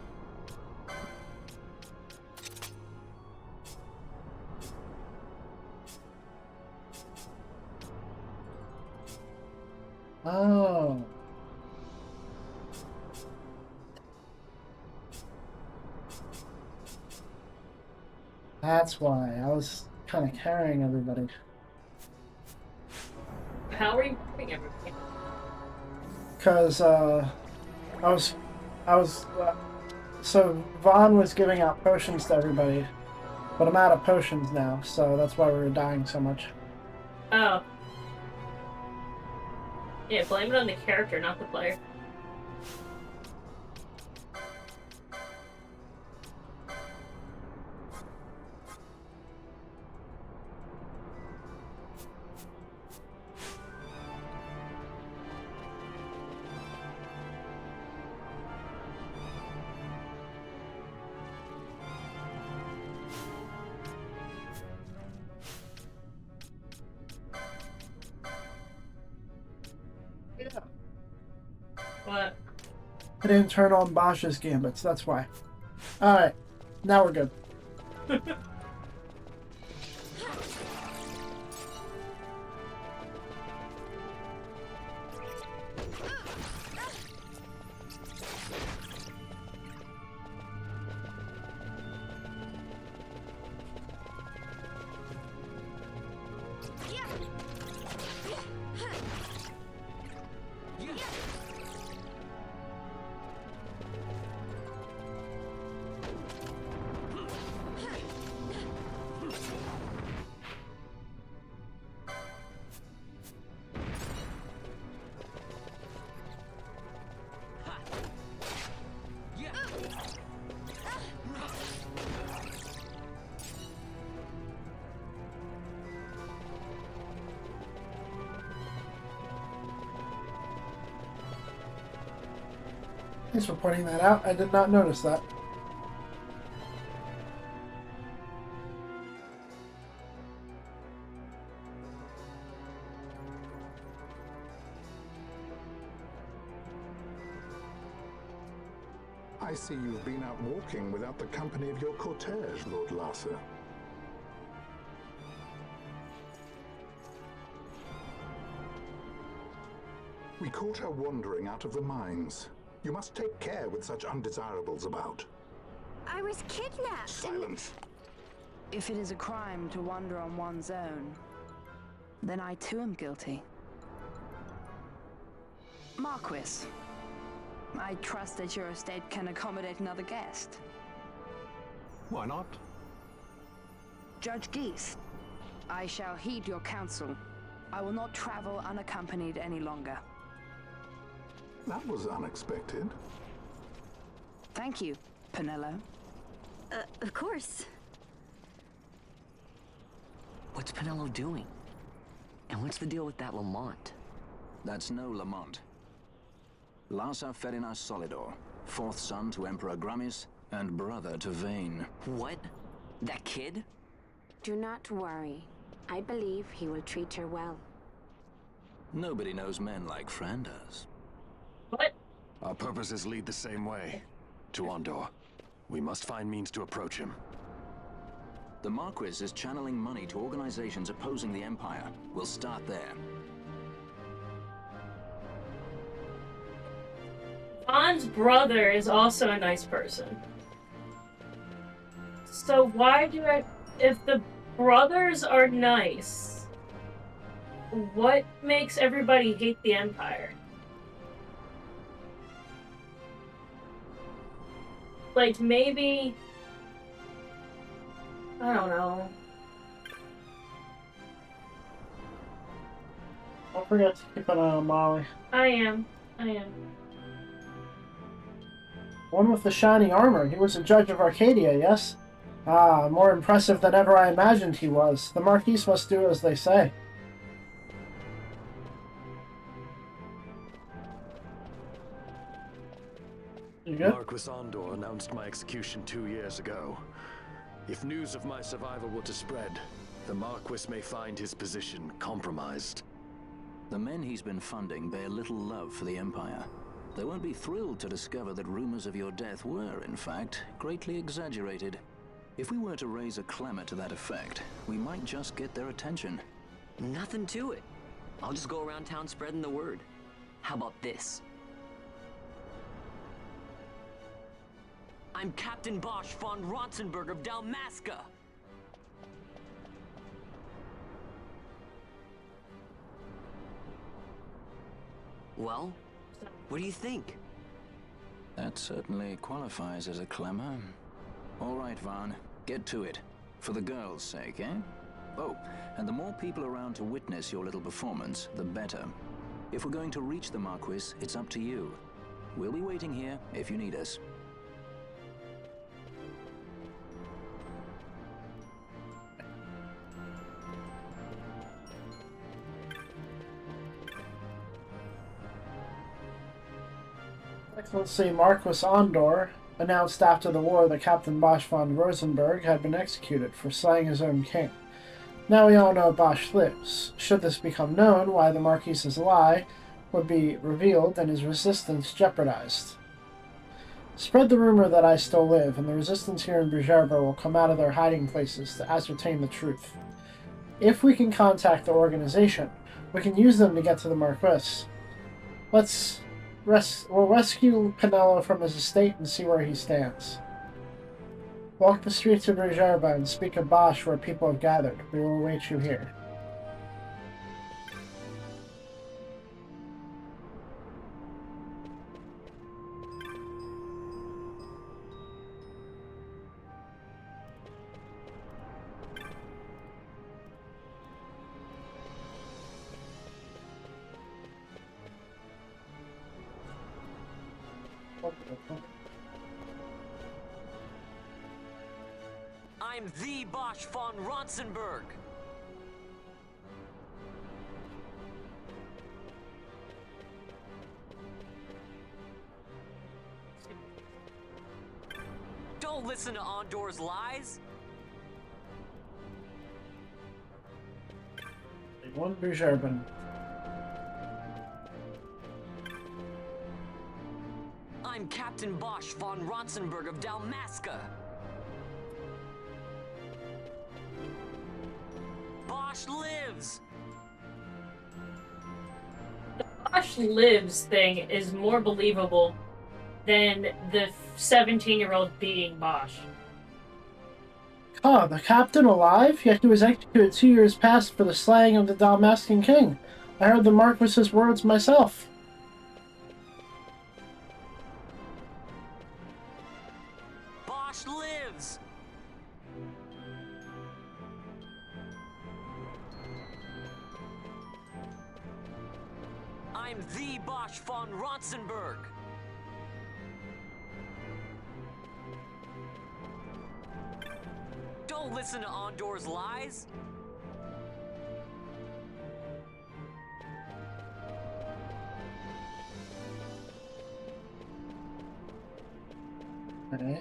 Oh. That's why I was kind of carrying everybody. How are you carrying everything? Because so Vaughn was giving out potions to everybody, but I'm out of potions now, so that's why we were dying so much. Oh. Yeah, blame it on the character, not the player. What? I didn't turn on Bosch's gambits, that's why. Alright, now we're good. Thanks for pointing that out. I did not notice that. I see you've been out walking without the company of your cortege, Lord Larsa. We caught her wandering out of the mines. You must take care with such undesirables about. I was kidnapped. Silence. If it is a crime to wander on one's own, then I too am guilty. Marquis, I trust that your estate can accommodate another guest. Why not? Judge Geese, I shall heed your counsel. I will not travel unaccompanied any longer. That was unexpected. Thank you, Penelo. Of course. What's Penelo doing? And what's the deal with that Lamont? That's no Lamont. Larsa Ferinas Solidor, fourth son to Emperor Gramis and brother to Vayne. What? That kid? Do not worry. I believe he will treat her well. Nobody knows men like Franders. What? Our purposes lead the same way. To Ondor. We must find means to approach him. The Marquis is channeling money to organizations opposing the Empire. We'll start there. Vaughn's brother is also a nice person. So why do I... If the brothers are nice, what makes everybody hate the Empire? Like, maybe... I don't know. Don't forget to keep an eye on Molly. I am. One with the shiny armor. He was a judge of Arcadia, yes? Ah, more impressive than ever I imagined he was. The Marquis must do as they say. You good? Marquis Ondor announced my execution 2 years ago. If news of my survival were to spread, the Marquis may find his position compromised. The men he's been funding bear little love for the Empire. They won't be thrilled to discover that rumors of your death were, in fact, greatly exaggerated. If we were to raise a clamor to that effect, we might just get their attention. Nothing to it. I'll just go around town spreading the word. How about this? I'm Captain Bosch von Ronsenberg of Dalmasca. Well, what do you think? That certainly qualifies as a clamor. All right, Vaughn, get to it. For the girls' sake, eh? Oh, and the more people around to witness your little performance, the better. If we're going to reach the Marquis, it's up to you. We'll be waiting here if you need us. Excellency Marquis Ondor announced after the war that Captain Bosch von Rosenberg had been executed for slaying his own king. Now we all know Bosch lives. Should this become known, why the Marquis's lie would be revealed and his resistance jeopardized. Spread the rumor that I still live, and the resistance here in Brugerba will come out of their hiding places to ascertain the truth. If we can contact the organization, we can use them to get to the Marquis. We'll rescue Penelo from his estate and see where he stands. Walk the streets of Brugerba and speak of Bosch where people have gathered. We will await you here. I'm the Bosch von Ronsenberg. Don't listen to Ondor's lies. One Brugerban. I'm Captain Bosch von Ronsenberg of Dalmasca. Bosch lives! The Bosch lives thing is more believable than the 17-year-old being Bosch. Ah, the captain alive? Yet he was executed 2 years past for the slaying of the Dalmascan king. I heard the Marquis's words myself. Bosch lives! I'm the Bosch von Ronsenberg. Don't listen to Ondor's lies. Okay.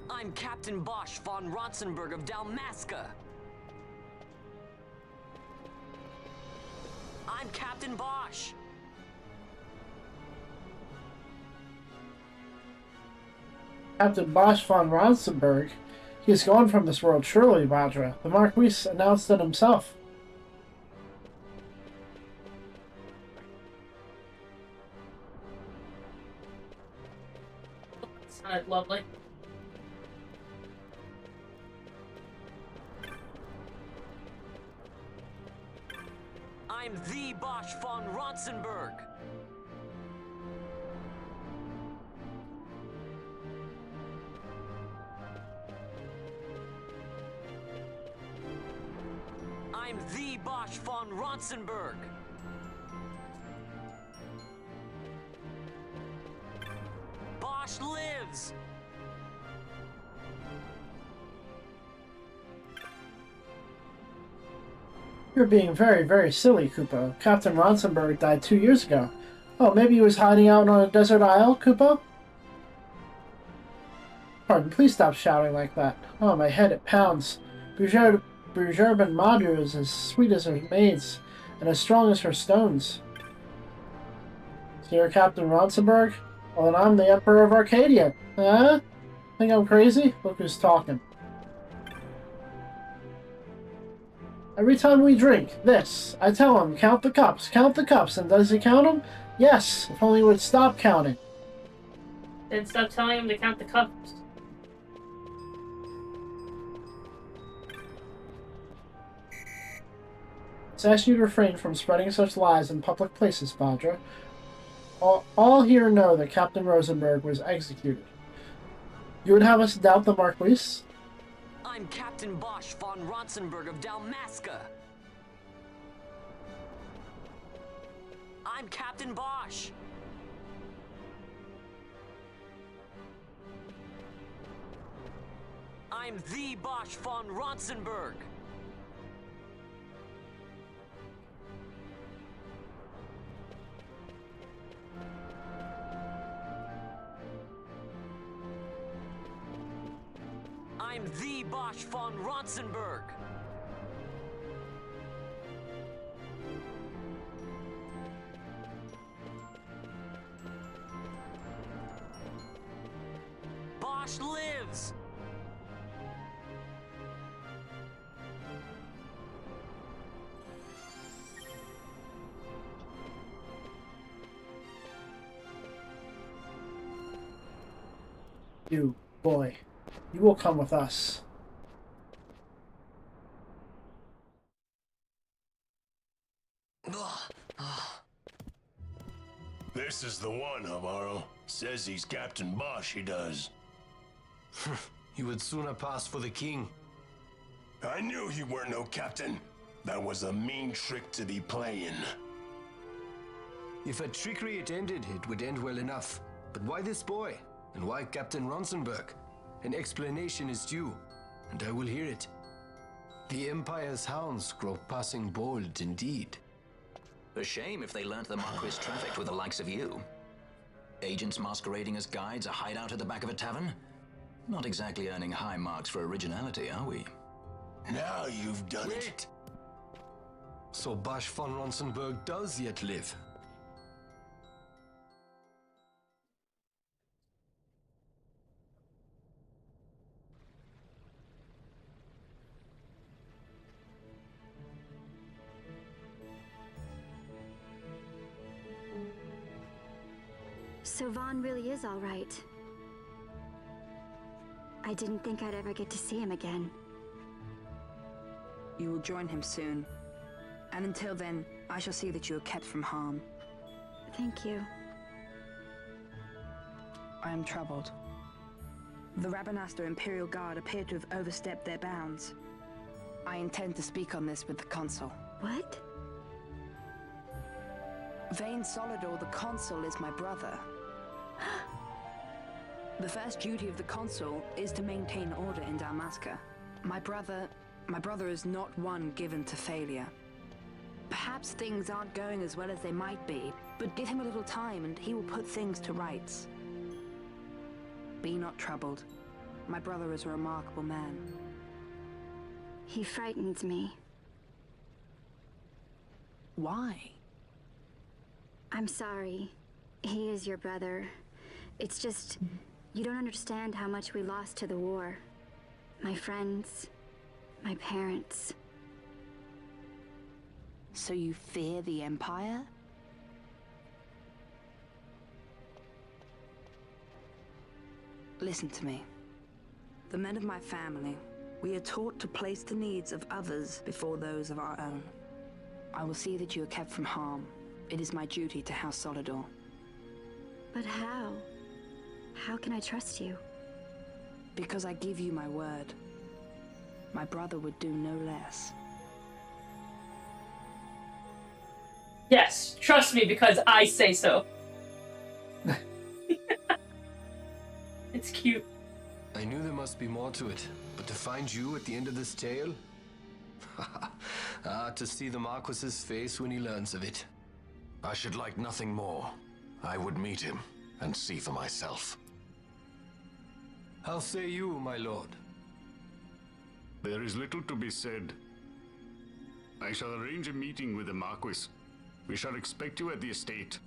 I'm Captain Bosch von Ronsenberg of Dalmasca. I'm Captain Bosch. Captain Bosch von Ronsenberg? He is gone from this world, surely, Vajra. The Marquis announced it himself. Sounded lovely. I'm the Bosch von Ronsenberg. I'm the Bosch von Ronsenberg. Bosch lives! You're being very, very silly, Kupo. Captain Ronsenberg died 2 years ago. Oh, maybe he was hiding out on a desert isle, Kupo? Pardon, please stop shouting like that. Oh, my head, it pounds. Brugerban Madhu is as sweet as her maids, and as strong as her stones. So you're Captain Ronsenberg? Well, then I'm the Emperor of Arcadia. Huh? Think I'm crazy? Look who's talking. Every time we drink this, I tell him, count the cups, and does he count them? Yes, if only he would stop counting. Then stop telling him to count the cups. It's asked you to refrain from spreading such lies in public places, Badra. All here know that Captain Rosenberg was executed. You would have us doubt the Marquis? I'm Captain Bosch von Ronsenberg of Dalmasca. I'm Captain Bosch. I'm the Bosch von Ronsenberg. I'm the Bosch von Ronsenberg. Bosch lives! You, boy, you will come with us. This is the one, Amaro. Says he's Captain Bosch, he does. You would sooner pass for the king. I knew you weren't no captain. That was a mean trick to be playing. If a trickery it ended, it would end well enough. But why this boy? And why Captain Ronsenberg? An explanation is due, and I will hear it. The Empire's hounds grow passing bold indeed. A shame if they learnt the Marquis trafficked with the likes of you. Agents masquerading as guides, a hideout at the back of a tavern? Not exactly earning high marks for originality, are we? Now you've done it. So Bosch von Ronsenberg does yet live. So Vaughn really is all right. I didn't think I'd ever get to see him again. You will join him soon. And until then, I shall see that you are kept from harm. Thank you. I am troubled. The Rabanastre Imperial Guard appear to have overstepped their bounds. I intend to speak on this with the Consul. What? Vane Solidor, the Consul, is my brother. The first duty of the Consul is to maintain order in Dalmasca. My brother is not one given to failure. Perhaps things aren't going as well as they might be, but give him a little time and he will put things to rights. Be not troubled. My brother is a remarkable man. He frightens me. Why? I'm sorry. He is your brother. It's just, you don't understand how much we lost to the war. My friends, my parents. So you fear the Empire? Listen to me. The men of my family, we are taught to place the needs of others before those of our own. I will see that you are kept from harm. It is my duty to House Solidor. But how? How can I trust you? Because I give you my word. My brother would do no less. Yes, trust me because I say so. It's cute. I knew there must be more to it, but to find you at the end of this tale? To see the Marquis's face when he learns of it. I should like nothing more. I would meet him and see for myself. How say you, my lord? There is little to be said. I shall arrange a meeting with the Marquis. We shall expect you at the estate.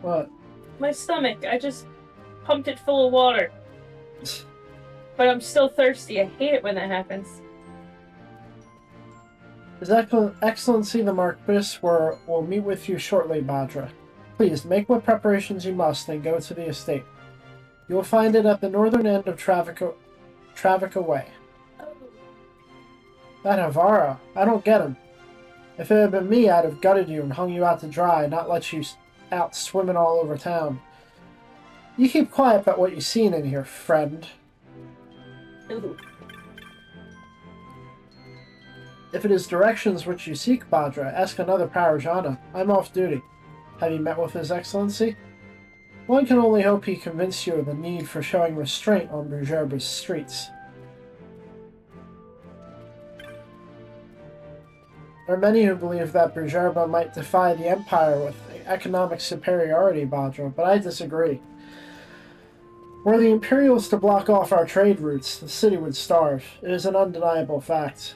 What? My stomach. I just pumped it full of water. But I'm still thirsty. I hate it when that happens. His Excellency the Marquis will meet with you shortly, Badra. Please, make what preparations you must, and go to the estate. You will find it at the northern end of Travica Way. That Havara, I don't get him. If it had been me, I'd have gutted you and hung you out to dry, not let you out swimming all over town. You keep quiet about what you've seen in here, friend. Ooh. If it is directions which you seek, Badra, ask another Parajana. I'm off duty. Have you met with His Excellency? One can only hope he convinced you of the need for showing restraint on Bujerba's streets. There are many who believe that Bujerba might defy the Empire with economic superiority, Badra, but I disagree. Were the Imperials to block off our trade routes, the city would starve. It is an undeniable fact.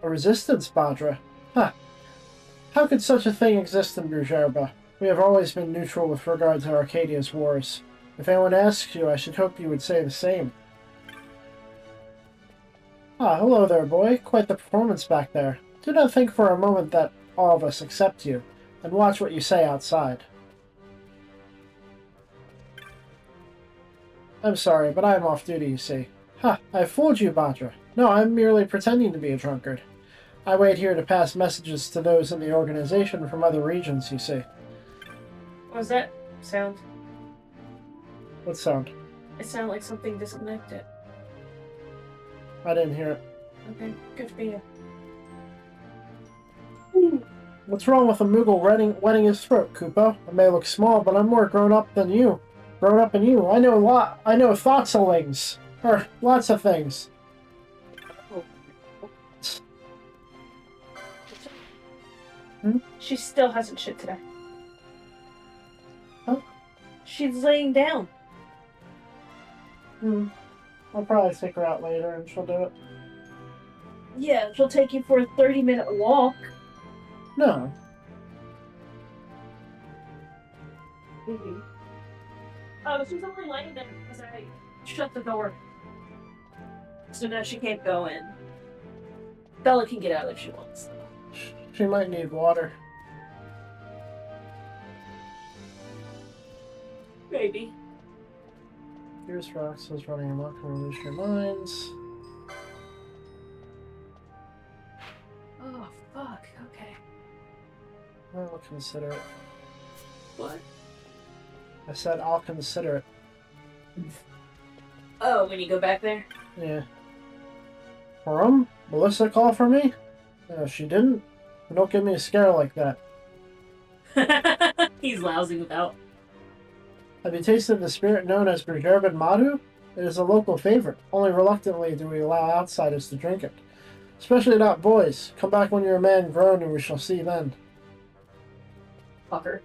A resistance, Badra? Huh. How could such a thing exist in Bujerba? We have always been neutral with regard to Arcadia's wars. If anyone asks you, I should hope you would say the same. Ah, hello there, boy. Quite the performance back there. Do not think for a moment that all of us accept you, and watch what you say outside. I'm sorry, but I am off duty, you see. Ha! I fooled you, Badra. No, I'm merely pretending to be a drunkard. I wait here to pass messages to those in the organization from other regions, you see. What was that sound? What sound? It sounded like something disconnected. I didn't hear it. Okay, good for you. What's wrong with a Moogle wetting his throat, Kupo? I may look small, but I'm more grown up than you. Grown up than you. I know a lot. I know thoughts of things. Or lots of things. She still hasn't shit today. Huh? She's laying down. I'll probably take her out later and she'll do it. Yeah, she'll take you for a 30-minute walk. No. She's only laying there because I shut the door. So now she can't go in. Bella can get out if she wants. She might need water. Maybe. Here's Roxas running amok and release your minds. Oh, fuck. Okay. I'll consider it. What? I said I'll consider it. Oh, when you go back there? Yeah. Melissa call for me? No, she didn't. Don't give me a scare like that. He's lousing about. Have you tasted the spirit known as Bujerban Madu? It is a local favorite. Only reluctantly do we allow outsiders to drink it. Especially not boys. Come back when you're a man grown and we shall see then. Fucker.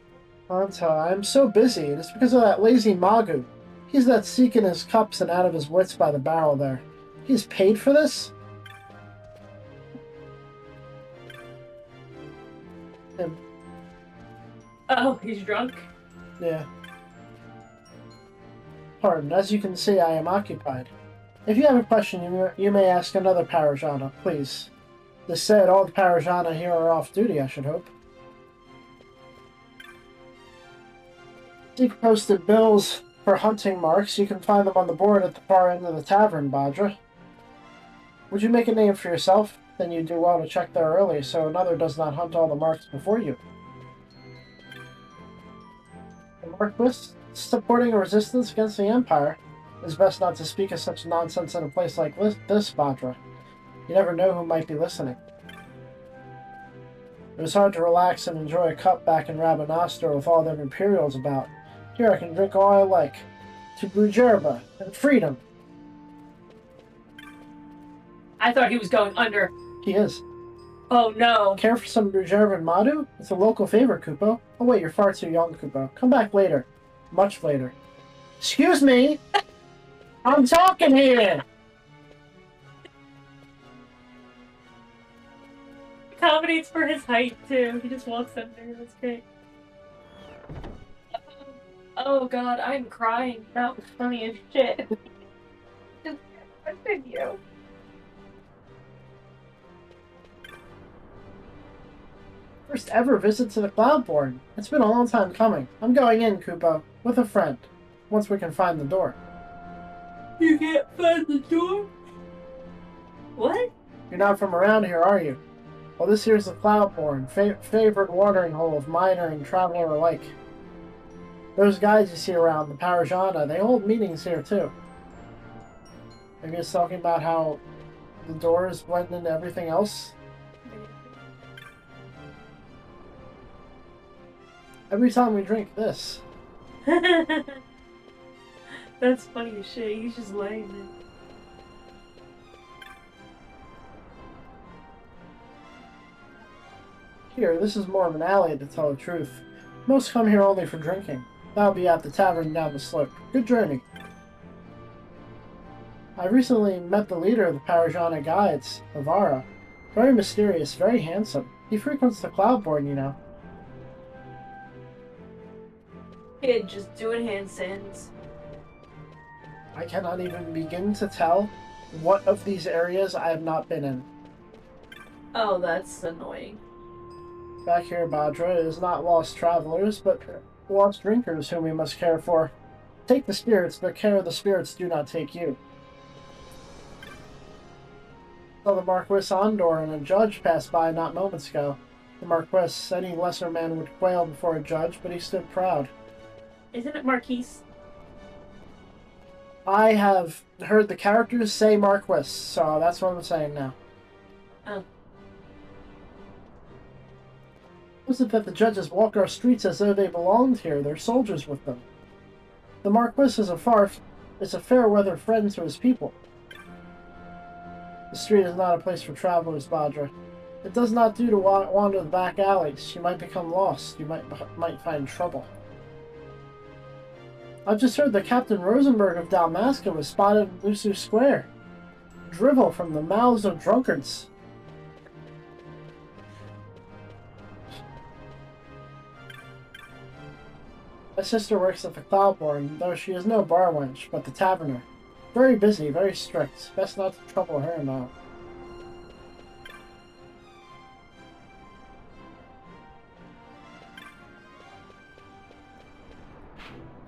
Anta, I'm so busy. It is because of that lazy Magu. He's that seeking his cups and out of his wits by the barrel there. He's paid for this? Him. Oh, he's drunk? Yeah. Pardon, as you can see, I am occupied. If you have a question, you may ask another Parajana, please. This said, all the Parajana here are off duty, I should hope. Seek posted bills for hunting marks. You can find them on the board at the far end of the tavern, Badra. Would you make a name for yourself? Then you do well to check there early, so another does not hunt all the marks before you. The Marquis supporting a resistance against the Empire. It is best not to speak of such nonsense in a place like this, Badra. You never know who might be listening. It was hard to relax and enjoy a cup back in Rabanastre with all them Imperials about. Here I can drink all I like. To Bujerba and freedom. I thought he was going under. He is. Oh no. Care for some Bujerban Madu? It's a local favorite, Kupo. Oh wait, you're far too young, Kupo. Come back later. Much later. Excuse me! I'm talking here! Accommodates for his height, too. He just walks under. That's great. Oh god, I'm crying. That was funny as shit. Just continue. First ever visit to the Cloudborn. It's been a long time coming. I'm going in, Koopa, with a friend. Once we can find the door. You can't find the door? What? You're not from around here, are you? Well, this here's the Cloudborn, favorite watering hole of miner and traveler alike. Those guys you see around, the Parajana, they hold meetings here too. Maybe it's talking about how the doors blend into everything else. Every time we drink this. That's funny as shit. He's just laying there. Here, this is more of an alley to tell the truth. Most come here only for drinking. That'll be at the tavern down the slope. Good journey. I recently met the leader of the Parajana Guides, Avara. Very mysterious, very handsome. He frequents the Cloudborn, you know. Kid just doing handstands. I cannot even begin to tell what of these areas I have not been in. Oh, that's annoying. Back here, Bhadra, it is not lost travelers, but lost drinkers whom we must care for. Take the spirits, but care the spirits do not take you. Saw the Marquis Andor and a judge pass by not moments ago. The Marquis, any lesser man would quail before a judge, but he stood proud. Isn't it Marquise? I have heard the characters say Marquis, so that's what I'm saying now. Oh. Was it that the judges walk our streets as though they belonged here, their soldiers with them? The Marquis is a fair-weather friend to his people. The street is not a place for travelers, Bhadra. It does not do to wander the back alleys. You might become lost. You might find trouble. I've just heard that Captain Rosenberg of Dalmasca was spotted in Lusu Square. Drivel from the mouths of drunkards. My sister works at the Cloudborn, though she is no bar wench, but the taverner. Very busy, very strict. Best not to trouble her now.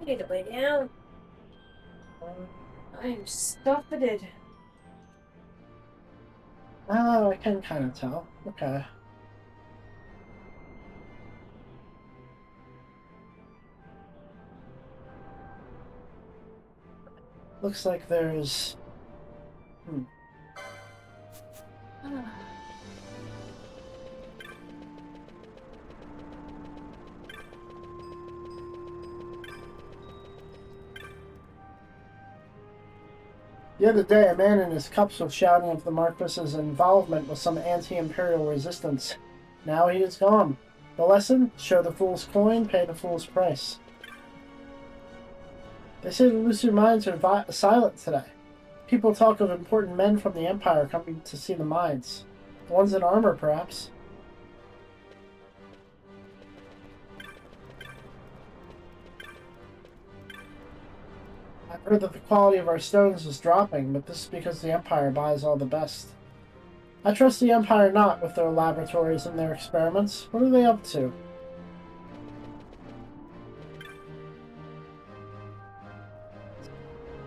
I need to lay down. I'm stuffed. Oh, I can kind of tell. Okay. Looks like there's... The other day, a man in his cups was shouting of the Marquis's involvement with some anti-imperial resistance. Now he is gone. The lesson? Show the fool's coin, pay the fool's price. They say the Lusu mines are silent today. People talk of important men from the Empire coming to see the mines. The ones in armor, perhaps. I've heard that the quality of our stones is dropping, but this is because the Empire buys all the best. I trust the Empire not with their laboratories and their experiments. What are they up to?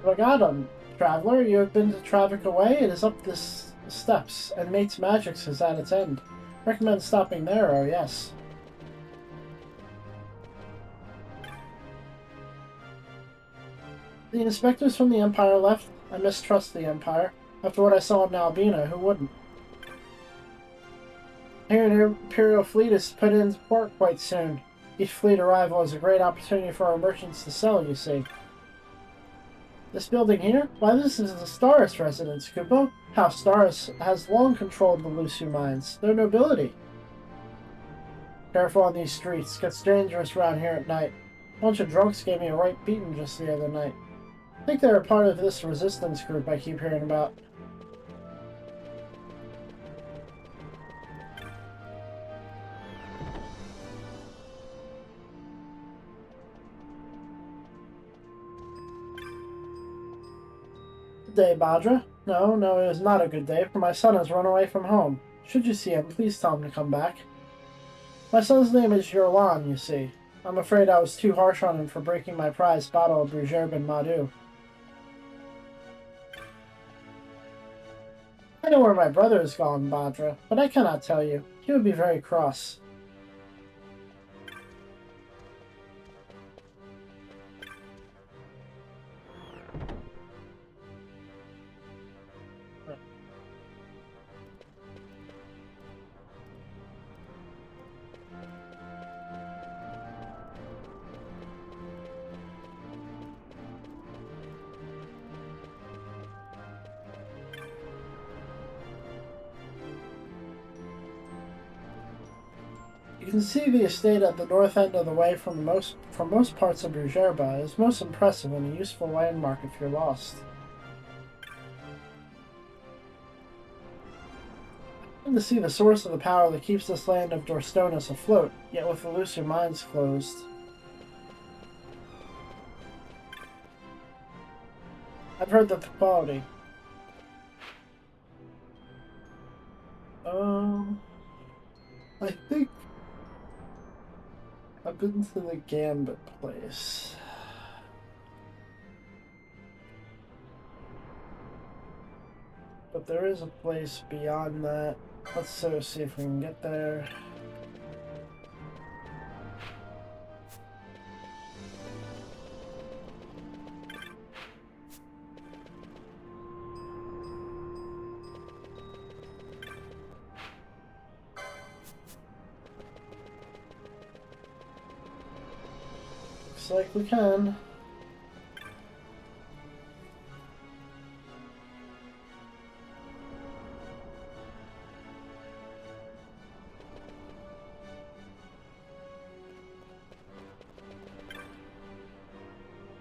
Ragadam, traveler, you have been to traffic away. It is up the steps, and Mate's Magics is at its end. Recommend stopping there, oh yes. The inspectors from the Empire left. I mistrust the Empire. After what I saw in Albina, who wouldn't? Here an Imperial fleet is put into port quite soon. Each fleet arrival is a great opportunity for our merchants to sell, you see. This building here? Why, this is the Staris residence, Kupo. House Staris has long controlled the Lusu mines. Their nobility. Careful on these streets. Gets dangerous around here at night. A bunch of drunks gave me a right beating just the other night. I think they're a part of this resistance group I keep hearing about. Good day, Badra. No, it is not a good day, for my son has run away from home. Should you see him, please tell him to come back. My son's name is Yorlan, you see. I'm afraid I was too harsh on him for breaking my prize bottle of Brujerbin Madu. I know where my brother is gone, Badra, but I cannot tell you. He would be very cross. You can see the estate at the north end of the way from most parts of Brujerba. It is most impressive and a useful landmark if you're lost. I want to see the source of the power that keeps this land of Dorstonis afloat, yet with the looser mines closed. I've heard that the quality. I think I've been to the Gambit place. But there is a place beyond that. Let's see if we can get there. Looks like we can.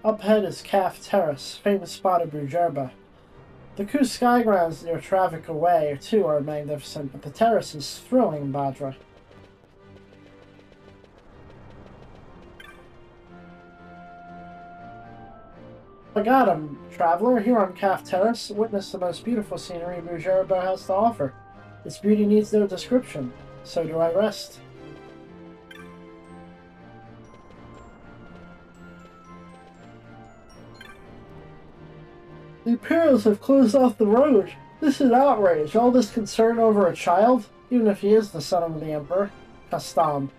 Up ahead is Calf Terrace, famous spot of Brujerba. The Ku Skygrounds near Traffic Away, too, are magnificent, but the terrace is thrilling, Badra. I got him, traveler. Here on Calf Terrace, witness the most beautiful scenery Brujerba has to offer. Its beauty needs no description. So do I rest. The Imperials have closed off the road. This is outrage. All this concern over a child, even if he is the son of the Emperor. Kastam.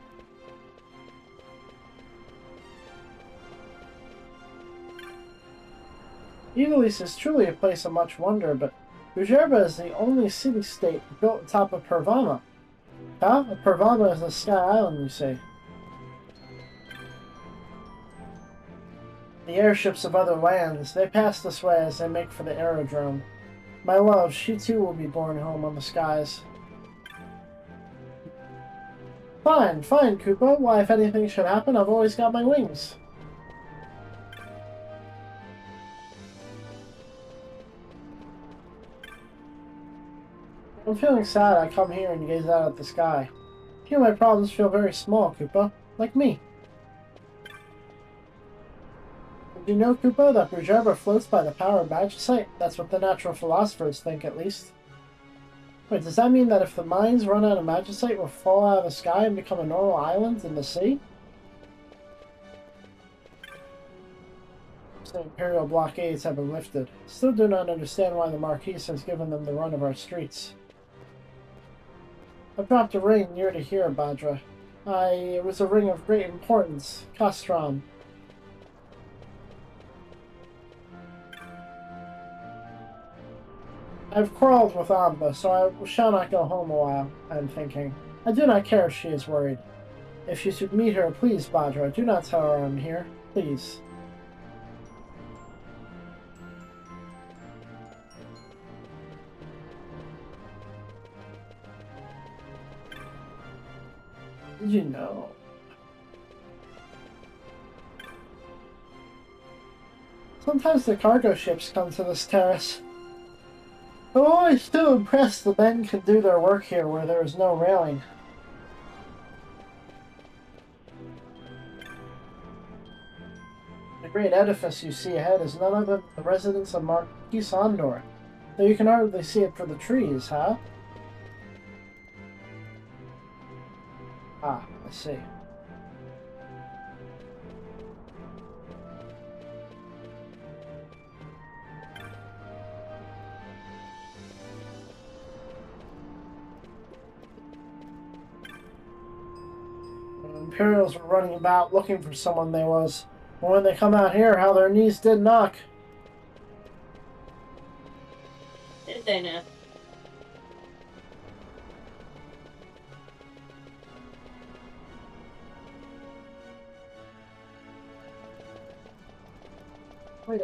Evilise is truly a place of much wonder, but Brujerba is the only city-state built atop of Pervama. Huh? Pervama is a sky island, you say. The airships of other lands, they pass this way as they make for the aerodrome. My love, she too will be born home on the skies. Fine, Koopa. Why, if anything should happen, I've always got my wings. When I'm feeling sad, I come here and gaze out at the sky. Here my problems feel very small, Koopa. Like me. Did you know, Koopa, that Brujerba floats by the power of magicite? That's what the natural philosophers think, at least. Wait, does that mean that if the mines run out of magicite, we'll fall out of the sky and become a normal island in the sea? The Imperial blockades have been lifted. Still do not understand why the Marquis has given them the run of our streets. I dropped a ring near to here, Badra. It was a ring of great importance. Castram. I have quarreled with Amba, so I shall not go home a while, I am thinking. I do not care if she is worried. If you should meet her, please, Badra, do not tell her I am here. Please. Did you know? Sometimes the cargo ships come to this terrace. I'm always so impressed the men can do their work here where there is no railing. The great edifice you see ahead is none other than the residence of Marquis Andor, though you can hardly see it for the trees, huh? Ah, I see. Imperials were running about looking for someone they was. But when they come out here, how their knees did knock. Did they now? Wait,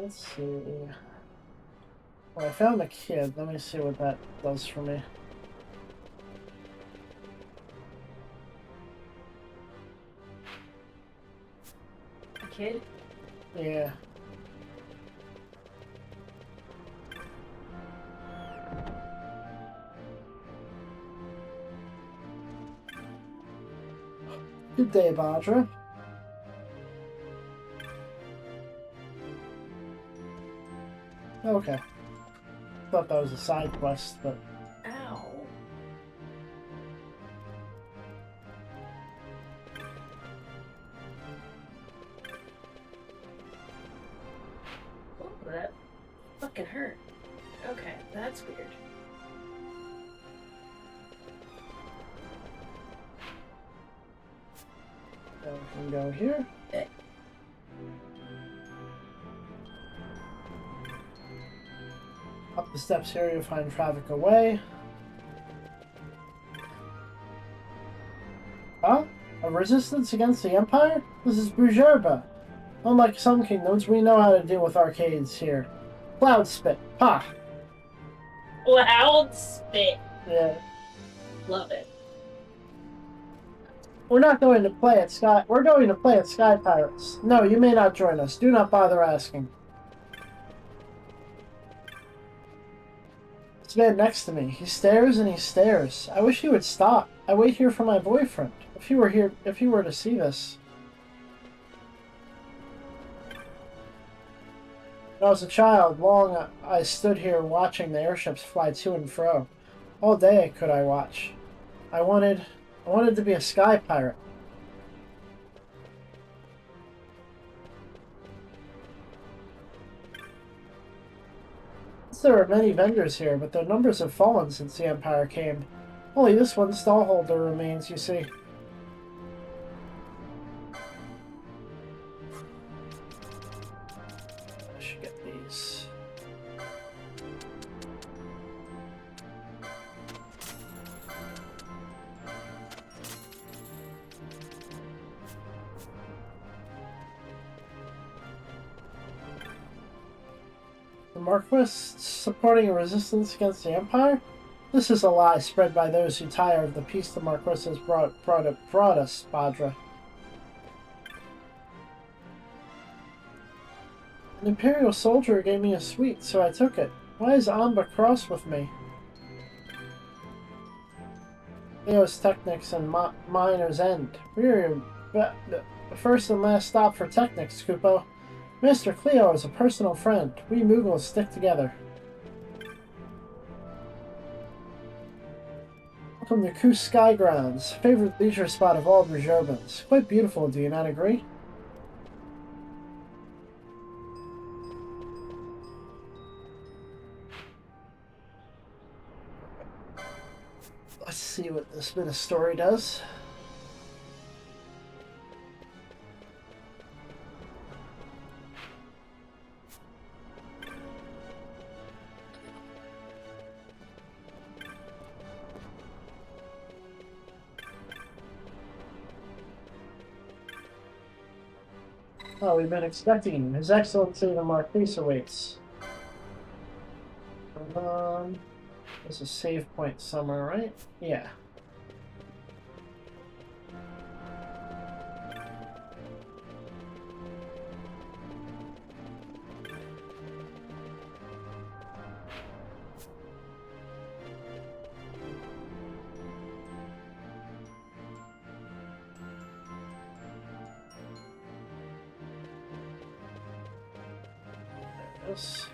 let's see. Well, I found a kid. Let me see what that does for me. A kid? Yeah. Good day, Badra. Okay. Thought that was a side quest, but... Ow. Oh, that fucking hurt. Okay, that's weird. Then we can go here. Up the steps here, you'll find traffic away. Huh? A resistance against the Empire? This is Bujerba. Unlike some kingdoms, we know how to deal with arcades here. Cloud spit. Ha! Loud spit. Yeah. Love it. We're not going to play at Sky... We're going to play at Sky Pirates. No, you may not join us. Do not bother asking. This man next to me. He stares and he stares. I wish he would stop. I wait here for my boyfriend. If he were here... If he were to see this... When I was a child, I stood here watching the airships fly to and fro. All day could I watch. I wanted to be a sky pirate. There are many vendors here, but their numbers have fallen since the Empire came. Only this one stallholder remains, you see. I should get these. The Marquis supporting a resistance against the Empire? This is a lie spread by those who tire of the peace the Marquis has brought us, Badra. An Imperial soldier gave me a sweet, so I took it. Why is Amba cross with me? Leo's Technics and Miner's End. We're the first and last stop for Technics, Kupo. Master Cleo is a personal friend. We Mughals stick together. Welcome to Kus Skygrounds, favorite leisure spot of all Bujerbans. Quite beautiful, do you not agree? Let's see what this bit of story does. Oh, we've been expecting him. His Excellency the Marquis awaits. There's a save point somewhere, right? Yeah. this.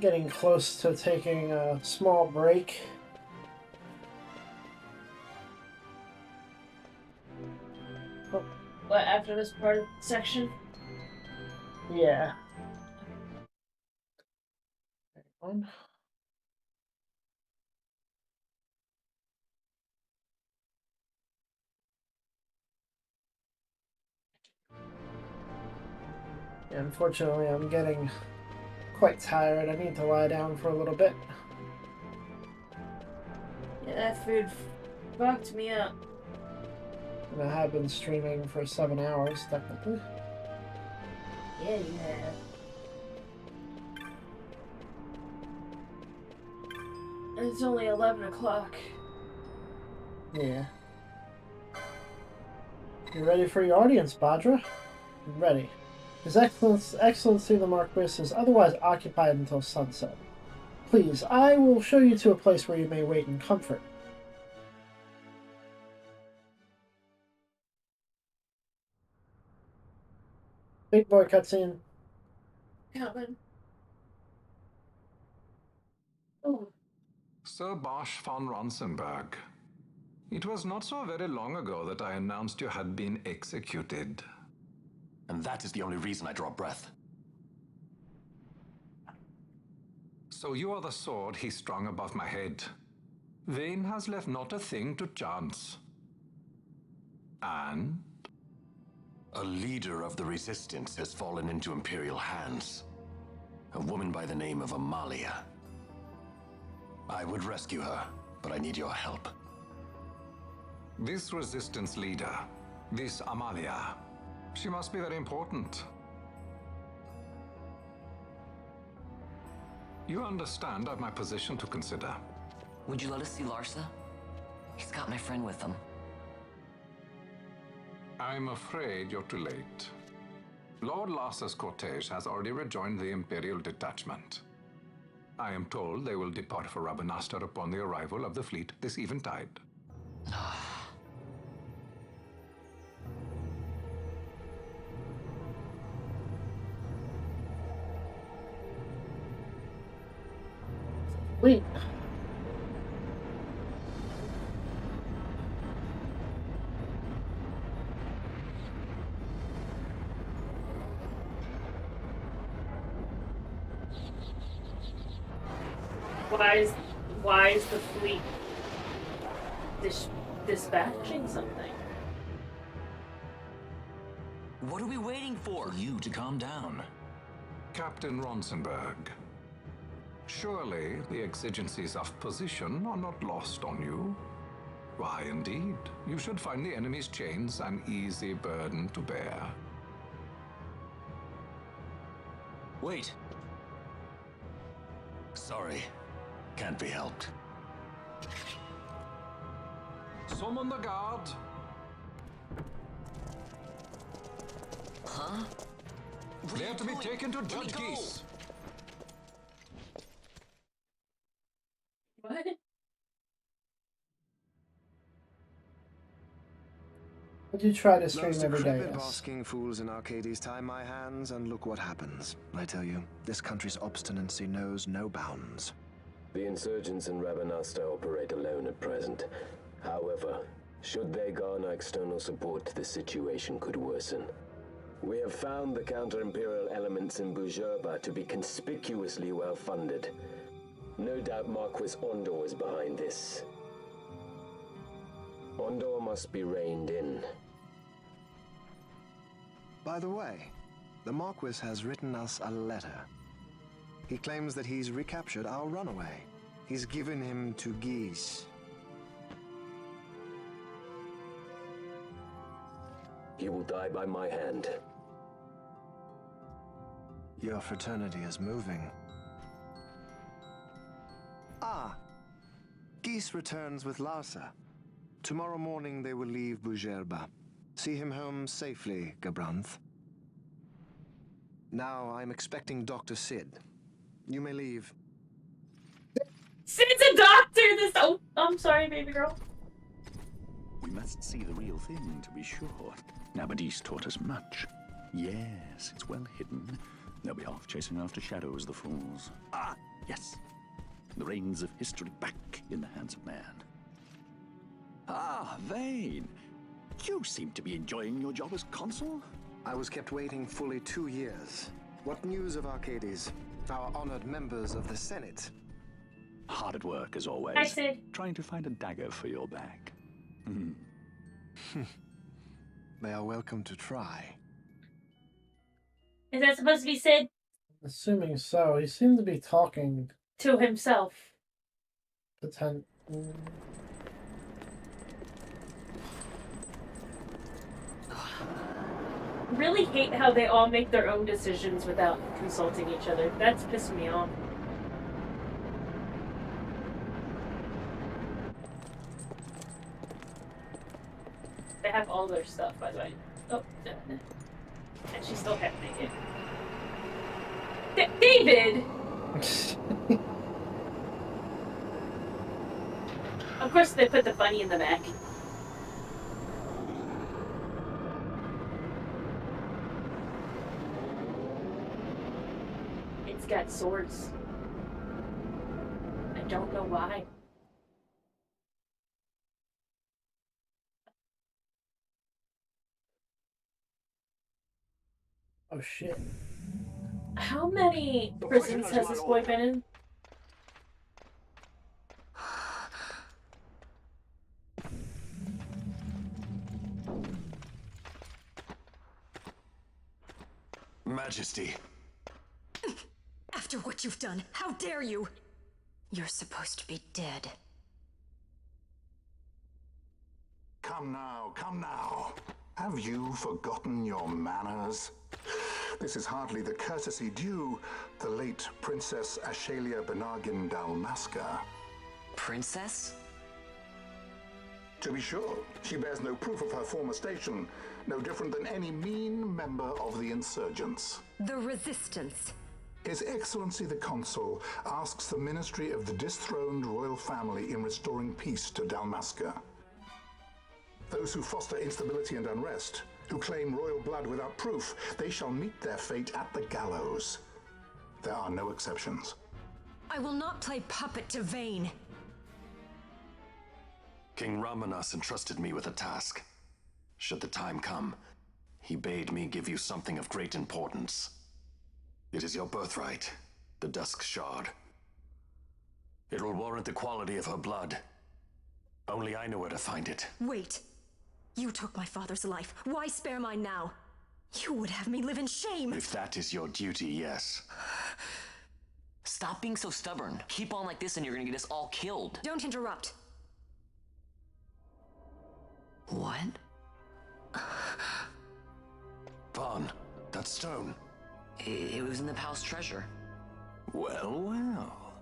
Getting close to taking a small break. What, after this part of the section? Yeah. One. Yeah, unfortunately, I'm getting quite tired. I need to lie down for a little bit. Yeah, that food fucked me up. And I have been streaming for 7 hours, technically. Yeah, you have. And it's only 11 o'clock. Yeah. You ready for your audience, Badra? Ready. His Excellency the Marquis is otherwise occupied until sunset. Please, I will show you to a place where you may wait in comfort. Big boy cutscene. Coming. Oh. Sir Bosch von Ronsenberg. It was not so very long ago that I announced you had been executed. And that is the only reason I draw breath. So you are the sword he strung above my head. Vane has left not a thing to chance. And? A leader of the resistance has fallen into Imperial hands. A woman by the name of Amalia. I would rescue her, but I need your help. This resistance leader, this Amalia, she must be very important. You understand I've my position to consider. Would you let us see Larsa? He's got my friend with him. I'm afraid you're too late. Lord Larsa's cortege has already rejoined the Imperial detachment. I am told they will depart for Rabanastre upon the arrival of the fleet this eventide. Wait. Why is the fleet dispatching something? What are we waiting for? You to calm down. Captain Ronsenberg, surely the exigencies of position are not lost on you. Why, indeed, you should find the enemy's chains an easy burden to bear. Wait. Sorry. Can't be helped. Summon the guard. Huh? They are to be taken to Judge Geese. What? Would you try to stream Those every day? decrepit Yes. basking fools in Arcades tie my hands, and look what happens. I tell you, this country's obstinacy knows no bounds. The insurgents in Rabanastre operate alone at present. However, should they garner external support, the situation could worsen. We have found the counter-imperial elements in Bujerba to be conspicuously well-funded. No doubt Marquis Ondor is behind this. Ondor must be reined in. By the way, the Marquis has written us a letter. He claims that he's recaptured our runaway. He's given him to Geese. He will die by my hand. Your fraternity is moving. Ah! Geese returns with Larsa. Tomorrow morning they will leave Bujerba. See him home safely, Gabranth. Now I'm expecting Dr. Sid. You may leave. Sid's a doctor! this. Oh, I'm sorry, baby girl. We must see the real thing to be sure. Nabadis taught us much. Yes, it's well hidden. They'll be off chasing after shadows, the fools. Ah, yes. The reins of history back in the hands of man. Ah, Vane. You seem to be enjoying your job as consul. I was kept waiting fully 2 years. What news of Arcades? Our honored members of the Senate. Hard at work, as always. Hi, Sid. Trying to find a dagger for your back. They are welcome to try. Is that supposed to be Sid? Assuming so. He seemed to be talking To himself. Really hate how they all make their own decisions without consulting each other. That's pissing me off. They have all their stuff, by the way. Oh, and she's still half naked. David! Of course they put the bunny in the back. It's got swords. I don't know why. Oh shit. How many prisons has this boy been in? Majesty. After what you've done, how dare you? You're supposed to be dead. Come now, come now. Have you forgotten your manners? This is hardly the courtesy due the late Princess Ashalia Benargin Dalmasca. Princess? To be sure, she bears no proof of her former station, no different than any mean member of the insurgents. The Resistance. His Excellency the Consul asks the ministry of the dethroned royal family in restoring peace to Dalmasca. Those who foster instability and unrest, who claim royal blood without proof, they shall meet their fate at the gallows. There are no exceptions. I will not play puppet to Vane. King Ramanas entrusted me with a task. Should the time come, he bade me give you something of great importance. It is your birthright, the Dusk Shard. It will warrant the quality of her blood. Only I know where to find it. Wait. You took my father's life. Why spare mine now? You would have me live in shame. If that is your duty, yes. Stop being so stubborn. Keep on like this and you're gonna get us all killed. Don't interrupt. What? Vaughn, that stone. It was in the palace treasure. Well, well.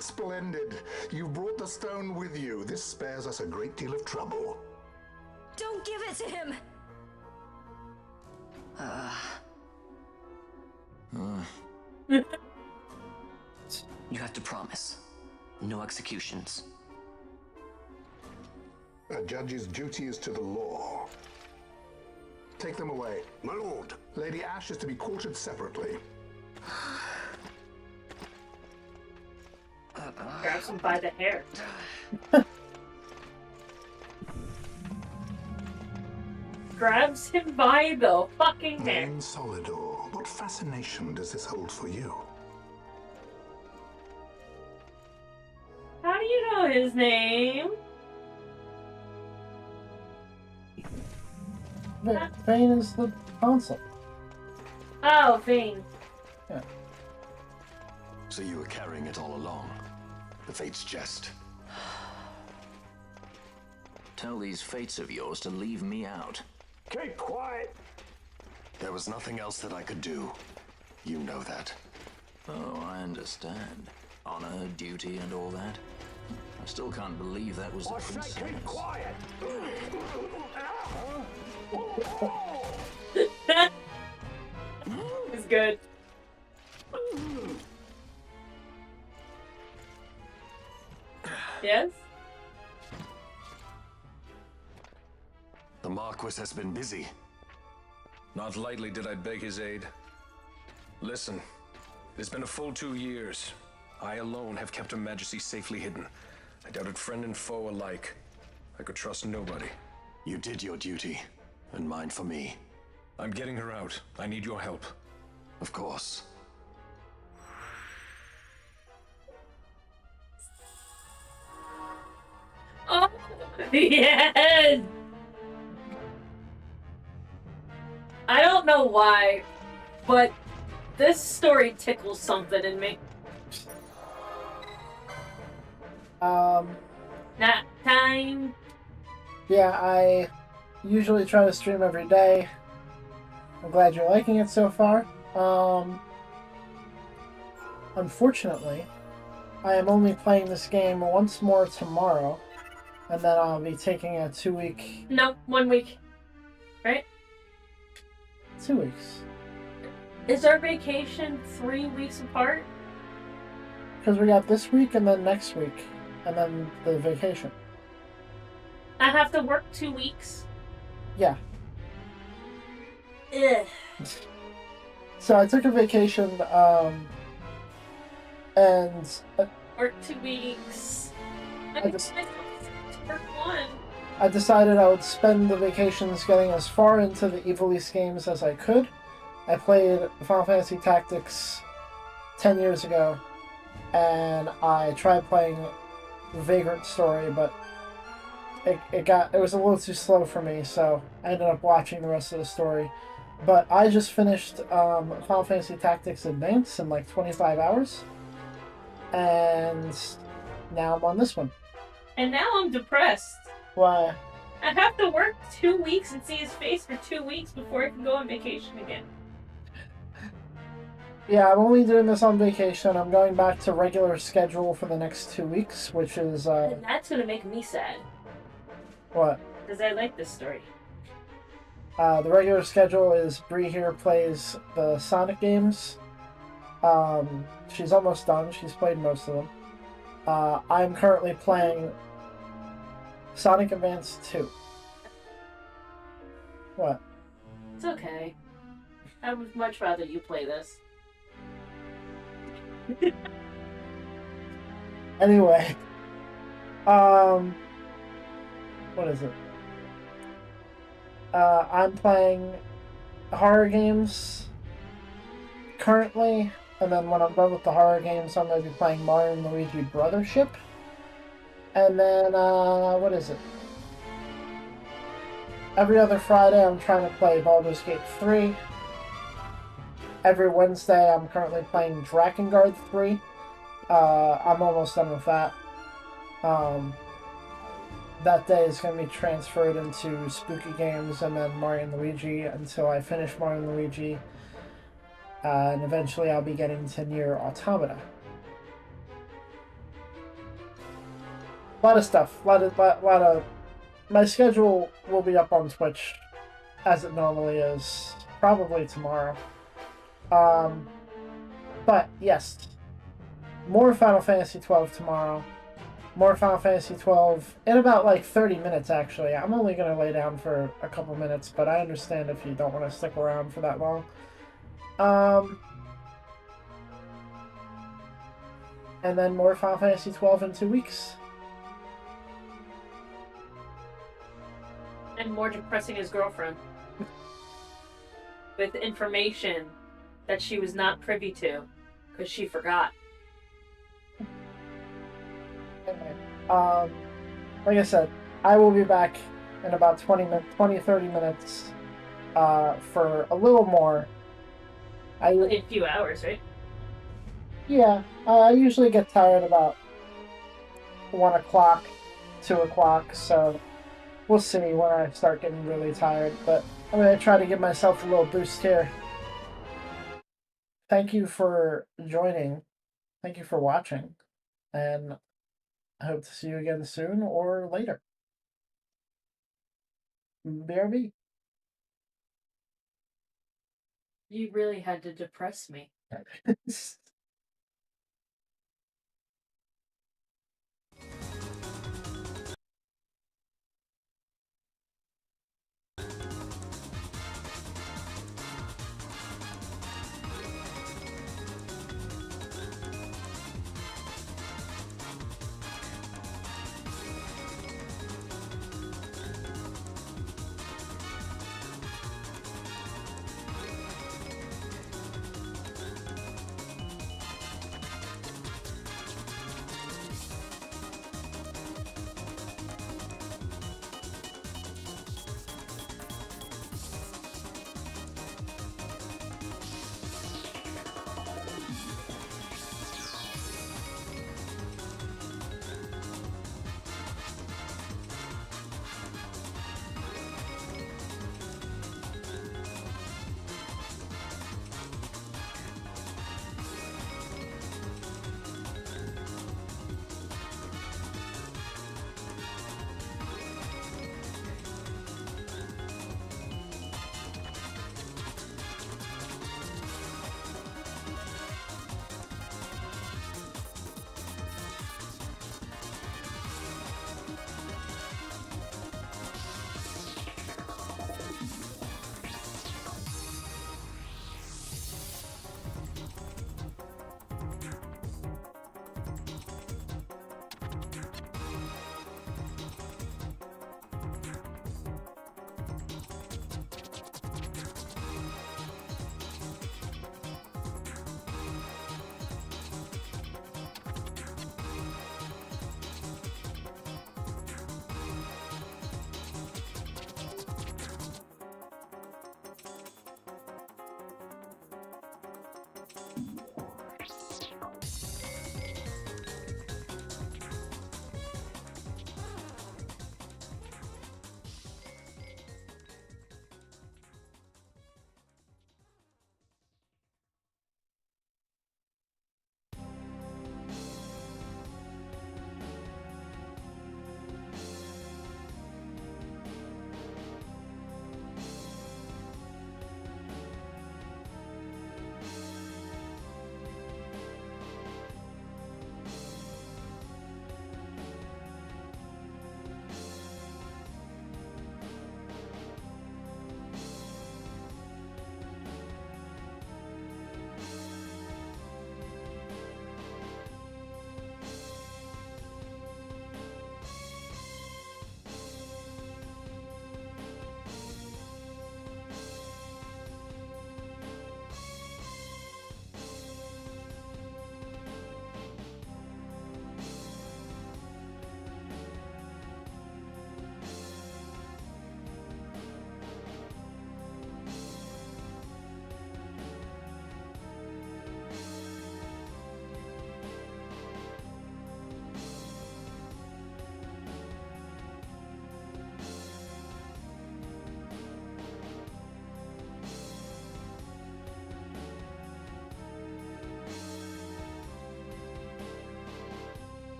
Splendid. You brought the stone with you. This spares us a great deal of trouble. Don't give it to him! You have to promise. No executions. A judge's duty is to the law. Take them away. My lord. Lady Ash is to be quartered separately. Grabs him by the hair. Grabs him by the fucking hair. Vane Solidor, what fascination does this hold for you? How do you know his name? Vane is the consul. Oh, Vane. Yeah. So you were carrying it all along. The Fates' jest. Tell these fates of yours to leave me out. Keep quiet! There was nothing else that I could do. You know that. Oh, I understand. Honor, duty, and all that. I still can't believe that was the I say princess. keep quiet! It's good. Yes? The Marquis has been busy. Not lightly did I beg his aid. Listen, it's been a full 2 years. I alone have kept Her Majesty safely hidden. I doubted friend and foe alike. I could trust nobody. You did your duty, and mine for me. I'm getting her out. I need your help. Of course. Oh, yes! I don't know why, but this story tickles something in me. Nap time. Yeah, I usually try to stream every day. I'm glad you're liking it so far. Unfortunately, I am only playing this game once more tomorrow, and then I'll be taking a 2-week... No, 1 week. Right? 2 weeks. Is our vacation 3 weeks apart? Because we got this week and then next week, and then the vacation. I have to work 2 weeks? Yeah. Ugh. So I took a vacation, and... Work 2 weeks. I just- Work 1. I decided I would spend the vacations getting as far into the Ivalice games as I could. I played Final Fantasy Tactics 10 years ago, and I tried playing Vagrant Story, but it was a little too slow for me, so I ended up watching the rest of the story. But I just finished Final Fantasy Tactics Advance in like 25 hours, and now I'm on this one. And now I'm depressed. Why? I have to work 2 weeks and see his face for 2 weeks before I can go on vacation again. Yeah, I'm only doing this on vacation. I'm going back to regular schedule for the next 2 weeks, which is, And that's gonna make me sad. what? Because I like this story. The regular schedule is Bree here plays the Sonic games. She's almost done. She's played most of them. I'm currently playing Sonic Advance 2. What? It's okay. I would much rather you play this. Anyway. What is it? I'm playing horror games currently, and then when I'm done with the horror games, I'm going to be playing Mario and Luigi Brothership. And then, what is it? Every other Friday, I'm trying to play Baldur's Gate 3. Every Wednesday, I'm currently playing Drakengard 3. I'm almost done with that. That day is going to be transferred into Spooky Games and then Mario and Luigi until I finish Mario and Luigi. And eventually I'll be getting to Nier Automata. A lot of stuff. Lot of... My schedule will be up on Twitch, as it normally is. Probably tomorrow. But, yes. More Final Fantasy XII tomorrow. More Final Fantasy XII in about like 30 minutes, actually. I'm only going to lay down for a couple minutes, but I understand if you don't want to stick around for that long. And then more Final Fantasy XII in 2 weeks. And more depressing his girlfriend. With information that she was not privy to, because she forgot. Anyway, like I said, I will be back in about 30 minutes for a little more. In a few hours, right? Yeah, I usually get tired about 1 o'clock, 2 o'clock, so we'll see when I start getting really tired, but I'm going to try to give myself a little boost here. Thank you for joining. Thank you for watching, and I hope to see you again soon or later. BRB. You really had to depress me.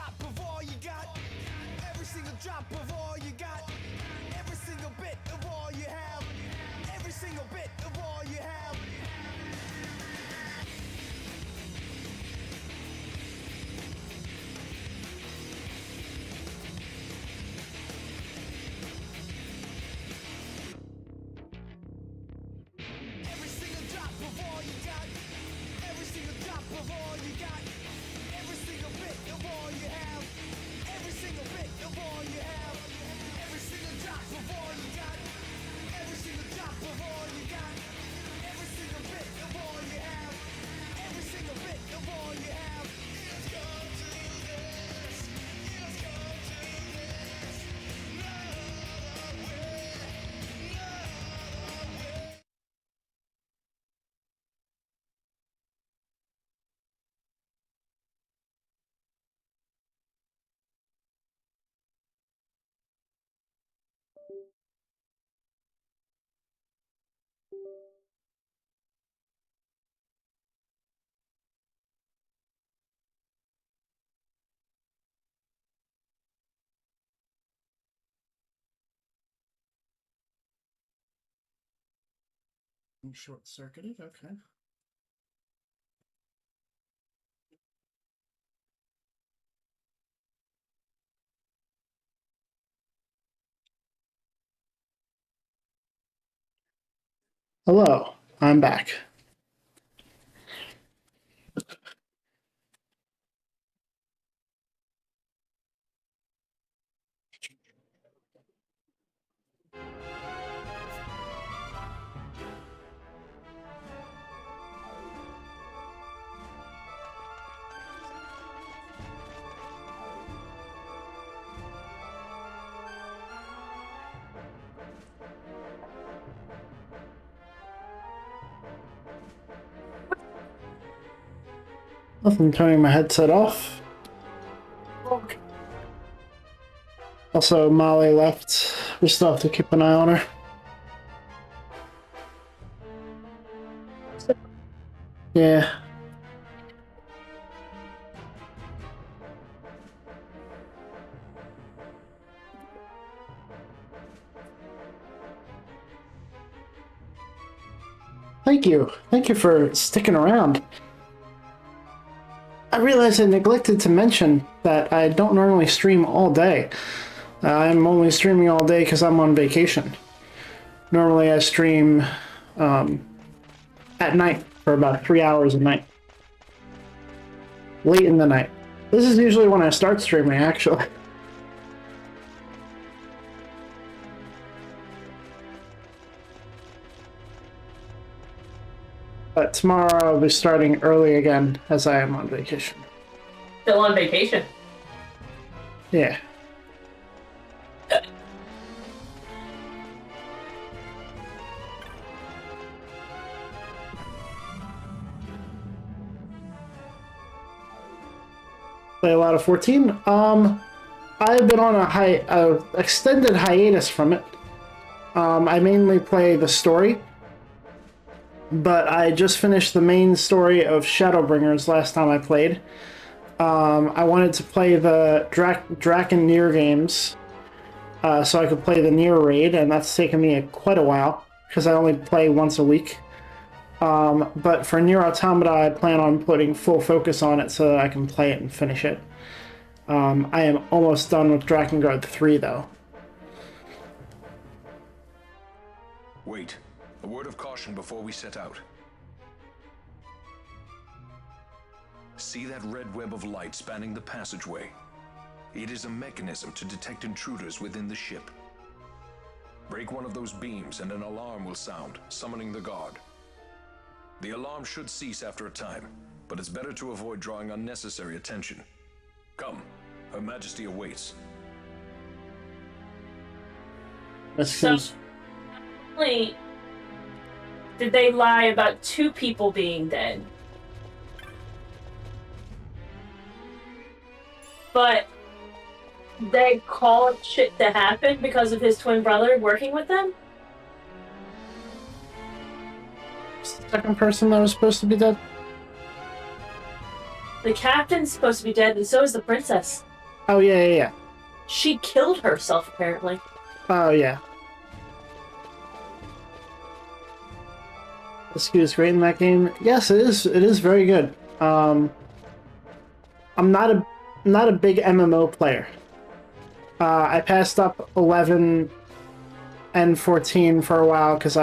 drop of all you got. Every single drop of all you got. Every single bit of all you have. Every single bit of all you have. Every single drop of all you got. Every single drop of all you got. Every single bit of all you have. Every single bit of all you have. Every single drop of all you got. Every single drop of all you got. Every single bit of all you have. Every single bit of all you have. It's come to this. It's come to this. No other way. No other way. Short circuited, okay. Hello, I'm back. Nothing, turning my headset off. Also, Molly left. We still have to keep an eye on her. Yeah. Thank you. Thank you for sticking around. I realized I neglected to mention that I don't normally stream all day. I'm only streaming all day because I'm on vacation. Normally I stream at night for about 3 hours a night. Late in the night. This is usually when I start streaming, actually. But tomorrow I'll be starting early again, as I am on vacation. Still on vacation? Yeah. Play a lot of 14. I've been on a extended hiatus from it. I mainly play the story. But I just finished the main story of Shadowbringers last time I played. I wanted to play the Draken Nier games so I could play the Nier raid, and that's taken me quite a while because I only play once a week. But for Nier Automata, I plan on putting full focus on it so that I can play it and finish it. I am almost done with Drakengard 3, though. Wait. A word of caution before we set out. See that red web of light spanning the passageway? It is a mechanism to detect intruders within the ship. Break one of those beams and an alarm will sound, summoning the guard. The alarm should cease after a time, but it's better to avoid drawing unnecessary attention. Come, Her Majesty awaits. So, did they lie about 2 people being dead? But they called shit to happen because of his twin brother working with them? Second person that was supposed to be dead? The captain's supposed to be dead, and so is the princess. Oh, yeah. She killed herself, apparently. Oh, yeah. Rescue is great in that game. Yes, it is. It is very good. I'm not a big MMO player. I passed up 11 and 14 for a while because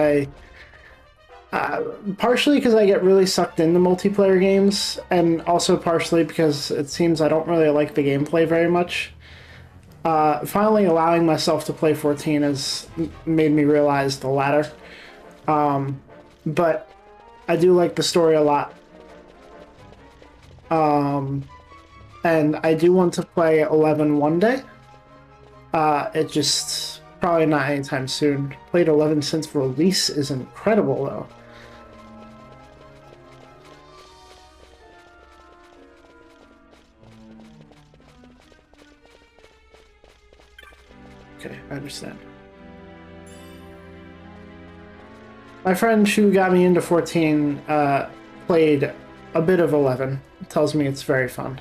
partially because I get really sucked into multiplayer games, and also partially because it seems I don't really like the gameplay very much. Finally allowing myself to play 14 has made me realize the latter. But I do like the story a lot. And I do want to play 11 one day. It just probably not anytime soon. Played 11 since release is incredible though. Okay, I understand. My friend who got me into 14 played a bit of 11. Tells me it's very fun.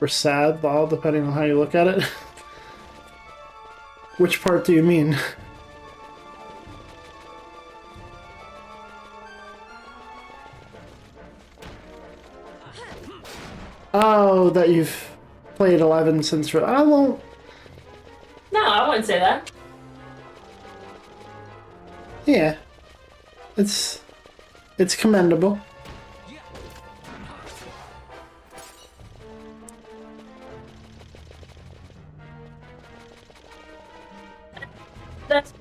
Or sad, all depending on how you look at it. Which part do you mean? Oh, that you've played 11 since... I won't... No, I wouldn't say that. Yeah. It's commendable. That's...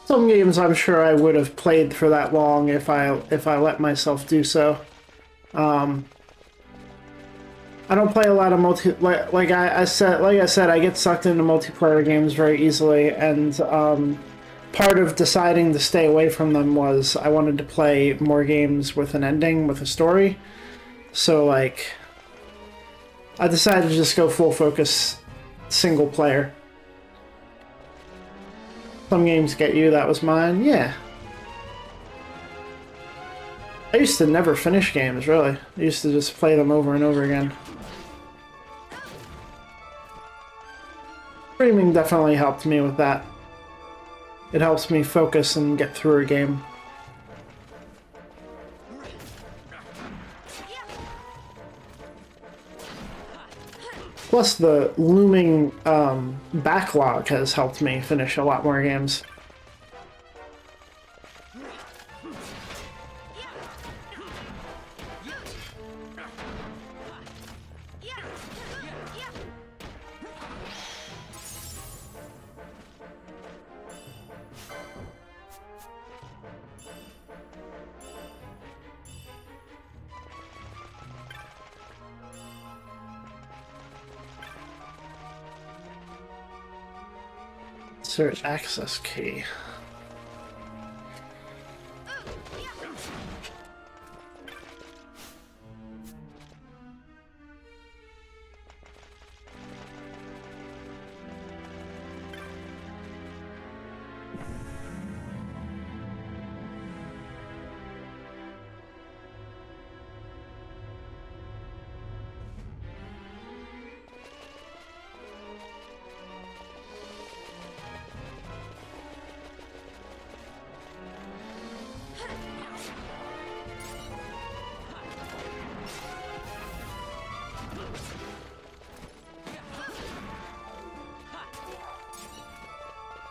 Some games I'm sure I would have played for that long if I let myself do so. I don't play a lot of like I said, I get sucked into multiplayer games very easily, and part of deciding to stay away from them was I wanted to play more games with an ending, with a story. So like, I decided to just go full focus, single player. Some games get you, that was mine, yeah. I used to never finish games, really. I used to just play them over and over again. Streaming definitely helped me with that. It helps me focus and get through a game. Plus, the looming backlog has helped me finish a lot more games. Search access key.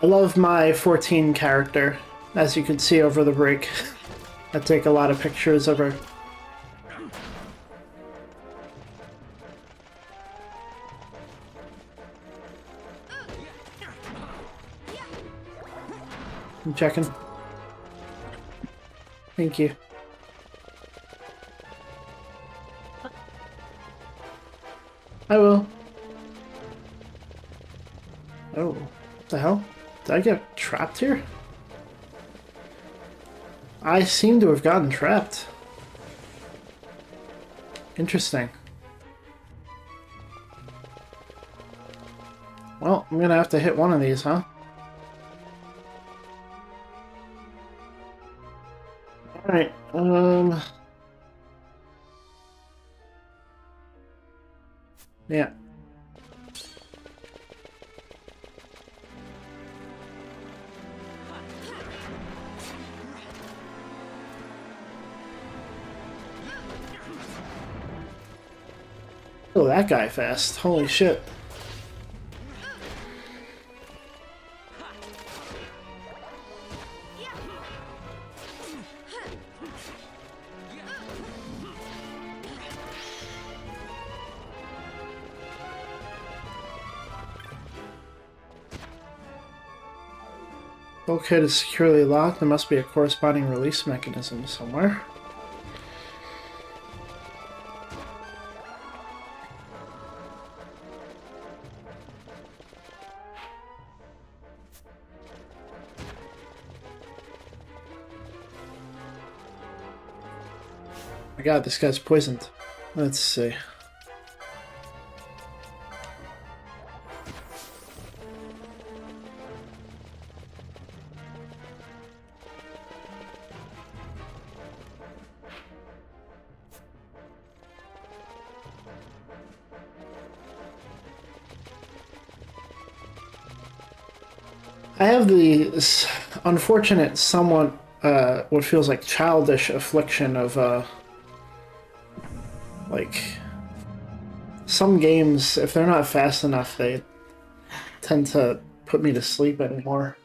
I love my 14 character, as you can see over the break. I take a lot of pictures of her. I'm checking. Thank you. I will. Oh, what the hell? Did I get trapped here? I seem to have gotten trapped. Interesting. Well, I'm gonna have to hit one of these, huh? Alright, yeah. Oh, that guy fast. Holy shit. Bulkhead is securely locked. There must be a corresponding release mechanism somewhere. My god, this guy's poisoned. Let's see. I have the unfortunate, somewhat, what feels like childish affliction of, like, some games, if they're not fast enough, they tend to put me to sleep anymore.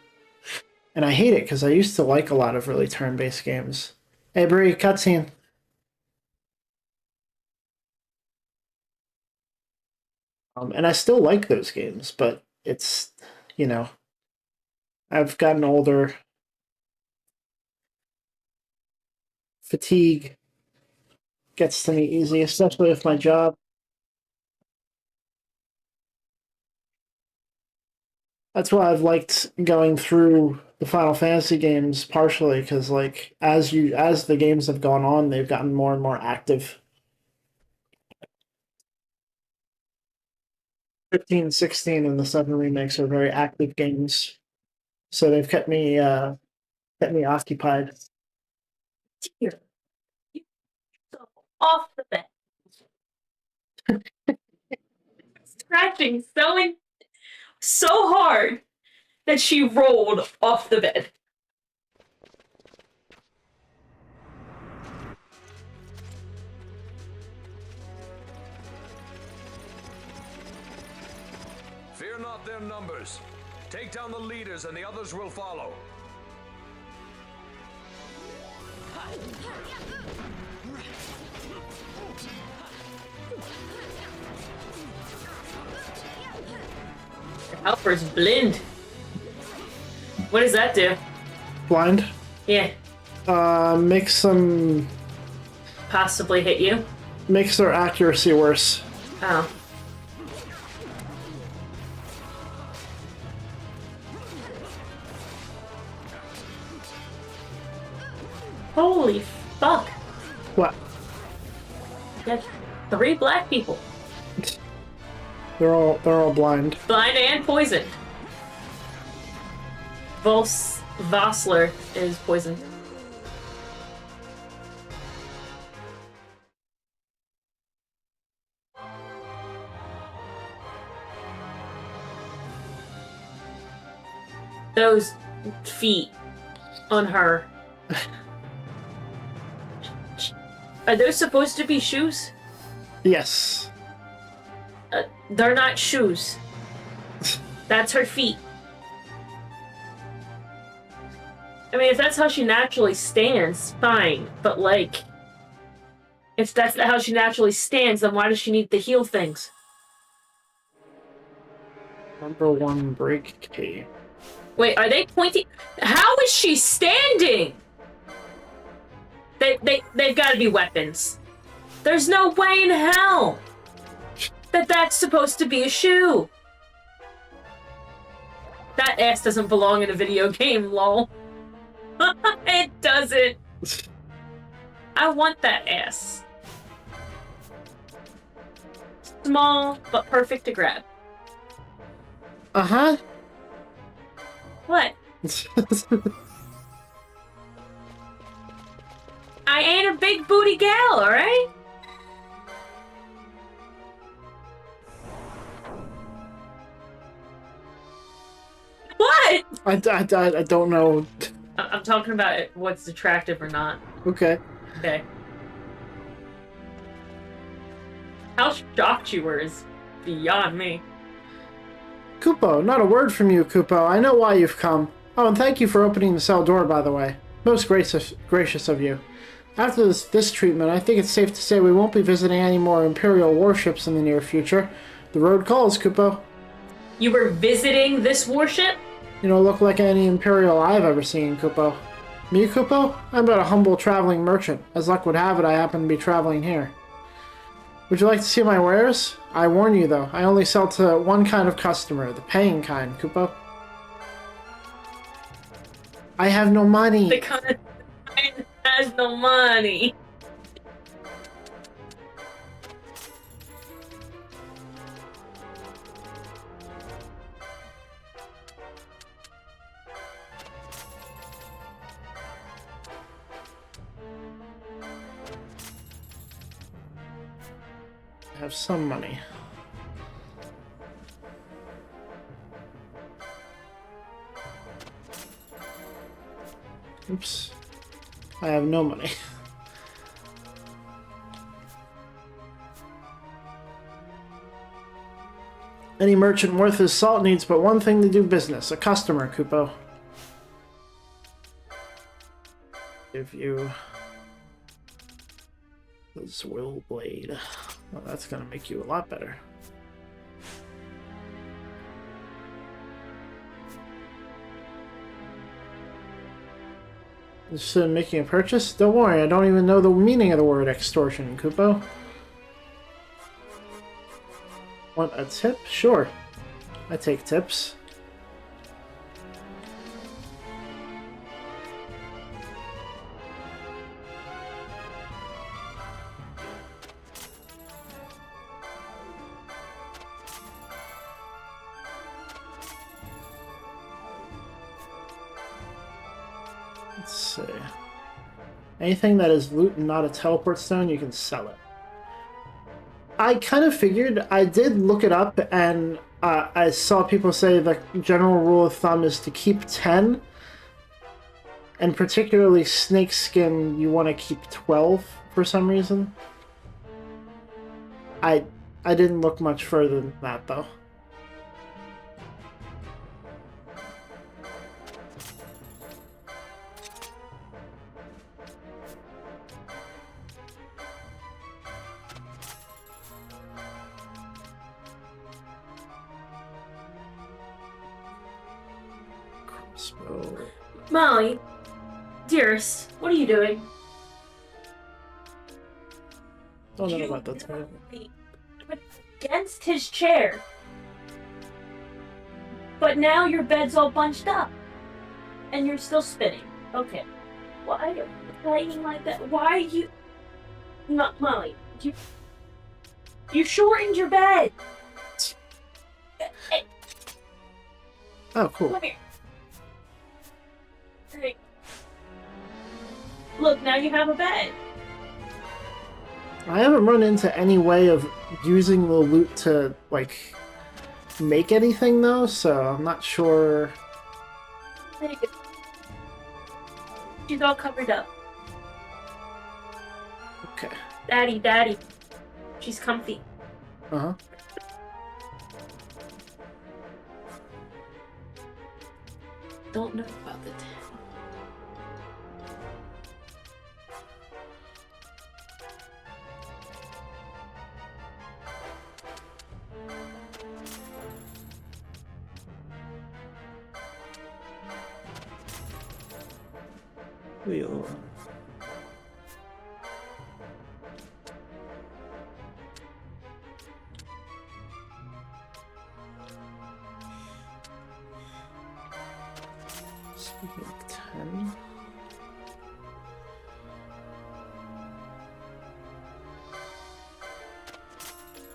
And I hate it, because I used to like a lot of really turn-based games. Hey, Bree, cutscene. And I still like those games, but it's, you know, I've gotten older. Fatigue gets to me easy, especially with my job. That's why I've liked going through the Final Fantasy games partially, because like as the games have gone on, they've gotten more and more active. 15, 16, and the 7 remakes are very active games. So they've kept me occupied. Here. So off the bed. Scratching so hard that she rolled off the bed. Fear not their numbers. Take down the leaders and the others will follow. Helper's blind. What does that do? Blind? Yeah. Makes them... Possibly hit you? Makes their accuracy worse. Oh. Holy fuck. What? That's 3 black people. They're all blind. Blind and poisoned. Vossler is poisoned. Those feet on her. Are those supposed to be shoes? Yes. They're not shoes. That's her feet. I mean, if that's how she naturally stands, fine. But, like, if that's how she naturally stands, then why does she need the heel things? Number 1 break key. Wait, are they pointing? How is she standing? They've got to be weapons. There's no way in hell that that's supposed to be a shoe. That ass doesn't belong in a video game, lol. It doesn't. I want that ass. Small, but perfect to grab. Uh-huh. What? I ain't a big booty gal, alright? What? I don't know. I'm talking about what's attractive or not. Okay. Okay. How shocked you were is beyond me. Kupo, not a word from you, Kupo. I know why you've come. Oh, and thank you for opening the cell door, by the way. Most gracious of you. After this treatment, I think it's safe to say we won't be visiting any more Imperial warships in the near future. The road calls, Kupo. You were visiting this warship? You don't look like any Imperial I've ever seen, Kupo. Me, Kupo? I'm but a humble traveling merchant. As luck would have it, I happen to be traveling here. Would you like to see my wares? I warn you, though, I only sell to one kind of customer, the paying kind, Kupo. I have no money. The kind has no money. I have some money. Oops. I have no money. Any merchant worth his salt needs but one thing to do business, a customer, Kupo. Give you the Zwill Blade. Well, that's gonna make you a lot better. Interested in making a purchase? Don't worry, I don't even know the meaning of the word extortion, Kupo. Want a tip? Sure. I take tips. Let's see. Anything that is loot and not a teleport stone, you can sell it. I kind of figured, I did look it up, and I saw people say the general rule of thumb is to keep 10, and particularly snakeskin, you want to keep 12 for some reason. I didn't look much further than that, though. Molly, dearest, what are you doing? Don't know about that time. Against his chair. But now your bed's all bunched up. And you're still spinning. Okay. Why are you playing like that? Why are you... Not Molly. You shortened your bed. Oh, cool. Come here. Hey. Look, now you have a bed. I haven't run into any way of using the loot to, like, make anything, though, so I'm not sure. There you go. She's all covered up. Okay. Daddy. She's comfy. Uh-huh. Don't know about the daddy. Wheel. Speaking of 10.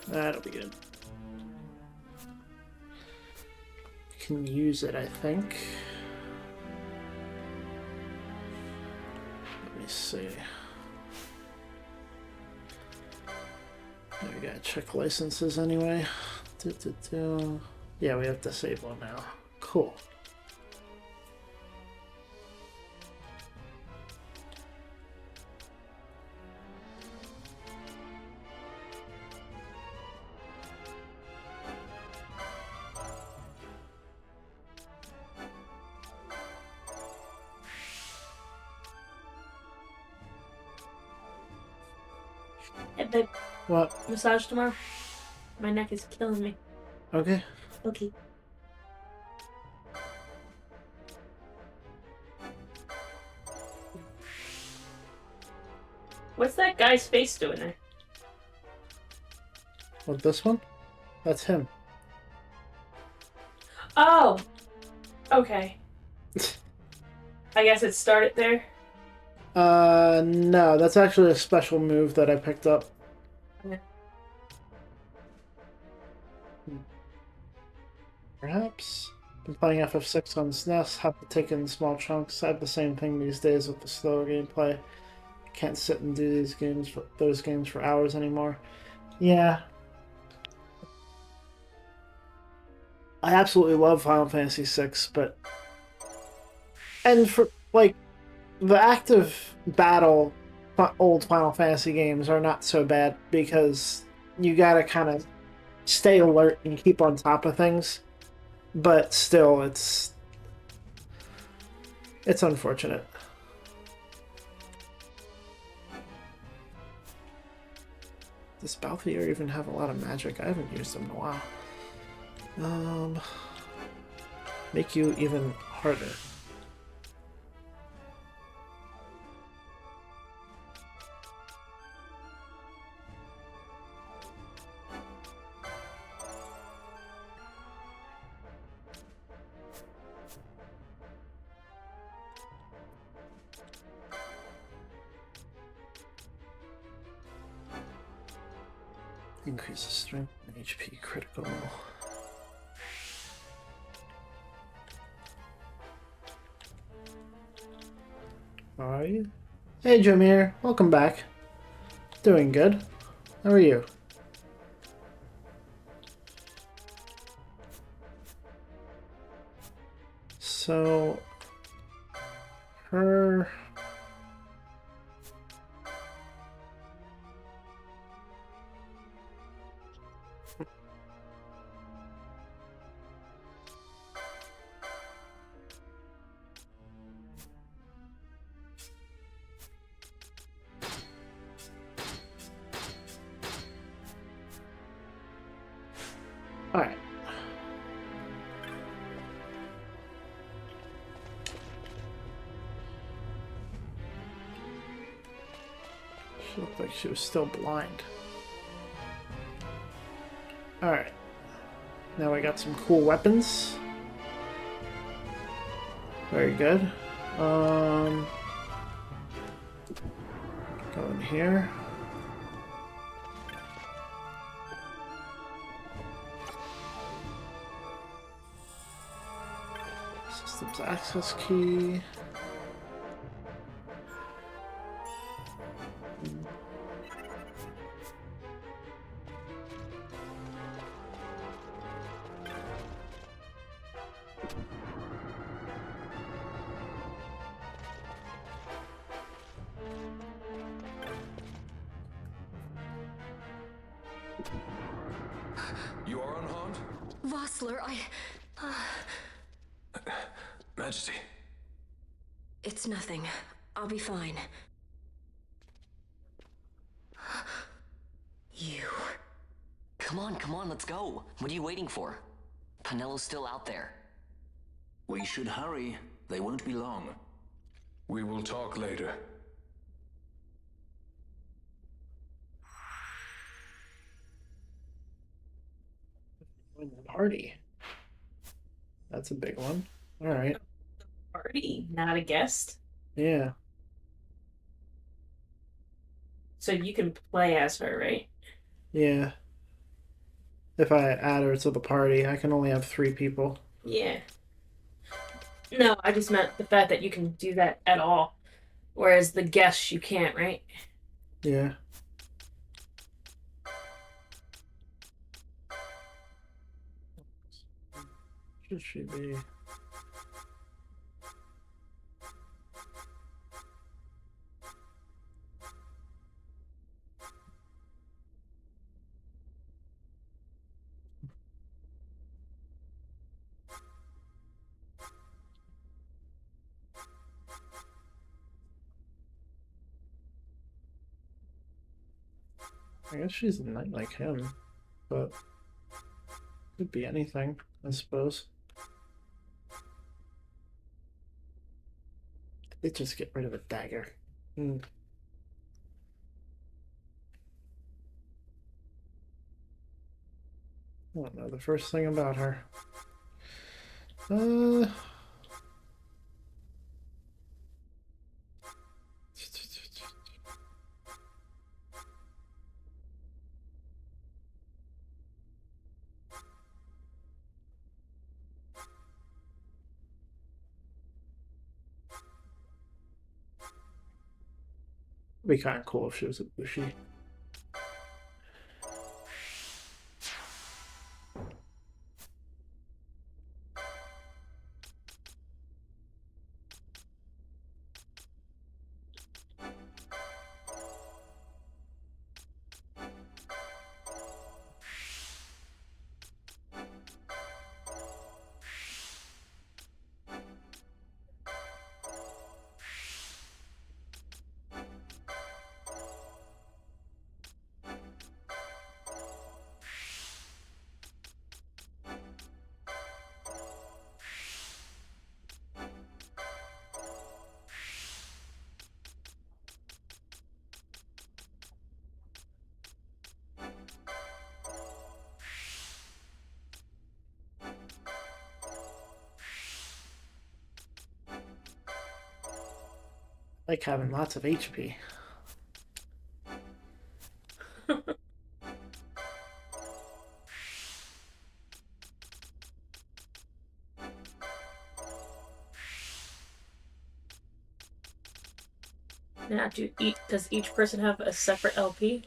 That'll be good. Can use it, I think. Let me see. We gotta check licenses anyway. Yeah, we have disable now. Cool. Hey, babe. What? Massage tomorrow? My neck is killing me. Okay. Okay. What's that guy's face doing there? What, this one? That's him. Oh! Okay. I guess it started there. No, that's actually a special move that I picked up. Okay. Perhaps. Been playing FF6 on SNES, have to take it in small chunks. I have the same thing these days with the slower gameplay. Can't sit and do those games for hours anymore. Yeah. I absolutely love Final Fantasy VI, but... And for, like, the active battle old Final Fantasy games are not so bad because you gotta kind of stay alert and keep on top of things. But still, it's unfortunate. Does Balthier even have a lot of magic? I haven't used them in a while. Make you even harder. Increases strength and HP critical. How are you? Hey Jameer, welcome back. Doing good. How are you? So her Alright. She looked like she was still blind. Alright. Now we got some cool weapons. Very good. Go in here. Systems access key. You are unharmed? Vossler, Majesty. It's nothing. I'll be fine. You. Come on, let's go. What are you waiting for? Penello's still out there. We should hurry. They won't be long. We will talk later. Join the party. That's a big one. Alright. party, not a guest. Yeah. So you can play as her, right? Yeah. If I add her to the party, I can only have 3 people. Yeah. No, I just meant the fact that you can do that at all. Whereas the guests, you can't, right? Yeah. Should she be? I guess she's a knight like him, but could be anything, I suppose. They just get rid of a dagger. Hmm. I don't know the first thing about her. It'd be kind of cool if she was a Bushi. Like having lots of HP. Now, does each person have a separate LP?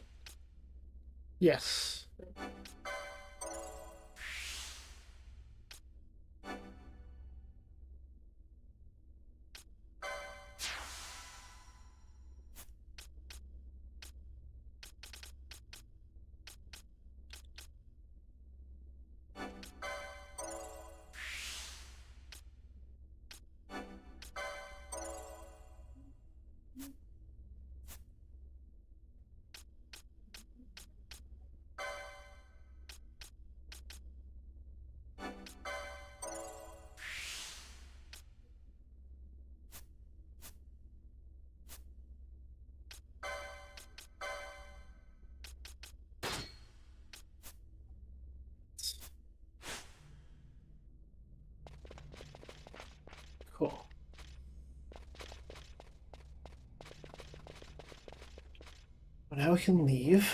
Yes. Cool. But now we can leave.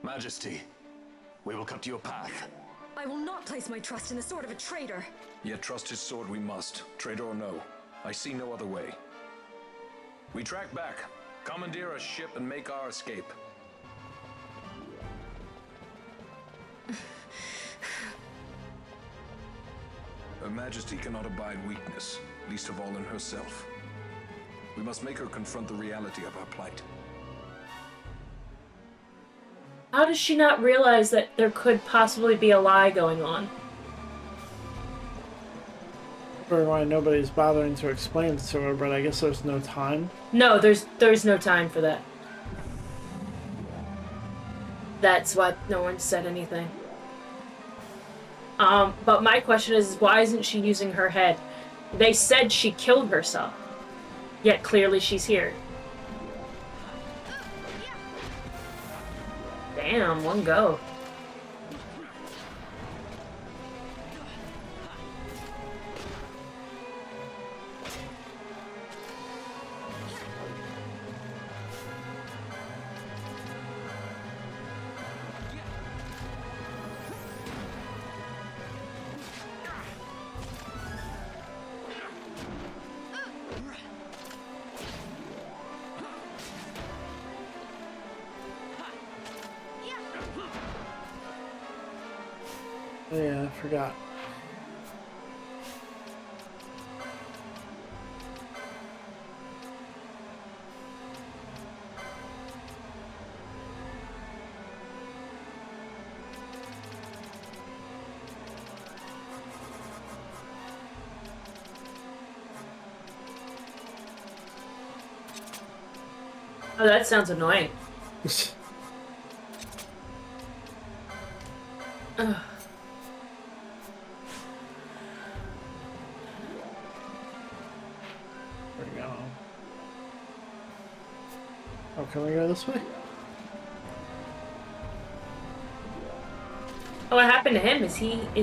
Majesty, we will cut your path. I will not place my trust in the sword of a traitor. Yet trust his sword we must, traitor or no. I see no other way. We track back, commandeer a ship, and make our escape. Her Majesty cannot abide weakness, least of all in herself. We must make her confront the reality of our plight. How does she not realize that there could possibly be a lie going on? Or why nobody's bothering to explain it to her, but I guess there's no time. No, there's no time for that. That's why no one said anything. But my question is, why isn't she using her head? They said she killed herself. Yet clearly she's here. Damn, one go. Yeah, I forgot. Oh, that sounds annoying. Ugh. Where we go? Oh, can we go this way? Oh, what happened to him? Is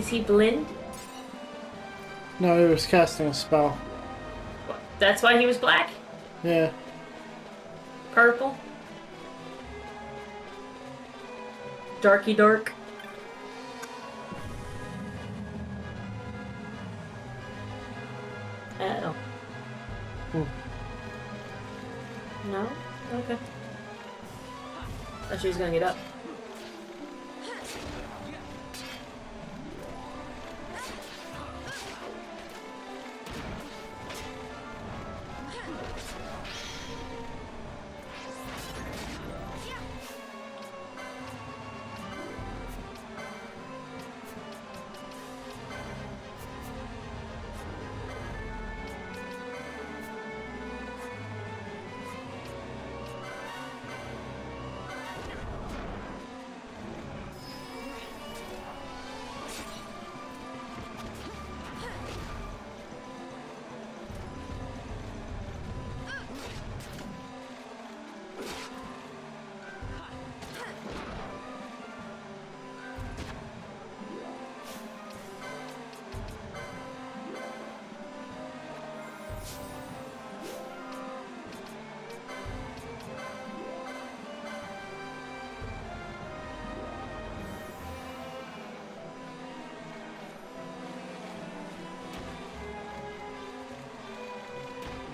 he blind? No, he was casting a spell. That's why he was black? Yeah. Purple? Darky dark? Oh. No? Okay. Thought she was gonna get up.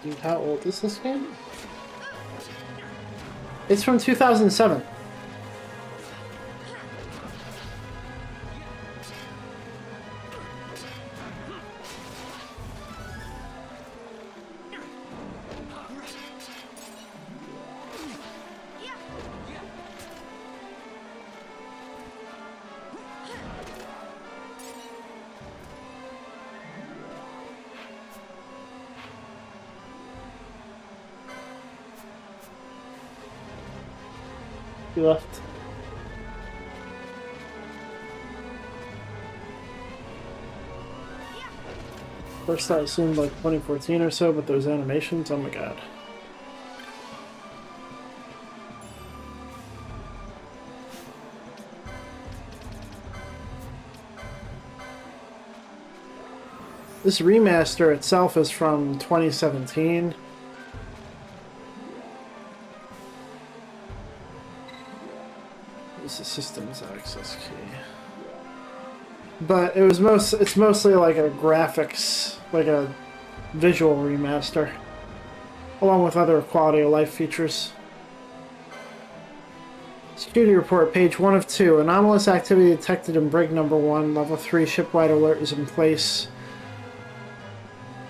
Dude, how old is this game? It's from 2007. He left. First I assumed like 2014 or so, but those animations, oh my god. This remaster itself is from 2017. This is systems access key. But it was it's mostly like a graphics, like a visual remaster, along with other quality of life features. Security report, page 1 of 2. Anomalous activity detected in brig number 1. Level 3 shipwide alert is in place.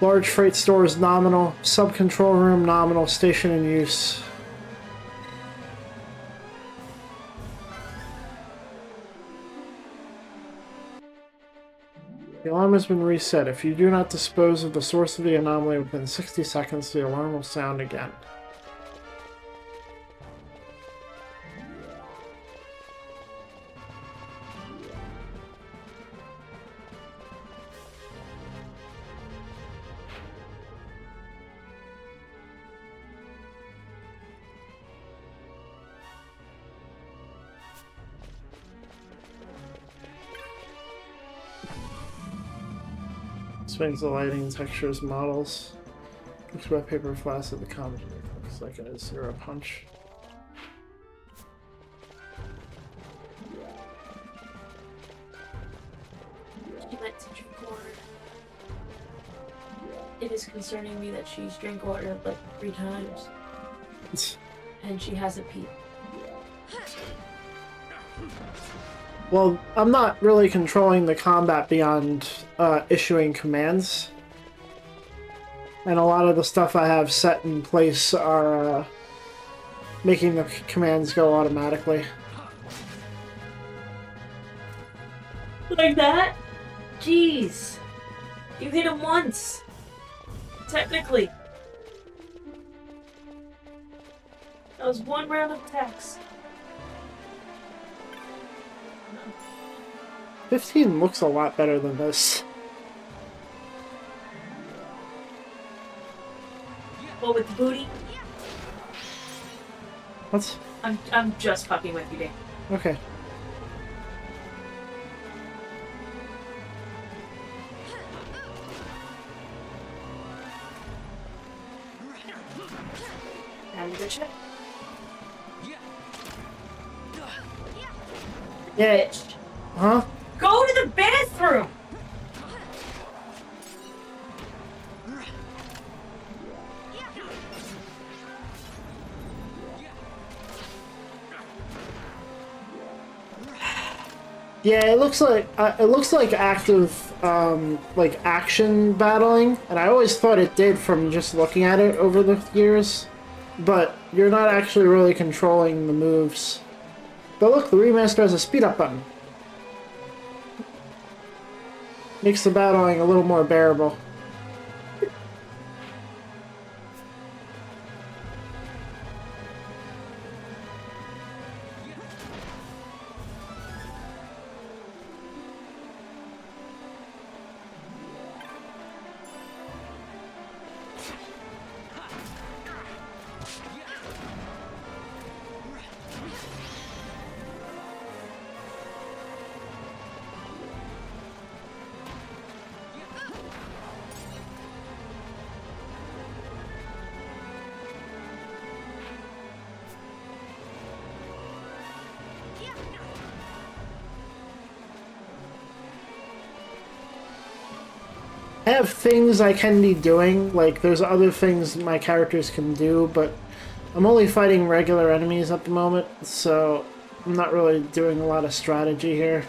Large freight stores nominal. Sub-control room nominal. Station in use. The alarm has been reset. If you do not dispose of the source of the anomaly within 60 seconds, the alarm will sound again. Explains the lighting, textures, models. Looks wet paper flash at the comic. Looks like a zero punch. She meant to drink water. It is concerning me that she's drank water like 3 times. And she hasn't peed. Well, I'm not really controlling the combat beyond issuing commands. And a lot of the stuff I have set in place are making the commands go automatically. Like that? Jeez. You hit him once. Technically. That was 1 round of attacks. 15 looks a lot better than this. What with the booty? What? I'm just fucking with you, Dave. Okay. Have a good shit. Yeah. Bitch. Huh? Go to the bathroom! Yeah, it looks like active, like action battling, and I always thought it did from just looking at it over the years. But you're not actually really controlling the moves. But look, the remaster has a speed up button. Makes the battling a little more bearable. I have things I can be doing, like there's other things my characters can do, but I'm only fighting regular enemies at the moment, so I'm not really doing a lot of strategy here.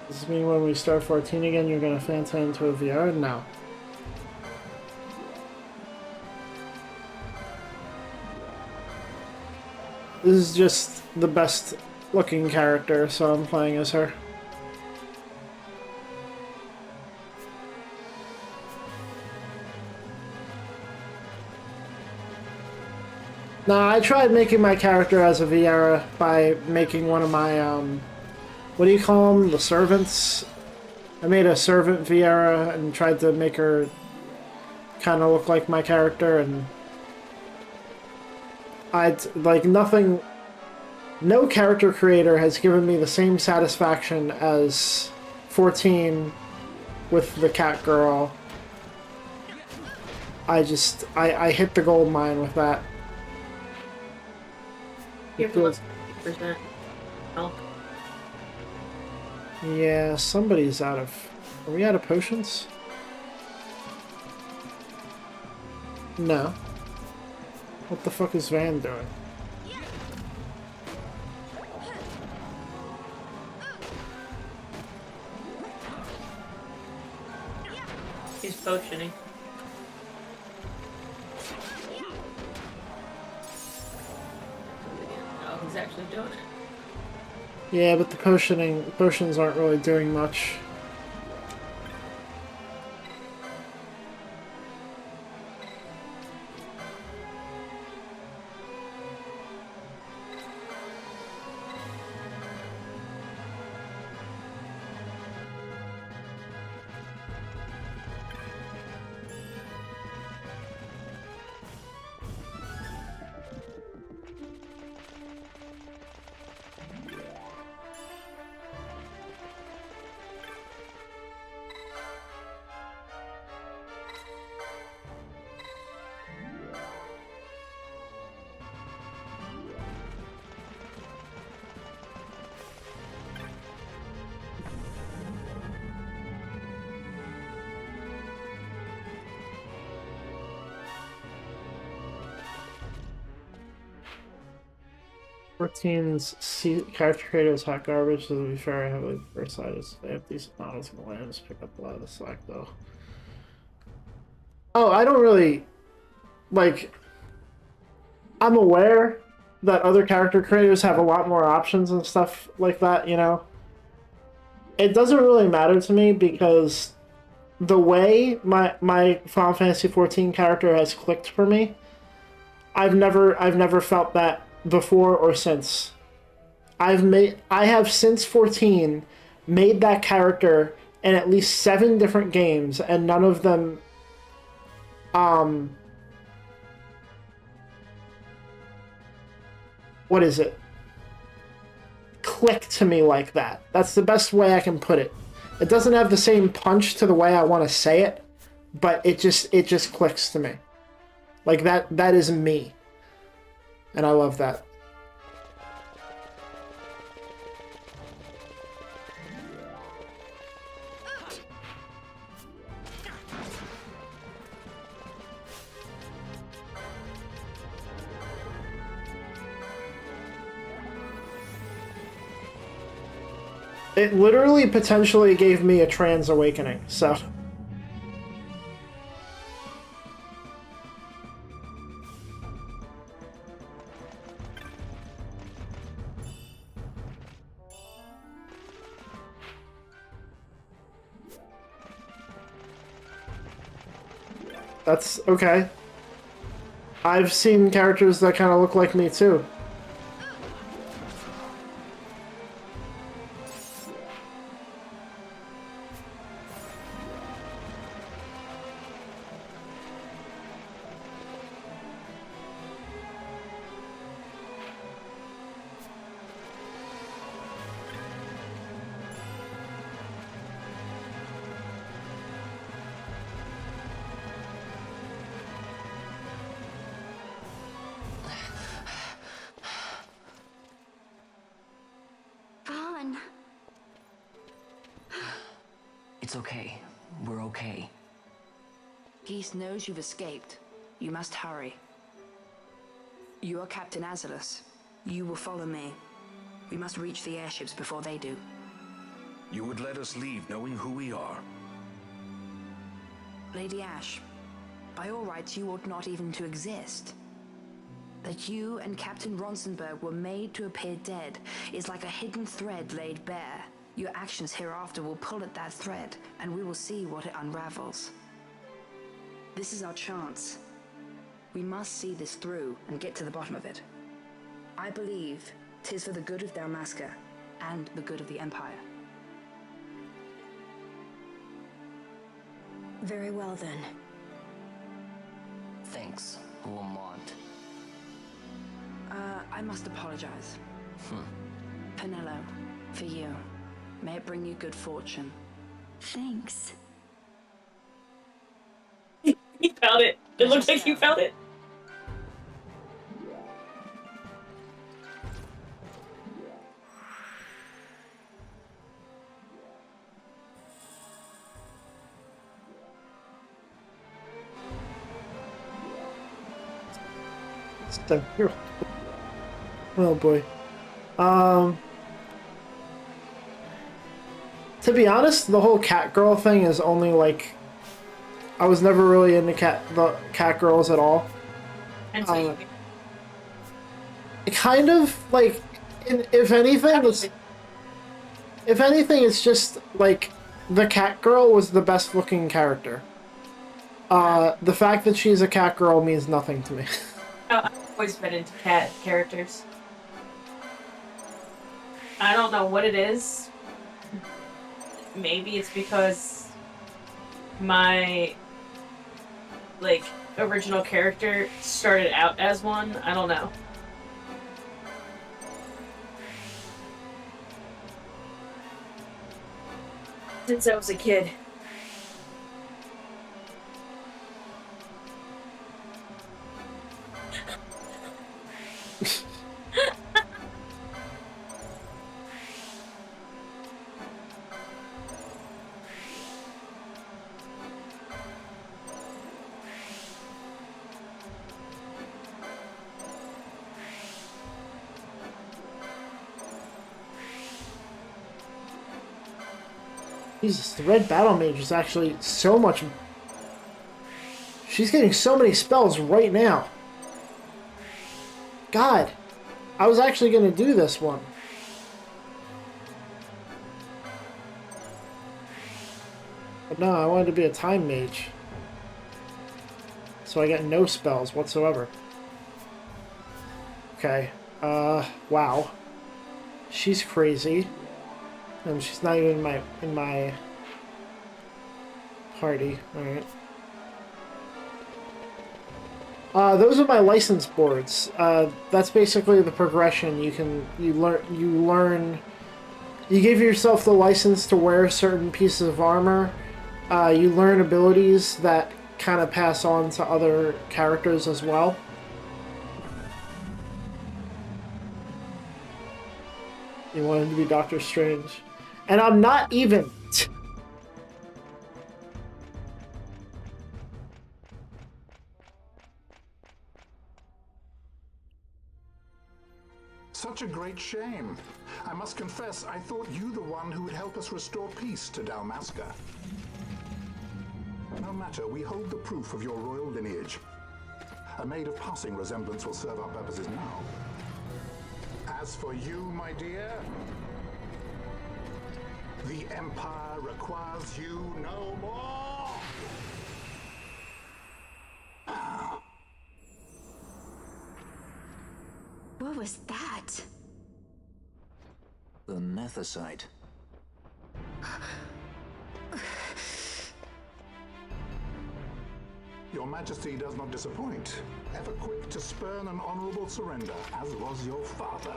Does this mean when we start 14 again you're gonna Fanta into a VR? No. This is just the best looking character, so I'm playing as her. Nah, I tried making my character as a Viera by making one of my, what do you call them? The servants? I made a servant Viera and tried to make her kind of look like my character, and no character creator has given me the same satisfaction as 14 with the cat girl. I hit the gold mine with that. You have less than 50% health. Yeah, somebody's out of... Are we out of potions? No. What the fuck is Van doing? He's potioning. Oh, he's actually doing it. Yeah, but the potions aren't really doing much. 14's character creators hot garbage, so to be fair, I heavily diversified. They have decent models and lands, pick up a lot of the slack though. Oh, I don't really like. I'm aware that other character creators have a lot more options and stuff like that, you know. It doesn't really matter to me because the way my Final Fantasy XIV character has clicked for me, I've never felt that before or since. I have since 14 made that character in at least 7 different games, and none of them what is it? Click to me like that. That's the best way I can put it. It doesn't have the same punch to the way I want to say it, but it just clicks to me. Like that is me. And I love that. It literally potentially gave me a trans awakening, so. That's okay. I've seen characters that kind of look like me too. Vaughn. It's okay. We're okay. Geese knows you've escaped. You must hurry. You are Captain Azalus. You will follow me. We must reach the airships before they do. You would let us leave knowing who we are? Lady Ash, by all rights you ought not even to exist. That you and Captain Ronsenberg were made to appear dead is like a hidden thread laid bare. Your actions hereafter will pull at that thread, and we will see what it unravels. This is our chance. We must see this through and get to the bottom of it. I believe 'tis for the good of Dalmasca and the good of the Empire. Very well then. Thanks, Lamont. I must apologize. Penelo, for you. May it bring you good fortune. Thanks. He found it. It looks like you found it. Oh boy. To be honest, the whole cat girl thing is only like I was never really into the cat girls at all. And so kind of like if anything it's just like the cat girl was the best looking character. The fact that she's a cat girl means nothing to me. I've always been into cat characters. I don't know what it is. Maybe it's because my original character started out as one. I don't know. Since I was a kid. Jesus, the red battle mage is actually so much... She's getting so many spells right now. God, I was actually going to do this one. But no, I wanted to be a time mage. So I get no spells whatsoever. Okay, wow. She's crazy. And she's not even in my party. Alright. Those are my license boards. That's basically the progression. You learn you give yourself the license to wear certain pieces of armor. You learn abilities that kind of pass on to other characters as well. You wanted to be Doctor Strange. And I'm not even. Such a great shame. I must confess, I thought you the one who would help us restore peace to Dalmasca. No matter, we hold the proof of your royal lineage. A maid of passing resemblance will serve our purposes now. As for you, my dear, the Empire requires you no more. What was that? The Nethicite. Your Majesty does not disappoint. Ever quick to spurn an honorable surrender, as was your father.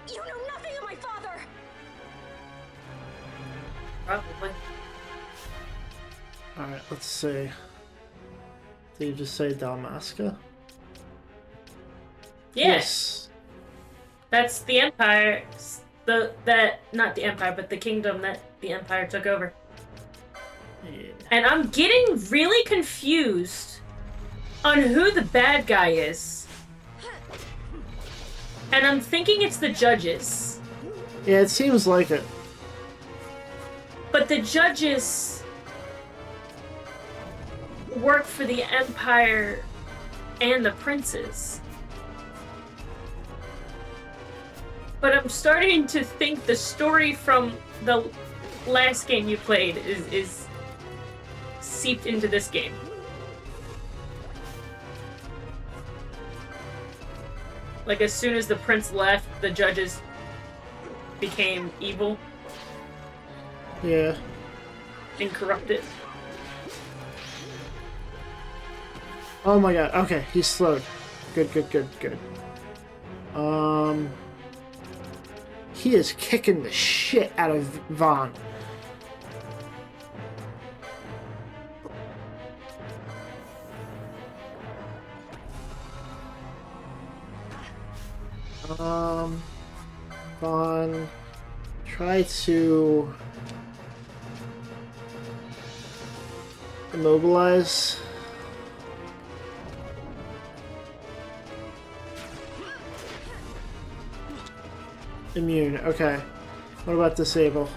You know nothing of my father! Probably. Alright, let's see. Did you just say Dalmasca? Yes. That's the Empire. Not the Empire, but the kingdom that the Empire took over. Yeah. And I'm getting really confused on who the bad guy is. And I'm thinking it's the judges. Yeah, it seems like it. But the judges work for the Empire and the princes. But I'm starting to think the story from the last game you played is seeped into this game. Like, as soon as the prince left, the judges became evil. Yeah. And corrupted. Oh my god, okay, he's slowed. Good. He is kicking the shit out of Vaughn. Vaughn, try to immobilize. Immune, okay. What about disable?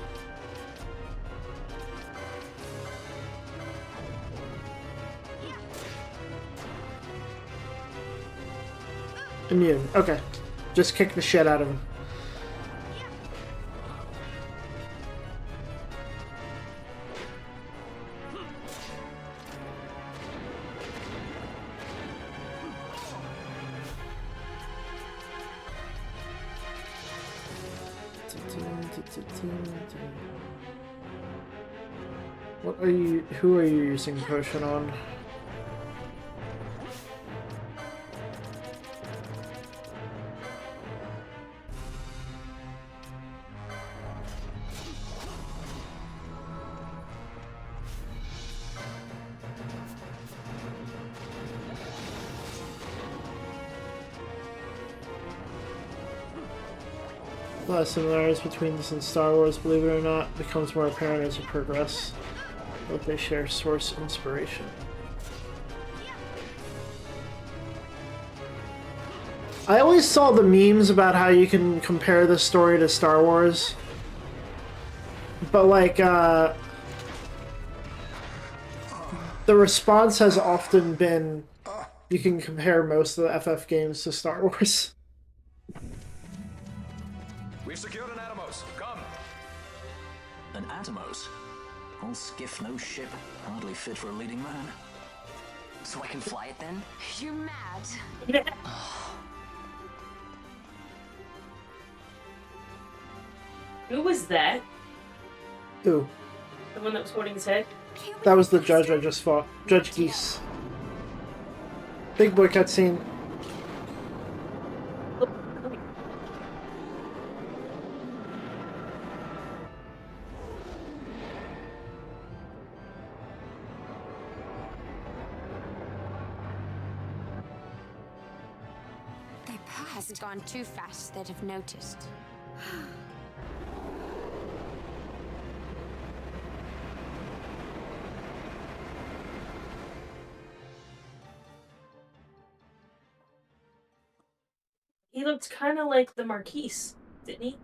Immune, okay. Just kick the shit out of him. Who are you using potion on? A lot of similarities between this and Star Wars, believe it or not, becomes more apparent as you progress. But they share source inspiration. I always saw the memes about how you can compare this story to Star Wars, But like, the response has often been, you can compare most of the FF games to Star Wars. We've secured an Atomos. Come. An Atomos? All skiff, no ship. Hardly fit for a leading man. So I can fly it then? You're mad. Who was that? Who? The one that was holding his head? That was the judge I just fought. Judge Geese. Big boy cutscene. They passed. It's gone too fast. They'd have noticed. He looked kind of like the Marquise, didn't he?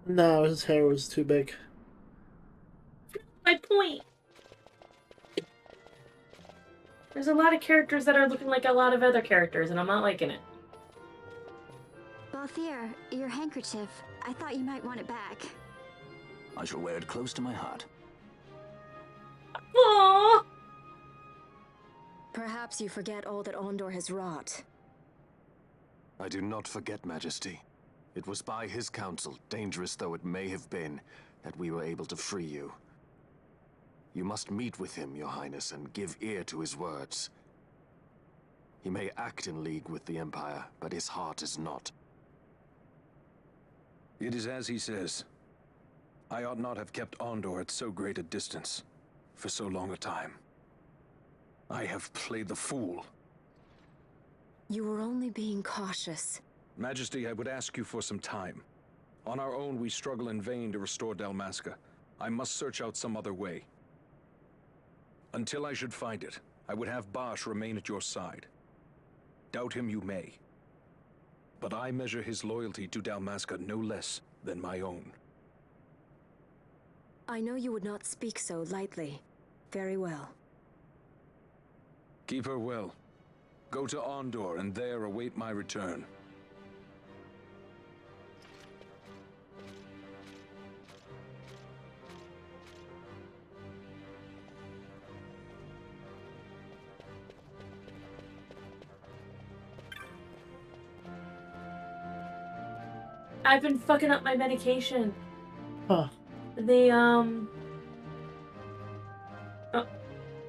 No, his hair was too big. My point. There's a lot of characters that are looking like a lot of other characters, and I'm not liking it. Balthier, your handkerchief. I thought you might want it back. I shall wear it close to my heart. Aww. Perhaps you forget all that Ondor has wrought. I do not forget, Majesty. It was by his counsel, dangerous though it may have been, that we were able to free you. You must meet with him, Your Highness, and give ear to his words. He may act in league with the Empire, but his heart is not. It is as he says. I ought not have kept Ondor at so great a distance for so long a time. I have played the fool. You were only being cautious. Majesty, I would ask you for some time. On our own, we struggle in vain to restore Dalmasca. I must search out some other way. Until I should find it, I would have Bosch remain at your side. Doubt him you may. But I measure his loyalty to Dalmasca no less than my own. I know you would not speak so lightly. Very well. Keep her well. Go to Ondor and there await my return. I've been fucking up my medication. Huh.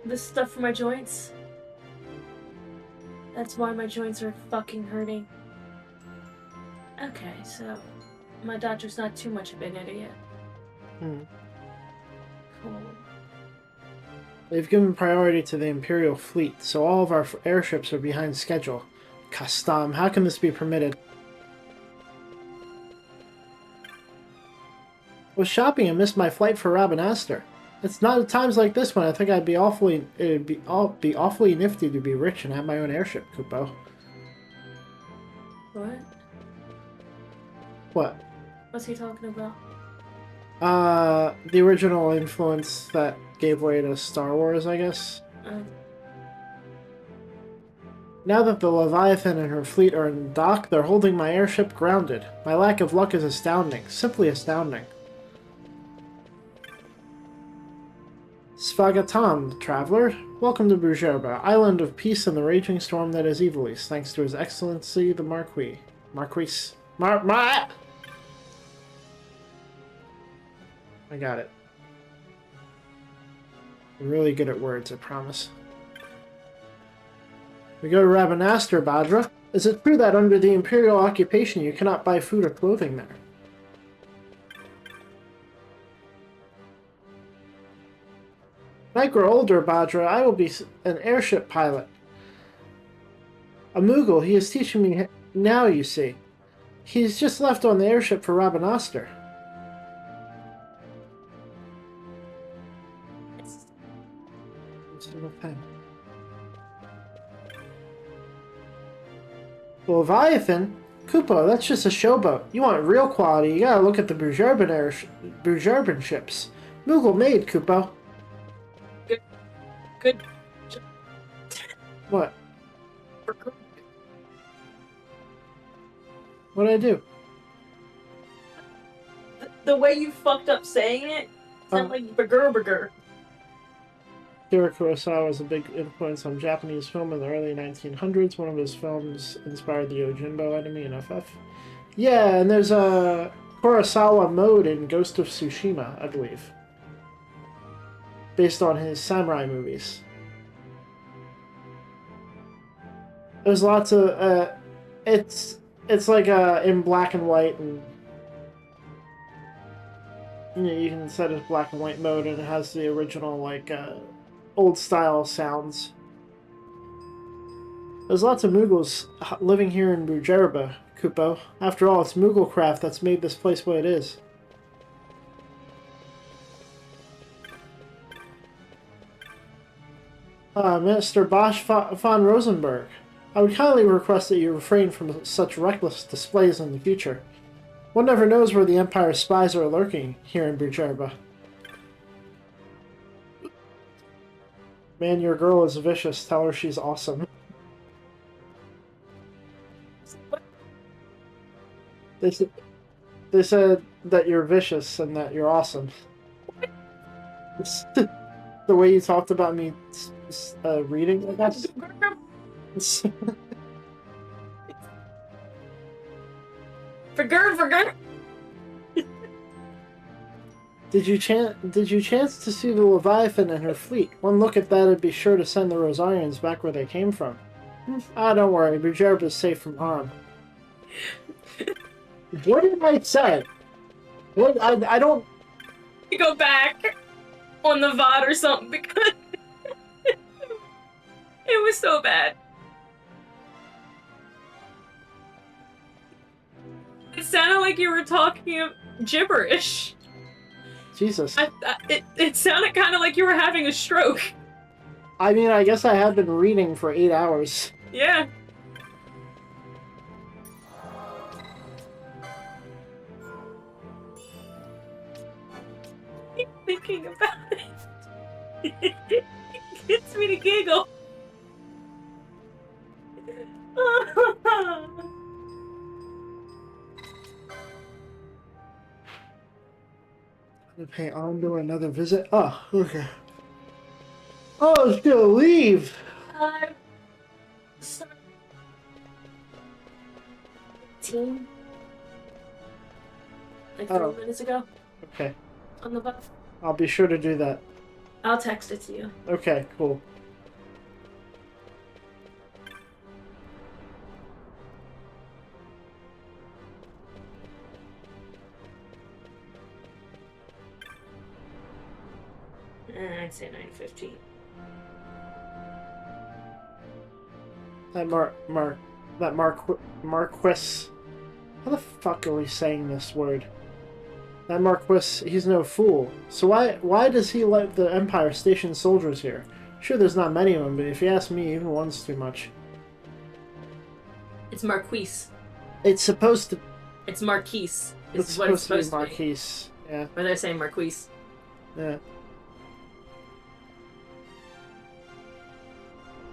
This stuff for my joints. That's why my joints are fucking hurting. Okay, so my doctor's not too much of an idiot. Cool. They've given priority to the Imperial fleet, so all of our airships are behind schedule. Kastam, how can this be permitted? I was shopping and missed my flight for Rabanastre. It's not at times like this when I think it'd be awfully nifty to be rich and have my own airship, Kupo. What? What? What's he talking about? The original influence that gave way to Star Wars, I guess. Now that the Leviathan and her fleet are in dock, they're holding my airship grounded. My lack of luck is astounding. Simply astounding. Svagatam, traveler. Welcome to Bujerba, island of peace in the raging storm that is Evilise, thanks to His Excellency the Marquis. I got it. I'm really good at words, I promise. We go to Rabanastre, Badra. Is it true that under the Imperial occupation you cannot buy food or clothing there? When I grow older, Badra, I will be an airship pilot. A Moogle, he is teaching me now, you see. He's just left on the airship for Rabanastre. The Leviathan? Kupo, that's just a showboat. You want real quality, you gotta look at the Bujarban ships. Moogle made, Kupo. Good. What? What'd I do? The way you fucked up saying it sounded like burger. Akira Kurosawa was a big influence on Japanese film in the early 1900s. One of his films inspired the Yojimbo enemy in FF. Yeah, and there's a Kurosawa mode in Ghost of Tsushima, I believe. Based on his samurai movies. There's lots of, it's like in black and white, and you know, you can set it as black and white mode, and it has the original, like, old style sounds. There's lots of Moogles living here in Bujarba, Kupo. After all, it's Mooglecraft that's made this place what it is. Minister Bosch von Rosenberg, I would kindly request that you refrain from such reckless displays in the future. One never knows where the Empire's spies are lurking here in Bujarba. Man, your girl is vicious. Tell her she's awesome. They said that you're vicious and that you're awesome. The way you talked about me reading, I guess. Forger. Did you chance to see the Leviathan and her fleet? One look at that would be sure to send the Rosarians back where they came from. Don't worry, Bujarba is safe from harm. What did I say? What I don't. You go back on the VOD or something because it was so bad. It sounded like you were talking gibberish. Jesus. It sounded kind of like you were having a stroke. I mean, I guess I have been reading for 8 hours. Yeah. Keep thinking about it. It gets me to giggle. To pay Andor another visit? Oh, okay. Oh, I was gonna leave! Sorry. Team? Like 3 minutes ago? Okay. On the bus? I'll be sure to do that. I'll text it to you. Okay, cool. I'd say 9:15. That Marquis. How the fuck are we saying this word? That Marquis, he's no fool. So why does he let the Empire station soldiers here? Sure, there's not many of them, but if you ask me, even one's too much. It's Marquis. It's supposed to. It's Marquis. It's what it's supposed to be supposed to be. Marquis. Yeah. Or they're saying Marquis. Yeah.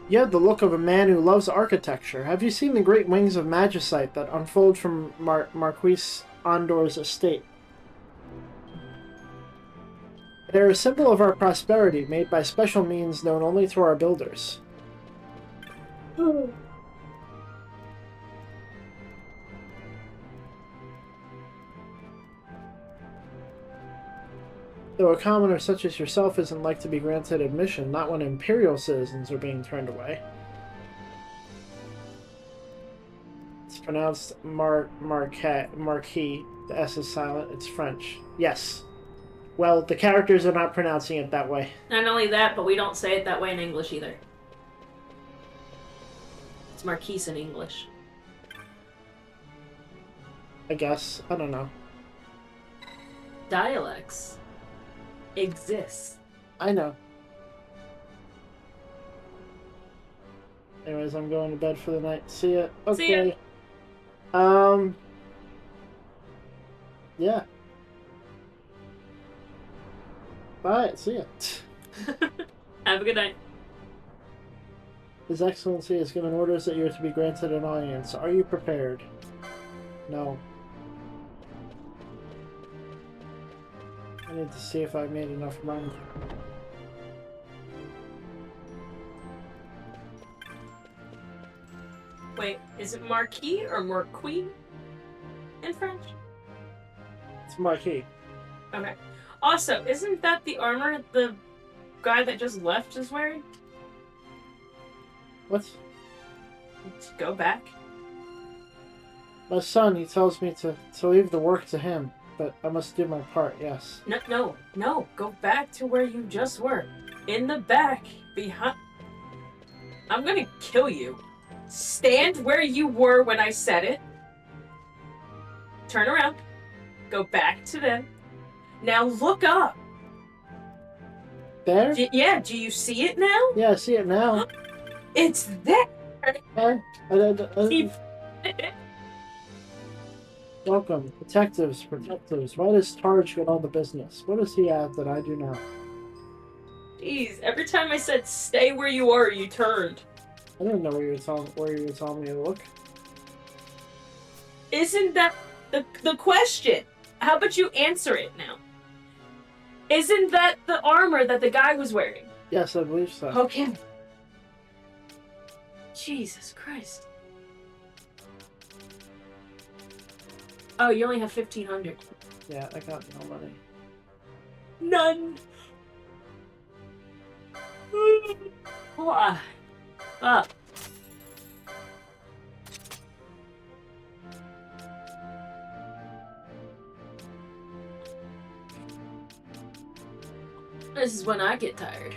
You have the look of a man who loves architecture. Have you seen the great wings of Magicite that unfold from Marquis Andor's estate? They're a symbol of our prosperity, made by special means known only to our builders. Though a commoner such as yourself isn't like to be granted admission, not when Imperial citizens are being turned away. It's pronounced Marquis. The S is silent. It's French. Yes. Well, the characters are not pronouncing it that way. Not only that, but we don't say it that way in English either. It's Marquis in English. I guess. I don't know. Dialects exist. I know. Anyways, I'm going to bed for the night. See ya. Okay. See ya. Yeah. Bye. See ya. Have a good night. His Excellency has given orders that you are to be granted an audience. Are you prepared? No. I need to see if I've made enough money. Wait, is it Marquis or Marquis in French? It's Marquis. Okay. Also, isn't that the armor the guy that just left is wearing? What? Let's go back. My son, he tells me to leave the work to him, but I must do my part, yes. No. Go back to where you just were. In the back, behind... I'm gonna kill you. Stand where you were when I said it. Turn around. Go back to them. Now look up. There? Yeah, do you see it now? Yeah, I see it now. It's there! Welcome, detectives. Why does Targe get all the business? What does he have that I do not? Jeez, every time I said stay where you are, you turned. I didn't know where you were telling me to look. Isn't that the question? How about you answer it now? Isn't that the armor that the guy was wearing? Yes, I believe so. Okay. Jesus Christ. Oh, you only have 1,500. Yeah, I got no money. None. Up. This is when I get tired.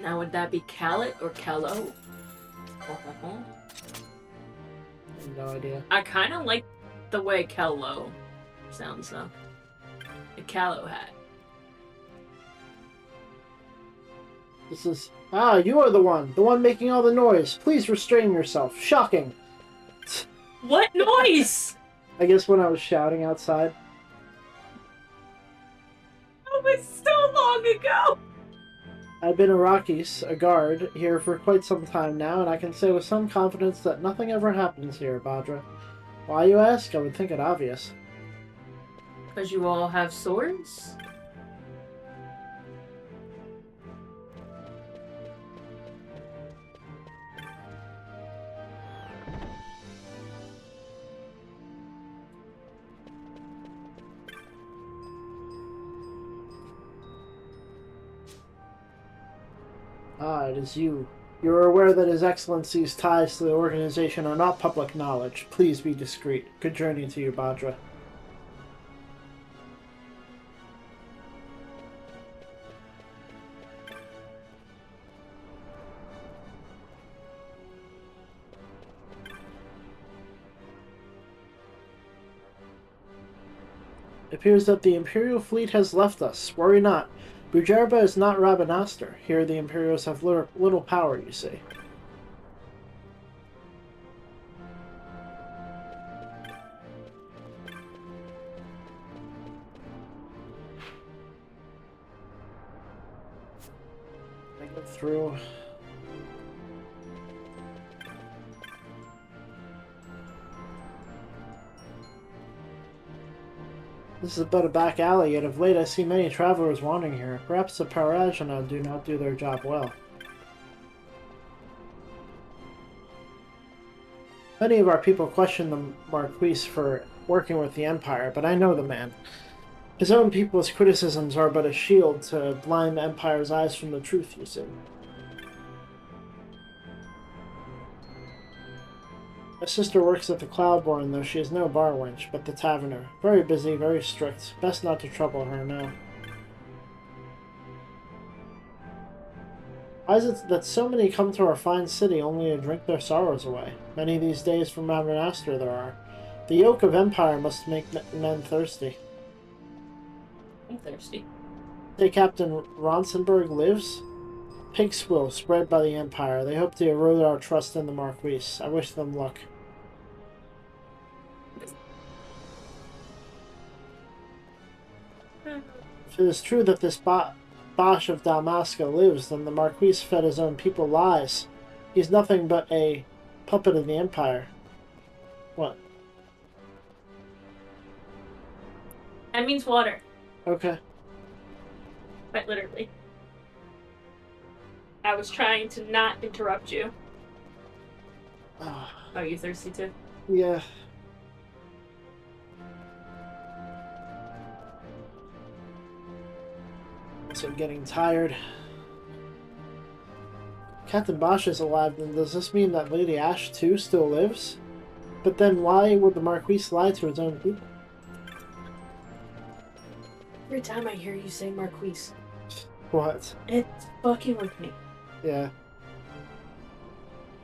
Now would that be Callet or Callow? No idea. I kind of like the way Callow sounds though. A Callow hat. This is... Ah, you are the one making all the noise. Please restrain yourself. Shocking. What noise? I guess when I was shouting outside. That was so long ago. I've been a guard, here for quite some time now, and I can say with some confidence that nothing ever happens here, Bhadra. Why, you ask? I would think it obvious. Because you all have swords? Ah, it is you. You are aware that His Excellency's ties to the organization are not public knowledge. Please be discreet. Good journey to you, Bhadra. It appears that the Imperial fleet has left us. Worry not. Bujerba is not Rabanastre. Here the Imperials have little power, you see. I get through. This is but a back alley, yet of late I see many travelers wandering here. Perhaps the Parajana do not do their job well. Many of our people question the Marquis for working with the Empire, but I know the man. His own people's criticisms are but a shield to blind the Empire's eyes from the truth, you see. My sister works at the Cloudborn, though she is no bar wench, but the taverner. Very busy, very strict. Best not to trouble her now. Why is it that so many come to our fine city only to drink their sorrows away? Many these days from Rabanastre there are. The yoke of Empire must make men thirsty. I'm thirsty. Say Captain Ronsenberg lives? Pig swill spread by the Empire. They hope to erode our trust in the Marquis. I wish them luck. If it is true that this Bosch of Dalmasca lives, then the Marquis fed his own people lies. He's nothing but a puppet of the Empire. What? That means water. Okay. Quite literally. I was trying to not interrupt you. Oh, you thirsty too? Yeah. So I'm getting tired. Captain Bosch is alive, then does this mean that Lady Ash too still lives? But then why would the Marquis lie to his own people? Every time I hear you say Marquise, What? it's fucking with me. Yeah.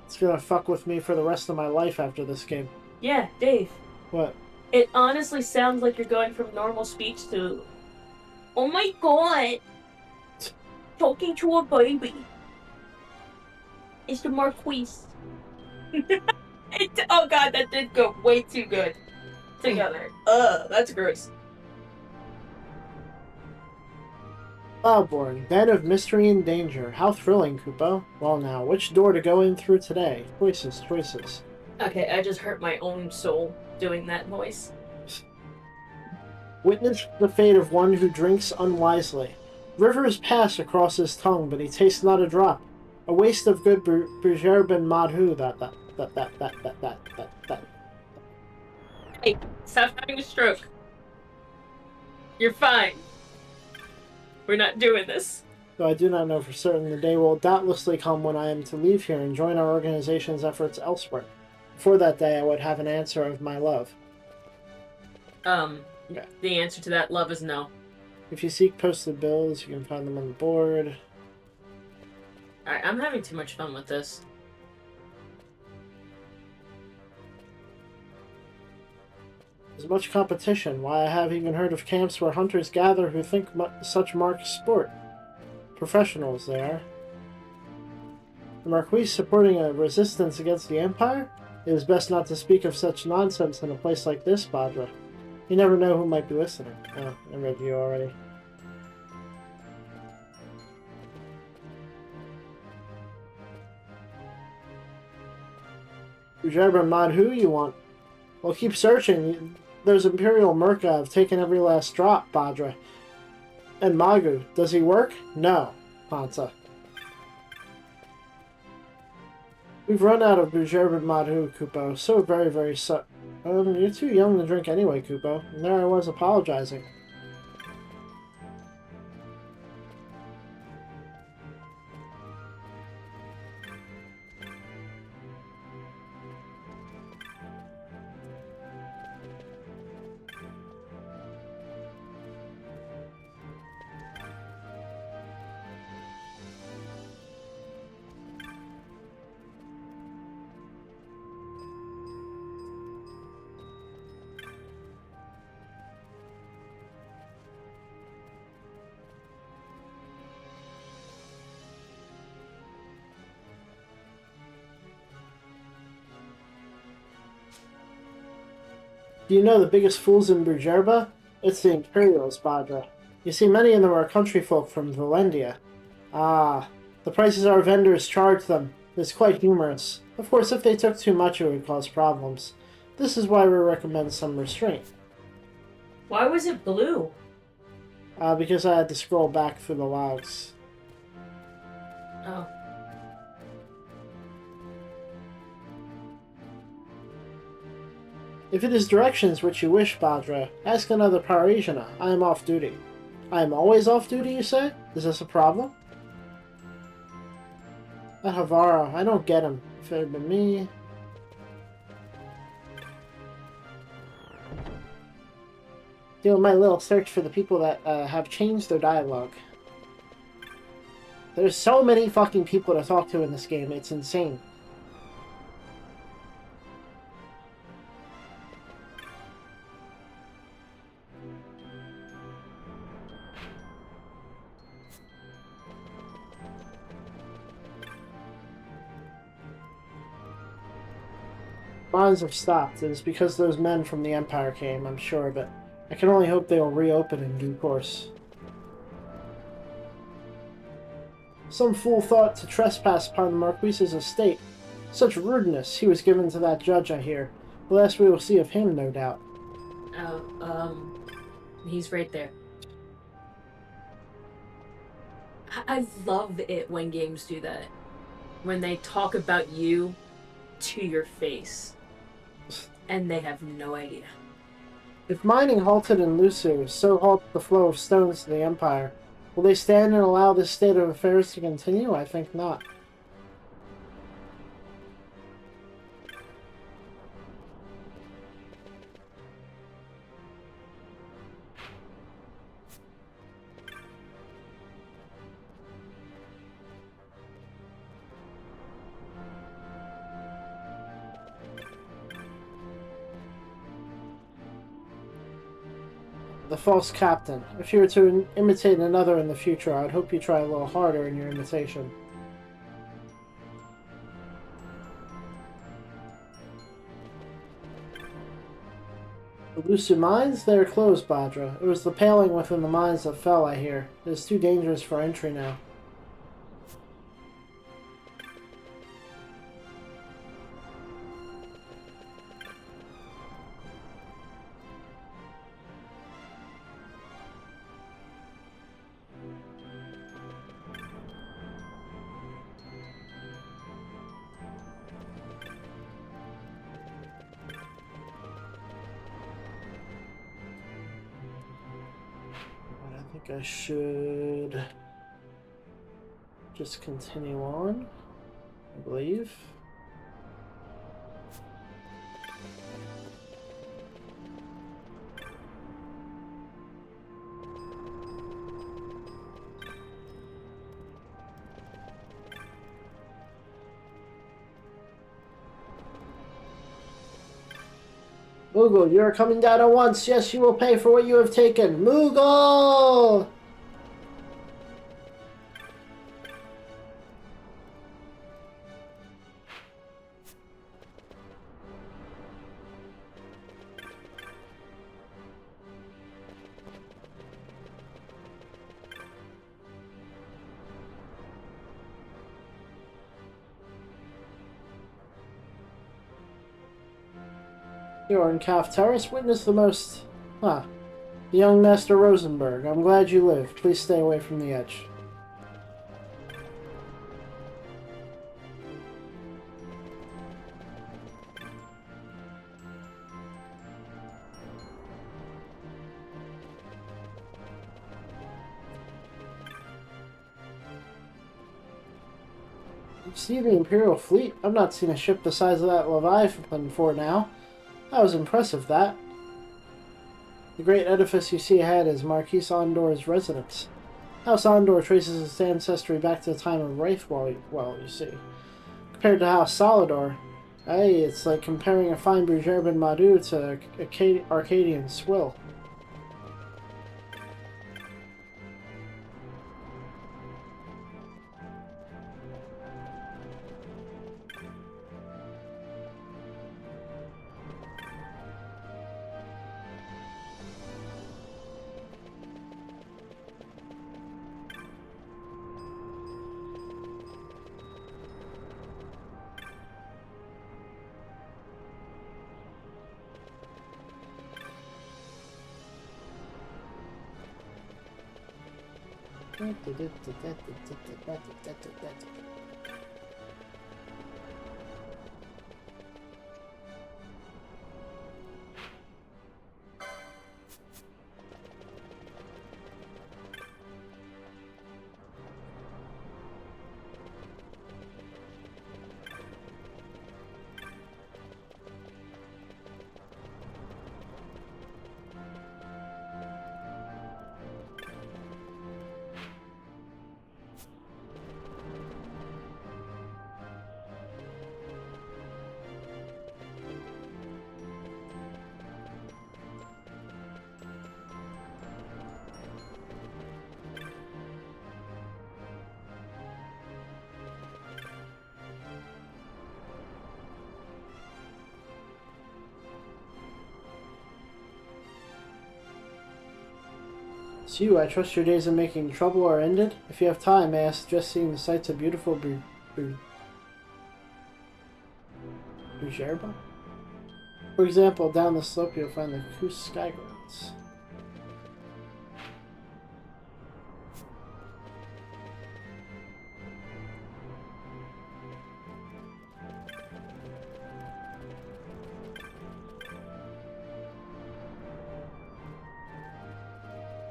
It's gonna fuck with me for the rest of my life after this game. Yeah, Dave. What? It honestly sounds like you're going from normal speech to, oh my god, talking to a baby. It's the Marquise. Oh god, that did go way too good together. Ugh, that's gross. Cloudborn, Den of Mystery and Danger. How thrilling, Kupo. Well now, which door to go in through today? Choices, choices. Okay, I just hurt my own soul doing that voice. Witness the fate of one who drinks unwisely. Rivers pass across his tongue, but he tastes not a drop. A waste of good Bergerben Madhu that. Hey, stop having a stroke. You're fine. We're not doing this. Though I do not know for certain, the day will doubtlessly come when I am to leave here and join our organization's efforts elsewhere. Before that day, I would have an answer of my love. Yeah. The answer to that love is no. If you seek posted bills, you can find them on the board. Alright, I'm having too much fun with this. There's much competition. Why, I have even heard of camps where hunters gather who think such marks sport. Professionals, they are. The Marquis supporting a resistance against the Empire? It is best not to speak of such nonsense in a place like this, Badra. You never know who might be listening. Oh, I read you already. Ujerba Madhu you want? Well, keep searching. Those Imperial Merca have taken every last drop, Badra. And Magu, does he work? No, Pansa. We've run out of Bujerba Madhu, Kupo. So very, very you're too young to drink anyway, Kupo. And there I was apologizing. Do you know the biggest fools in Bujerba? It's the Imperials, Badra. You see, many of them are country folk from Valendia. Ah, the prices our vendors charge them is quite humorous. Of course, if they took too much, it would cause problems. This is why we recommend some restraint. Why was it blue? Because I had to scroll back through the logs. Oh. If it is directions which you wish, Badra, ask another Parisiana. I am off duty. I am always off duty, you say? Is this a problem? That Havara, I don't get him. If it had been me... Doing my little search for the people that have changed their dialogue. There's so many fucking people to talk to in this game, it's insane. Mines have stopped. It is because those men from the Empire came, I'm sure of it. I can only hope they will reopen in due course. Some fool thought to trespass upon the Marquis's estate. Such rudeness he was given to that judge, I hear. The last we will see of him, no doubt. He's right there. I love it when games do that. When they talk about you to your face. And they have no idea. If mining halted in Lusu, so halted the flow of stones to the Empire, will they stand and allow this state of affairs to continue? I think not. The false captain. If you were to imitate another in the future, I'd hope you try a little harder in your imitation. The Lusu mines? They are closed, Badra. It was the paling within the mines that fell, I hear. It is too dangerous for entry now. I should just continue on, I believe. Moogle, you are coming down at once. Yes, you will pay for what you have taken. Moogle! You are in Calf Terrace. Witness the most... The young Master Rosenberg. I'm glad you lived. Please stay away from the edge. You see the Imperial fleet? I've not seen a ship the size of that Leviathan before now. That was impressive, that. The great edifice you see ahead is Marquis Ondor's residence. House Ondor traces its ancestry back to the time of Wraithwell, you see. Compared to House Solidor, hey, it's like comparing a fine Brujerbin Madu to Arcadian Swill. It's you. I trust your days of making trouble are ended. If you have time, may I suggest seeing the sights of beautiful Bujerba? For example, down the slope you'll find the Kus Skygrounds.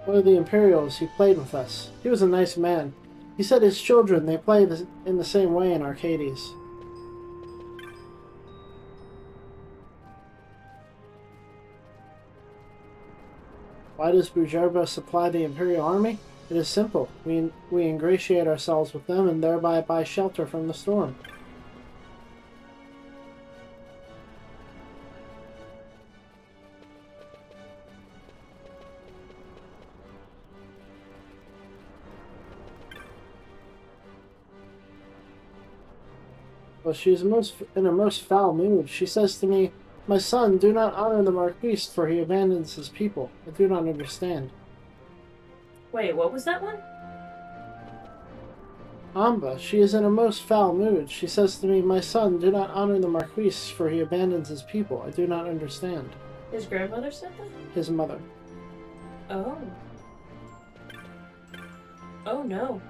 One of the Imperials, he played with us. He was a nice man. He said his children, they play in the same way in Arcades. Why does Bujerba supply the Imperial Army? It is simple. We ingratiate ourselves with them and thereby buy shelter from the storm. Well, she is in a most foul mood. She says to me, "My son, do not honor the Marquis, for he abandons his people." I do not understand. Wait, what was that one? Amba, she is in a most foul mood. She says to me, "My son, do not honor the Marquis, for he abandons his people." I do not understand. His grandmother said that? His mother. Oh. Oh no.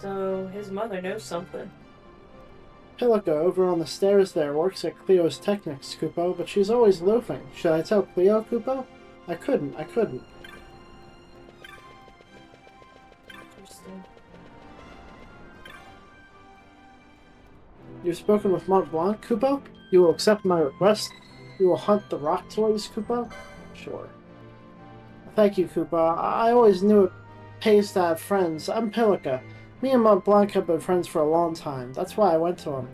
So, his mother knows something. Pilica over on the stairs there works at Cleo's Technics, Kupo, but she's always loafing. Should I tell Cleo, Kupo? I couldn't. Interesting. You've spoken with Mont Blanc, Kupo? You will accept my request? You will hunt the rock toys, Kupo? Sure. Thank you, Kupo. I always knew it pays to have friends. I'm Pilica. Me and Mont Blanc have been friends for a long time. That's why I went to him.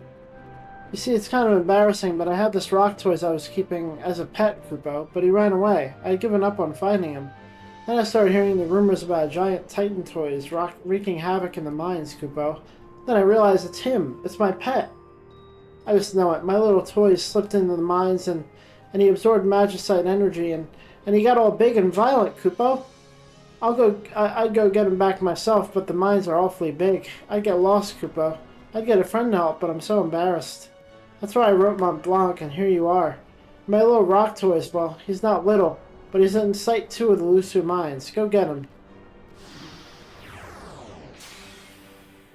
You see, it's kind of embarrassing, but I had this rock toys I was keeping as a pet, Kupo, but he ran away. I had given up on finding him. Then I started hearing the rumors about giant Titan toys wreaking havoc in the mines, Kupo. Then I realized it's him. It's my pet. I just know it. My little toys slipped into the mines, and he absorbed magicite energy, and he got all big and violent, Kupo. I'd go get him back myself, but the mines are awfully big. I'd get lost, Kupo. I'd get a friend to help, but I'm so embarrassed. That's why I wrote Mont Blanc, and here you are. My little rock toys, well, he's not little, but he's in Site 2 of the Lusu mines. Go get him.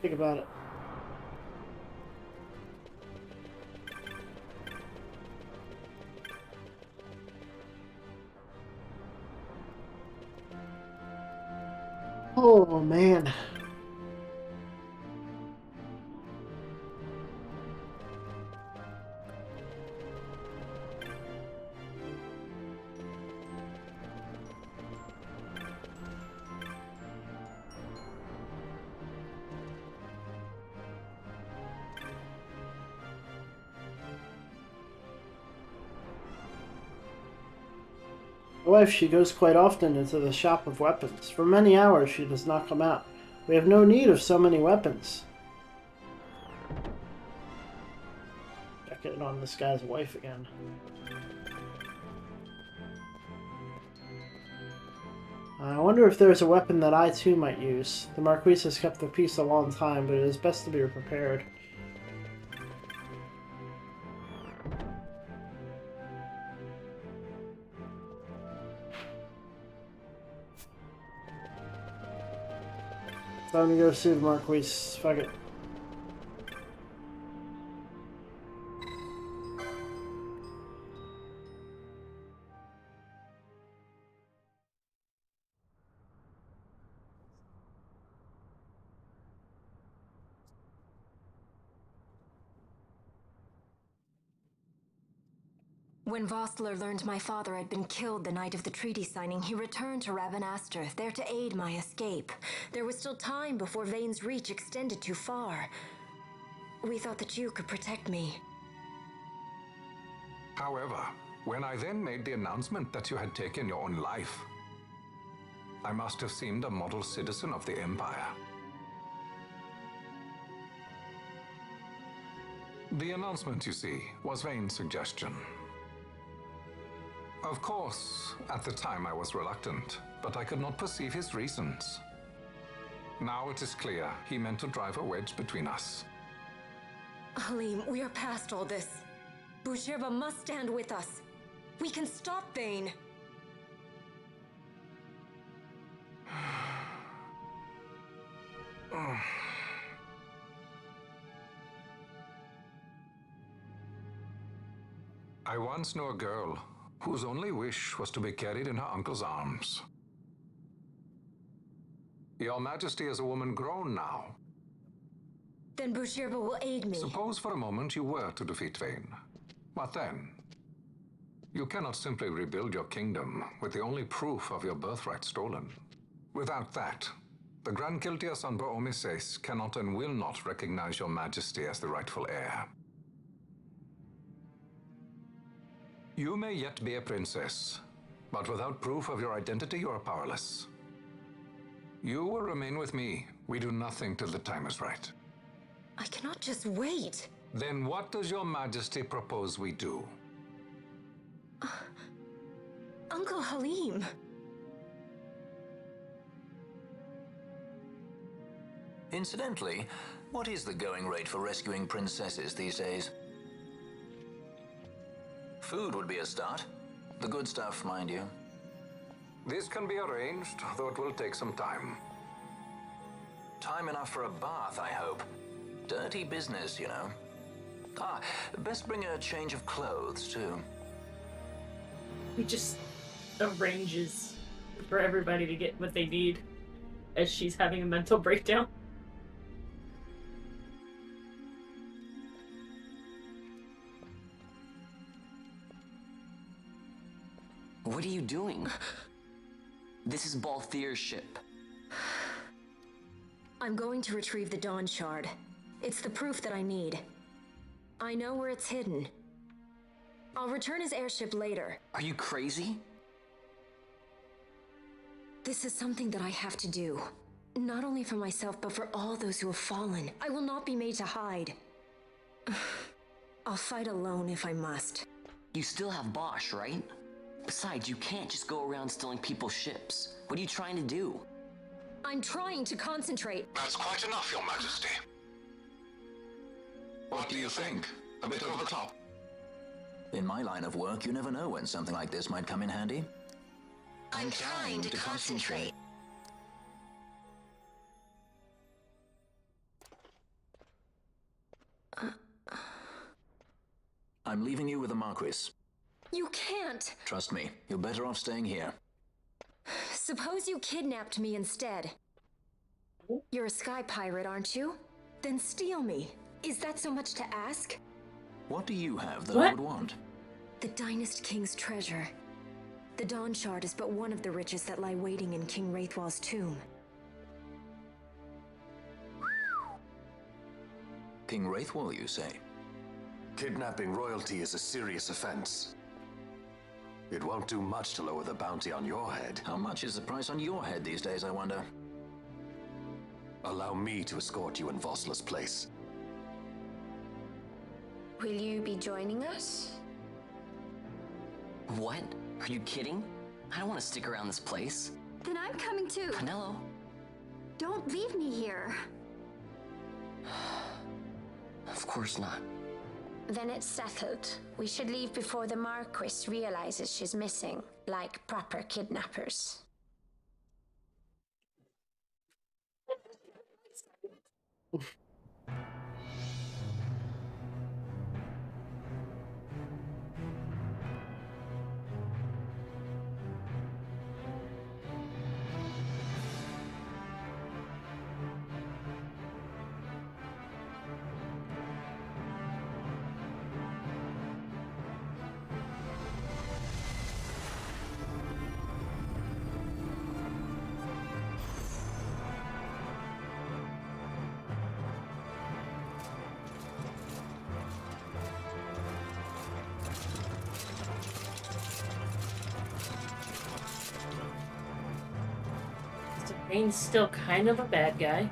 Think about it. Oh, man. My wife, she goes quite often into the shop of weapons. For many hours she does not come out. We have no need of so many weapons. Check it on this guy's wife again. I wonder if there's a weapon that I too might use. The Marquis has kept the peace a long time, but it is best to be prepared. Time to go see the Marquis. Fuck it. When Vossler learned my father had been killed the night of the treaty signing, he returned to Rabanastre, there to aid my escape. There was still time before Vane's reach extended too far. We thought that you could protect me. However, when I then made the announcement that you had taken your own life, I must have seemed a model citizen of the Empire. The announcement, you see, was Vane's suggestion. Of course, at the time I was reluctant, but I could not perceive his reasons. Now it is clear he meant to drive a wedge between us. Halim, we are past all this. Boucherba must stand with us. We can stop Vayne. I once knew a girl whose only wish was to be carried in her uncle's arms. Your Majesty is a woman grown now. Then Boucherba will aid me. Suppose for a moment you were to defeat Vayne. What then? You cannot simply rebuild your kingdom with the only proof of your birthright stolen. Without that, the Grand Kiltia Sanbur Omises cannot and will not recognize your Majesty as the rightful heir. You may yet be a princess, but without proof of your identity, you are powerless. You will remain with me. We do nothing till the time is right. I cannot just wait. Then what does your Majesty propose we do? Uncle Halim. Incidentally, what is the going rate for rescuing princesses these days? Food would be a start. The good stuff, mind you. This can be arranged, though it will take some time. Time enough for a bath, I hope. Dirty business, you know. Ah, best bring a change of clothes, too. He just arranges for everybody to get what they need as she's having a mental breakdown. What are you doing? This is Balthier's ship. I'm going to retrieve the Dawn Shard. It's the proof that I need. I know where it's hidden. I'll return his airship later. Are you crazy? This is something that I have to do. Not only for myself, but for all those who have fallen. I will not be made to hide. I'll fight alone if I must. You still have Bosch, right? Besides, you can't just go around stealing people's ships. What are you trying to do? I'm trying to concentrate. That's quite enough, Your Majesty. What do you think? A bit over the top? In my line of work, you never know when something like this might come in handy. I'm trying to concentrate. I'm leaving you with the Marquis. You can't. Trust me, you're better off staying here. Suppose you kidnapped me instead. You're a sky pirate, aren't you? Then steal me. Is that so much to ask? What do you have that I would want? The Dynast King's treasure. The Dawn Shard is but one of the riches that lie waiting in King Wraithwall's tomb. King Wraithwall, you say? Kidnapping royalty is a serious offense. It won't do much to lower the bounty on your head. How much is the price on your head these days, I wonder? Allow me to escort you in Vosla's place. Will you be joining us? What? Are you kidding? I don't want to stick around this place. Then I'm coming too. Penelo. Don't leave me here. Of course not. Then it's settled. We should leave before the Marquis realizes she's missing, like proper kidnappers. Vayne's still kind of a bad guy.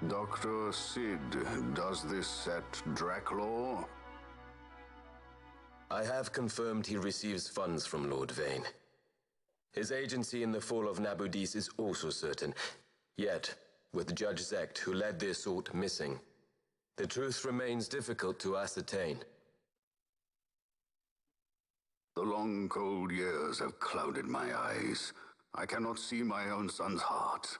Dr. Sid, does this set Draclaw? I have confirmed he receives funds from Lord Vane. His agency in the fall of Nabudis is also certain. Yet, with Judge Zecht, who led the assault, missing, the truth remains difficult to ascertain. The long, cold years have clouded my eyes. I cannot see my own son's heart.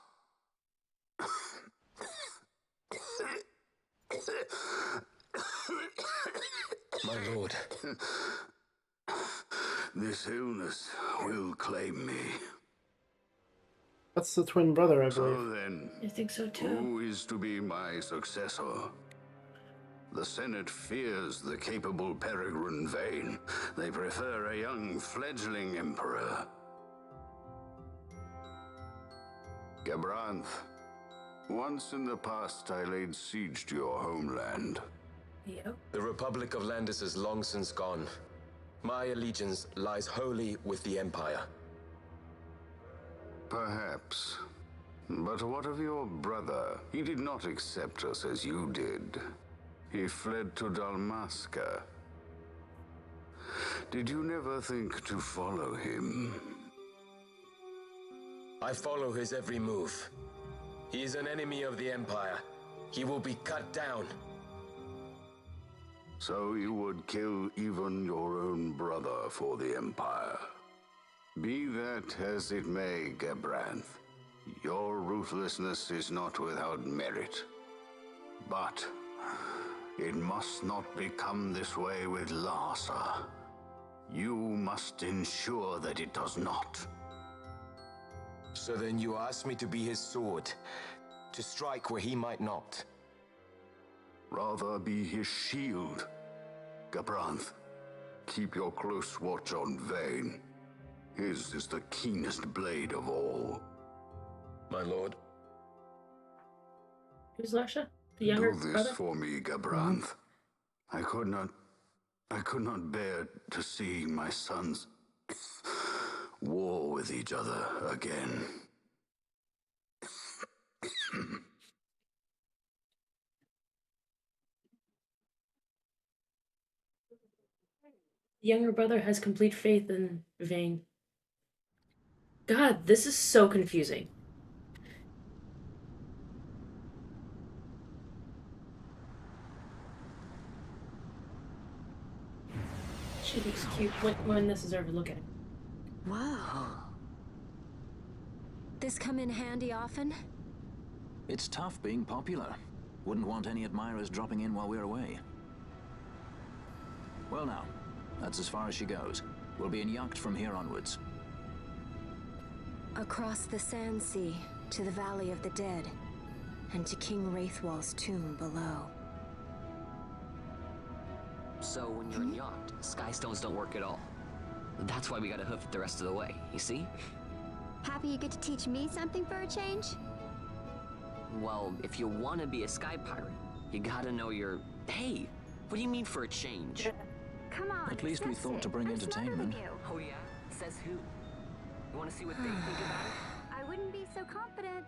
My lord. This illness will claim me. That's the twin brother, I believe. So then, I think so too. who is to be my successor? The Senate fears the capable Peregrine Vane. They prefer a young, fledgling emperor. Gabranth, once in the past I laid siege to your homeland. Yep. The Republic of Landis is long since gone. My allegiance lies wholly with the Empire. Perhaps. But what of your brother? He did not accept us as you did. He fled to Dalmasca. Did you never think to follow him? I follow his every move. He is an enemy of the Empire. He will be cut down. So you would kill even your own brother for the Empire. Be that as it may, Gabranth, your ruthlessness is not without merit. But it must not become this way with Larsa. You must ensure that it does not. So then you ask me to be his sword, to strike where he might not. Rather be his shield. Gabranth, keep your close watch on Vane. His is the keenest blade of all. My lord. Who's Larsha? The younger Do this brother? for me, Gabranth. I could not bear to see my sons war with each other again. The younger brother has complete faith in Vane. God, this is so confusing. She looks cute when this is over. Look at it. Wow. This come in handy often? It's tough being popular. Wouldn't want any admirers dropping in while we're away. Well now, that's as far as she goes. We'll be in Yacht from here onwards. Across the Sand Sea, to the Valley of the Dead, and to King Wraithwall's tomb below. So when you're in Yacht, Skystones don't work at all. That's why we gotta hoof it the rest of the way, you see? Happy you get to teach me something for a change? Well, if you want to be a sky pirate, you gotta know your... Hey, what do you mean for a change? Come on. At least we thought to bring entertainment. Oh yeah? Says who? You want to see what they think about it? I wouldn't be so confident.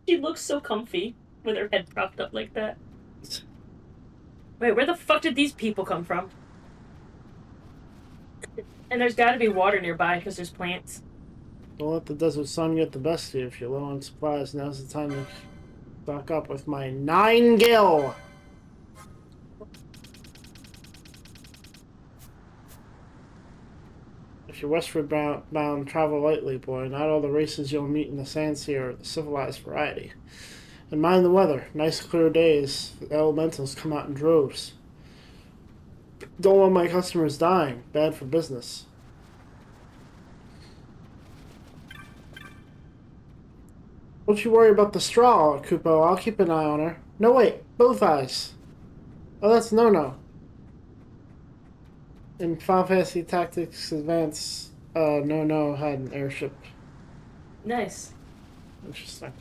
She looks so comfy with her head propped up like that. Wait, where the fuck did these people come from? And there's gotta be water nearby because there's plants. Don't let the desert sun get the best of you. If you're low on supplies, now's the time to stock up with my 9 gil. If you're westward bound, travel lightly, boy. Not all the races you'll meet in the Sand Sea are the civilized variety. And mind the weather. Nice clear days. The elementals come out in droves. Don't want my customers dying. Bad for business. Don't you worry about the straw, Kupo. I'll keep an eye on her. No, wait. Both eyes. Oh, that's no-no. In Final Fantasy Tactics Advance, no had an airship. Nice. Interesting.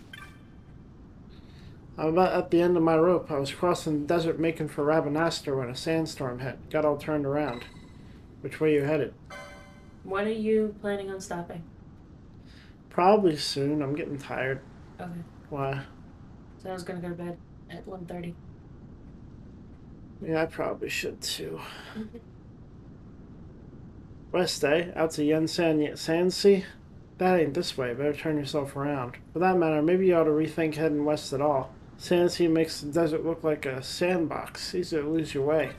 I'm about at the end of my rope. I was crossing the desert making for Rabanastre when a sandstorm hit. Got all turned around. Which way you headed? When are you planning on stopping? Probably soon. I'm getting tired. Okay. Why? So I was gonna go to bed at 1:30. Yeah, I probably should too. West, eh? Out to Yunsan Sansi? That ain't this way. Better turn yourself around. For that matter, maybe you ought to rethink heading west at all. Sansi makes the desert look like a sandbox. Easy to lose your way.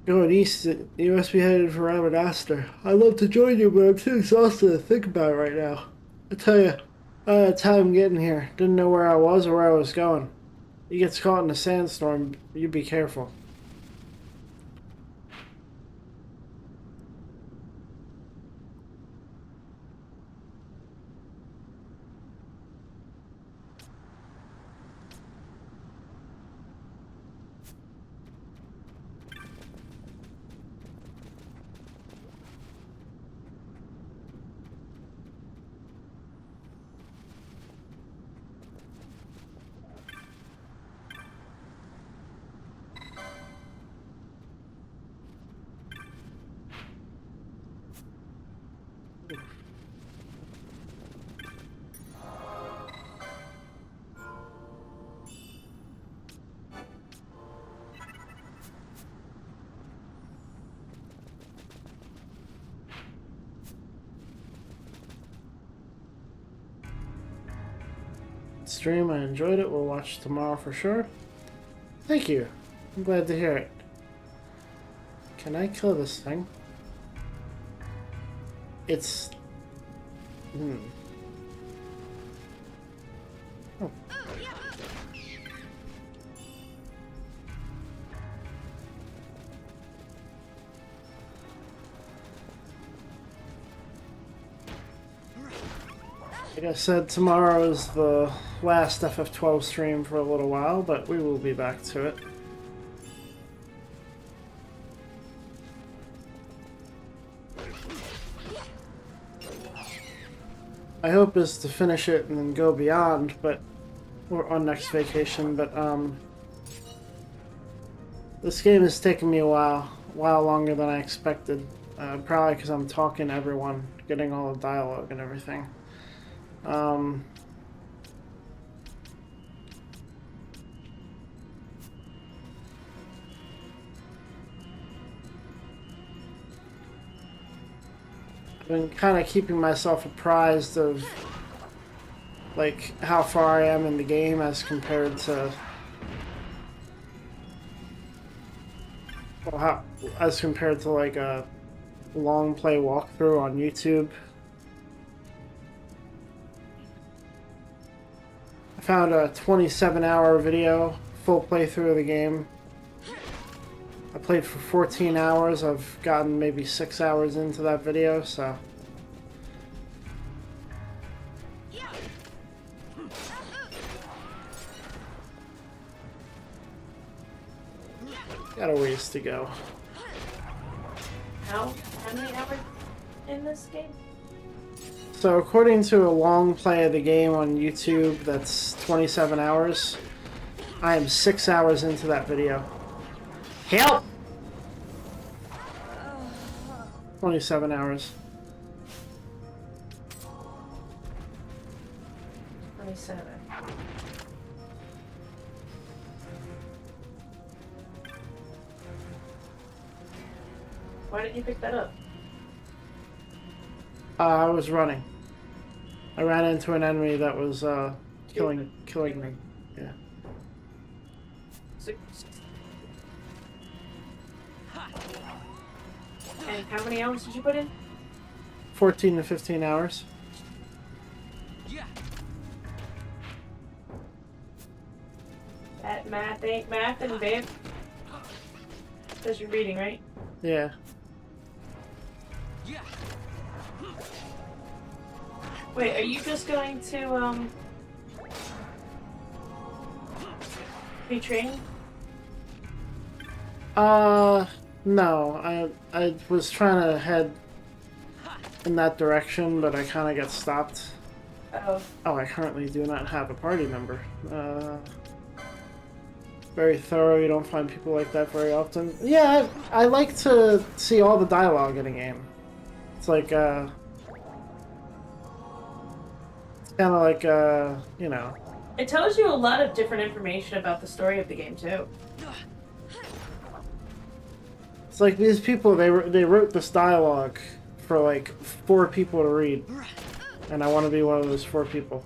Going east, you must be headed for Rabanastre. I'd love to join you, but I'm too exhausted to think about it right now. I tell you, I had time getting here. Didn't know where I was or where I was going. You get caught in a sandstorm, you be careful. Stream, I enjoyed it. We'll watch tomorrow for sure. Thank you. I'm glad to hear it. Can I kill this thing? It's... Oh. Like I said, tomorrow is the last FF12 stream for a little while, but we will be back to it. My hope is to finish it and then go beyond, but we're on next vacation, but this game has taken me a while longer than I expected. Probably because I'm talking to everyone, getting all the dialogue and everything. I've been kind of keeping myself apprised of like how far I am in the game as compared to like a long play walkthrough on YouTube. I found a 27-hour video, full playthrough of the game. I played for 14 hours. I've gotten maybe 6 hours into that video, so... Got a ways to go. How many hours in this game? So according to a long play of the game on YouTube that's 27 hours, I am 6 hours into that video. Help! 27 hours. 27. Why didn't you pick that up? I was running. I ran into an enemy that was killing me. Yeah. And how many hours did you put in? 14 to 15 hours. That math ain't mathin', babe. Says you're reading, right? Yeah. Wait, are you just going to, be trained? No. I was trying to head in that direction, but I kind of got stopped. Oh. Oh, I currently do not have a party member. very thorough. You don't find people like that very often. Yeah, I like to see all the dialogue in a game. It's like, it's kind of like, you know. It tells you a lot of different information about the story of the game, too. It's like these people, they wrote this dialogue for like 4 people to read. And I want to be one of those 4 people.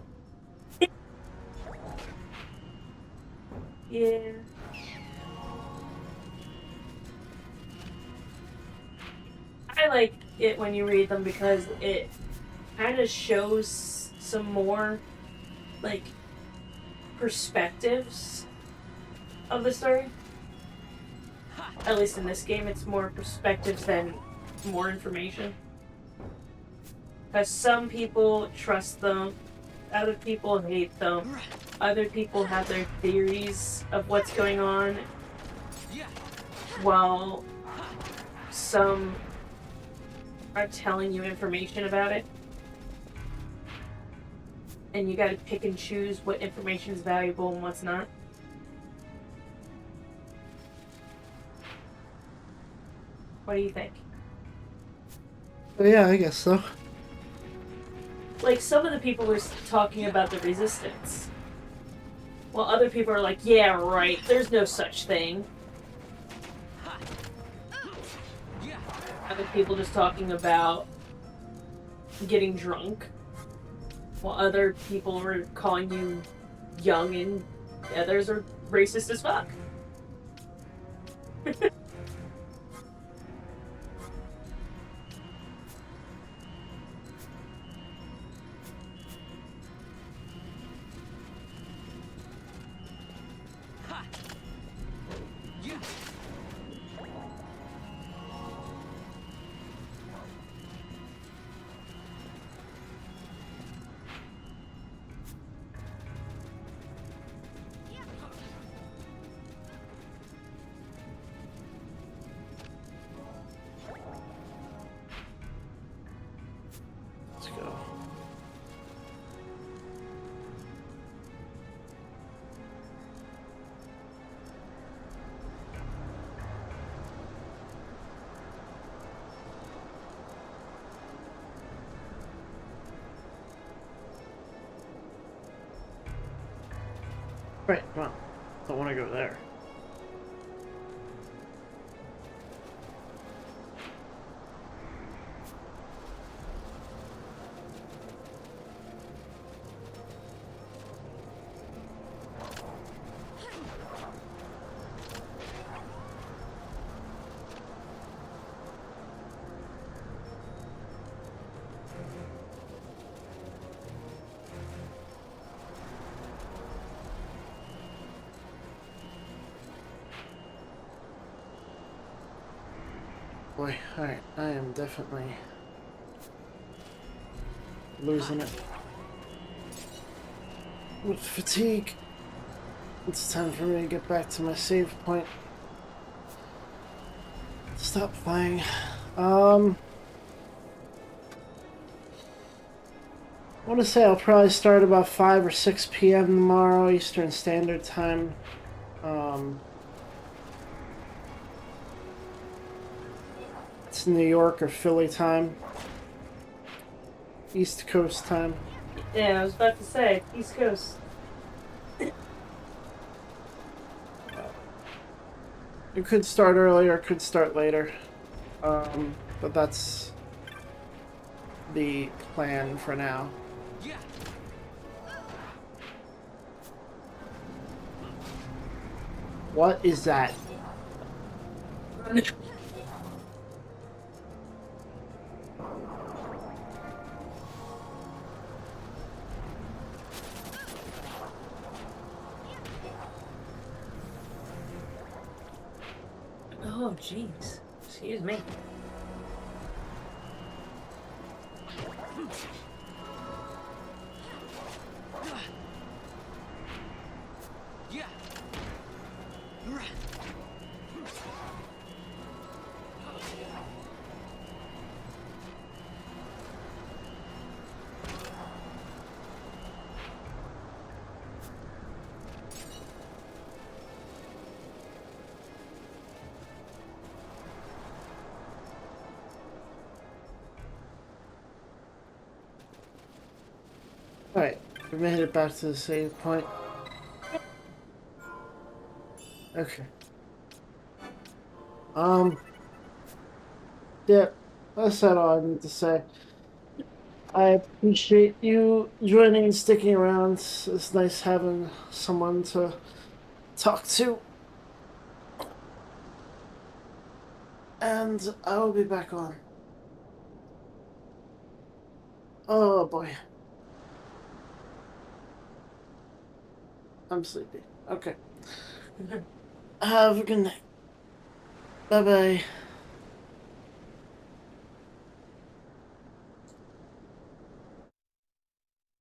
Yeah. I like it when you read them because it kind of shows some more, like, perspectives of the story. At least in this game, it's more perspectives than more information. Because some people trust them, other people hate them, other people have their theories of what's going on, while some are telling you information about it. And you gotta pick and choose what information is valuable and what's not. What do you think? Yeah, I guess so. Like, some of the people were talking about the Resistance, while other people are like, yeah, right, there's no such thing. Other people just talking about getting drunk, while other people were calling you young and others are racist as fuck. Let's go. Right, come on. Don't want to go there. Boy, alright, I am definitely losing it with fatigue. It's time for me to get back to my save point. Stop playing. I want to say I'll probably start about 5 or 6 p.m. tomorrow, Eastern Standard Time. It's New York or Philly time. East Coast time. Yeah, I was about to say, East Coast. It could start earlier, could start later. But that's the plan for now. What is that? Oh, jeez. Excuse me. Alright, we made it back to the save point. Okay. Yeah, that's all I need to say. I appreciate you joining and sticking around. It's nice having someone to talk to. And I will be back on. Oh boy. I'm sleepy. Okay. Have a good night. Bye bye.